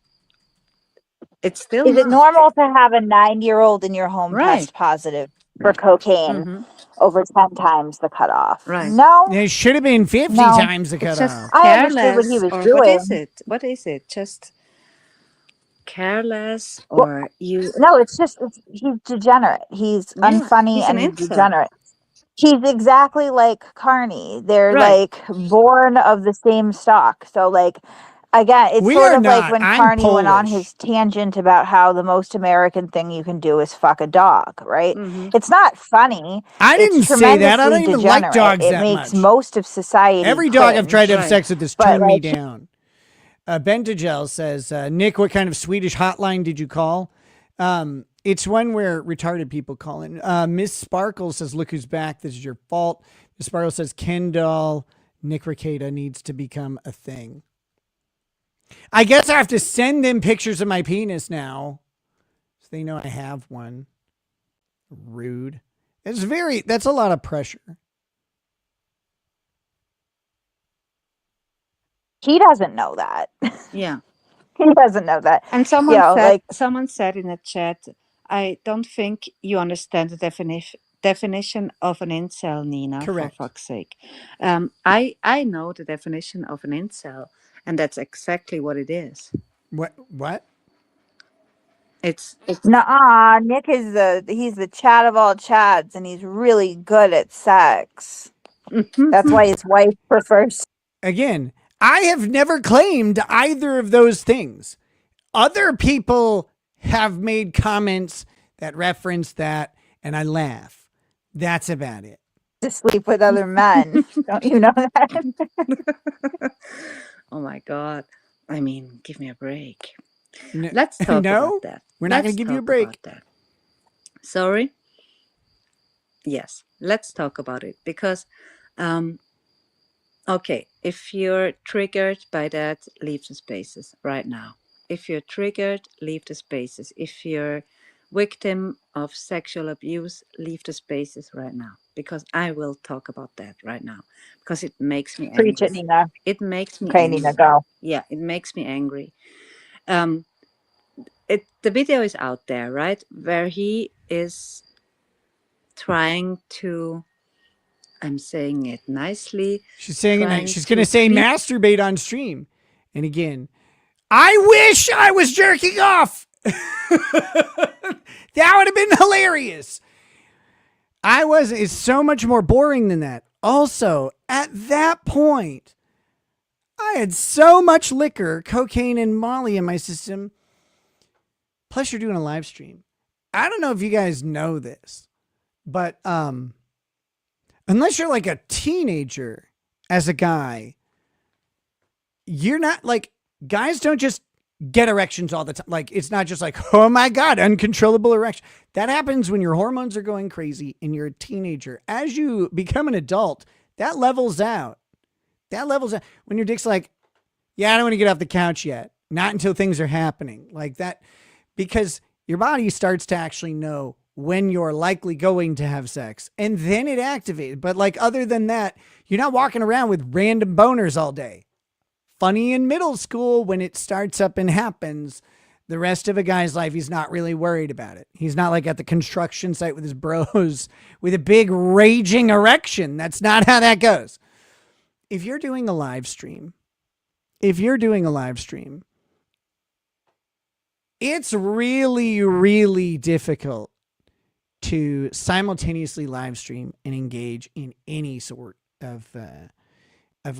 It's still. Is it normal to have a 9-year-old in your home test positive for cocaine Mm-hmm. over 10 times the cutoff. Right. No, It should have been 50 no. times the It's just cutoff. I understood what he careless, was or what is doing. it? What is it? Just careless, Well, or you? no, he's degenerate. He's Yeah, unfunny he's an and incel. degenerate. He's exactly like Carney. They're Right. like born of the same stock. So like again, it's We sort are of like not. when I'm Carney went on Polish. his tangent about how the most American thing you can do is fuck a dog, right? Mm-hmm. It's not funny. I It's didn't say that. I don't tremendously even like degenerate. dogs It that makes much. most of society Every dog I've tried to have Right. sex with has But, turned me like- down. Bentigel says, Nick, what kind of Swedish hotline did you call? It's one where retarded people call in. Miss Sparkle says, look who's back. This is your fault. Miss Sparkle says, Ken doll, Nick Ricada needs to become a thing. I guess I have to send them pictures of my penis now, so they know I have one. Rude. That's a lot of pressure. He doesn't know that. Yeah. He doesn't know that. And someone Yeah, said, like- someone said in the chat, I don't think you understand the definition of an incel, Nina. Correct. For fuck's sake. I know the definition of an incel, and that's exactly what it is. What? It's Nuh-uh. Nick he's the chat of all chats, and he's really good at sex. That's why his wife prefers. Again, I have never claimed either of those things. Other people have made comments that reference that, and I laugh. That's about it. To sleep with other men. Don't you know that? Oh my God. I mean, give me a break. No, Let's talk no, about that. we're not going to give you a break. Sorry? Yes, let's talk about it because, okay, if you're triggered by that, leave the spaces right now. If you're triggered, leave the spaces. If you're victim of sexual abuse, leave the spaces right now, because I will talk about that right now because it makes me angry. Preach it, Nina. It makes me Okay, angry. Nina, go. Yeah, it makes me angry. The video is out there, right? Where he is trying to, I'm saying it nicely. She's saying trying it. She's going to to say please- masturbate on stream. And again, I wish I was jerking off. That would have been hilarious. I wasn't. It's so much more boring than that. Also, at that point, I had so much liquor, cocaine, and Molly in my system. Plus, you're doing a live stream. I don't know if you guys know this, but unless you're like a teenager as a guy, you're not like, guys don't just get erections all the time. Like, it's not just like, oh my God, uncontrollable erection. That happens when your hormones are going crazy and you're a teenager. As you become an adult, that levels out. That levels out. When your dick's like, yeah, I don't want to get off the couch yet. Not until things are happening like that, because your body starts to actually know when you're likely going to have sex, and then it activates. But like, other than that, you're not walking around with random boners all day. Funny in middle school when it starts up and happens. The rest of a guy's life, he's not really worried about it. He's not like at the construction site with his bros with a big raging erection. That's not how that goes. If you're doing a live stream, it's really, really difficult to simultaneously live stream and engage in any sort of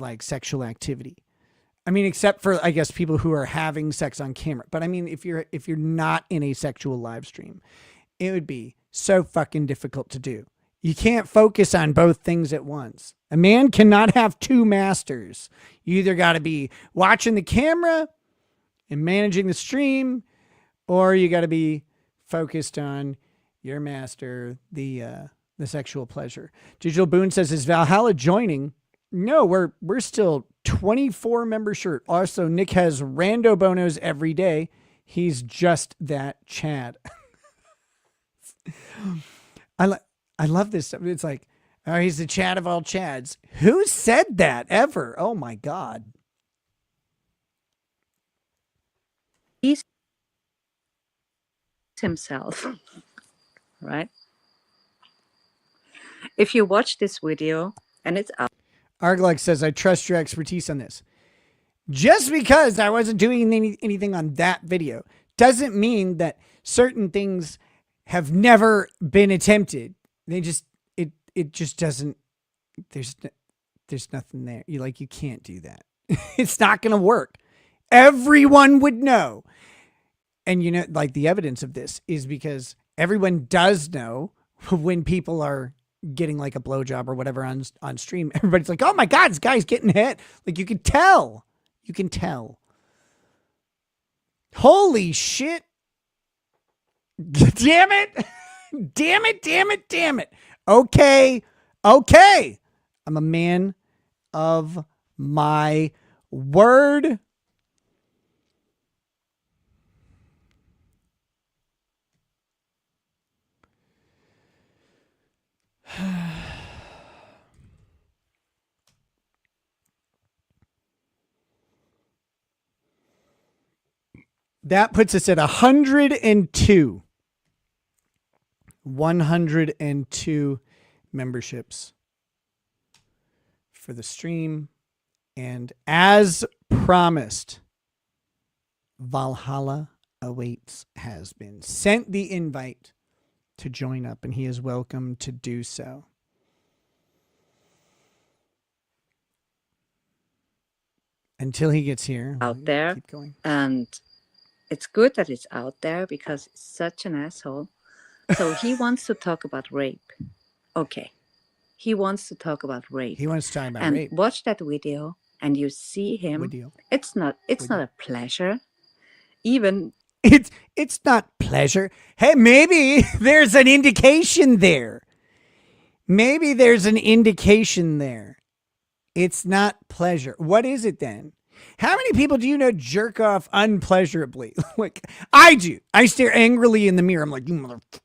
like sexual activity. I mean, except for, I guess, people who are having sex on camera. But I mean, if you're not in a sexual live stream, it would be so fucking difficult to do. You can't focus on both things at once. A man cannot have two masters. You either got to be watching the camera and managing the stream, or you got to be focused on your master, the sexual pleasure. Digital Boone says, is Valhalla joining? No, we're still 24 member shirt. Also, Nick has rando bonos every day. He's just that Chad. I love this stuff. It's like, oh, he's the Chad of all Chads. Who said that ever? Oh my God. He's himself, right? If you watch this video and it's out. Arglux says, I trust your expertise on this. Just because I wasn't doing anything on that video doesn't mean that certain things have never been attempted. They just, it just doesn't, there's nothing there. You can't do that. It's not going to work. Everyone would know. And the evidence of this is because everyone does know when people are getting like a blowjob or whatever on stream. Everybody's like, oh my God, this guy's getting hit. Like you can tell. You can tell. Holy shit. Damn it. Damn it. Damn it. Damn it. Okay. Okay. I'm a man of my word. That puts us at 102. 102 memberships for the stream. And as promised, Valhalla Awaits has been sent the invite to join up, and he is welcome to do so. Until he gets here. Out there. Keep going. And it's good that it's out there because it's such an asshole. So he wants to talk about rape. Okay. He wants to talk about rape. He wants to talk about and rape. Watch that video and you see him. Video. It's not a pleasure. Even it's not pleasure. Hey, maybe there's an indication there. Maybe there's an indication there. It's not pleasure. What is it then? How many people do you know jerk off unpleasurably? Like I do. I stare angrily in the mirror. I'm like, you motherfucker.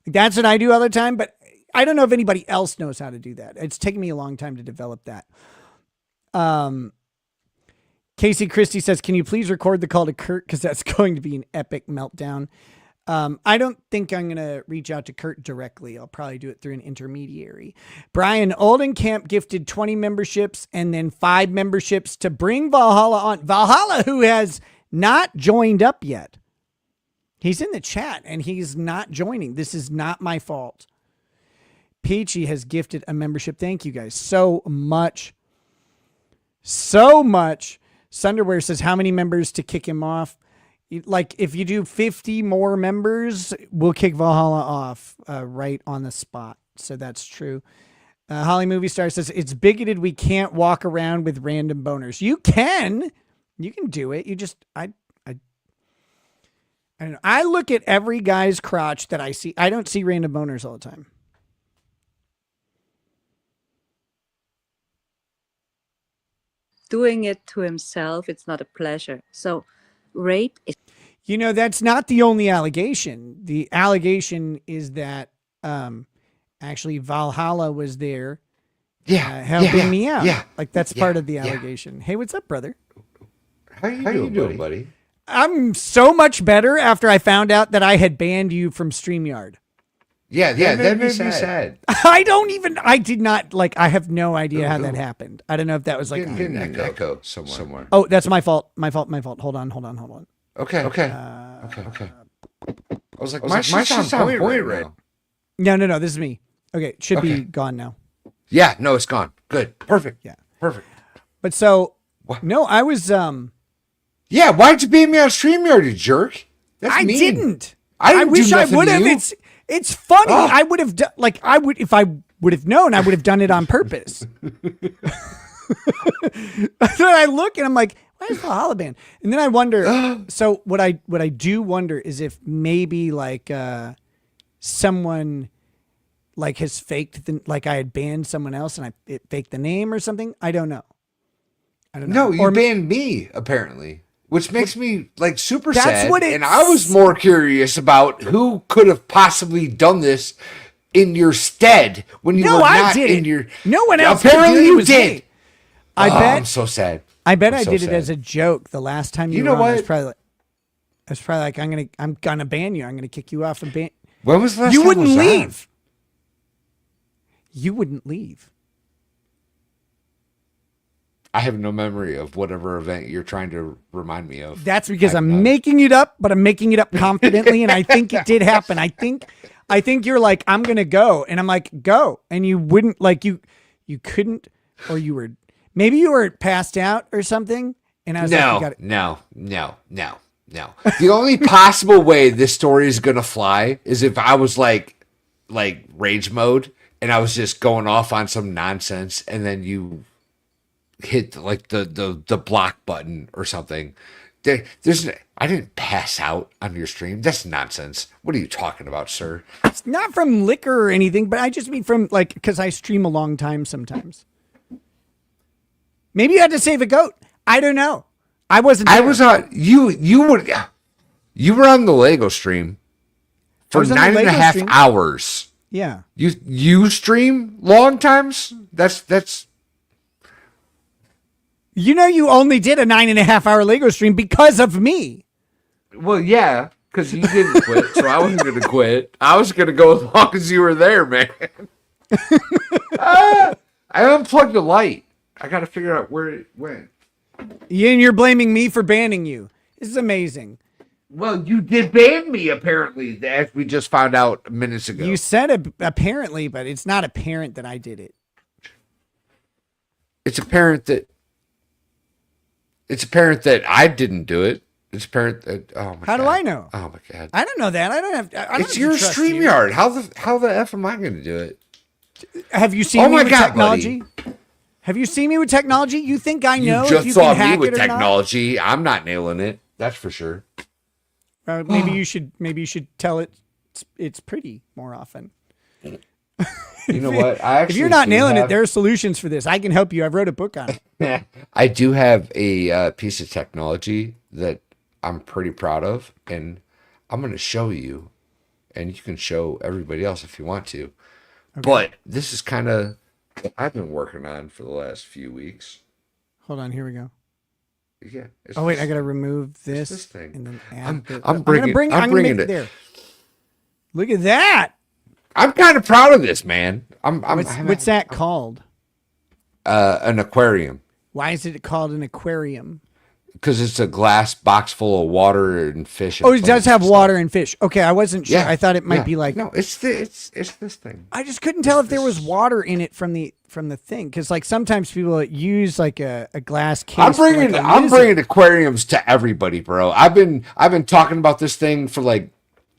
That's what I do all the time, but I don't know if anybody else knows how to do that. It's taken me a long time to develop that. Casey Christie says, can you please record the call to Kurt? Because that's going to be an epic meltdown. I don't think I'm going to reach out to Kurt directly. I'll probably do it through an intermediary. Brian Oldenkamp gifted 20 memberships and then 5 memberships to bring Valhalla on. Valhalla, who has not joined up yet. He's in the chat and he's not joining. This is not my fault. Peachy has gifted a membership. Thank you guys so much. So much. Sunderwear says, how many members to kick him off? Like if you do 50 more members, we'll kick Valhalla off right on the spot. So that's true. Holly Movie Star says, it's bigoted. We can't walk around with random boners. You can do it. You just, I don't know. I look at every guy's crotch that I see. I don't see random boners all the time. doing it to himself, it's not a pleasure. So rape is... That's not the only allegation. The allegation is that actually Valhalla was there helping me out. Yeah. Like that's part of the allegation. Hey, what's up, brother? How you doing, buddy? I'm so much better after I found out that I had banned you from StreamYard. Yeah, that made me sad. I did not, I have no idea how that happened. I don't know if that was like an echo somewhere. Oh, that's my fault. My fault. Hold on. Okay. I was like, my shit's on point right now. No, this is me. Okay, it should be gone now. Yeah, no, it's gone. Good. Perfect. Yeah. Perfect. But so, no, I was, yeah, why'd you ban me on StreamYard, you jerk? That's mean. Didn't. I wish I would have. It's funny. Oh. I would have done, if I would have known, I would have done it on purpose. Then I look and I'm like, why is Valhalla banned? And then I wonder, so what I do wonder is if maybe someone has faked, I had banned someone else and it faked the name or something. I don't know. No, you banned me apparently. Which makes me super sad. And I was more curious about who could have possibly done this in your stead when you were not in your. No one else. Apparently you did. I bet. I'm so sad. I bet I did it as a joke the last time you know were on. What? I was probably like, I'm gonna ban you. I'm gonna kick you off and ban. When was the last you time wouldn't leave. you wouldn't leave. I have no memory of whatever event you're trying to remind me of. That's because I'm making it up, but I'm making it up confidently, and I think it did happen. I think you're like, I'm gonna go, and I'm like, go, and you wouldn't, like, you couldn't, or you were passed out or something, and I was like, you gotta... No. The only possible way this story is gonna fly is if I was like rage mode, and I was just going off on some nonsense, and then you hit like the block button or something. I didn't pass out on your stream. That's nonsense. What are you talking about, sir? It's not from liquor or anything, but I just mean from like, because I stream a long time sometimes. Maybe you had to save a goat. I don't know. I wasn't there. I was on you were on the Lego stream for 9.5 hours. Yeah. You stream long times? That's you only did a 9.5-hour Lego stream because of me. Well, yeah, because you didn't quit, so I wasn't going to quit. I was going to go as long as you were there, man. I unplugged the light. I got to figure out where it went. Yeah, and you're blaming me for banning you. This is amazing. Well, you did ban me, apparently, as we just found out minutes ago. You said apparently, but it's not apparent that I did it. It's apparent that I didn't do it. It's apparent that How do I know? Oh my god! I don't know that. I don't have. It's your StreamYard. How the f am I going to do it? Have you seen me with technology? Buddy. Have you seen me with technology? You think I know? You just if you saw can hack me with it or technology. Not? I'm not nailing it. That's for sure. Maybe you should tell it it's pretty more often. You know what? If you're not nailing it, there are solutions for this. I can help you. I've wrote a book on it. I do have a piece of technology that I'm pretty proud of, and I'm going to show you, and you can show everybody else if you want to. Okay. But this is kind of what I've been working on for the last few weeks. Hold on, here we go. Yeah. Oh wait, I got to remove this thing. And then I'm bringing it there. Look at that. I'm kind of proud of this, man. What's that called? An aquarium. Why is it called an aquarium? Because it's a glass box full of water and fish. Oh, it does have water and fish. Okay, I wasn't sure. Yeah, I thought it might be like no. It's this thing. I just couldn't tell if there was water in it from the thing, because like sometimes people use like a glass case. I'm bringing aquariums to everybody, bro. I've been talking about this thing for like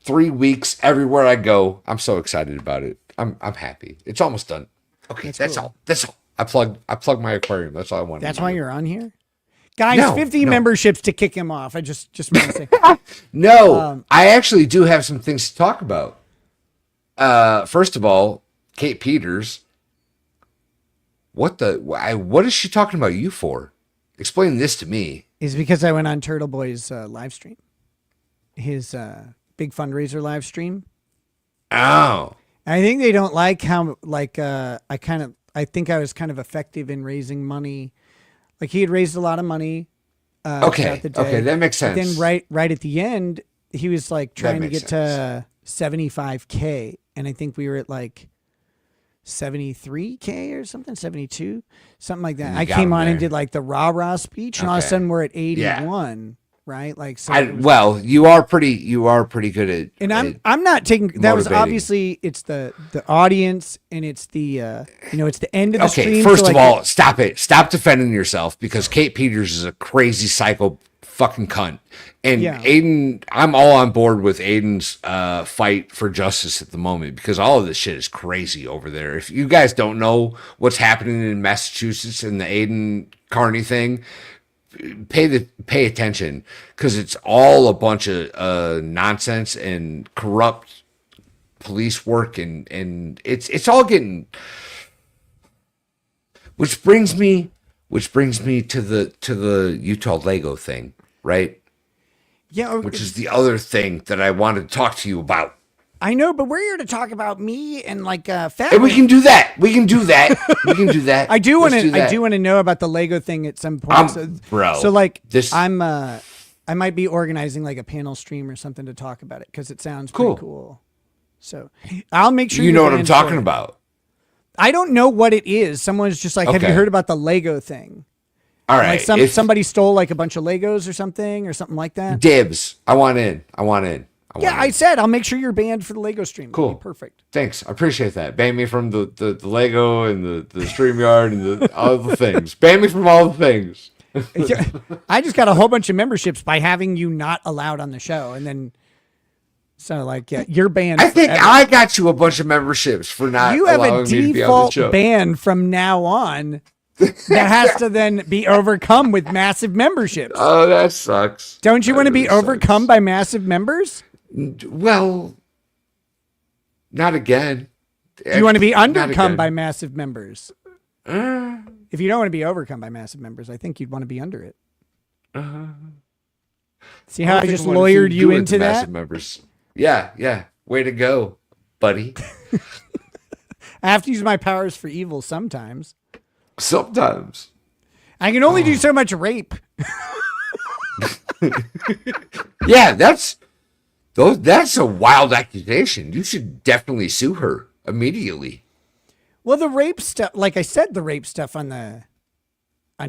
3 weeks everywhere I go. I'm so excited about it. I'm happy. It's almost done. Okay, that's cool. all. That's all. I plugged my aquarium. That's all I wanted. That's why you're on here, guys. 50 memberships to kick him off. I just want to say no. I actually do have some things to talk about. First of all, Kate Peters. What is she talking about you for? Explain this to me. Is because I went on TurtleBoy's live stream, his big fundraiser live stream. Oh, I think they don't like how I think I was kind of effective in raising money. Like he had raised a lot of money. Okay, that makes sense. But then right at the end, he was like trying to get to 75K, and I think we were at like 73K or something, 72, something like that. I came on and did like the rah speech, and all of a sudden we're at 81. Right, like so. You are pretty good at. And I'm not taking that. Was obviously it's the audience, and it's the it's the end of the stream. Okay, first of all, stop it. Stop defending yourself, because Kate Peters is a crazy psycho fucking cunt. And Aiden, I'm all on board with Aiden's fight for justice at the moment, because all of this shit is crazy over there. If you guys don't know what's happening in Massachusetts and the Aiden Carney thing, pay attention, because it's all a bunch of nonsense and corrupt police work, and it's all getting. Which brings me to the Utah Lego thing, right? Yeah, which is the other thing that I wanted to talk to you about. I know, but we're here to talk about me and like fat. And we can do that. We can do that. I do want to know about the Lego thing at some point, bro. So like this, I might be organizing like a panel stream or something to talk about it, because it sounds pretty cool. So I'll make sure you know what I'm talking about. I don't know what it is. Someone's just like, have you Okay. heard about the Lego thing? All right. Like somebody stole like a bunch of Legos or something like that. Dibs. I want in. I said I'll make sure you're banned for the Lego stream. Cool. Perfect. Thanks. I appreciate that. Ban me from the Lego and the StreamYard and all the things. Ban me from all the things. I just got a whole bunch of memberships by having you not allowed on the show, and then so like you're banned. I think forever. I got you a bunch of memberships for not You have allowing a me to be on the default show. ban from now on that has to then be overcome with massive memberships. Oh, that sucks. Don't you want to be really overcome by massive members? Well, not again. Do you want to be Not undercome again. by massive members? If you don't want to be overcome by massive members, I think you'd want to be under it. See how I just lawyered you into that? Massive members. Yeah. Way to go, buddy. I have to use my powers for evil sometimes. Sometimes. I can only do so much rape. Yeah, that's a wild accusation. You should definitely sue her immediately. Well, the rape stuff, like I said, the rape stuff on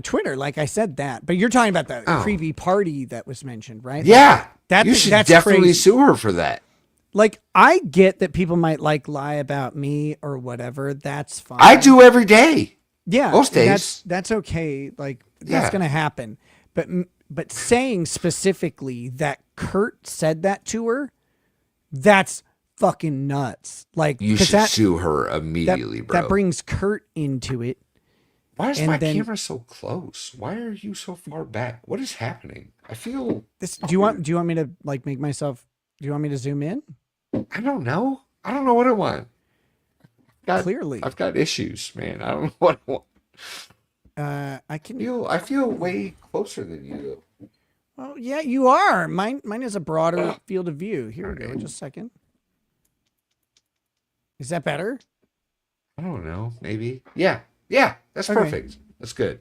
Twitter, like I said that. But you're talking about the creepy party that was mentioned, right? Yeah, Like, you should that's definitely crazy. sue her for that. Like, I get that people might lie about me or whatever. That's fine. I do every day. Yeah, most days. that's okay. Like that's gonna happen. But saying specifically that Kurt said that to her, that's fucking nuts. Like You 'cause should that, sue her immediately, that, bro. that brings Kurt into it. Why is and my then- camera so close? Why are you so far back? What is happening? I feel This. Do you want me to like make myself? Do you want me to zoom in? I don't know. I don't know what I want. Clearly, I've got issues, man. I don't know what I want. I can. I feel way closer than you do. Well, yeah, you are. Mine is a broader field of view. Here we go. Just a second. Is that better? I don't know. Maybe. Yeah. That's Okay. perfect. That's good.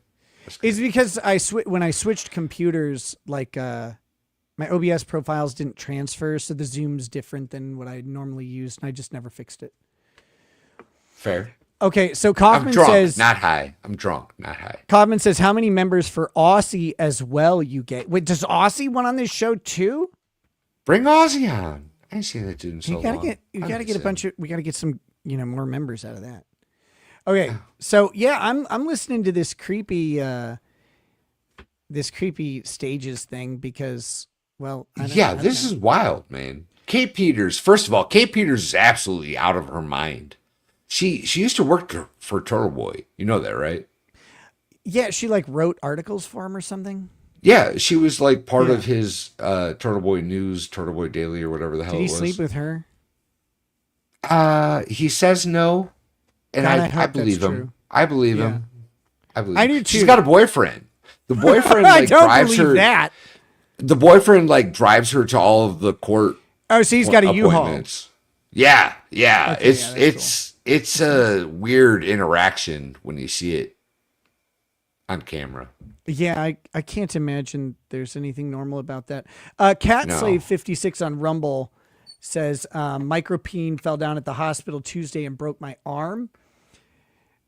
It's because when I switched computers, like my OBS profiles didn't transfer, so the zoom's different than what I normally use, and I just never fixed it. Fair. Okay, so I'm Kaufman drunk, says not high. I'm drunk, not high. Kaufman says how many members for Aussie as well you get. Wait, does Aussie want on this show too? Bring Ozzy on. I ain't seen that dude in so You gotta long. get I a miss bunch him. of we gotta get some more members out of that. Okay, so yeah, I'm listening to this creepy stages thing because This is wild, man. Kate Peters. First of all, Kate Peters is absolutely out of her mind. She used to work for TurtleBoy. You know that, right? Yeah, she like wrote articles for him or something. Yeah, she was like part of his TurtleBoy News, TurtleBoy Daily, or whatever the hell Did it he was. sleep with her? He says no, and God, I I hope believe that's him. true. I believe Yeah. him. I believe I him. do She's too. got a boyfriend. The boyfriend I like don't drives believe her. that. The boyfriend like drives her to all of the court. Oh, so he's got a U-Haul. appointments. Yeah. Okay, yeah, that's It's a weird interaction when you see it on camera. Yeah, I can't imagine there's anything normal about that. Cat Slave 56 on Rumble says Micropene fell down at the hospital Tuesday and broke my arm.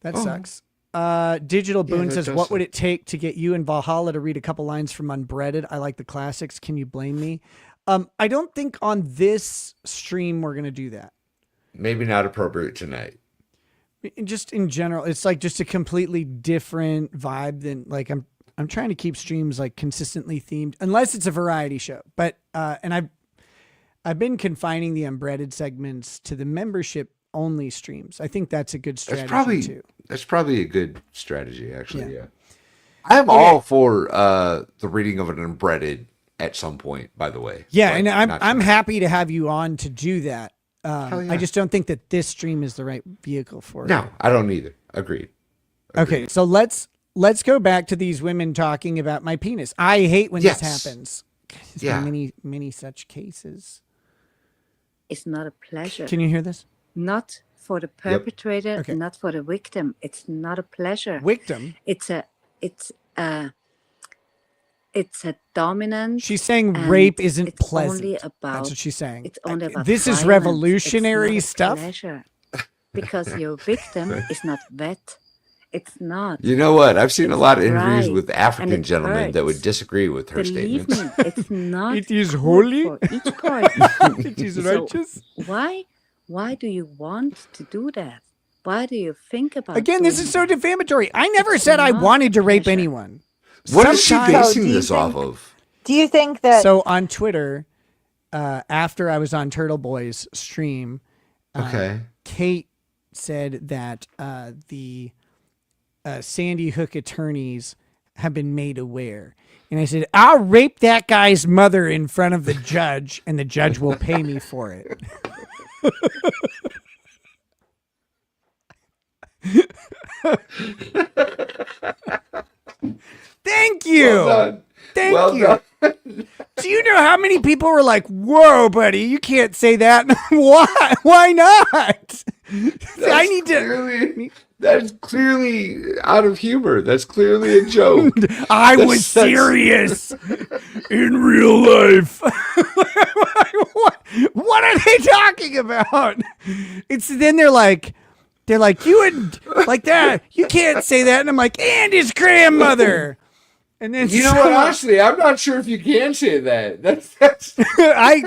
That sucks. Digital Boone that says, does what would suck. it take to get you and Valhalla to read a couple lines from Unbreaded? I like the classics. Can you blame me? I don't think on this stream we're going to do that. Maybe not appropriate tonight. Just in general, it's like just a completely different vibe than like I'm trying to keep streams like consistently themed unless it's a variety show. But and I've been confining the Unbreaded segments to the membership only streams. I think that's a good strategy too. That's probably a good strategy, actually. Yeah. I'm all for the reading of an Unbreaded at some point, by the way. Yeah, But and I'm not tonight. happy to have you on to do that. yeah. I just don't think that this stream is the right vehicle for it. No, I don't either. Agreed. Okay, so let's go back to these women talking about my penis. I hate when this Yes. happens. There's Yeah. many such cases. It's not a pleasure. Can you hear this? Not for the perpetrator, Okay. not for the victim. It's not a pleasure. Victim. It's a dominant. She's saying and rape isn't it's pleasant. Only about, That's what she's saying. It's only about This is violence. revolutionary It's not a stuff. pleasure. because your victim is not wet. It's not. You know what? I've seen a lot of interviews Right. with African And it gentlemen that would hurts. disagree with her Believe statements. me, it's not. It is good holy. for each party. It is So righteous. why do you want to do that? Why do you think about Again, this doing is so that? defamatory. I never It's said I not wanted to a rape pleasure. anyone. What is she Sometimes- basing do you this off think- of? Do you think that So on Twitter, after I was on TurtleBoy's stream, Okay. Kate said that the Sandy Hook attorneys have been made aware. And I said, I'll rape that guy's mother in front of the judge, and the judge will pay me for it. Thank you. Well done. Thank Well you. done. Do you know how many people were like, whoa, buddy, you can't say that? Why? Why not? I need to. That's clearly out of humor. That's clearly a joke. I was serious in real life. what are they talking about? It's then they're like you would like that. You can't say that, and I'm like, and his grandmother. And then You know what? Honestly, I'm not sure if you can say that. That's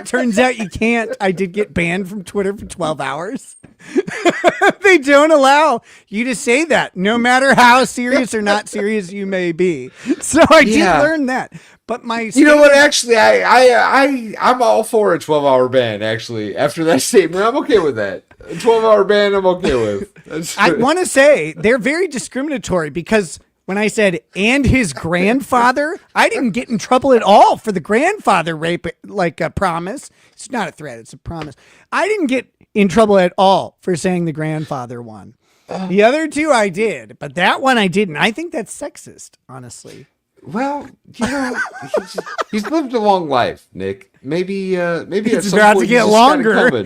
turns out you can't. I did get banned from Twitter for 12 hours. They don't allow you to say that, no matter how serious or not serious you may be. So I did learn that. But you know what? Actually, I'm all for a 12-hour ban. Actually, after that statement, I'm okay with that. A 12-hour ban, I'm okay with. I want to say they're very discriminatory because when I said and his grandfather, I didn't get in trouble at all for the grandfather rape, like a promise. It's not a threat; it's a promise. I didn't get in trouble at all for saying the grandfather one. The other two I did, but that one I didn't. I think that's sexist, honestly. Well, you know, he's lived a long life, Nick. Maybe It's at some about point to get he's just longer. gotta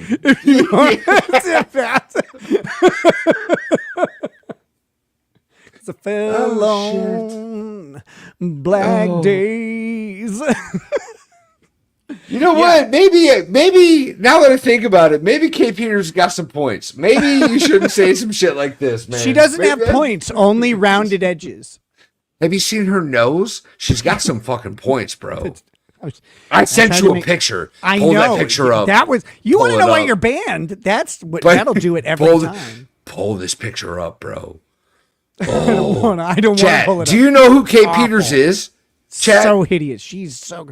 It's a fell on black days. You know what? Maybe now that I think about it, maybe Kate Peters got some points. Maybe you shouldn't say some shit like this, man. She doesn't Maybe have that- points, only rounded edges. Have you seen her nose? She's got some fucking points, bro. I I'm sent trying you to a make- picture. I Pull know that picture up. That was you Pull want to it know why up. you're banned. That's what But- that'll do it every time. Pull this picture up, bro. I don't want to Chad, pull it do up. you know who Kate Awful. Peters is? Chad, So hideous. She's so.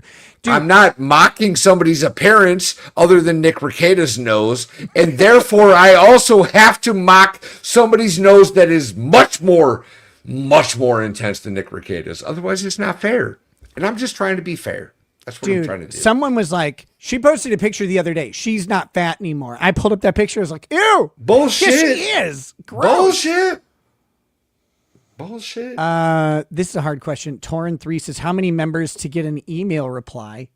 Dude, I'm not mocking somebody's appearance other than Nick Recada's nose, and therefore I also have to mock somebody's nose that is much more intense than Nick Recada's. Otherwise, it's not fair. And I'm just trying to be fair. That's what I'm trying to dude, do. someone was like, she posted a picture the other day. She's not fat anymore. I pulled up that picture. I was like, ew, Bullshit. Yes, she is. Gross. Bullshit. This is a hard question. Torrin3 says, how many members to get an email reply?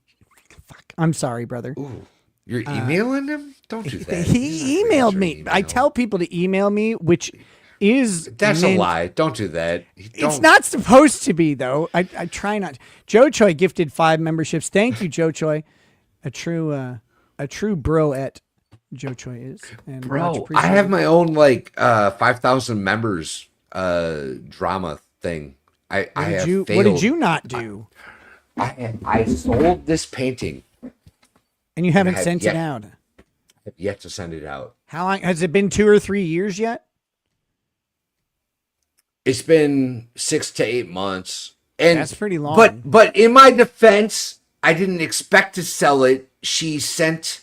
Fuck. I'm sorry, brother. Ooh, you're emailing him? Don't do that. He emailed me. I tell people to email me, which is That's a lie. Don't do that. It's not supposed to be, though. I try not. Joe Choi gifted 5 memberships. Thank you, Joe Choi. A true bro-et Joe Choi is. And much Bro, I appreciated. have my own 5,000 members drama thing. What did you not do? I sold this painting. And you haven't have sent yet- it out. I have yet to send it out. How long has it been? 2 or 3 years yet? It's been 6 to 8 months. And That's pretty long. But in my defense, I didn't expect to sell it. She sent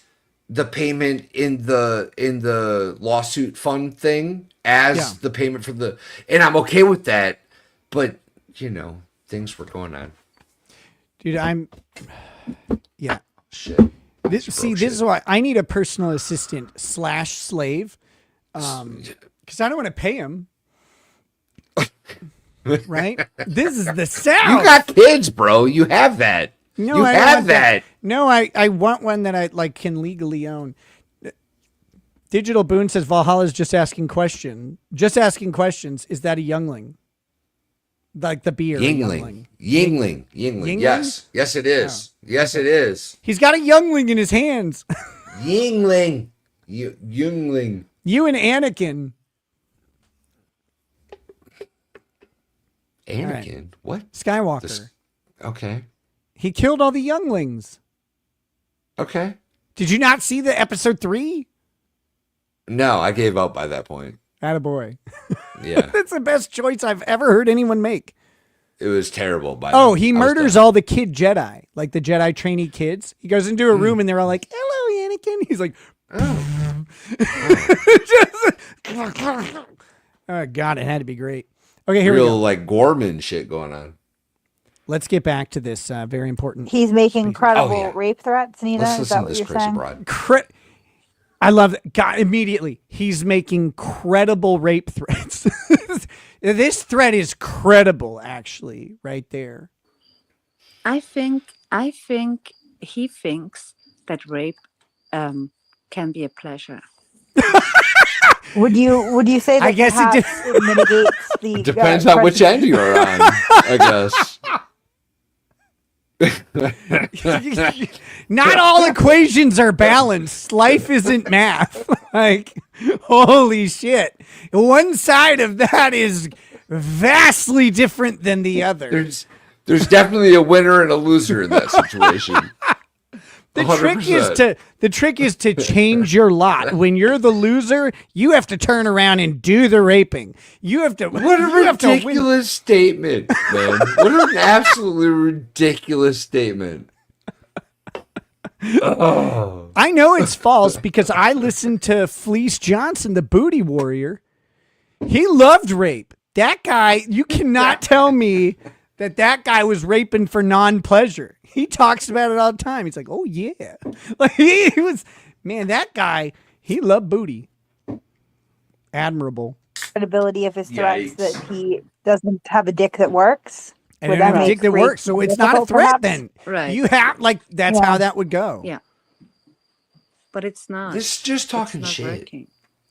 the payment in the lawsuit fund thing as the payment for the, and I'm okay with that. But things were going on. Dude, yeah. Shit. This is why I need a personal assistant / slave. Because I don't want to pay him. Right? This is the South. You got kids, bro. You have that. No, you I don't have want that. No, I want one that I can legally own. Digital Boone says Valhalla's just asking questions. Just asking questions. Is that a youngling? Like the beer. Yingling. Yingling? Yes, it is. Yes, it is. He's got a youngling in his hands. Yingling. Youngling. You and Anakin. Anakin? Right. What? Skywalker. Okay. He killed all the younglings. Okay. Did you not see the episode 3? No, I gave up by that point. Attaboy. Yeah. That's the best choice I've ever heard anyone make. It was terrible. By Oh, then. he murders all the kid Jedi, like the Jedi trainee kids. He goes into a room and they're all like, "Hello, Anakin." He's like, "Oh, oh God, it had to be great." Okay, here we Real go. like Gorman shit going on. Let's get back to this very important. He's making credible rape threats, Nina. Let's Is listen that to what this you're crazy saying? broad. I love that. God, immediately he's making credible rape threats. This threat is credible, actually, right there. I think he thinks that rape can be a pleasure. Would you say that I guess it mitigates the Depends on which end you're on, I guess. Not all equations are balanced. Life isn't math. Like, holy shit. One side of that is vastly different than the other. There's definitely a winner and a loser in that situation. The 100%. trick is to change your lot. When you're the loser, you have to turn around and do the raping. You have to. What a ridiculous statement, man. What an absolutely ridiculous statement. Oh. I know it's false because I listened to Fleece Johnson, the booty warrior. He loved rape. That guy, you cannot tell me that guy was raping for non-pleasure. He talks about it all the time. He's like, "Oh yeah," like he was, man. That guy, he loved booty. Admirable. Credibility of his threats that he doesn't have a dick that works. And don't have a dick that works, so it's not a threat. Then Right. you have that's how that would go. Yeah. But it's not. This is just talking It's not shit. working.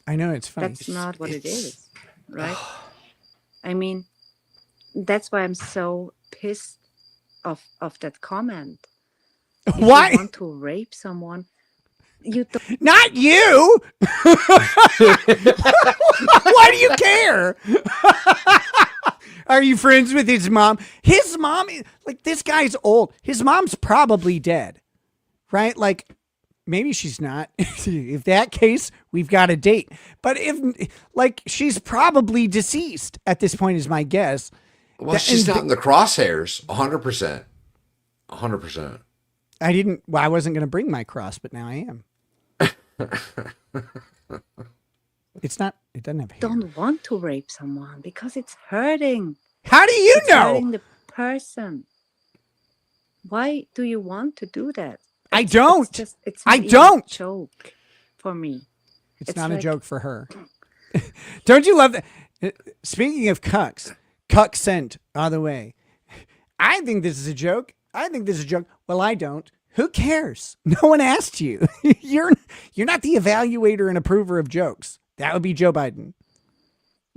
I know it's funny. That's not what it is, right? I mean, that's why I'm so pissed of that comment. If Why? you want to rape someone, you don't. Not you. Why do you care? Are you friends with his mom? His mom, like, this guy's old. His mom's probably dead, right? Like, maybe she's not. If that case, we've got a date. But if, like, she's probably deceased at this point, is my guess. Well, she's not in the crosshairs. 100%. 100%. I wasn't going to bring my cross, but now I am. It doesn't have hair. Don't want to rape someone because it's hurting. How do you It's know? hurting the person. Why do you want to do that? I don't. It's I not even don't. a joke for me. It's not a like- joke for her. Don't you love that? Speaking of cucks, cuck sent on the way. I think this is a joke. Well, I don't. Who cares? No one asked you. You're not the evaluator and approver of jokes. That would be Joe Biden.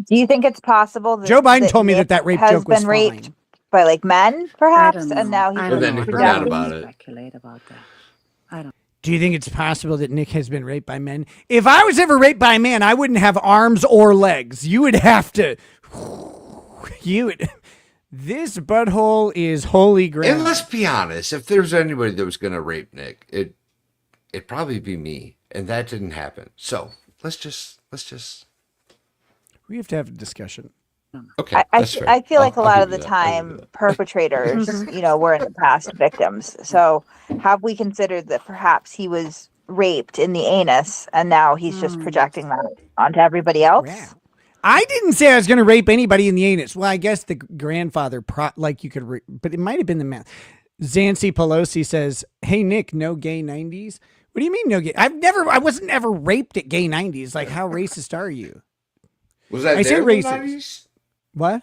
Do you think it's possible that Joe Biden told me Nick that rape has joke was been raped fine. by like men, I perhaps, don't know. and now I he's don't then know. he I forgot don't about it. speculate about that. I don't. Do you think it's possible that Nick has been raped by men? If I was ever raped by a man, I wouldn't have arms or legs. You would have to. This butthole is holy ground. And let's be honest, if there's anybody that was going to rape Nick, it'd probably be me. And that didn't happen. So let's just. We have to have a discussion. Okay. That's fair. I feel like a I'll lot give of you the that. I'll give you time that. perpetrators, were in the past victims. So have we considered that perhaps he was raped in the anus and now he's just projecting that onto everybody else? Wow. I didn't say I was going to rape anybody in the anus. Well, I guess the grandfather, you could, but it might have been the man. Zancy Pelosi says, "Hey Nick, no gay 90s." What do you mean no gay? I wasn't ever raped at gay 90s. Like, how racist are you? Was that I there say in the racist. 90s? What?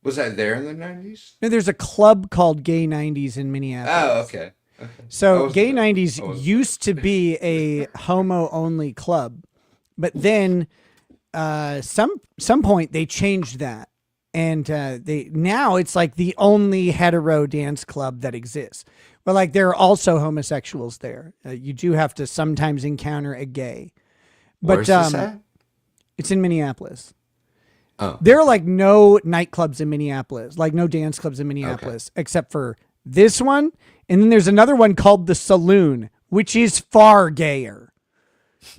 Was that there in the 90s? No, there's a club called Gay 90s in Minneapolis. Oh, okay. I So wasn't Gay there. 90s used to be a homo-only club, but then some point they changed that, and now it's like the only hetero dance club that exists. But like there are also homosexuals there. You do have to sometimes encounter a gay, But Where's this at? it's in Minneapolis. Oh. There are like no nightclubs in Minneapolis, like no dance clubs in Minneapolis, except for this one. And then there's another one called the Saloon, which is far gayer.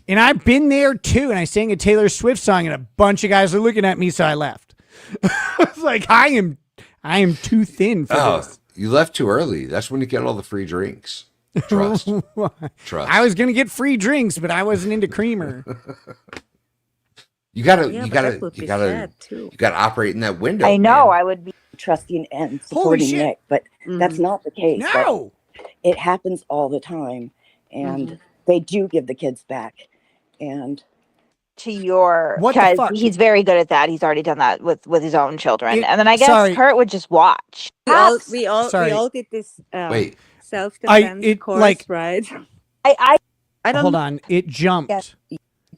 And I've been there too. And I sang a Taylor Swift song and a bunch of guys are looking at me. So I left. I was like, I am too thin for this. You left too early. That's when you get all the free drinks. Trust. Trust. I was going to get free drinks, but I wasn't into creamer. You gotta operate in that window. I know. Man. I would be trusting and supporting Nick, but that's not the case. No, it happens all the time, and they do give the kids back. And to your what the fuck? He's very good at that. He's already done that with his own children, and then I guess Kurt would just watch. We all did this. Wait, self-defense course, right? I don't hold on. It jumped. Yes,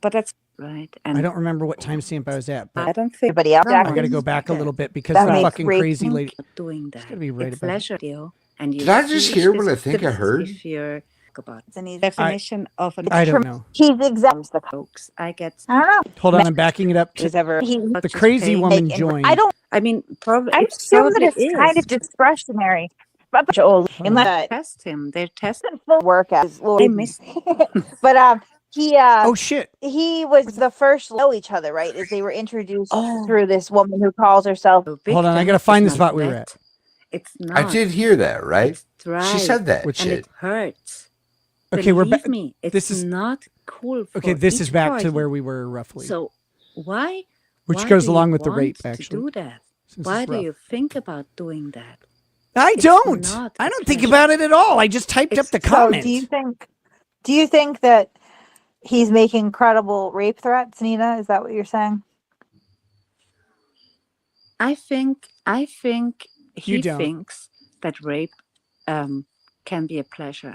but that's right. And I don't remember what timestamp I was at. But I don't think anybody else. I got to go back a little bit because the fucking crazy lady doing that. It's gotta be right it's about pleasure deal. And you did I just hear what I think I heard? If you're about the definition of an I don't know. He's exempt the folks. I don't know. Hold on, I'm backing it up to the crazy woman joined. I mean, probably. I assume that it's kind of discretionary. But test him. They're testing full workouts. They missed. But he oh shit. He was the first to know each other, right? As they were introduced through this woman who calls herself. Hold on, I gotta find the spot we were at. It's not. I did hear that, right? Right. She said that. Which and it hurts. Okay, we're back. This is not cool. Okay, this is back party. to where we were roughly. So why? Which goes along with the rape, actually. Do that. Why do you think about doing that? I don't. I don't think about it at all. I just typed up the comment. So do you think that he's making credible rape threats, Nina? Is that what you're saying? I think he thinks that rape can be a pleasure.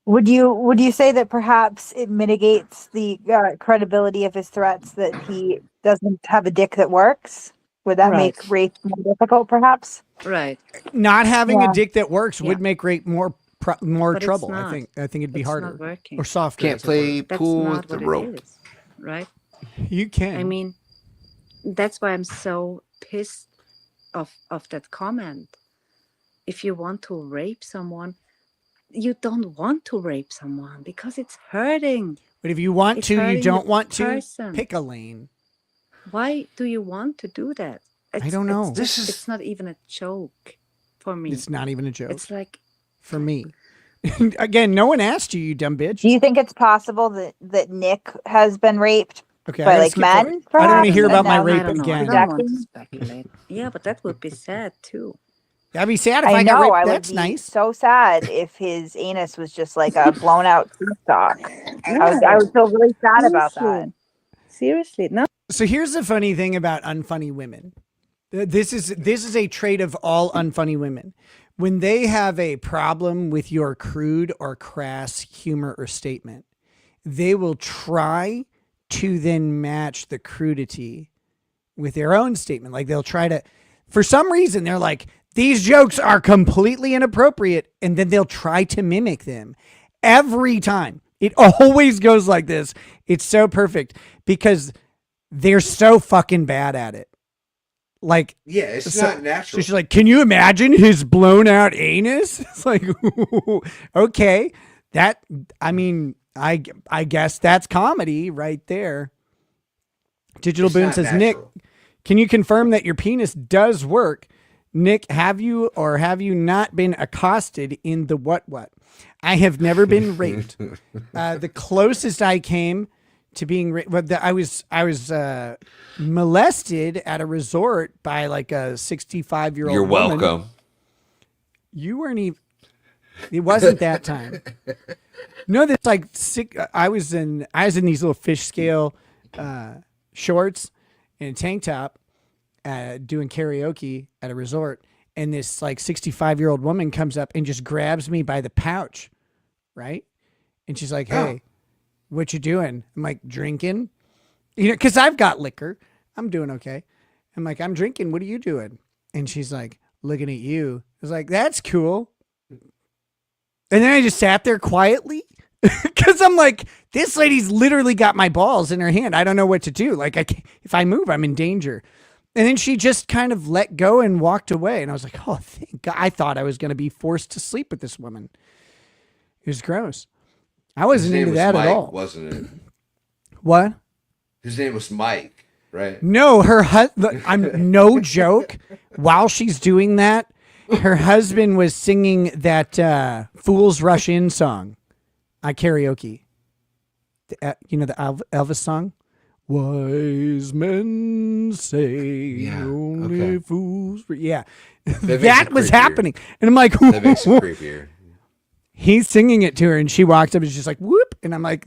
Would you say that perhaps it mitigates the credibility of his threats that he doesn't have a dick that works? Would that make rape more difficult, perhaps? Right. Not having a dick that works would make rape more But trouble. I think it'd be harder not working. or softer. Can't play pool with the what rope. it is, right? You can. I mean, that's why I'm so pissed of that comment. If you want to rape someone, you don't want to rape someone because it's hurting. But if you want It's to, you hurting don't the want to. person. Pick a lane. Why do you want to do that? I don't know. It's not even a joke for me. It's not even a joke. It's like for me. Again, no one asked you, you dumb bitch. Do you think it's possible that Nick has been raped by like men? I don't want to hear about my rape again. I don't want to speculate. Yeah, but that would be sad too. That'd be sad if I got raped. That's would be nice. So sad if his anus was just like a blown out stock. I would feel really sad about that. Seriously, no. So here's the funny thing about unfunny women. This is a trait of all unfunny women. When they have a problem with your crude or crass humor or statement, they will try to then match the crudity with their own statement. Like they'll try to, for some reason, they're like, these jokes are completely inappropriate. And then they'll try to mimic them every time. It always goes like this. It's so perfect because they're so fucking bad at it. Like, yeah, it's not natural. So she's like, can you imagine his blown out anus? It's like, okay, I guess that's comedy right there. Digital Boone says, natural. Nick, can you confirm that your penis does work? Nick, have you or have you not been accosted in the what? I have never been raped. The closest I came to being I was molested at a resort by like a 65-year-old You're woman. welcome. You weren't even. It wasn't that time. No, that's like I was in these little fish scale shorts and a tank top doing karaoke at a resort, and this like 65-year-old woman comes up and just grabs me by the pouch, right? And she's like, "Hey, what you doing?" I'm like, "Drinking," because I've got liquor. I'm doing okay. I'm like, "I'm drinking. What are you doing?" And she's like, "Looking at you." I was like, "That's cool." And then I just sat there quietly because I'm like, This lady's literally got my balls in her hand. I don't know what to do. Like, if I move, I'm in danger. And then she just kind of let go and walked away. And I was like, oh, thank God. I thought I was going to be forced to sleep with this woman. It was gross. I wasn't into that Mike, at all. Wasn't it? What? His name was Mike, right? No, her husband, I'm no joke. While she's doing that, her husband was singing that Fools Rush In song at karaoke. You know the Elvis song? Wise men say only fools. Yeah, that was happening, and I'm like, that makes it creepier. He's singing it to her, and she walked up and she's just like, "Whoop!" And I'm like,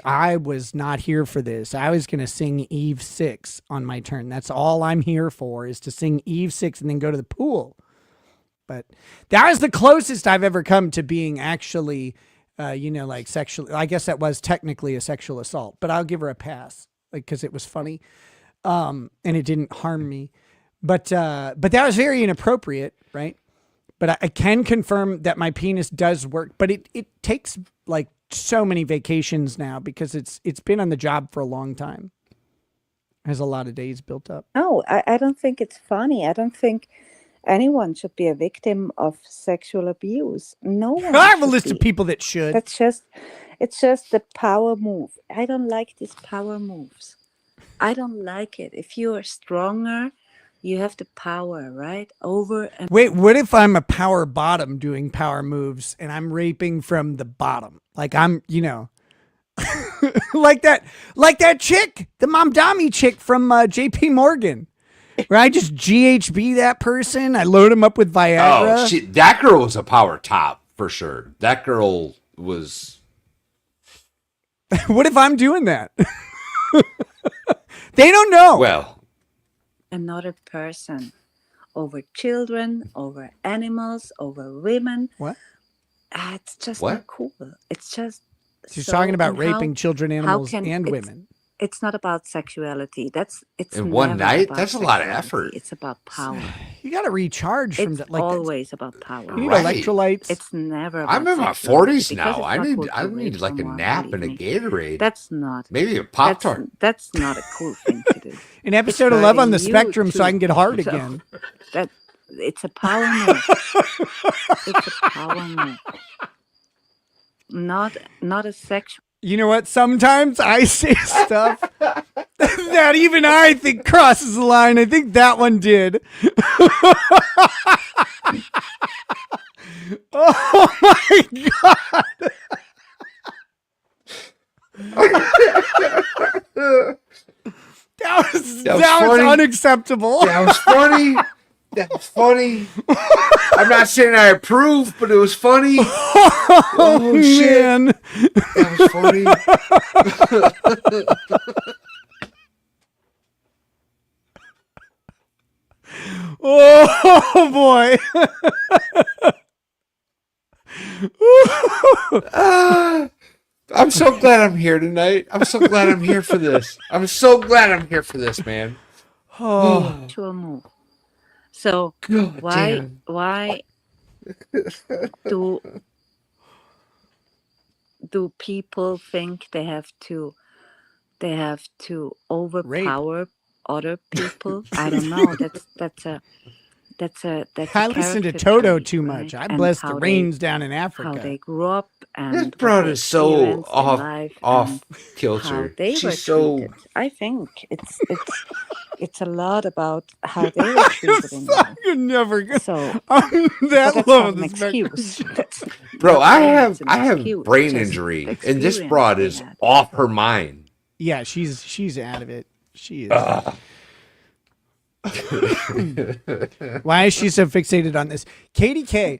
I was not here for this. I was gonna sing Eve 6 on my turn. That's all I'm here for, is to sing Eve 6 and then go to the pool. But that was the closest I've ever come to being actually. Like sexual, I guess that was technically a sexual assault, but I'll give her a pass, like, cause it was funny. And it didn't harm me, but that was very inappropriate. Right. But I can confirm that my penis does work, but it takes like so many vacations now because it's been on the job for a long time. It has a lot of days built up. No, I don't think it's funny. I don't think anyone should be a victim of sexual abuse. No one. I have a list of people that should. It's just the power move. I don't like these power moves. I don't like it. If you are stronger, you have the power, right? Over and wait, what if I'm a power bottom doing power moves and I'm raping from the bottom? Like I'm, like that chick, the Mamdami chick from JP Morgan. Where I just GHB that person, I load him up with Viagra. Oh, that girl was a power top for sure. That girl was. What if I'm doing that? They don't know. Well, another person over children, over animals, over women. What? It's just what? not cool. It's just. She's talking about raping children, animals, and women. It's not about sexuality. It's in one night. That's a lot of sexuality. effort. It's about power. You got to recharge from that. It's always about power. You need Right. electrolytes. It's never. About I'm in my sexuality 40s now. because I it's need not cool to like a someone nap and a really. Gatorade. That's not. Maybe a Pop-Tart. That's not a cool thing to do. An episode of Love on the hurting you Spectrum so I too. can get hard So, again. It's a power move. It's a power move. Not a sexual. You know what? Sometimes I say stuff that even I think crosses the line. I think that one did. Oh my God. That was unacceptable. That was funny. That was funny. I'm not saying I approve, but it was funny. Oh shit. man. That was funny. Oh boy. I'm so glad I'm here tonight. I'm so glad I'm here for this. I'm so glad I'm here for this, man. Sexual move. So God why do people think they have to overpower other people? I don't know. That's I listen to Toto too much. I bless the rains down in Africa. How they grew up and This what broad they is so experienced in life off and kilter. how they were She's so treated. I think it's a lot about how they were treated in life. You're never gonna. So I'm but that that's low not on an the spectrum. excuse. That's bro. I it's an have excuse. brain Just injury, the and this experience broad they is had. off her mind. Yeah, she's out of it. She is. Why is she so fixated on this? Katie K.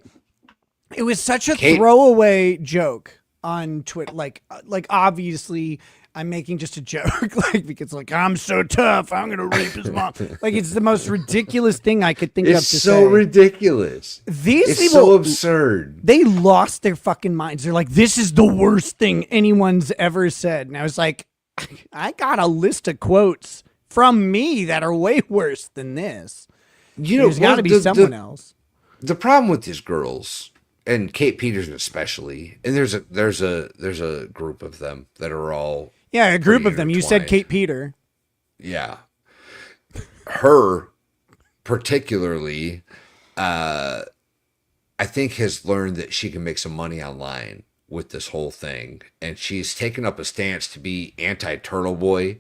It was such a throwaway joke on Twitter. Like obviously I'm making just a joke, like because like I'm so tough, I'm gonna rape his mom. Like it's the most ridiculous thing I could think of to It's say. so ridiculous. These It's people, so absurd. They lost their fucking minds. They're like, this is the worst thing anyone's ever said. And I was like, I got a list of quotes from me that are way worse than this. You know, there's got to be someone else. The problem with these girls and Kate Peters especially, and there's a group of them that are all a group of them. You said Kate Peter. Yeah, her particularly, I think has learned that she can make some money online with this whole thing, and she's taken up a stance to be anti-TurtleBoy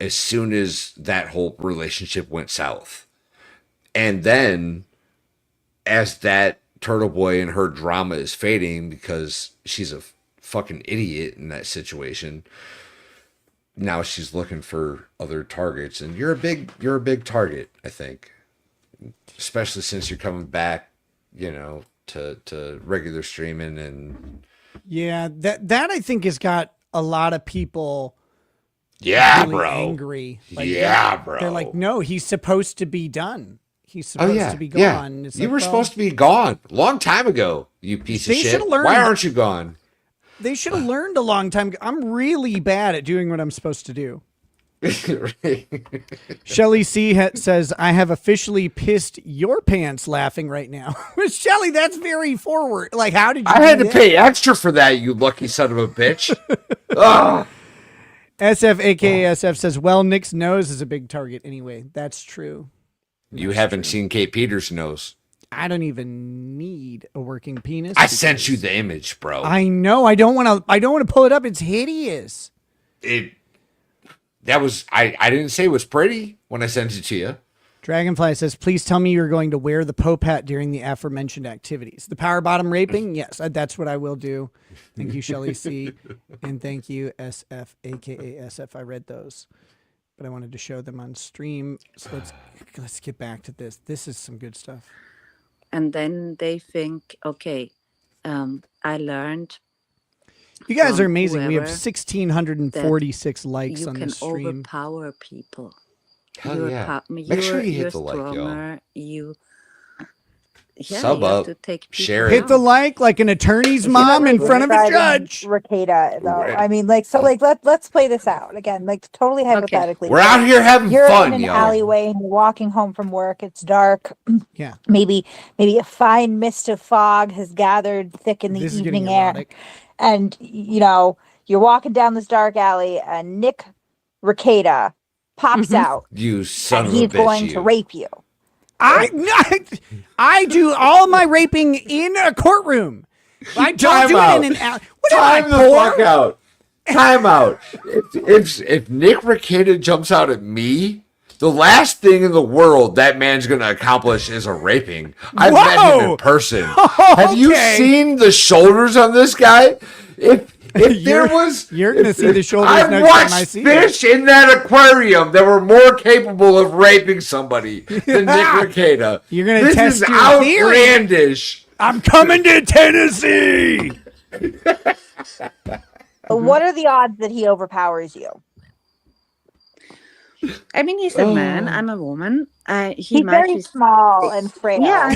as soon as that whole relationship went south. And then as that TurtleBoy and her drama is fading because she's a fucking idiot in that situation, now she's looking for other targets, and you're a big target, I think, especially since you're coming back, to regular streaming. And that I think has got a lot of people really bro angry. Bro, they're like, no, he's supposed to be done. He's supposed to be gone. It's you were supposed to be gone a long time ago, you piece of shit. Why aren't you gone? They should have learned a long time ago. I'm really bad at doing what I'm supposed to do. Shelly C says, I have officially pissed your pants laughing right now. Shelly, that's very forward. Like, how did you I had to pay extra for that, you lucky son of a bitch. SF, aka SF, says, well, Nick's nose is a big target anyway. That's true. You haven't seen Kate Peters' nose. I don't even need a working penis. I sent you the image, bro. I know. I don't want to pull it up. It's hideous. I didn't say it was pretty when I sent it to you. Dragonfly says, please tell me you're going to wear the Pope hat during the aforementioned activities. The power bottom raping? Yes, that's what I will do. Thank you, Shelly C. And thank you, SF, aka SF. I read those, but I wanted to show them on stream. So let's get back to this. This is some good stuff. And then they think, okay, I learned. You guys are amazing. We have 1,646 likes on the stream. You can overpower people. Hell yeah. Make sure you hit the like, y'all. Sub up, share it. Hit the like an attorney's mom in front of a judge. Ricada, though. I mean, let's play this out again, totally hypothetically. Okay. We're out here having you're fun, in an y'all. alleyway and you're walking home from work. It's dark. Yeah. Maybe a fine mist of fog has gathered thick in the evening air, and you're walking down this dark alley, and Nick Ricada pops out. You son and of a bitch! He's going to rape you. I do all my raping in a courtroom. I don't do it in an alley. What Time am the I, poor? fuck out. Time out. If Nick Ricada jumps out at me, the last thing in the world that man's going to accomplish is a raping. I've met him in person. Have you seen the shoulders on this guy? If there was, you're going to see the shoulders I next time I watched see fish in that aquarium that were more capable of raping somebody than Nick Ricada. You're going to test is your outlandish. Theory. I'm coming to Tennessee. What are the odds that he overpowers you? I mean, he's a man. I'm a woman. He's very small and frail. Yeah,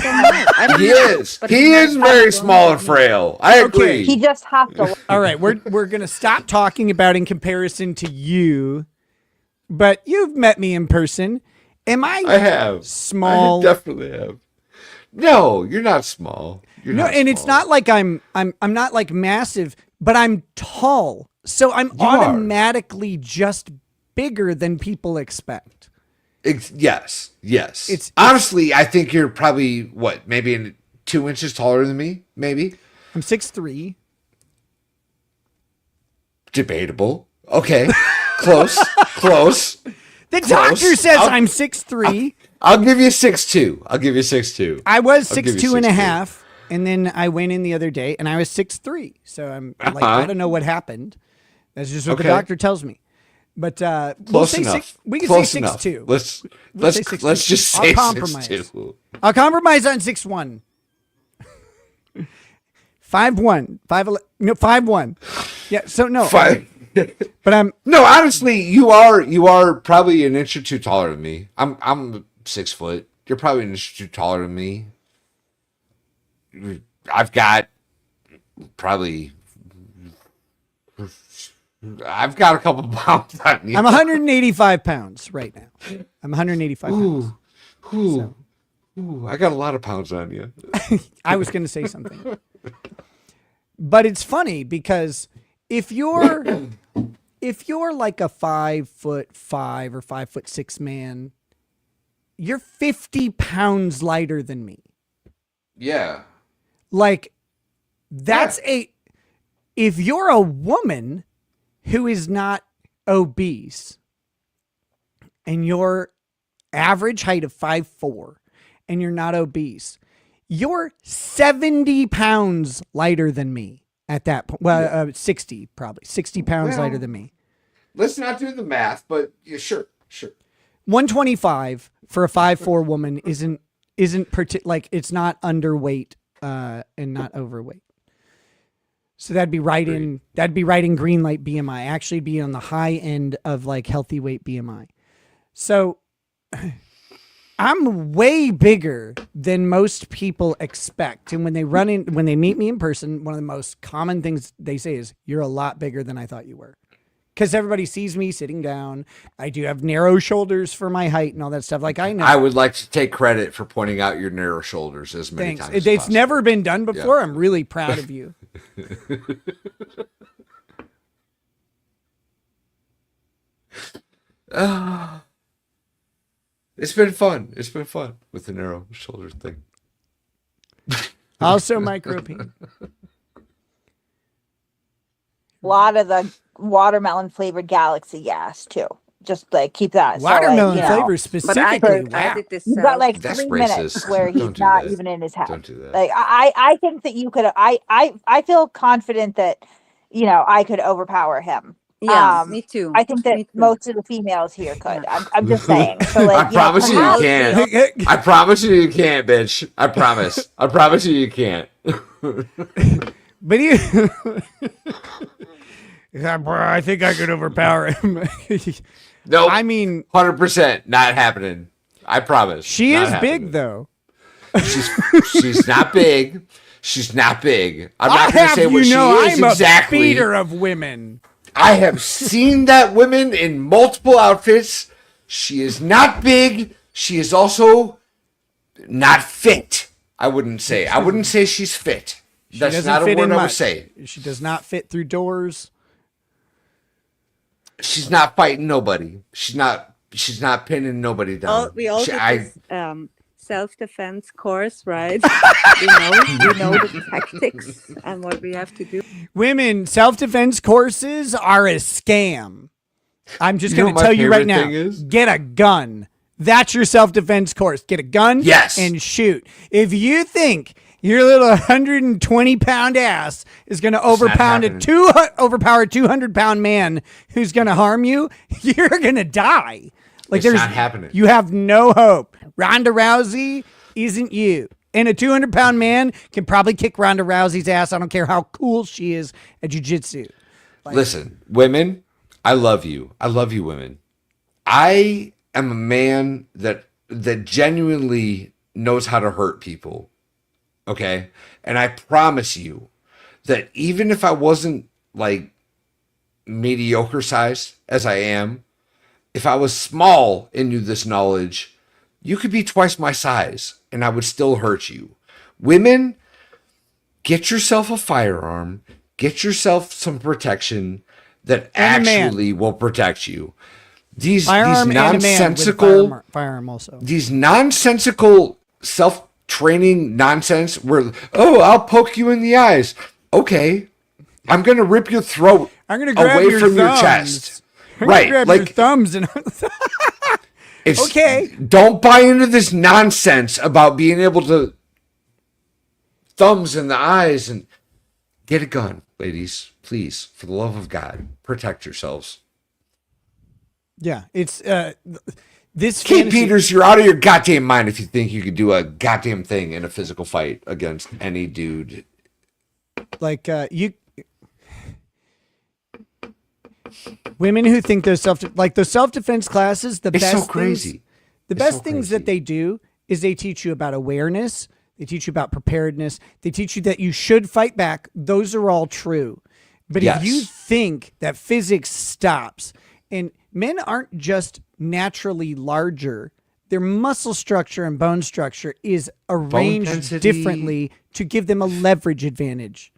I don't know. He is. He is very small and frail. I agree. He just has to. All right, we're gonna stop talking about in comparison to you, but you've met me in person. Am I? I have. Small. I definitely have. No, you're not small. You're no, not and small. it's not like I'm not like massive, but I'm tall, so I'm automatically just bigger than people expect. Yes. It's honestly, I think you're probably maybe 2 inches taller than me. Maybe I'm 6'3". Debatable. Okay, close. The doctor says I'm 6'3". I'll give you 6'2". I was 6'2" and a half, and then I went in the other day and I was 6'3". So I'm like, I don't know what happened. That's just what the doctor tells me. But we'll say enough. we can Close say 6'2". Let's just say I'll compromise. 6'2". I'll compromise on 6'1". 5'1", 5'11", no 5'1". Yeah, so no. But no. Honestly, you are probably an inch or two taller than me. I'm 6 foot. You're probably an inch or two taller than me. I've got a couple pounds on you. I'm 185 pounds right now. I'm 185 pounds. Ooh. So, Ooh, I got a lot of pounds on you. I was going to say something. But it's funny because if you're like a 5'5" or 5'6" man, you're 50 pounds lighter than me. Yeah. Like that's if you're a woman who is not obese and your average height of 5'4" and you're not obese, you're 70 pounds lighter than me at that point. Well, 60 pounds lighter than me. Let's not do the math, but yeah, sure. 125 for a 5'4" woman isn't like it's not underweight and not overweight. So that'd be right in green light BMI. Actually be on the high end of like healthy weight BMI. So I'm way bigger than most people expect. And when they meet me in person, one of the most common things they say is, "You're a lot bigger than I thought you were." Because everybody sees me sitting down. I do have narrow shoulders for my height and all that stuff. Like I know. I would like to take credit for pointing out your narrow shoulders as many times as It's possible. never been done before. Yeah. I'm really proud of you. It's been fun. It's been fun with the narrow shoulders thing. Also micropene. A lot of the watermelon flavored Galaxy gas too. Just like keep that. Watermelon so, flavor specifically. I did this You've got like That's 3 racist. minutes where he's Don't do not that. even in his head. Don't do that. Like I think that you could. I feel confident that I could overpower him. Yeah, me too. I think that most of the females here could. I'm just saying. So like, I promise you can't. I promise you can't, bitch. I promise. I promise you can't. But I think I could overpower him. No, I mean, 100% not happening. I promise. She Not is happening. big though. She's not big. She's not big. I'm not going to say what she is I'm exactly. a feeder of women. I have seen that woman in multiple outfits. She is not big. She is also not fit. I wouldn't say she's fit. That's not a word I would say. She does not fit through doors. She's not fighting nobody. She's not pinning nobody down. We all did this self-defense course, right? we know the tactics and what we have to do. Women, self-defense courses are a scam. I'm just going to tell you right now. Get a gun. That's your self-defense course. Get a gun and shoot. If you think your little 120-pound ass is going to overpower a 200-pound man who's going to harm you, you're going to die. Like it's not happening. You have no hope. Ronda Rousey isn't you. And a 200-pound man can probably kick Ronda Rousey's ass. I don't care how cool she is at jiu-jitsu. Listen, women, I love you. I love you, women. I am a man that genuinely knows how to hurt people. Okay? And I promise you that even if I wasn't like mediocre sized as I am, if I was small and knew this knowledge, you could be twice my size and I would still hurt you. Women, get yourself a firearm, get yourself some protection that actually will protect you. These nonsensical firearm also. These nonsensical self-training nonsense where, I'll poke you in the eyes. Okay. I'm going to rip your throat away from your chest. Right, grab like your thumbs and it's okay. Don't buy into this nonsense about being able to thumbs in the eyes and get a gun, ladies. Please, for the love of God, protect yourselves. Yeah, it's this. Kate Peters, you're out of your goddamn mind if you think you could do a goddamn thing in a physical fight against any dude. Like you. Women who think those self-defense classes, the best things that they do is they teach you about awareness, they teach you about preparedness, they teach you that you should fight back. Those are all true. But if you think that physics stops, and men aren't just naturally larger, their muscle structure and bone structure is arranged density. differently to give them a leverage advantage.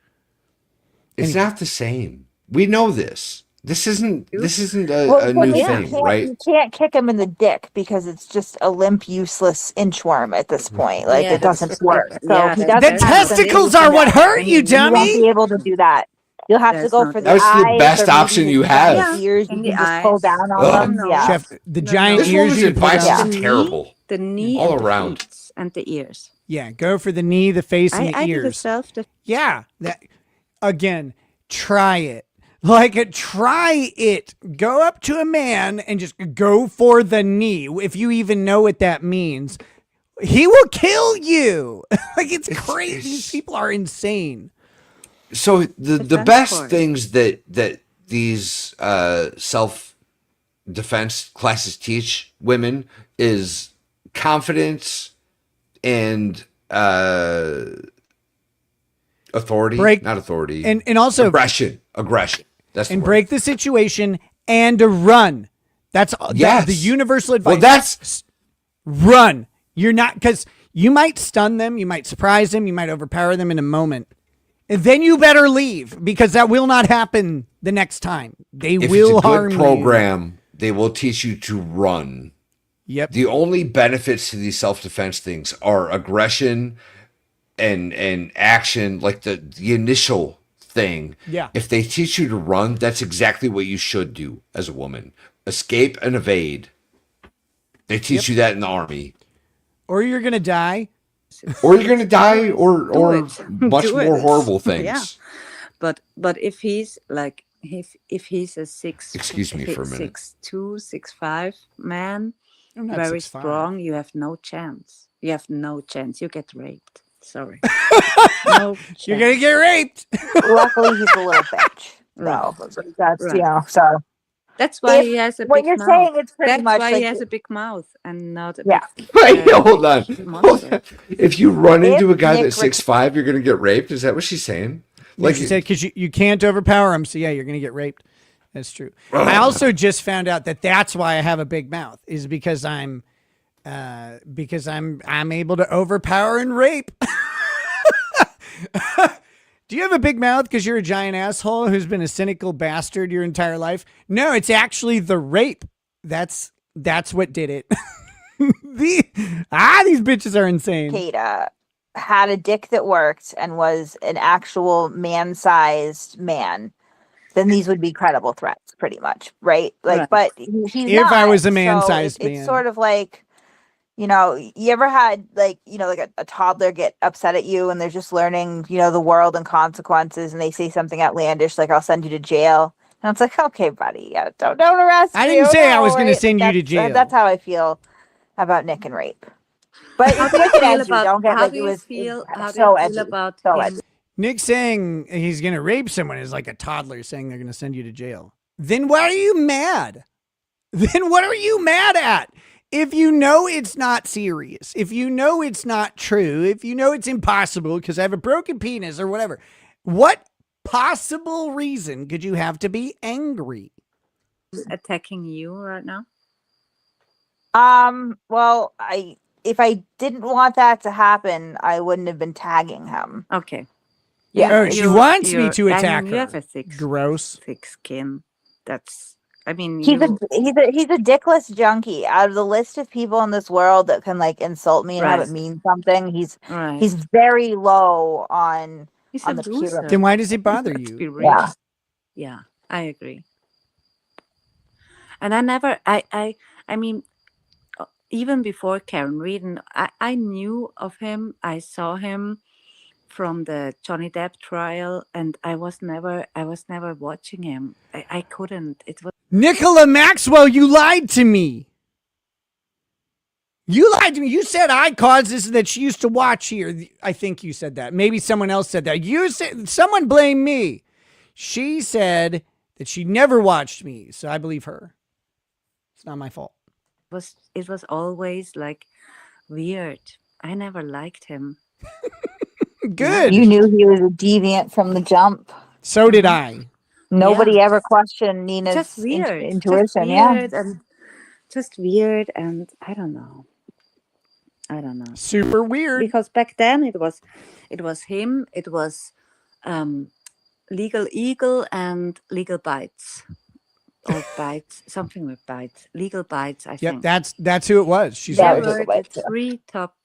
It's not the same. We know this. This isn't a Well, new you thing, can't, right? You can't kick him in the dick because it's just a limp, useless inchworm at this point. Like, it doesn't work. So he doesn't The have testicles are what hurt you, You won't dummy. be able to do that. You'll have to go for the That's the eyes. best or option maybe you the have. giant ears. You In can the just pull eyes. down Ugh. on them. Yeah. Chef, the giant This ears woman's you put advice down. is terrible. The knee All and around. the feet and the ears. Yeah, go for the knee, the face, and the I did it ears. self. Yeah, that again. Try it. Like, try it. Go up to a man and just go for the knee. If you even know what that means, he will kill you. Like, it's crazy. These people are insane. So the best things that these self-defense classes teach women is confidence and authority, not authority, and also aggression. That's the word. break the situation and to run. That's the universal advice. Well, that's run. You're not, because you might stun them, you might surprise them, you might overpower them in a moment. And then you better leave, because that will not happen the next time. They if will it's a harm good program, they will teach you to run. Yep. The only benefits to these self-defense things are aggression and action, like the initial thing. Yeah. If they teach you to run, that's exactly what you should do as a woman. Escape and evade. They teach you that in the army. Or you're going to die. Or you're going to die or much Do more it. horrible things. Yeah. But if he's like, if he's a Excuse me for a minute. 6'2", 6'5" man, I'm not very 6'5". strong, you have no chance. You have no chance. You get raped. Sorry. No chance. You're going to get raped. Luckily, he's a little bitch. So that's, Right. you know, so. That's why If he has a what big you're mouth. saying, it's pretty That's much why like he has a big mouth and not a Yeah. big. Wait, hold on. monster. If you run If into a guy Nick that's 6'5", you're going to get raped? Is that what she's saying? Like you said, because you can't overpower him. So yeah, you're going to get raped. That's true. I also just found out that that's why I have a big mouth, is because I'm able to overpower and rape. Do you have a big mouth because you're a giant asshole who's been a cynical bastard your entire life? No, it's actually the rape. That's what did it. These bitches are insane. Kata had a dick that worked and was an actual man-sized man, then these would be credible threats, pretty much, right? Like, Right. but he's If not. I was a so man-sized it's man. sort of like, you know, you ever had like, you know, like a toddler get upset at you and they're just learning, you know, the world and consequences, and they say something outlandish like, "I'll send you to jail," and it's like, okay, buddy, yeah, don't arrest me. I didn't say I was going to right? send you to That's- jail. That's how I feel about Nick and rape. But How it's do you wicked feel edgy. Don't about? get How like do it you was feel? How do so you edgy. feel about So him? edgy. Nick saying he's going to rape someone is like a toddler saying they're going to send you to jail. Then why are you mad? Then what are you mad at? If you know it's not serious, if you know it's not true, if you know it's impossible because I have a broken penis or whatever, what possible reason could you have to be angry? Attacking you right now? Well, if I didn't want that to happen, I wouldn't have been tagging him. Okay. Oh, she wants me to I attack mean, you her. have a Gross. thick skin. That's. I mean, He's you, a dickless junkie. Out of the list of people in this world that can like insult me and have Right. it mean something, he's right. very low on He's on a the loser. pyramid. Then why does it bother Let's be you? real. Yeah. Yeah, I agree. And I never, I mean, even before Karen Reed, I knew of him. I saw him from the Johnny Depp trial, and I was never watching him. I couldn't. It was Nicola Maxwell, you lied to me. You lied to me. You said I caused this and that she used to watch here. I think you said that. Maybe someone else said that. You said someone blamed me. She said that she never watched me, so I believe her. It's not my fault. it was always like weird. I never liked him. Good. You knew he was a deviant from the jump. So did I. Nobody ever questioned Nina's Just weird. intuition. Just weird and I don't know. I don't know. Super weird. Because back then it was him. It was Legal Eagle and Legal Bites. Or Bites, something with Bites. Legal Bites, I think. Yep, that's who it was. She's They right. were the three top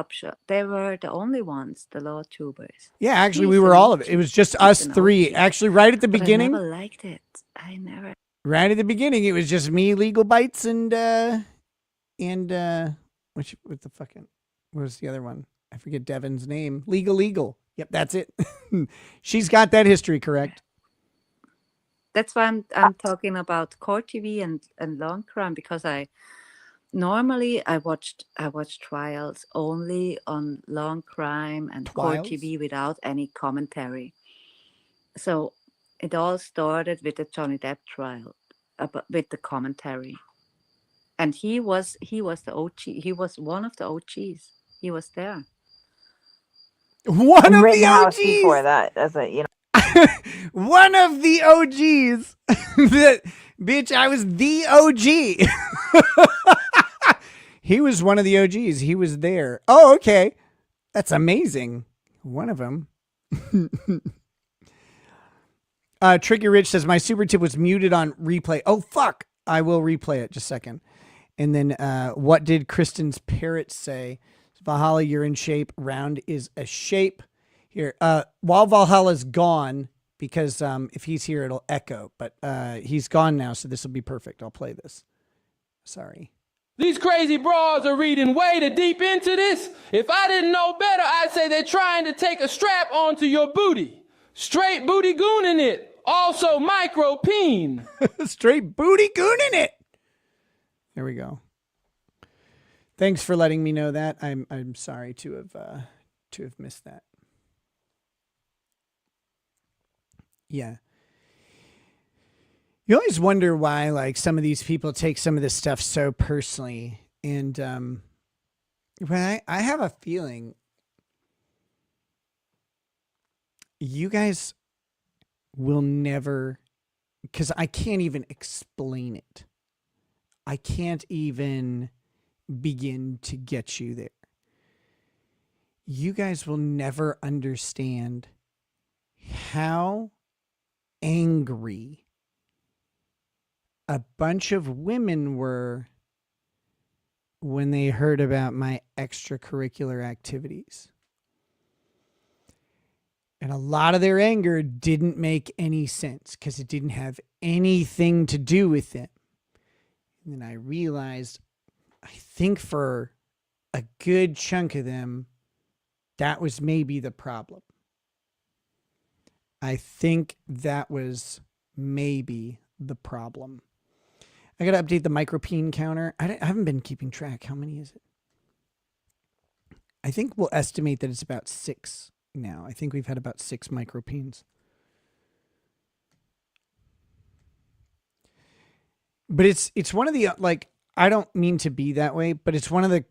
shot. They were the only ones, the law tubers. Yeah, actually, we were all of it. It was just us three. Actually, right at the But beginning. I never liked it. I never. Right at the beginning, it was just me, Legal Bites, and what the fucking, what was the other one? I forget Devin's name. Legal. Yep, that's it. She's got that history correct. That's why I'm talking about court TV and law crime, because I watched trials only on law crime and court TV without any commentary. So it all started with the Johnny Depp trial, with the commentary, and he was the OG. He was one of the OGs. He was there. One of the OGs before that, as a one of the OGs. Bitch, I was the OG. He was one of the OGs. He was there. Oh, okay. That's amazing. One of them. Tricky Rich says, my super tip was muted on replay. Oh, fuck. I will replay it. Just a second. And then what did Kristen's parrot say? Valhalla, you're in shape. Round is a shape. Here, while Valhalla's gone, because if he's here, it'll echo. But he's gone now, so this will be perfect. I'll play this. Sorry. These crazy broads are reading way too deep into this. If I didn't know better, I'd say they're trying to take a strap onto your booty. Straight booty gooning it. Also micro peen. Straight booty gooning it. There we go. Thanks for letting me know that. I'm sorry to have missed that. Yeah. You always wonder why, like, some of these people take some of this stuff so personally. And when I have a feeling you guys will never, because I can't even explain it. I can't even begin to get you there. You guys will never understand how angry a bunch of women were when they heard about my extracurricular activities. And a lot of their anger didn't make any sense because it didn't have anything to do with them. And then I realized, I think for a good chunk of them, that was maybe the problem. I think that was maybe the problem. I got to update the micropene counter. I haven't been keeping track. How many is it? I think we'll estimate that it's about 6 now. I think we've had about 6 micropenes. But it's one of the, like, I don't mean to be that way, but it's one of the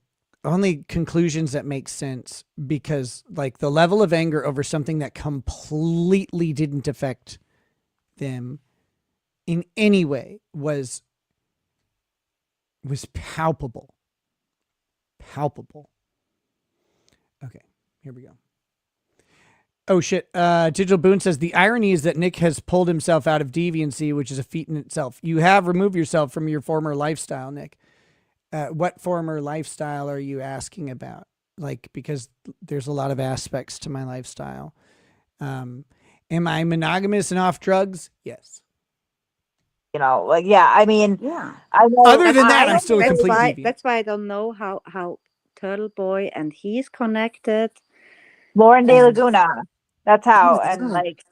only conclusions that makes sense, because, like, the level of anger over something that completely didn't affect them in any way was palpable. Palpable. Okay, here we go. Oh, shit. Digital Boone says, the irony is that Nick has pulled himself out of deviancy, which is a feat in itself. You have removed yourself from your former lifestyle, Nick. What former lifestyle are you asking about? Like, because there's a lot of aspects to my lifestyle. Am I monogamous and off drugs? Yes. You know, like, yeah, I mean, Yeah. I know. Other than that, I'm still a That's complete why, deviant. that's why I don't know how TurtleBoy and he's connected. Lauren De Laguna. That's how. And God. like,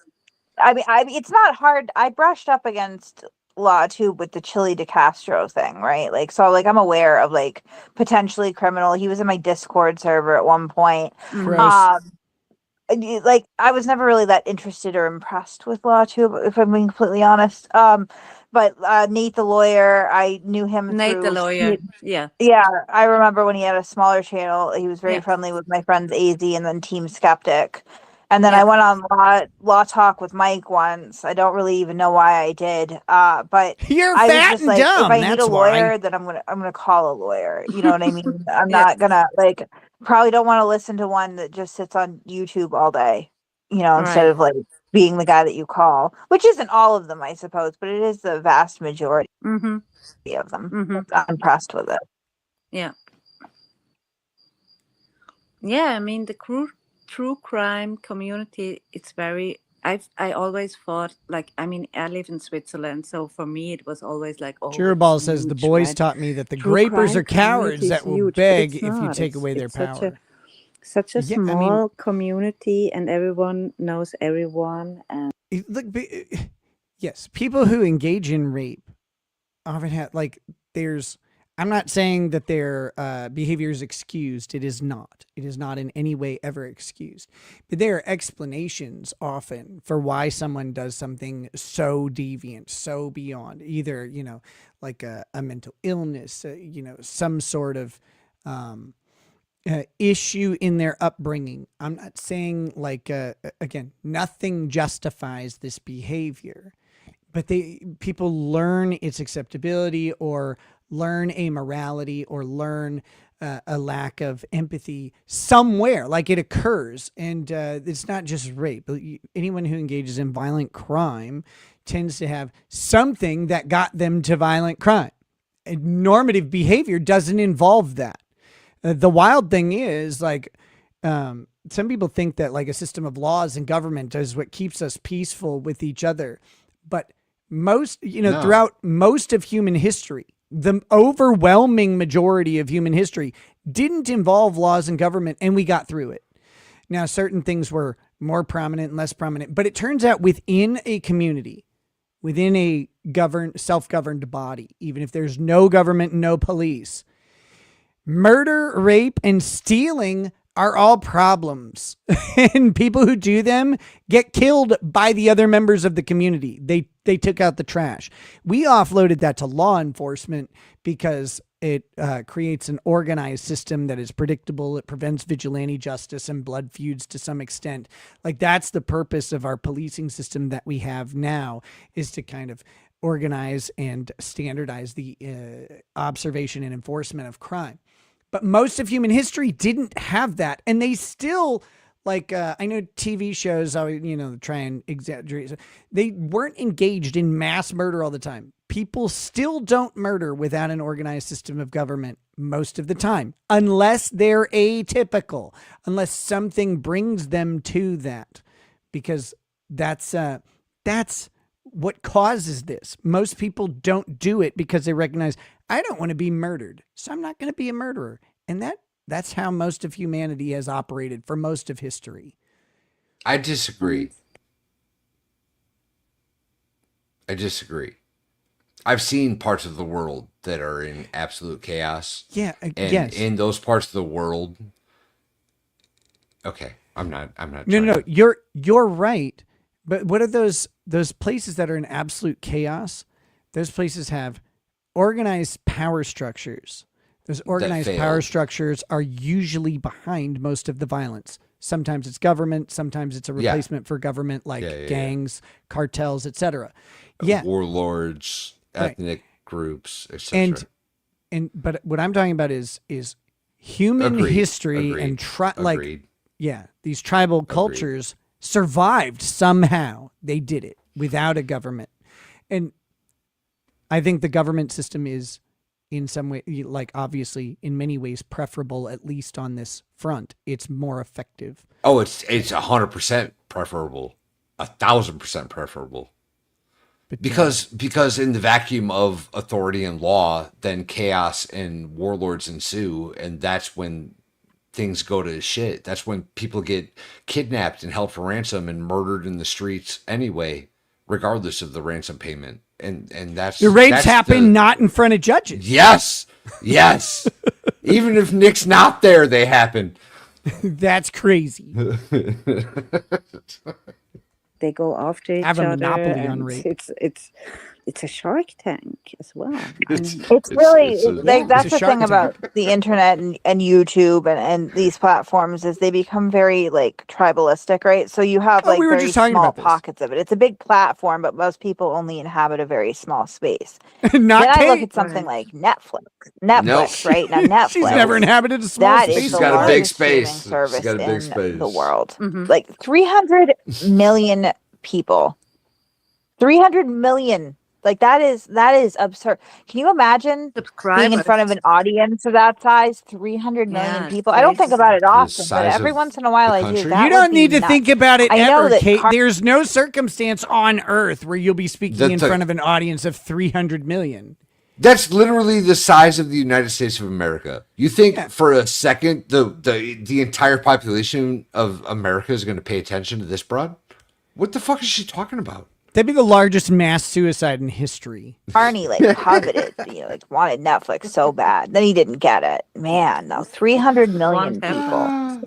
I mean, it's not hard. I brushed up against law too with the Chili De Castro thing, right? Like, so like I'm aware of like potentially criminal. He was in my Discord server at one point. Gross. Like I was never really that interested or impressed with law too, if I'm being completely honest. But Nate the lawyer, I knew him. Nate the through, lawyer. Yeah. Yeah, I remember when he had a smaller channel. He was very Yeah. friendly with my friends AZ and then Team Skeptic. And then I went on law talk with Mike once. I don't really even know why I did. But You're I fat was just and like, dumb. if I need That's a lawyer, why. then I'm gonna call a lawyer. You know what I mean? I'm not gonna like probably don't want to listen to one that just sits on YouTube all day. You know, instead Right. of like being the guy that you call, which isn't all of them, I suppose, but it is the vast majority Mm-hmm. of them. Mm-hmm. I'm impressed with it. Yeah. Yeah, I mean the true crime community, it's very I always thought, like, I mean, I live in Switzerland, so for me it was always like, oh, Cheerball it's says the huge, boys right? taught me that the True grapers crime are cowards community that is will huge, but beg it's if you not. take away their power. Such a Yeah, I small mean, community, and everyone knows everyone, and look, yes, people who engage in rape often have like there's. I'm not saying that their behavior is excused. It is not. It is not in any way ever excused. But there are explanations often for why someone does something so deviant, so beyond either, you know, like a mental illness, you know, some sort of issue in their upbringing. I'm not saying like, again, nothing justifies this behavior, but people learn its acceptability or learn amorality or learn a lack of empathy somewhere, like it occurs. And it's not just rape. Anyone who engages in violent crime tends to have something that got them to violent crime. And normative behavior doesn't involve that. The wild thing is like, some people think that like a system of laws and government is what keeps us peaceful with each other. But most, you know, throughout most of human history, the overwhelming majority of human history didn't involve laws and government, and we got through it. Now, certain things were more prominent and less prominent, but it turns out within a community, within a self-governed body, even if there's no government and no police, murder, rape, and stealing are all problems. And people who do them get killed by the other members of the community. They took out the trash. We offloaded that to law enforcement because it creates an organized system that is predictable. It prevents vigilante justice and blood feuds to some extent. Like that's the purpose of our policing system that we have now, is to kind of organize and standardize the observation and enforcement of crime. But most of human history didn't have that. And they still, like, I know TV shows, you know, try and exaggerate. They weren't engaged in mass murder all the time. People still don't murder without an organized system of government most of the time, unless they're atypical, unless something brings them to that, because that's what causes this. Most people don't do it because they recognize, I don't want to be murdered, so I'm not going to be a murderer. And that's how most of humanity has operated for most of history. I disagree. I've seen parts of the world that are in absolute chaos. Yeah, and yes. In those parts of the world, okay, I'm not. No, you're right. But what are those places that are in absolute chaos? Those places have organized power structures. Those organized power structures are usually behind most of the violence. Sometimes it's government, sometimes it's a replacement for government, like gangs, cartels, etc. Yeah, warlords, ethnic groups, etc. But what I'm talking about is human history and these tribal cultures survived somehow. They did it without a government. And I think the government system is in some way, like obviously in many ways preferable, at least on this front. It's more effective. Oh, it's 100% preferable, 1,000% preferable. But because in the vacuum of authority and law, then chaos and warlords ensue, and that's when things go to shit. That's when people get kidnapped and held for ransom and murdered in the streets anyway, regardless of the ransom payment. And that's the rapes happen not in front of judges. Yes. Even if Nick's not there, they happen. That's crazy. They go after each have a other. monopoly on rape. It's it's a Shark Tank as well. It's really like that's It's a the thing Shark about the internet and YouTube and these platforms is they become very like tribalistic, right? So you have like we were very just talking small about this. pockets of it. It's a big platform, but most people only inhabit a very small space. Not then I look Kate. at something like Netflix, right? Now Netflix, She's never inhabited a small that space. is She's the got a big largest streaming space. service She's got a big in space. the world. Mm-hmm. Like 300 million people. 300 million. Like that is absurd. Can you imagine being in front of an audience of that size? 300 million Yeah, people. I don't think crazy. about it often, but size every of once in a while the I do. country? That You would don't be need to nuts. think about it I know ever, that Kate. There's no circumstance on earth where you'll be speaking in front of an audience of 300 million. That's literally the size of the United States of America. You think for a second the entire population of America is going to pay attention to this broad? What the fuck is she talking about? That'd be the largest mass suicide in history. Arnie coveted, like wanted Netflix so bad. Then he didn't get it. Man, no, 300 million people.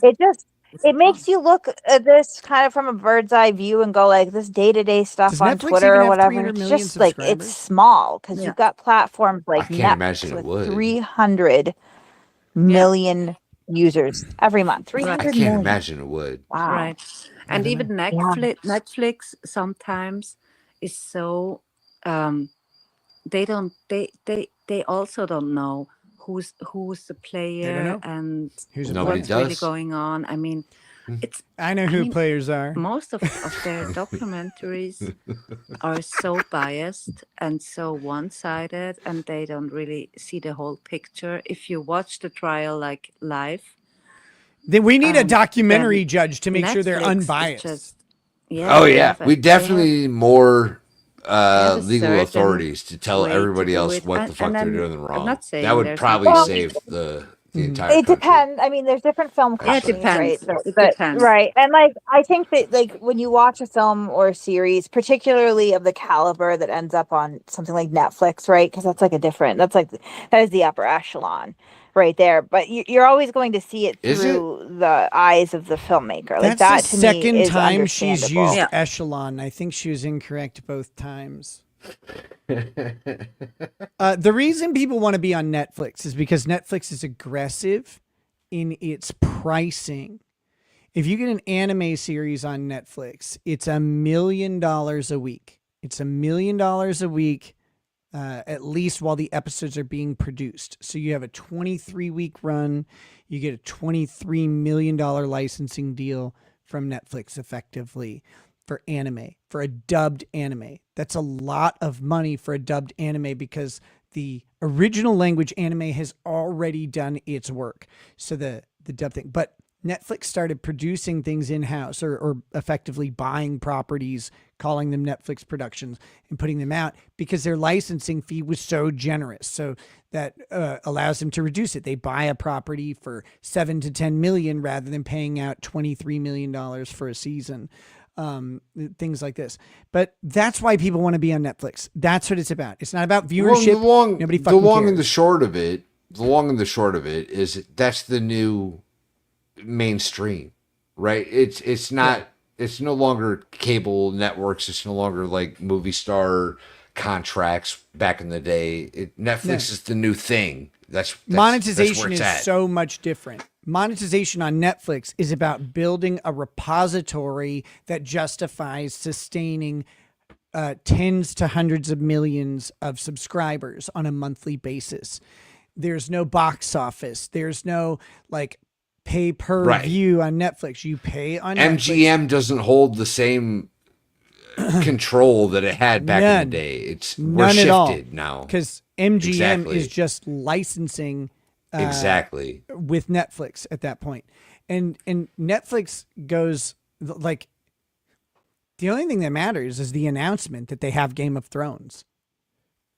It makes you look at this kind of from a bird's eye view and go like this day-to-day stuff Does on Netflix Twitter even or have whatever. 300 It's million just like it's subscribers? small because you've got platforms like I can't Netflix imagine it with would. 300 million users every month. 300 I can't million. imagine it would. Wow. Right. And even Netflix sometimes is so they also don't know who's the player know. and Nobody what's really does. going on. I mean, I know who players are. most of their documentaries are so biased and so one-sided, and they don't really see the whole picture. If you watch the trial like live, Then we need a documentary then judge to make sure they're Netflix is unbiased. just- Oh they yeah, have a- we they have- definitely need more a legal certain authorities to tell way to everybody do else it. what the fuck And they're then doing wrong. I'm not saying That would there's probably nothing- save the entire It country. depends. I mean, there's different film Yeah, it companies, depends. right? It But- depends. right. And I think that when you watch a film or a series, particularly of the caliber that ends up on something like Netflix, right? Because that is the upper echelon right there. But you're always going to see it Is it? through the eyes of the filmmaker. Like That's that the to second me is time she's understandable. used Yeah. echelon. I think she was incorrect both times. The reason people want to be on Netflix is because Netflix is aggressive in its pricing. If you get an anime series on Netflix, it's $1 million a week. It's $1 million a week, at least while the episodes are being produced. So you have a 23-week run. You get a $23 million licensing deal from Netflix effectively for anime, for a dubbed anime. That's a lot of money for a dubbed anime because the original language anime has already done its work. So the dub thing, but Netflix started producing things in-house or effectively buying properties, calling them Netflix productions and putting them out because their licensing fee was so generous. So that allows them to reduce it. They buy a property for 7 to 10 million rather than paying out $23 million for a season. Things like this. But that's why people want to be on Netflix. That's what it's about. It's not about viewership. Nobody fucking the long cares. and the short of it, is that's the new mainstream, right? It's not. It's no longer cable networks. It's no longer like movie star contracts back in the day. Netflix is the new thing. That's monetization where it's is at. so much different. Monetization on Netflix is about building a repository that justifies sustaining tens to hundreds of millions of subscribers on a monthly basis. There's no box office. There's no pay per view on Netflix. You pay on MGM doesn't hold the same control that it had back in the day. We're shifted now because MGM is just licensing exactly with Netflix at that point. And Netflix goes the only thing that matters is the announcement that they have Game of Thrones.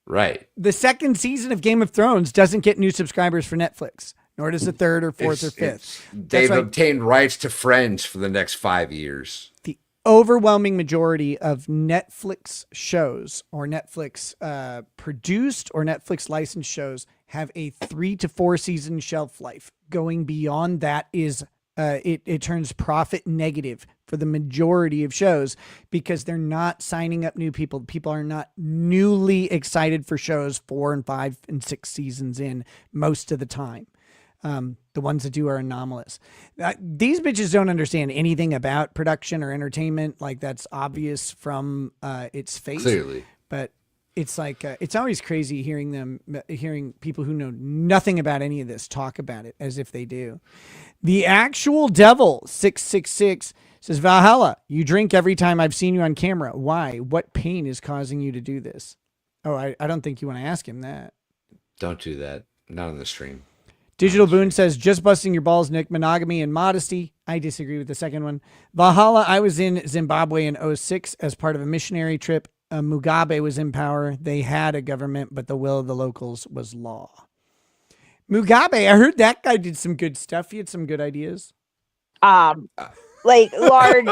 Right. The second season of Game of Thrones doesn't get new subscribers for Netflix, nor does the third or fourth or fifth. They've obtained rights to Friends for the next 5 years. The overwhelming majority of Netflix shows or Netflix produced or Netflix licensed shows have a 3 to 4 season shelf life. Going beyond that is it turns profit negative for the majority of shows because they're not signing up new people. People are not newly excited for shows 4 and 5 and 6 seasons in most of the time. The ones that do are anomalous. These bitches don't understand anything about production or entertainment. Like, that's obvious from its face. Clearly. But it's like, it's always crazy hearing people who know nothing about any of this talk about it as if they do. The actual devil 666 says, Valhalla, you drink every time I've seen you on camera. Why? What pain is causing you to do this? Oh, I don't think you want to ask him that. Don't do that. Not on the stream. Digital Boone says, just busting your balls, Nick. Monogamy and modesty. I disagree with the second one. Valhalla, I was in Zimbabwe in 2006 as part of a missionary trip. Mugabe was in power. They had a government, but the will of the locals was law. Mugabe, I heard that guy did some good stuff. He had some good ideas. Like large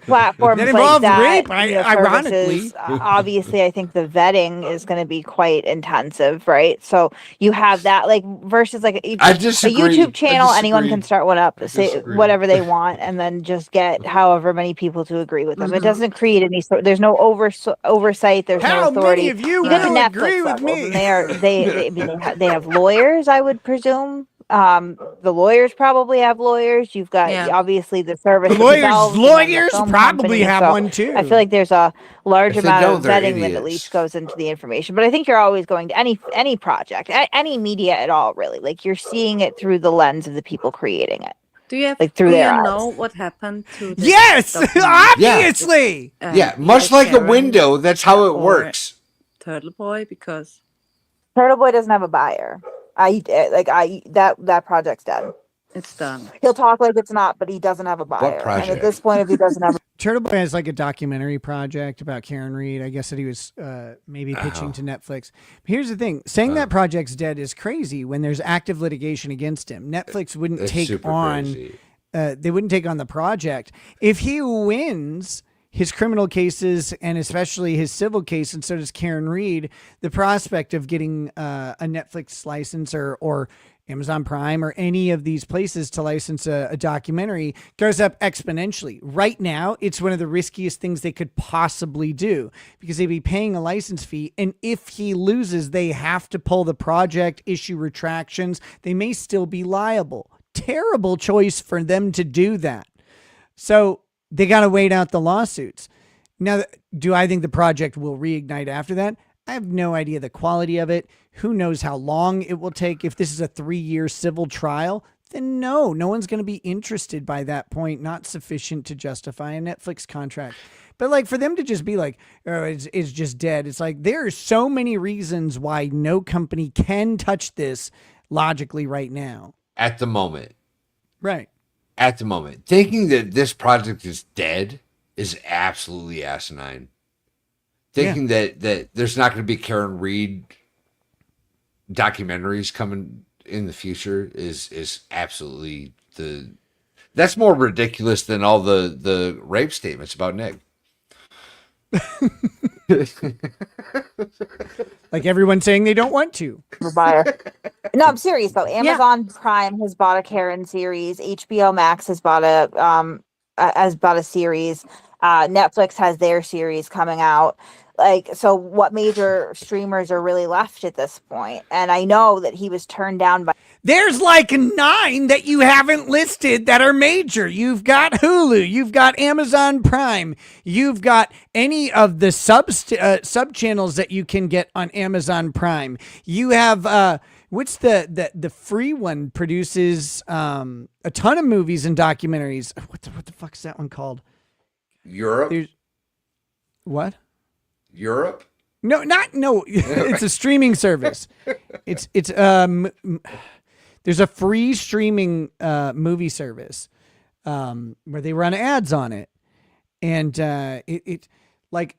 platforms that involve like that, rape, ironically. Obviously, I think the vetting is going to be quite intensive, right? So you have that, like, versus like a YouTube channel, anyone can start one up, say whatever they want, and then just get however many people to agree with them. It doesn't create any sort. There's no oversight. There's no authority. Many of you get will to Netflix agree with levels, me? and they have lawyers, I would presume. The lawyers probably have lawyers. You've got obviously the service. Lawyers probably have one too. I feel like there's a large amount of vetting that at least goes into the information. But I think you're always going to any project, any media at all, really. Like, you're seeing it through the lens of the people creating it. Do you have like through do their you eyes. know what happened to the Yes, document? obviously. Yeah, much like a window, that's how it works. TurtleBoy, because TurtleBoy doesn't have a buyer. That project's done. It's done. He'll talk like it's not, but he doesn't have a buyer. project? And at this point, if he doesn't have TurtleBoy has like a documentary project about Karen Reed. I guess that he was maybe pitching to Netflix. Here's the thing: saying that project's dead is crazy when there's active litigation against him. Netflix wouldn't It's take super on. crazy. They wouldn't take on the project if he wins his criminal cases and especially his civil case, and so does Karen Reed. The prospect of getting a Netflix license or Amazon Prime or any of these places to license a documentary goes up exponentially. Right now, it's one of the riskiest things they could possibly do because they'd be paying a license fee. And if he loses, they have to pull the project, issue retractions. They may still be liable. Terrible choice for them to do that. So they got to wait out the lawsuits. Now, do I think the project will reignite after that? I have no idea the quality of it. Who knows how long it will take? If this is a 3-year civil trial, then no one's going to be interested by that point. Not sufficient to justify a Netflix contract. But like for them to just be like, oh, it's just dead. It's like there are so many reasons why no company can touch this logically right now. At the moment. Right. At the moment. Thinking that this project is dead is absolutely asinine. Thinking that there's not going to be Karen Reed documentaries coming in the future is absolutely that's more ridiculous than all the rape statements about Nick. Like everyone saying they don't want to. buyer. No, I'm serious though. Amazon Prime has bought a Karen series. HBO Max has bought a series. Netflix has their series coming out. Like, so what major streamers are really left at this point? And I know that he was turned down by. There's like 9 that you haven't listed that are major. You've got Hulu, you've got Amazon Prime, you've got any of the sub channels that you can get on Amazon Prime. You have what's the free one produces a ton of movies and documentaries. What the fuck is that one called? Europe. What? Europe? No. It's a streaming service. It's there's a free streaming movie service where they run ads on it, and it like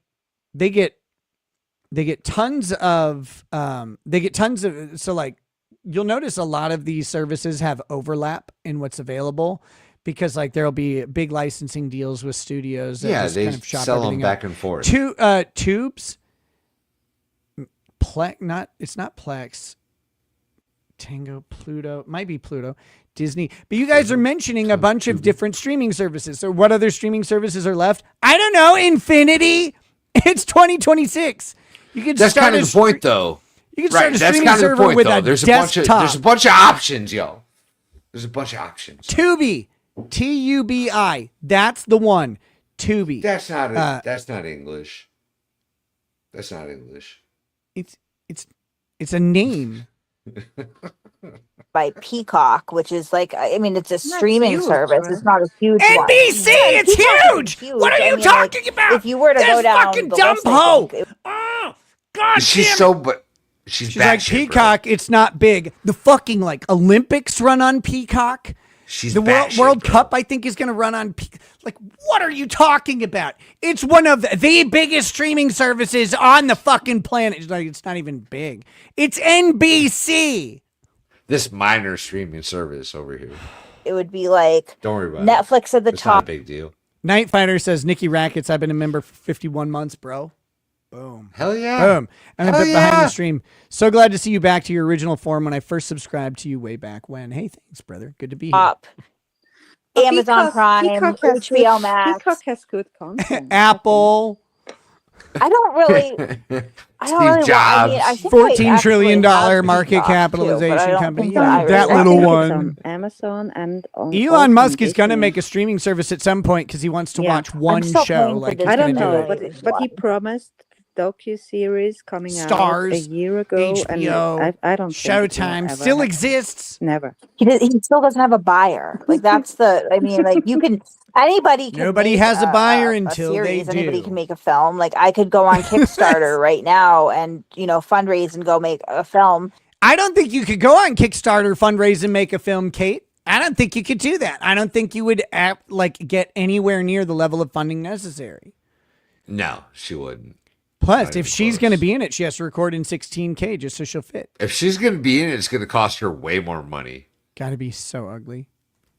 they get tons of so like you'll notice a lot of these services have overlap in what's available. Because like there'll be big licensing deals with studios. That They kind of shop sell them everything back out. and forth. Tubes. It's not Plex. Tango, Pluto, might be Pluto. Disney. But you guys are mentioning a bunch of different streaming services. So what other streaming services are left? I don't know. Infinity. It's 2026. You can That's start kind of the point, though. You can start a streaming server with a desktop. There's a bunch of options, yo. There's a bunch of options. Tubi. Tubi. That's the one. Tubi. That's not English. That's not English. It's a name. By Peacock, which is like, I mean, it's a streaming service. Right? It's not a huge NBC, one. it's Peacock huge. What are you like, talking about? If you were to go down fucking the dumb list, I hoe. think Oh, God She's damn it. so, but she's like Peacock. It's not big. The fucking like Olympics run on Peacock. She's the World Cup, I think, is going to run on Peacock. Like, what are you talking about? It's one of the biggest streaming services on the fucking planet. It's not even big. It's NBC. This minor streaming service over here. it would be like Don't worry about Netflix at the it's top. not a big deal. Night Fighter says, Nikki Rackets, I've been a member for 51 months, bro. Boom. Hell yeah. Boom. I'm a bit behind the stream. So glad to see you back to your original form when I first subscribed to you way back when. Hey, thanks, brother. Good to be here. Up. Amazon Prime, HBO Max. Peacock has good content. Apple. I don't really. I don't really. I mean, I think $14 trillion market capitalization company. That little one. Amazon and on Elon Musk is going to make a streaming service at some point because he wants to watch one show. Like I don't know, but he promised docu-series coming Stars, out a year ago, HBO, and I don't Showtime still exists. Never. He still doesn't have a buyer. Like that's the. I mean, like you can. Anybody can. Nobody has a buyer until they do. Anybody can make a film. Like I could go on Kickstarter right now and fundraise and go make a film. I don't think you could go on Kickstarter, fundraise, and make a film, Kate. I don't think you could do that. I don't think you would get anywhere near the level of funding necessary. No, she wouldn't. Plus, if she's going to be in it, she has to record in 16K just so she'll fit. If she's going to be in it, it's going to cost her way more money. Got to be so ugly.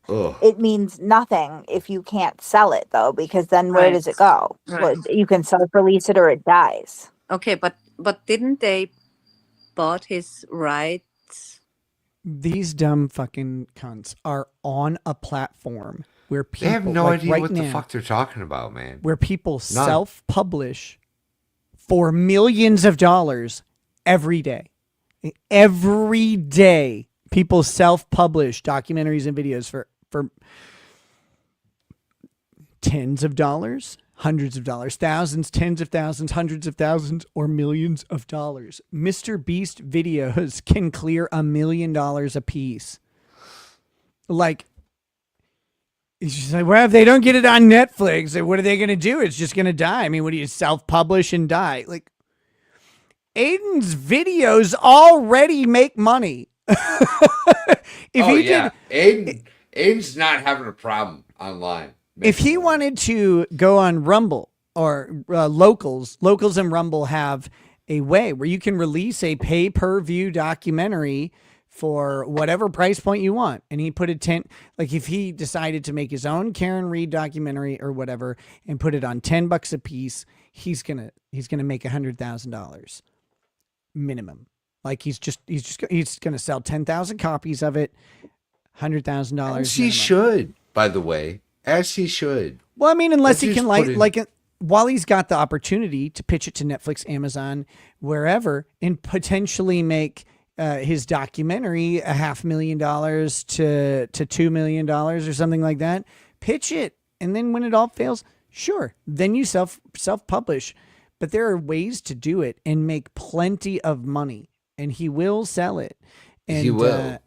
Ugh. It means nothing if you can't sell it, though, because then where does it go? Right. Well, you can self-release it or it dies. Okay, but didn't they bought his rights? These dumb fucking cunts are on a platform where people They have no idea what the now, fuck they're talking about, man. where people self-publish for millions of dollars every day. Every day, people self-publish documentaries and videos for tens of dollars, hundreds of dollars, thousands, tens of thousands, hundreds of thousands, or millions of dollars. Mr. Beast videos can clear $1 million a piece. Like, it's just like, well, if they don't get it on Netflix, what are they going to do? It's just going to die. I mean, what do you self-publish and die? Like, Aiden's videos already make money. Aiden's not having a problem online. If he wanted to go on Rumble or Locals and Rumble have a way where you can release a pay-per-view documentary for whatever price point you want. And he put a tent, like if he decided to make his own Karen Reed documentary or whatever and put it on $10 a piece, he's gonna make $100,000 minimum. Like he's gonna sell 10,000 copies of it, $100,000. As he should, by the way, as he should. Well, I mean, unless he can while he's got the opportunity to pitch it to Netflix, Amazon, wherever, and potentially make his documentary $500,000 to $2 million or something like that, pitch it, and then when it all fails, sure, then you self-publish. But there are ways to do it and make plenty of money, and he will sell it. And he will.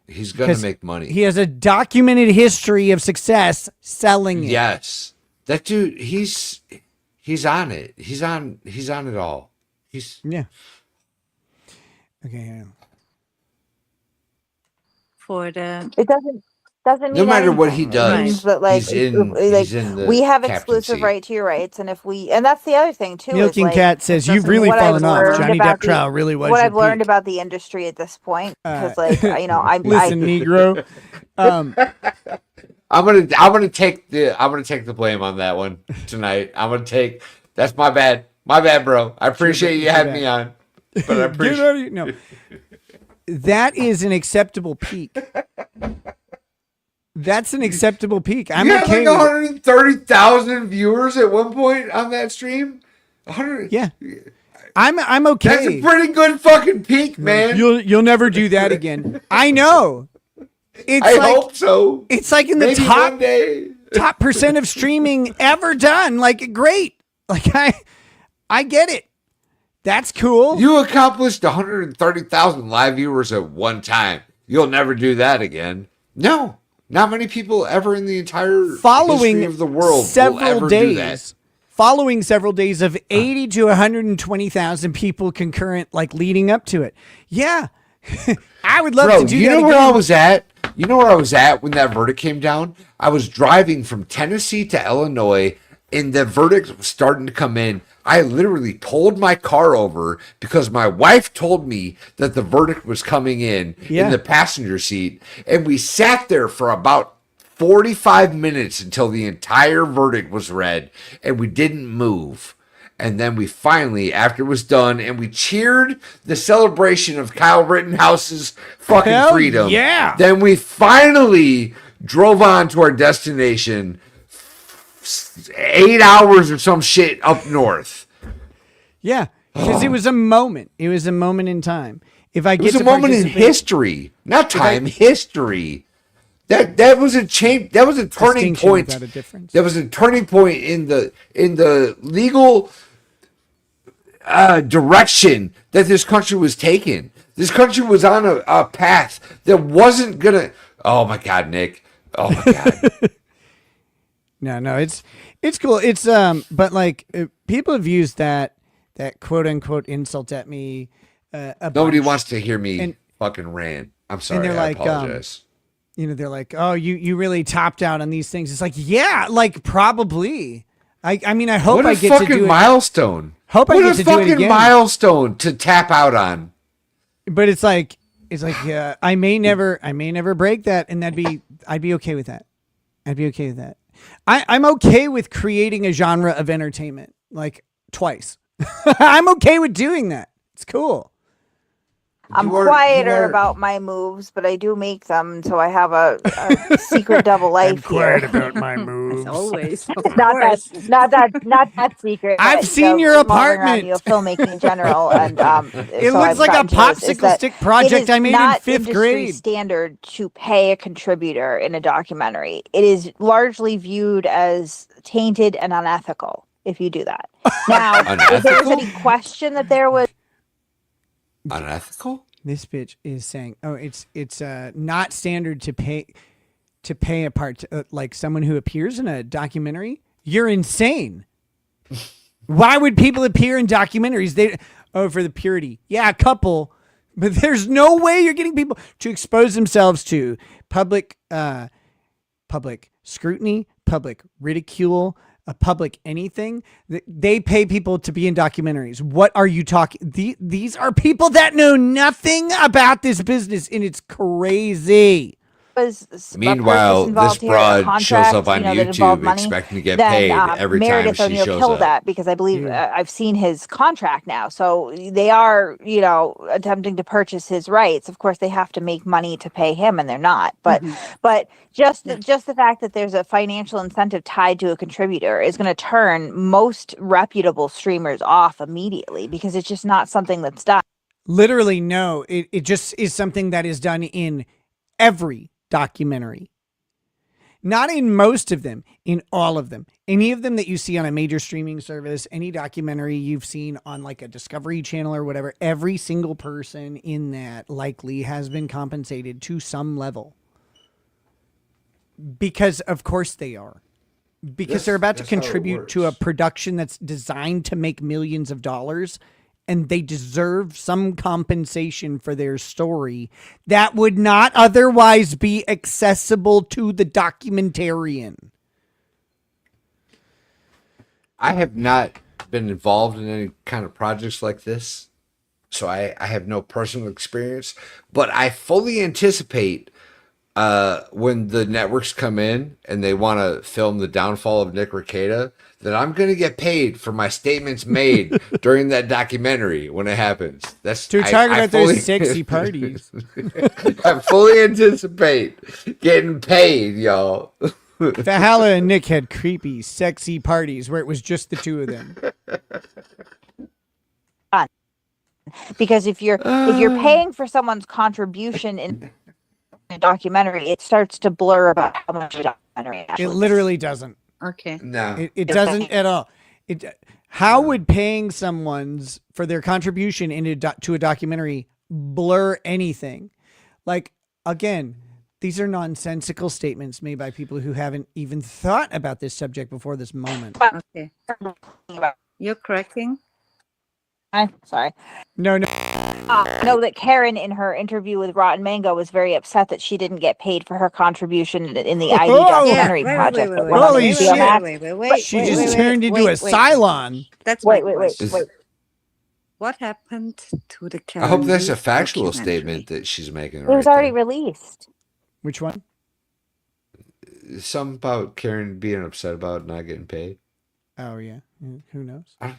He's going to make money. He has a documented history of success selling it. Yes, that dude. He's on it. He's on it all. Yeah. Okay. It doesn't mean no matter anything. what he does, but like, he's in the we have captaincy. exclusive right to your rights, and that's the other thing too. Milking is, Cat says you've really fallen off. Johnny Depp trial really was what your I've learned peak. about the industry at this point, because I'm listen, Negro. I'm gonna take the blame on that one tonight. That's my bad. My bad, bro. I appreciate you having me on, but I appreciate no. That is an acceptable peak. That's an acceptable peak. I'm You had okay like with 130,000 viewers at one point on that stream. 100. Yeah. I'm okay. That's a pretty good fucking peak, man. You'll never do that again. I know. It's I hope so. It's like in the Maybe top one day. top percent of streaming ever done. Like great. Like I get it. That's cool. You accomplished 130,000 live viewers at one time. You'll never do that again. No, not many people ever in the entire history of the world will ever do that. Following several days of 80 to 120,000 people concurrent, like leading up to it. Yeah. I would love to do that. You know where I was at? You know where I was at when that verdict came down? I was driving from Tennessee to Illinois, and the verdict was starting to come in. I literally pulled my car over because my wife told me that the verdict was coming in the passenger seat, and we sat there for about 45 minutes until the entire verdict was read, and we didn't move. And then we finally, after it was done, and we cheered the celebration of Kyle Rittenhouse's fucking freedom. Yeah. Then we finally drove on to our destination 8 hours or some shit up north. Yeah. Because it was a moment. It was a moment in time. If I get It was a moment in history, not time, history. That was a change. That was a turning point. Without a difference. That was a turning point in the legal direction that this country was taking. This country was on a path that wasn't gonna. Oh my God, Nick. Oh my God. No, it's cool. It's but like people have used that quote unquote insult at me. Nobody wants to hear me fucking rant. I'm sorry. And they're I like, apologize. They're like, oh, you really topped out on these things. It's like, yeah, like probably. I mean, I hope I get to do it. What a fucking milestone. Hope I get to do it again. What a fucking milestone to tap out on. But it's like, yeah, I may never break that, and I'd be okay with that. I'd be okay with that. I'm okay with creating a genre of entertainment, like twice. I'm okay with doing that. It's cool. I'm quieter about my moves, but I do make them, so I have a secret double life quiet here. about my moves. Always. not that secret. I've but, seen your apartment. Filmmaking in general, and it looks like a popsicle stick project I made in 5th grade. Standard to pay a contributor in a documentary. It is largely viewed as tainted and unethical if you do that. Now, if there was any question that there was. Unethical? This bitch is saying, "Oh, it's not standard to pay a part like someone who appears in a documentary. You're insane. Why would people appear in documentaries? For the purity. Yeah, a couple, but there's no way you're getting people to expose themselves to public scrutiny, public ridicule." A public anything. They pay people to be in documentaries. What are you talking? These are people that know nothing about this business, and it's crazy. Meanwhile, this broad shows up on YouTube expecting to get paid every Meredith time she O'Neill shows killed up. That because I believe I've seen his contract now. So they are, attempting to purchase his rights. Of course, they have to make money to pay him, and they're not. But just the fact that there's a financial incentive tied to a contributor is going to turn most reputable streamers off immediately because it's just not something that's done. Literally, no. It just is something that is done in every documentary. Not in most of them, in all of them. Any of them that you see on a major streaming service, any documentary you've seen on like a Discovery Channel or whatever, every single person in that likely has been compensated to some level. Because of course they are. Because they're about to contribute to a production that's designed to make millions of dollars, and they deserve some compensation for their story that would not otherwise be accessible to the documentarian. I have not been involved in any kind of projects like this, so I have no personal experience, but I fully anticipate when the networks come in and they want to film the downfall of Nick Rekieta, that I'm going to get paid for my statements made during that documentary when it happens. That's to talk about those sexy parties. I fully anticipate getting paid, y'all. Valhalla and Nick had creepy, sexy parties where it was just the two of them. Because if you're paying for someone's contribution in a documentary, it starts to blur about how much of a documentary actually It literally doesn't. Okay. No. It doesn't at all. How would paying someone's for their contribution to a documentary blur anything? Like, again, these are nonsensical statements made by people who haven't even thought about this subject before this moment. Okay. You're cracking? I'm sorry. No. Know that Karen in her interview with Rotten Mango was very upset that she didn't get paid for her contribution in the ID documentary project. Holy shit. She just turned into a Cylon. That's wait. What happened to the Karen? I hope that's a factual documentary? statement that she's making. It was already released. Which one? Something about Karen being upset about not getting paid. Oh, yeah. Who knows? I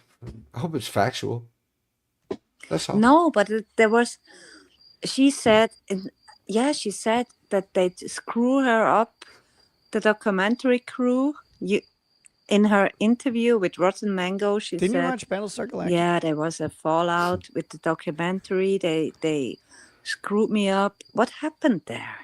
hope it's factual. That's all. No, but there was. She said that they screw her up, the documentary crew. In her interview with Rotten Mango, she said. Didn't you watch Battlestar Galactica? Yeah, there was a fallout with the documentary. They screwed me up. What happened there?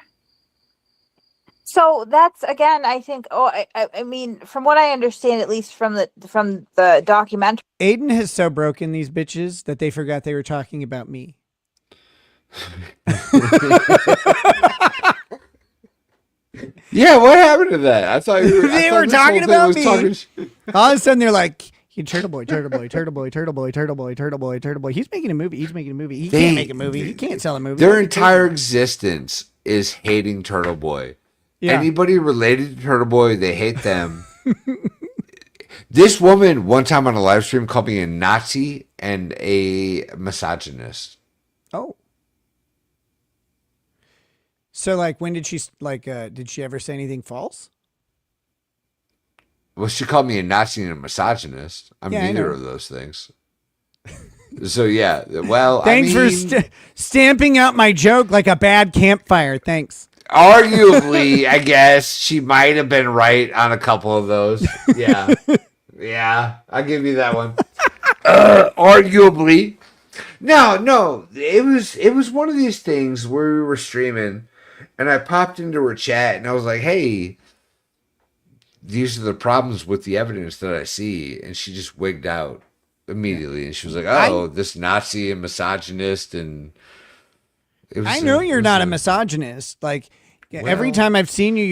So that's again, I think. I mean, from what I understand, at least from the documentary, Aiden has so broken these bitches that they forgot they were talking about me. Yeah, what happened to that? I thought you were. They were talking about me. All of a sudden, they're like, "TurtleBoy. He's making a movie. He can't make a movie. He can't sell a movie." Their entire existence is hating TurtleBoy. Yeah. Anybody related to TurtleBoy, they hate them. This woman, one time on a live stream, called me a Nazi and a misogynist. Oh. So, like, when did she, did she ever say anything false? Well, she called me a Nazi and a misogynist. I'm neither of those things. So, yeah. Well, thanks for stamping out my joke like a bad campfire. Thanks. Arguably, I guess she might have been right on a couple of those. Yeah. Yeah, I'll give you that one. Arguably. No. It was one of these things where we were streaming and I popped into her chat and I was like, hey, these are the problems with the evidence that I see. And she just wigged out immediately. And she was like, oh, this Nazi and misogynist. And I know you're not a misogynist. Like, every time I've seen you,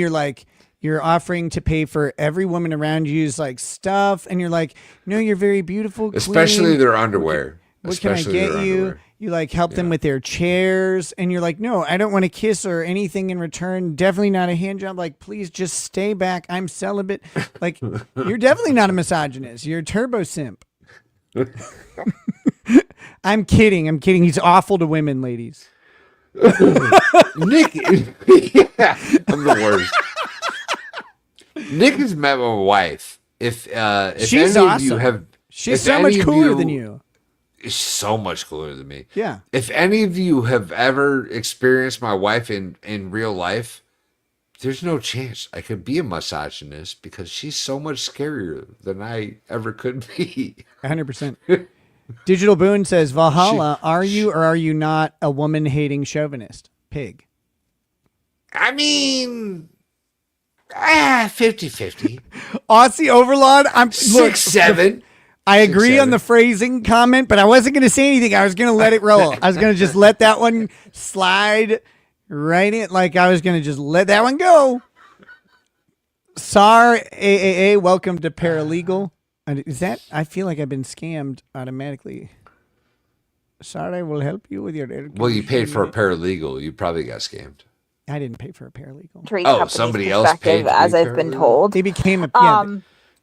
you're offering to pay for every woman around you's like stuff. And you're like, no, you're very beautiful. Queen. Especially their underwear. What can I get you? You like help them with their chairs. And you're like, no, I don't want to kiss or anything in return. Definitely not a hand job. Like, please just stay back. I'm celibate. Like, you're definitely not a misogynist. You're a turbo simp. I'm kidding. He's awful to women, ladies. Nick, yeah, I'm the worst. Nick has met my wife. If she's any awesome. Of you have, she's so much cooler than you. She's so much cooler than me. Yeah. If any of you have ever experienced my wife in real life, there's no chance I could be a misogynist because she's so much scarier than I ever could be. 100%. Digital Boone says, Valhalla, are you or are you not a woman-hating chauvinist? Pig. I mean, 50-50. Aussie Overlord, I'm 6'7". I agree on the phrasing comment, but I wasn't going to say anything. I was going to let it roll. I was going to just let that one slide right in. Like, I was going to just let that one go. SAR AAA, welcome to Paralegal. Is that? I feel like I've been scammed automatically. Sorry, will help you with your. Well, you paid for a paralegal. You probably got scammed. I didn't pay for a paralegal. Oh, somebody else paid. As I've been told, they became a.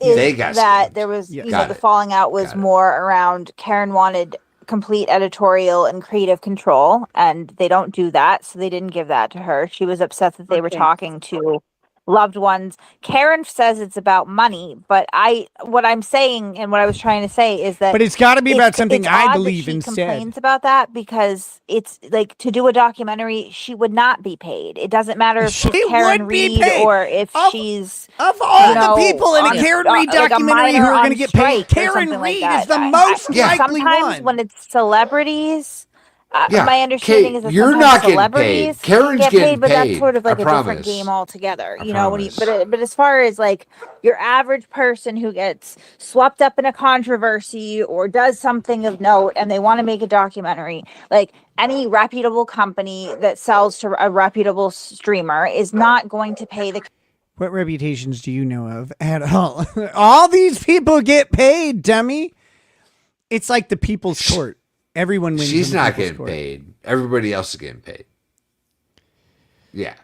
They got scammed. that there was the falling out was more around. Karen wanted complete editorial and creative control, and they don't do that, so they didn't give that to her. She was upset that they were talking to loved ones. Karen says it's about money, but what I'm saying and what I was trying to say is that, but it's got to be about something I believe she instead. Complains about that because it's like, to do a documentary, she would not be paid. It doesn't matter if she's Karen Reed or if she's of all the people in a Karen Reed documentary who are going to get paid. Karen Reed is the most likely one. Sometimes when it's celebrities. Yeah. My understanding is that you're not getting celebrities paid. Karen's get getting paid, but that's paid. sort of like I a promise. different game altogether. I You know, promise. but as far as like your average person who gets swept up in a controversy or does something of note and they want to make a documentary, like any reputable company that sells to a reputable streamer is not going to pay the. What reputations do you know of at all? All these people get paid, dummy. It's like the People's Court. Everyone wins. She's not getting court. paid. Everybody else is getting paid. Yeah.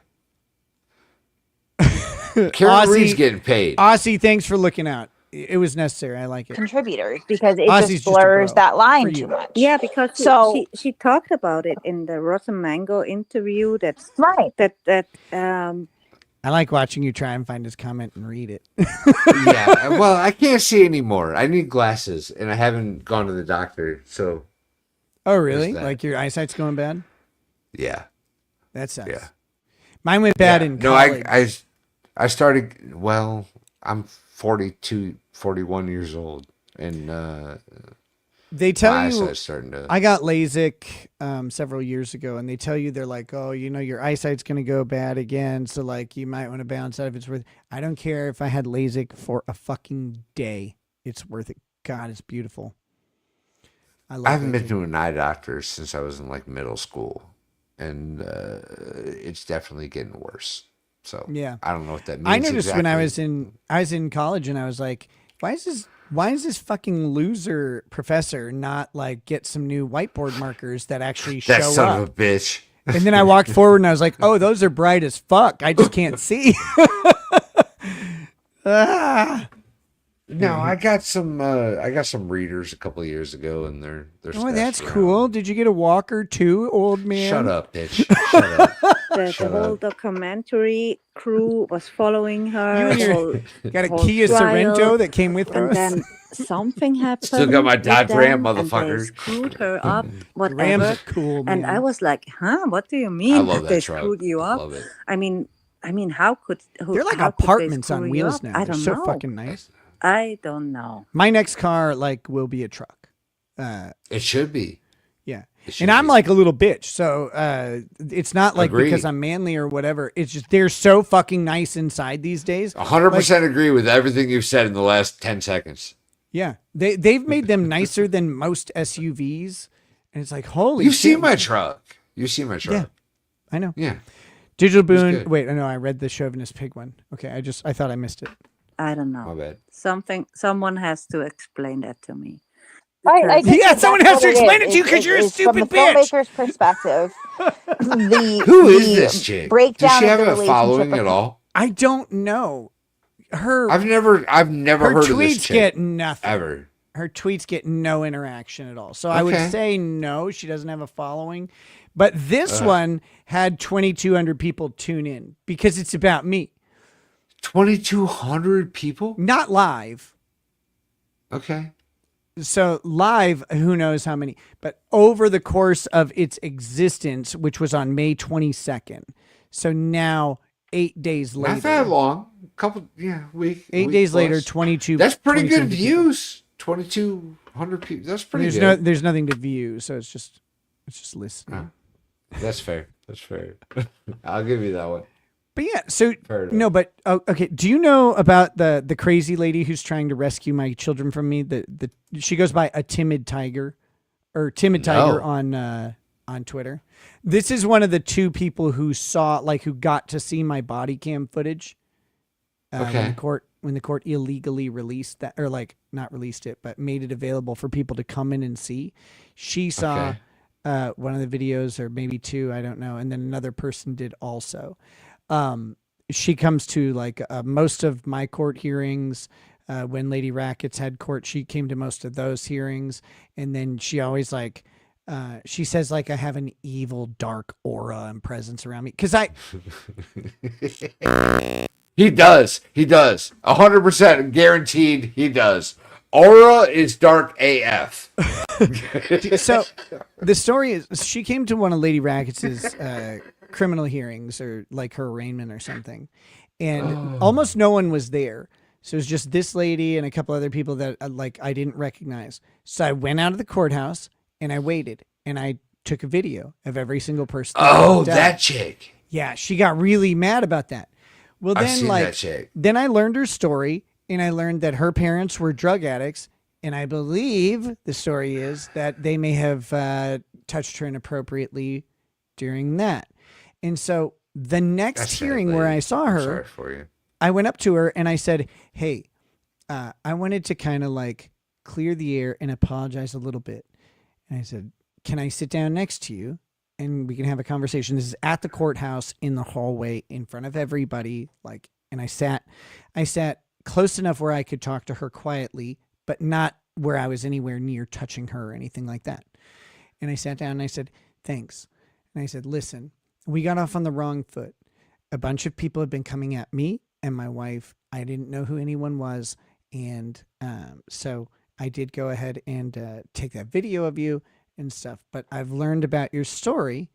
Karen Reed's getting paid. Aussie, thanks for looking out. It was necessary. I like it. Contributors, because it Aussie's just blurs that line you. too much. Yeah, because So- she talked about it in the Rotten Mango interview. That's right. I like watching you try and find his comment and read it. Yeah. Well, I can't see anymore. I need glasses, and I haven't gone to the doctor. So. Oh, really? Like your eyesight's going bad? Yeah. That sucks. Yeah. Mine went bad in college. No, I started. Well, I'm 42, 41 years old, and they tell my you. eyesight's starting to. I got LASIK several years ago, and they tell you, they're like, oh, you know, your eyesight's going to go bad again, so like you might want to bounce out if it's worth. I don't care if I had LASIK for a fucking day. It's worth it. God, it's beautiful. I haven't been to an eye doctor since I was in like middle school, and it's definitely getting worse. So yeah, I don't know what that means. I noticed exactly. when I was in college, and I was like, why is this fucking loser professor not like get some new whiteboard markers that actually show up? That son of a bitch. And then I walked forward and I was like, oh, those are bright as fuck. I just can't see. No, I got some readers a couple of years ago, and they're oh, that's cool. Did you get a walker too, old man? Shut up, bitch. Shut up. The whole documentary crew was following her. Got a Kia Sorrento that came with and us. then something happened. Still got my Dodge with Ram, them, and motherfucker. they screwed her up, whatever. Rams are cool, man. And I was like, huh? What do you mean I love that they truck. screwed you I up? love it. I mean, how could They're like how could they apartments screw on you wheels up? now. I They're don't so know. fucking nice. I don't know. My next car will be a truck. It should be. Yeah. It should And I'm be. like a little bitch. So it's not like Agreed. because I'm manly or whatever. It's just they're so fucking nice inside these days. 100% agree with everything you've said in the last 10 seconds. Yeah. They've made them nicer than most SUVs. And it's like, holy You've shit. seen my truck. You've seen my truck. Yeah. I know. Yeah. Digital It's Boon. good. Wait, I know I read the chauvinist pig one. Okay, I thought I missed it. I don't know. My bad. Someone has to explain that to me. I just Yeah, think someone that's has to what explain it is. to you 'cause you're a From stupid the bitch. filmmaker's perspective, Who is this chick? breakdown Does she of have the a following relationship at all? I don't know. Her I've never her heard of this tweets chick get nothing. ever. Her tweets get no interaction at all. So I would Okay. say no, she doesn't have a following. But this one had 2,200 people tune in because it's about me. 2,200 people? Not live. Okay. So live, who knows how many, but over the course of its existence, which was on May 22nd. So now 8 days later. Not that long. Week. 8 week days plus. later, 22. That's pretty good 22 people. views. 2,200 people. That's pretty good. There's nothing to view, so it's just listening. That's fair. That's fair. I'll give you that one. But yeah, so Fair enough. no, but okay. Do you know about the crazy lady who's trying to rescue my children from me? She goes by a timid tiger, or timid tiger on Twitter. This is one of the two people who got to see my body cam footage. Okay. When the court illegally released that, or not released it, but made it available for people to come in and see. She saw one of the videos, or maybe two, I don't know, and then another person did also. She comes to most of my court hearings. when Lady Rackets had court, she came to most of those hearings. And then she always like, she says like I have an evil, dark aura and presence around me. Cause He does. 100% guaranteed he does. Aura is dark AF. So the story is she came to one of Lady Rackets' criminal hearings or like her arraignment or something. And almost no one was there. So it was just this lady and a couple other people that like I didn't recognize. So I went out of the courthouse and I waited and I took a video of every single person. That chick. Yeah, she got really mad about that. Well, I've then seen like that chick. then I learned her story and I learned that her parents were drug addicts. And I believe the story is that they may have touched her inappropriately during that. And so the next hearing where I saw her, sorry for you. I went up to her and I said, hey, I wanted to kind of like clear the air and apologize a little bit. And I said, can I sit down next to you and we can have a conversation? This is at the courthouse in the hallway in front of everybody. Like, and I sat close enough where I could talk to her quietly, but not where I was anywhere near touching her or anything like that. And I sat down and I said, thanks. And I said, listen, we got off on the wrong foot. A bunch of people had been coming at me and my wife. I didn't know who anyone was. And so I did go ahead and take that video of you and stuff. But I've learned about your story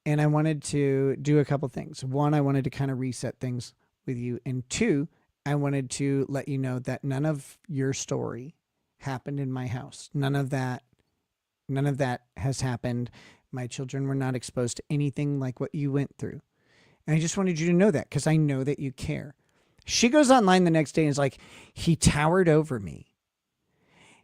and I wanted to do a couple things. One, I wanted to kind of reset things with you. And two, I wanted to let you know that none of your story happened in my house. None of that has happened. My children were not exposed to anything like what you went through. And I just wanted you to know that because I know that you care. She goes online the next day and is like, he towered over me.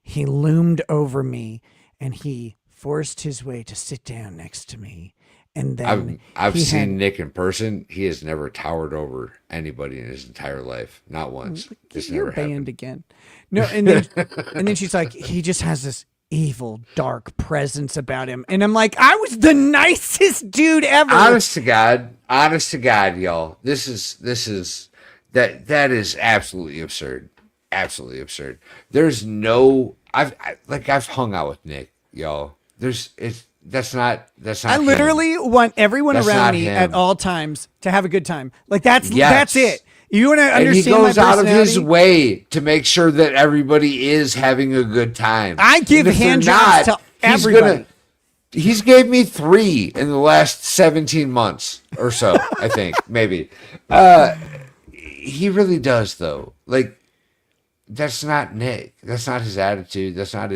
He loomed over me and he forced his way to sit down next to me. And then I've seen Nick in person. He has never towered over anybody in his entire life. Not once. This never happened again. No, and then she's like, he just has this evil, dark presence about him. And I'm like, I was the nicest dude ever. Honest to God, y'all. This is that is absolutely absurd. Absolutely absurd. There's no I've hung out with Nick, y'all. That's not I literally want everyone around me at all times to have a good time. Like that's it. You want to understand and he goes my out of personality? his way to make sure that everybody is having a good time. I give hand jobs to everybody. He's gave me 3 in the last 17 months or so, I think, maybe. He really does, though. Like, that's not Nick. That's not his attitude. That's not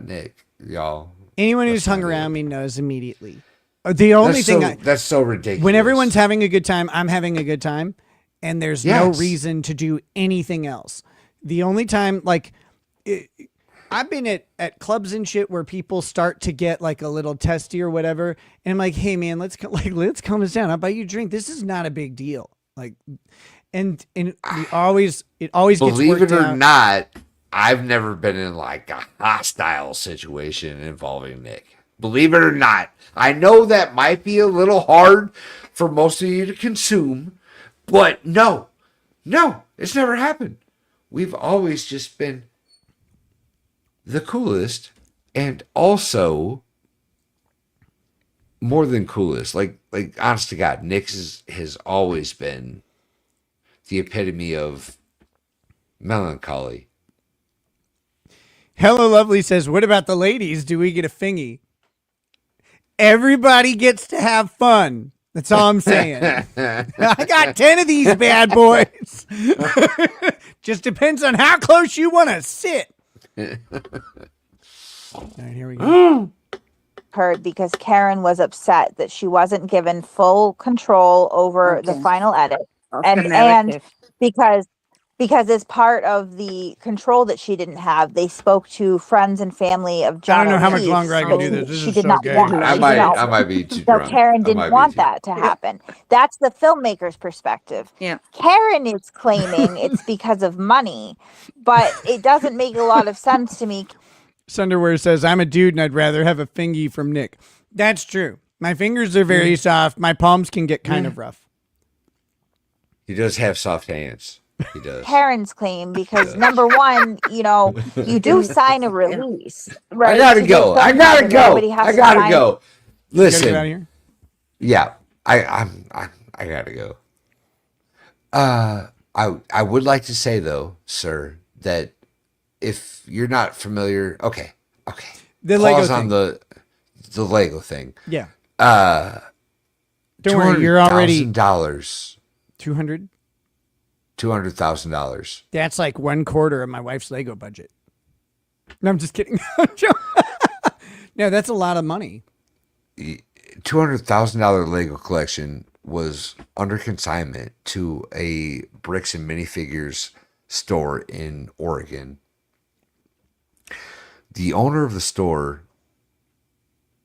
Nick, y'all. Anyone who's hung around me knows immediately. The only thing that's so ridiculous. When everyone's having a good time, I'm having a good time, and there's no reason to do anything else. The only time, like, I've been at clubs and shit where people start to get like a little testy or whatever, and I'm like, hey man, let's calm this down. I'll buy you a drink. This is not a big deal. Like, and it always believe gets it or out. not, I've never been in like a hostile situation involving Nick. Believe it or not. I know that might be a little hard for most of you to consume, but no, it's never happened. We've always just been the coolest and also more than coolest. Like honest to God, Nick has always been the epitome of melancholy. Hello Lovely says, what about the ladies? Do we get a fingy? Everybody gets to have fun. That's all I'm saying. I got 10 of these bad boys. Just depends on how close you want to sit. All right, here we go. Heard because Karen was upset that she wasn't given full control over the final edit. And because as part of the control that she didn't have, they spoke to friends and family of John. I don't know how much O'Keefe, longer I can do this. This she is did so not gay. want I might be too drunk. So Karen didn't want that to happen. That's the filmmaker's perspective. Yeah. Karen is claiming it's because of money, but it doesn't make a lot of sense to me. Sunderwear says, I'm a dude and I'd rather have a fingy from Nick. That's true. My fingers are very soft. My palms can get kind of rough. He does have soft hands. He does. parents claim because number one, you do sign a release, right? I gotta to go. do I gotta something, go. everybody has I to gotta sign- go. Listen. Get out of here. Yeah, I gotta go. I would like to say though, sir, that if you're not familiar, okay, The Lego pause thing. on the Lego thing. Yeah. Don't worry, you're already $200,000. 200. $200,000. That's like 1/4 of my wife's Lego budget. No, I'm just kidding. No, that's a lot of money. $200,000 Lego collection was under consignment to a bricks and minifigures store in Oregon. The owner of the store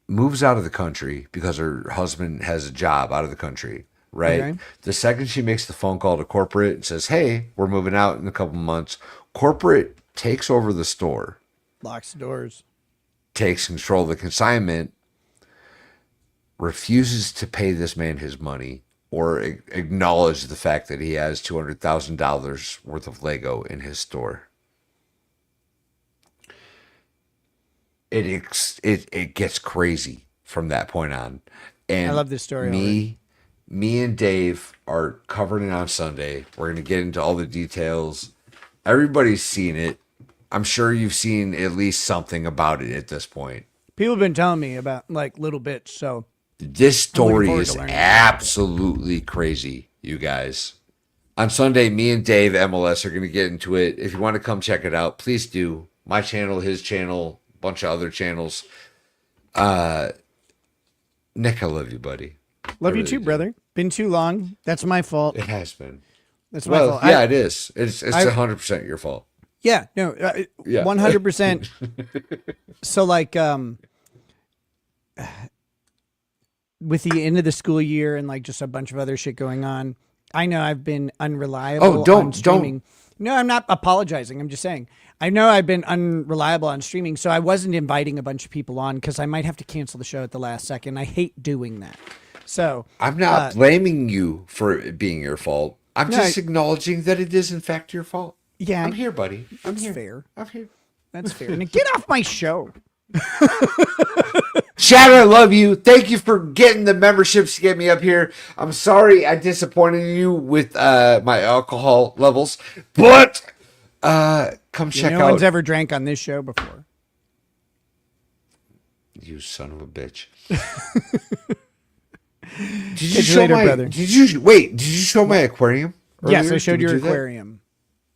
moves out of the country because her husband has a job out of the country, right? Okay. The second she makes the phone call to corporate and says, hey, we're moving out in a couple months, corporate takes over the store, Locks the doors. takes control of the consignment, refuses to pay this man his money or acknowledge the fact that he has $200,000 worth of Lego in his store. It gets crazy from that point on. And I love this story me and Dave are covering it on Sunday. We're going to get into all the details. Everybody's seen it. I'm sure you've seen at least something about it at this point. People have been telling me about like little bits, so This story forward is to learning. absolutely crazy, you guys. On Sunday, me and Dave MLS are going to get into it. If you want to come check it out, please do. My channel, his channel, a bunch of other channels. Nick, I love you, buddy. Love I you really too, do. brother. Been too long. That's my fault. It has been. That's my fault. Yeah, it is. It's 100% your fault. Yeah, no, Yeah. 100%. So like, with the end of the school year and like just a bunch of other shit going on, I know I've been unreliable on streaming. No, I'm not apologizing. I'm just saying. I know I've been unreliable on streaming, so I wasn't inviting a bunch of people on because I might have to cancel the show at the last second. I hate doing that. So I'm not blaming you for it being your fault. I'm just acknowledging that it is in fact your fault. Yeah, I'm here, buddy. I'm that's here. fair. I'm here. That's fair. Now get off my show. Chad, I love you. Thank you for getting the memberships to get me up here. I'm sorry I disappointed you with my alcohol levels, but come check out. No one's ever drank on this show before. You son of a bitch. Did you Catch you show later, my? brother. Did you show my aquarium? Yes, earlier? I showed Did we your do that? aquarium.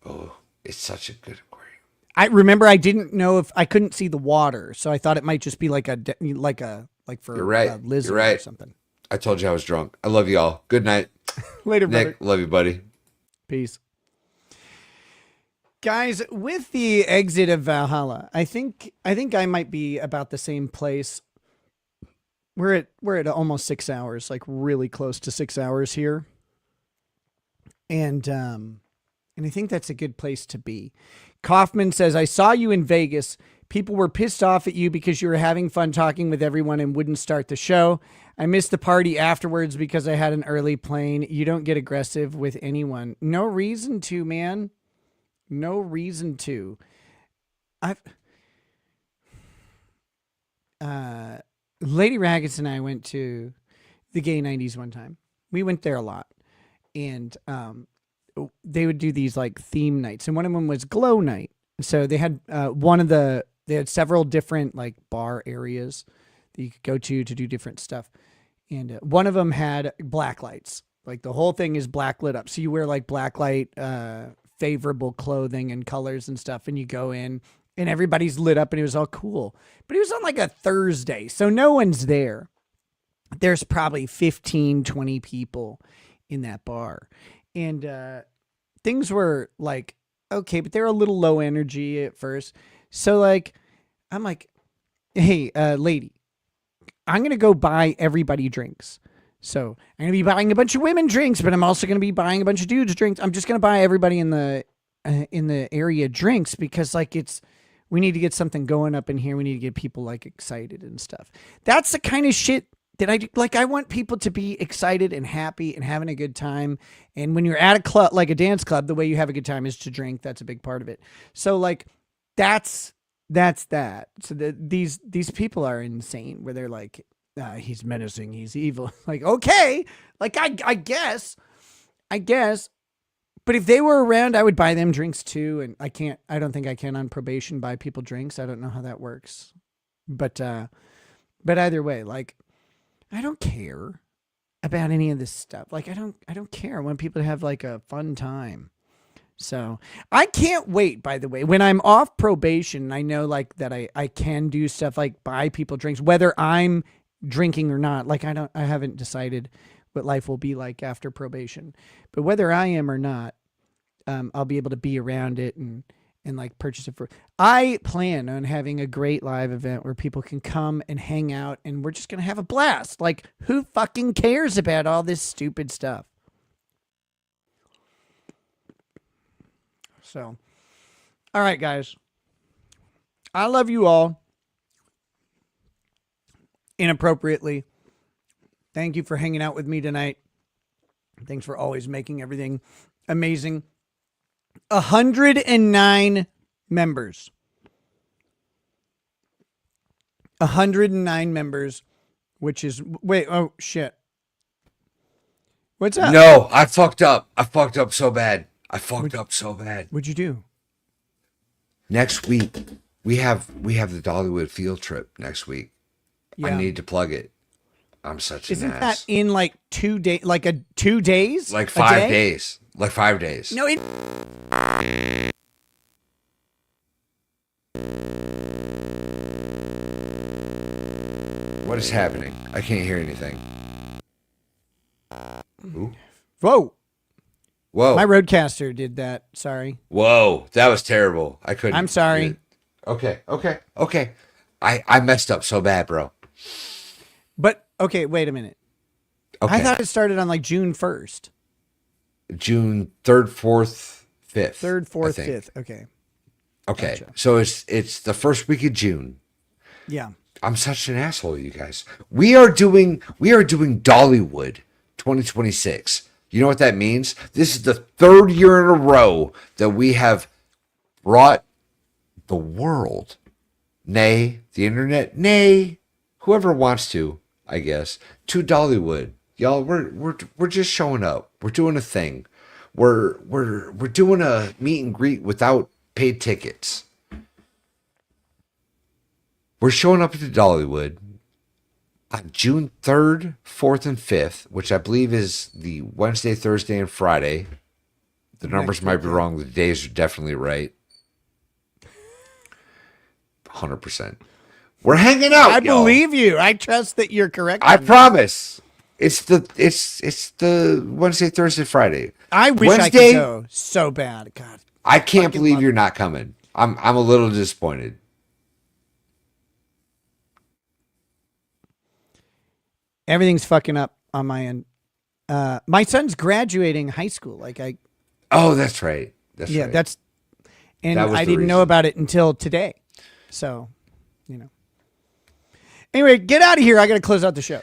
Oh, it's such a good aquarium. I remember I didn't know if I couldn't see the water, so I thought it might just be like for You're right. a lizard You're right. or something. I told you I was drunk. I love you all. Good night. Later, Nick, brother. love you, buddy. Peace. Guys, with the exit of Valhalla, I think I might be about the same place. We're at almost 6 hours, like really close to 6 hours here. And I think that's a good place to be. Kaufman says, I saw you in Vegas. People were pissed off at you because you were having fun talking with everyone and wouldn't start the show. I missed the party afterwards because I had an early plane. You don't get aggressive with anyone. No reason to, man. No reason to. Lady Raggets and I went to the Gay 90s one time. We went there a lot. And they would do these like theme nights, and one of them was glow night. So they had they had several different like bar areas that you could go to do different stuff. And one of them had black lights. Like the whole thing is black lit up. So you wear like black light, favorable clothing and colors and stuff. And you go in and everybody's lit up and it was all cool. But it was on like a Thursday. So no one's there. There's probably 15, 20 people in that bar. And things were like, okay, but they're a little low energy at first. So like, I'm like, hey, lady, I'm going to go buy everybody drinks. So I'm going to be buying a bunch of women drinks, but I'm also going to be buying a bunch of dudes drinks. I'm just going to buy everybody in the area drinks because like we need to get something going up in here. We need to get people like excited and stuff. That's the kind of shit I want people to be excited and happy and having a good time. And when you're at a club, like a dance club, the way you have a good time is to drink. That's a big part of it. So like, that's that. So these people are insane where they're like, he's menacing, he's evil. Like, okay, like I guess. But if they were around, I would buy them drinks too. And I don't think I can on probation buy people drinks. I don't know how that works. But either way, like, I don't care about any of this stuff. Like, I don't care. I want people to have like a fun time. So I can't wait, by the way, when I'm off probation, I know like that I can do stuff like buy people drinks, whether I'm drinking or not. Like, I haven't decided what life will be like after probation, but whether I am or not, I'll be able to be around it and like purchase it I plan on having a great live event where people can come and hang out and we're just going to have a blast. Like, who fucking cares about all this stupid stuff? So, all right, guys, I love you all inappropriately. Thank you for hanging out with me tonight. Thanks for always making everything amazing. 109 members. 109 members, which is, wait, oh, shit. What's up? No, I fucked up. I fucked up so bad. What'd you do? Next week, we have the Dollywood field trip next week. Yeah. I need to plug it. I'm such an ass. Isn't that in like 2 days? Like 2 days? Like 5 days. Like 5 days. No, What is happening? I can't hear anything. Ooh. Whoa. Whoa. My Roadcaster did that. Sorry. Whoa. That was terrible. I couldn't. I'm sorry. Okay. I messed up so bad, bro. But, okay, wait a minute. Okay. I thought it started on like June 1st. June 3rd, 4th, 5th. 3rd, 4th, 5th. Okay. Okay. Gotcha. So it's the first week of June. Yeah. I'm such an asshole, you guys. We are doing Dollywood 2026. You know what that means? This is the 3rd year in a row that we have brought the world, nay, the internet, nay, whoever wants to, I guess, to Dollywood. Y'all, we're just showing up. We're doing a thing. We're doing a meet and greet without paid tickets. We're showing up at the Dollywood on June 3rd, 4th, and 5th, which I believe is the Wednesday, Thursday, and Friday. The numbers might be wrong. The days are definitely right. 100%. We're hanging out. I believe you. I trust that you're correct. I promise. It's the Wednesday, Thursday, Friday. I wish I could go so bad. God. I can't believe you're not coming. I'm a little disappointed. Everything's fucking up on my end. My son's graduating high school. Oh, that's right. Yeah, right. I didn't know about it until today. So, Anyway, get out of here. I got to close out the show.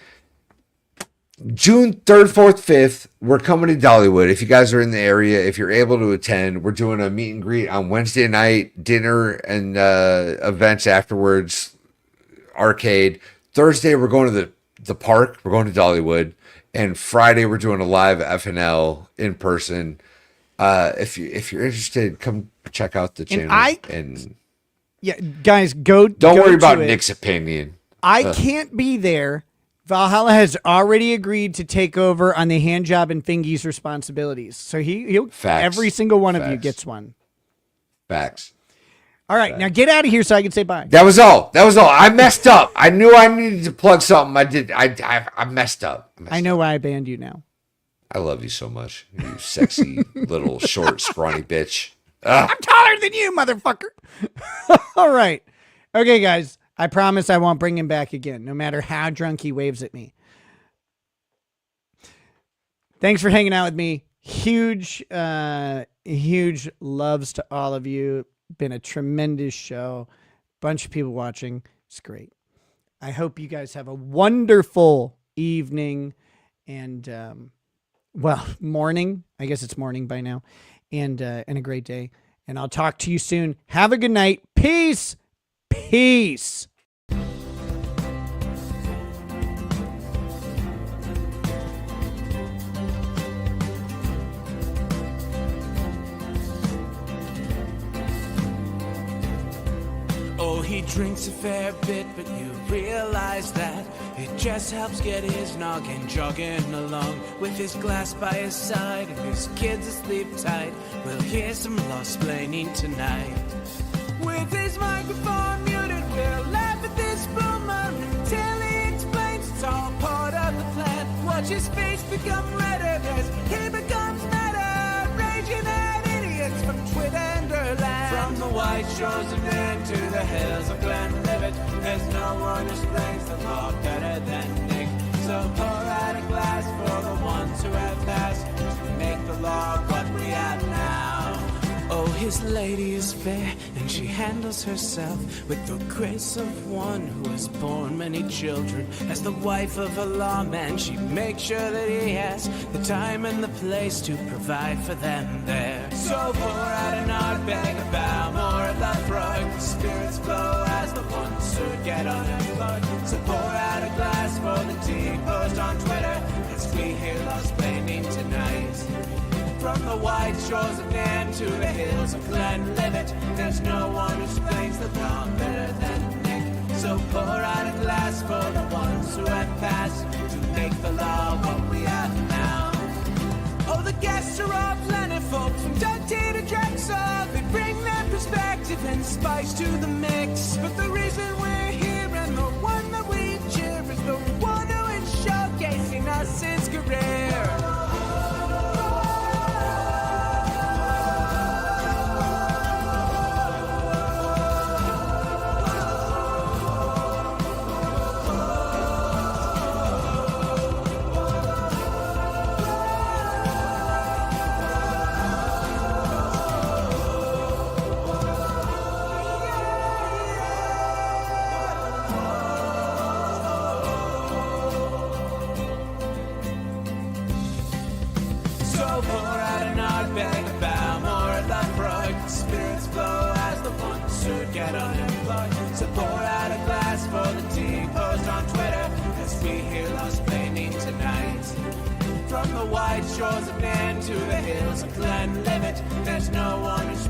June 3rd, 4th, 5th, we're coming to Dollywood. If you guys are in the area, if you're able to attend, we're doing a meet and greet on Wednesday night, dinner and events afterwards, arcade. Thursday, we're going to the park. We're going to Dollywood. And Friday, we're doing a live FNL in person. If you're interested, come check out the channel. Yeah, guys, don't worry about Nick's opinion. I can't be there. Valhalla has already agreed to take over on the hand job and fingies responsibilities. So he'll every single one of you gets one. Facts. All right, now get out of here so I can say bye. That was all. I messed up. I knew I needed to plug something. I did. I messed up. I know why I banned you now. I love you so much. You sexy little short scrawny bitch. I'm taller than you, motherfucker. All right. Okay, guys. I promise I won't bring him back again, no matter how drunk he waves at me. Thanks for hanging out with me. Huge loves to all of you. Been a tremendous show. Bunch of people watching. It's great. I hope you guys have a wonderful evening, and well, morning. I guess it's morning by now, and a great day. And I'll talk to you soon. Have a good night. Peace. Peace. Oh, he drinks a fair bit, but you realize that it just helps get his noggin jogging along. With his glass by his side and his kids asleep tight, we'll hear some lost-plaining tonight. With his microphone muted, we'll laugh at this boomer until he explains it's all part of the plan. Watch his face become redder as he becomes madder, raging at idiots from Twitter and Erlang. From the white shores of Maine to the hills of Glenlivet, there's no one who explains the law better than Nick. So pour out a glass for the ones who have passed to make the law what we have now. Oh, his lady is fair, and she handles herself with the grace of one who has borne many children. As the wife of a lawman, she makes sure that he has the time and the place to provide for them there. So pour out an Ardbeg, a bow, more of that Freud. The spirits flow as the ones who get unemployed. So pour out a glass for the tea post on Twitter as we hear lost blaming tonight. From the white shores of Nairn to the hills of Glenlivet, there's no one who explains the law better than Nick. So pour out a glass for the ones who have passed to make the law what we have now. Oh, the guests are all plentiful, from Dante to Drexel. They bring their perspective and spice to the mix. But the reason we're here and the one that we cheer is the one who is showcasing us his career. Get unemployed. So pour out a glass for the tea post on Twitter as we hear lost blaming tonight. From the white shores of Nairn to the hills of Glenlivet, there's no one who's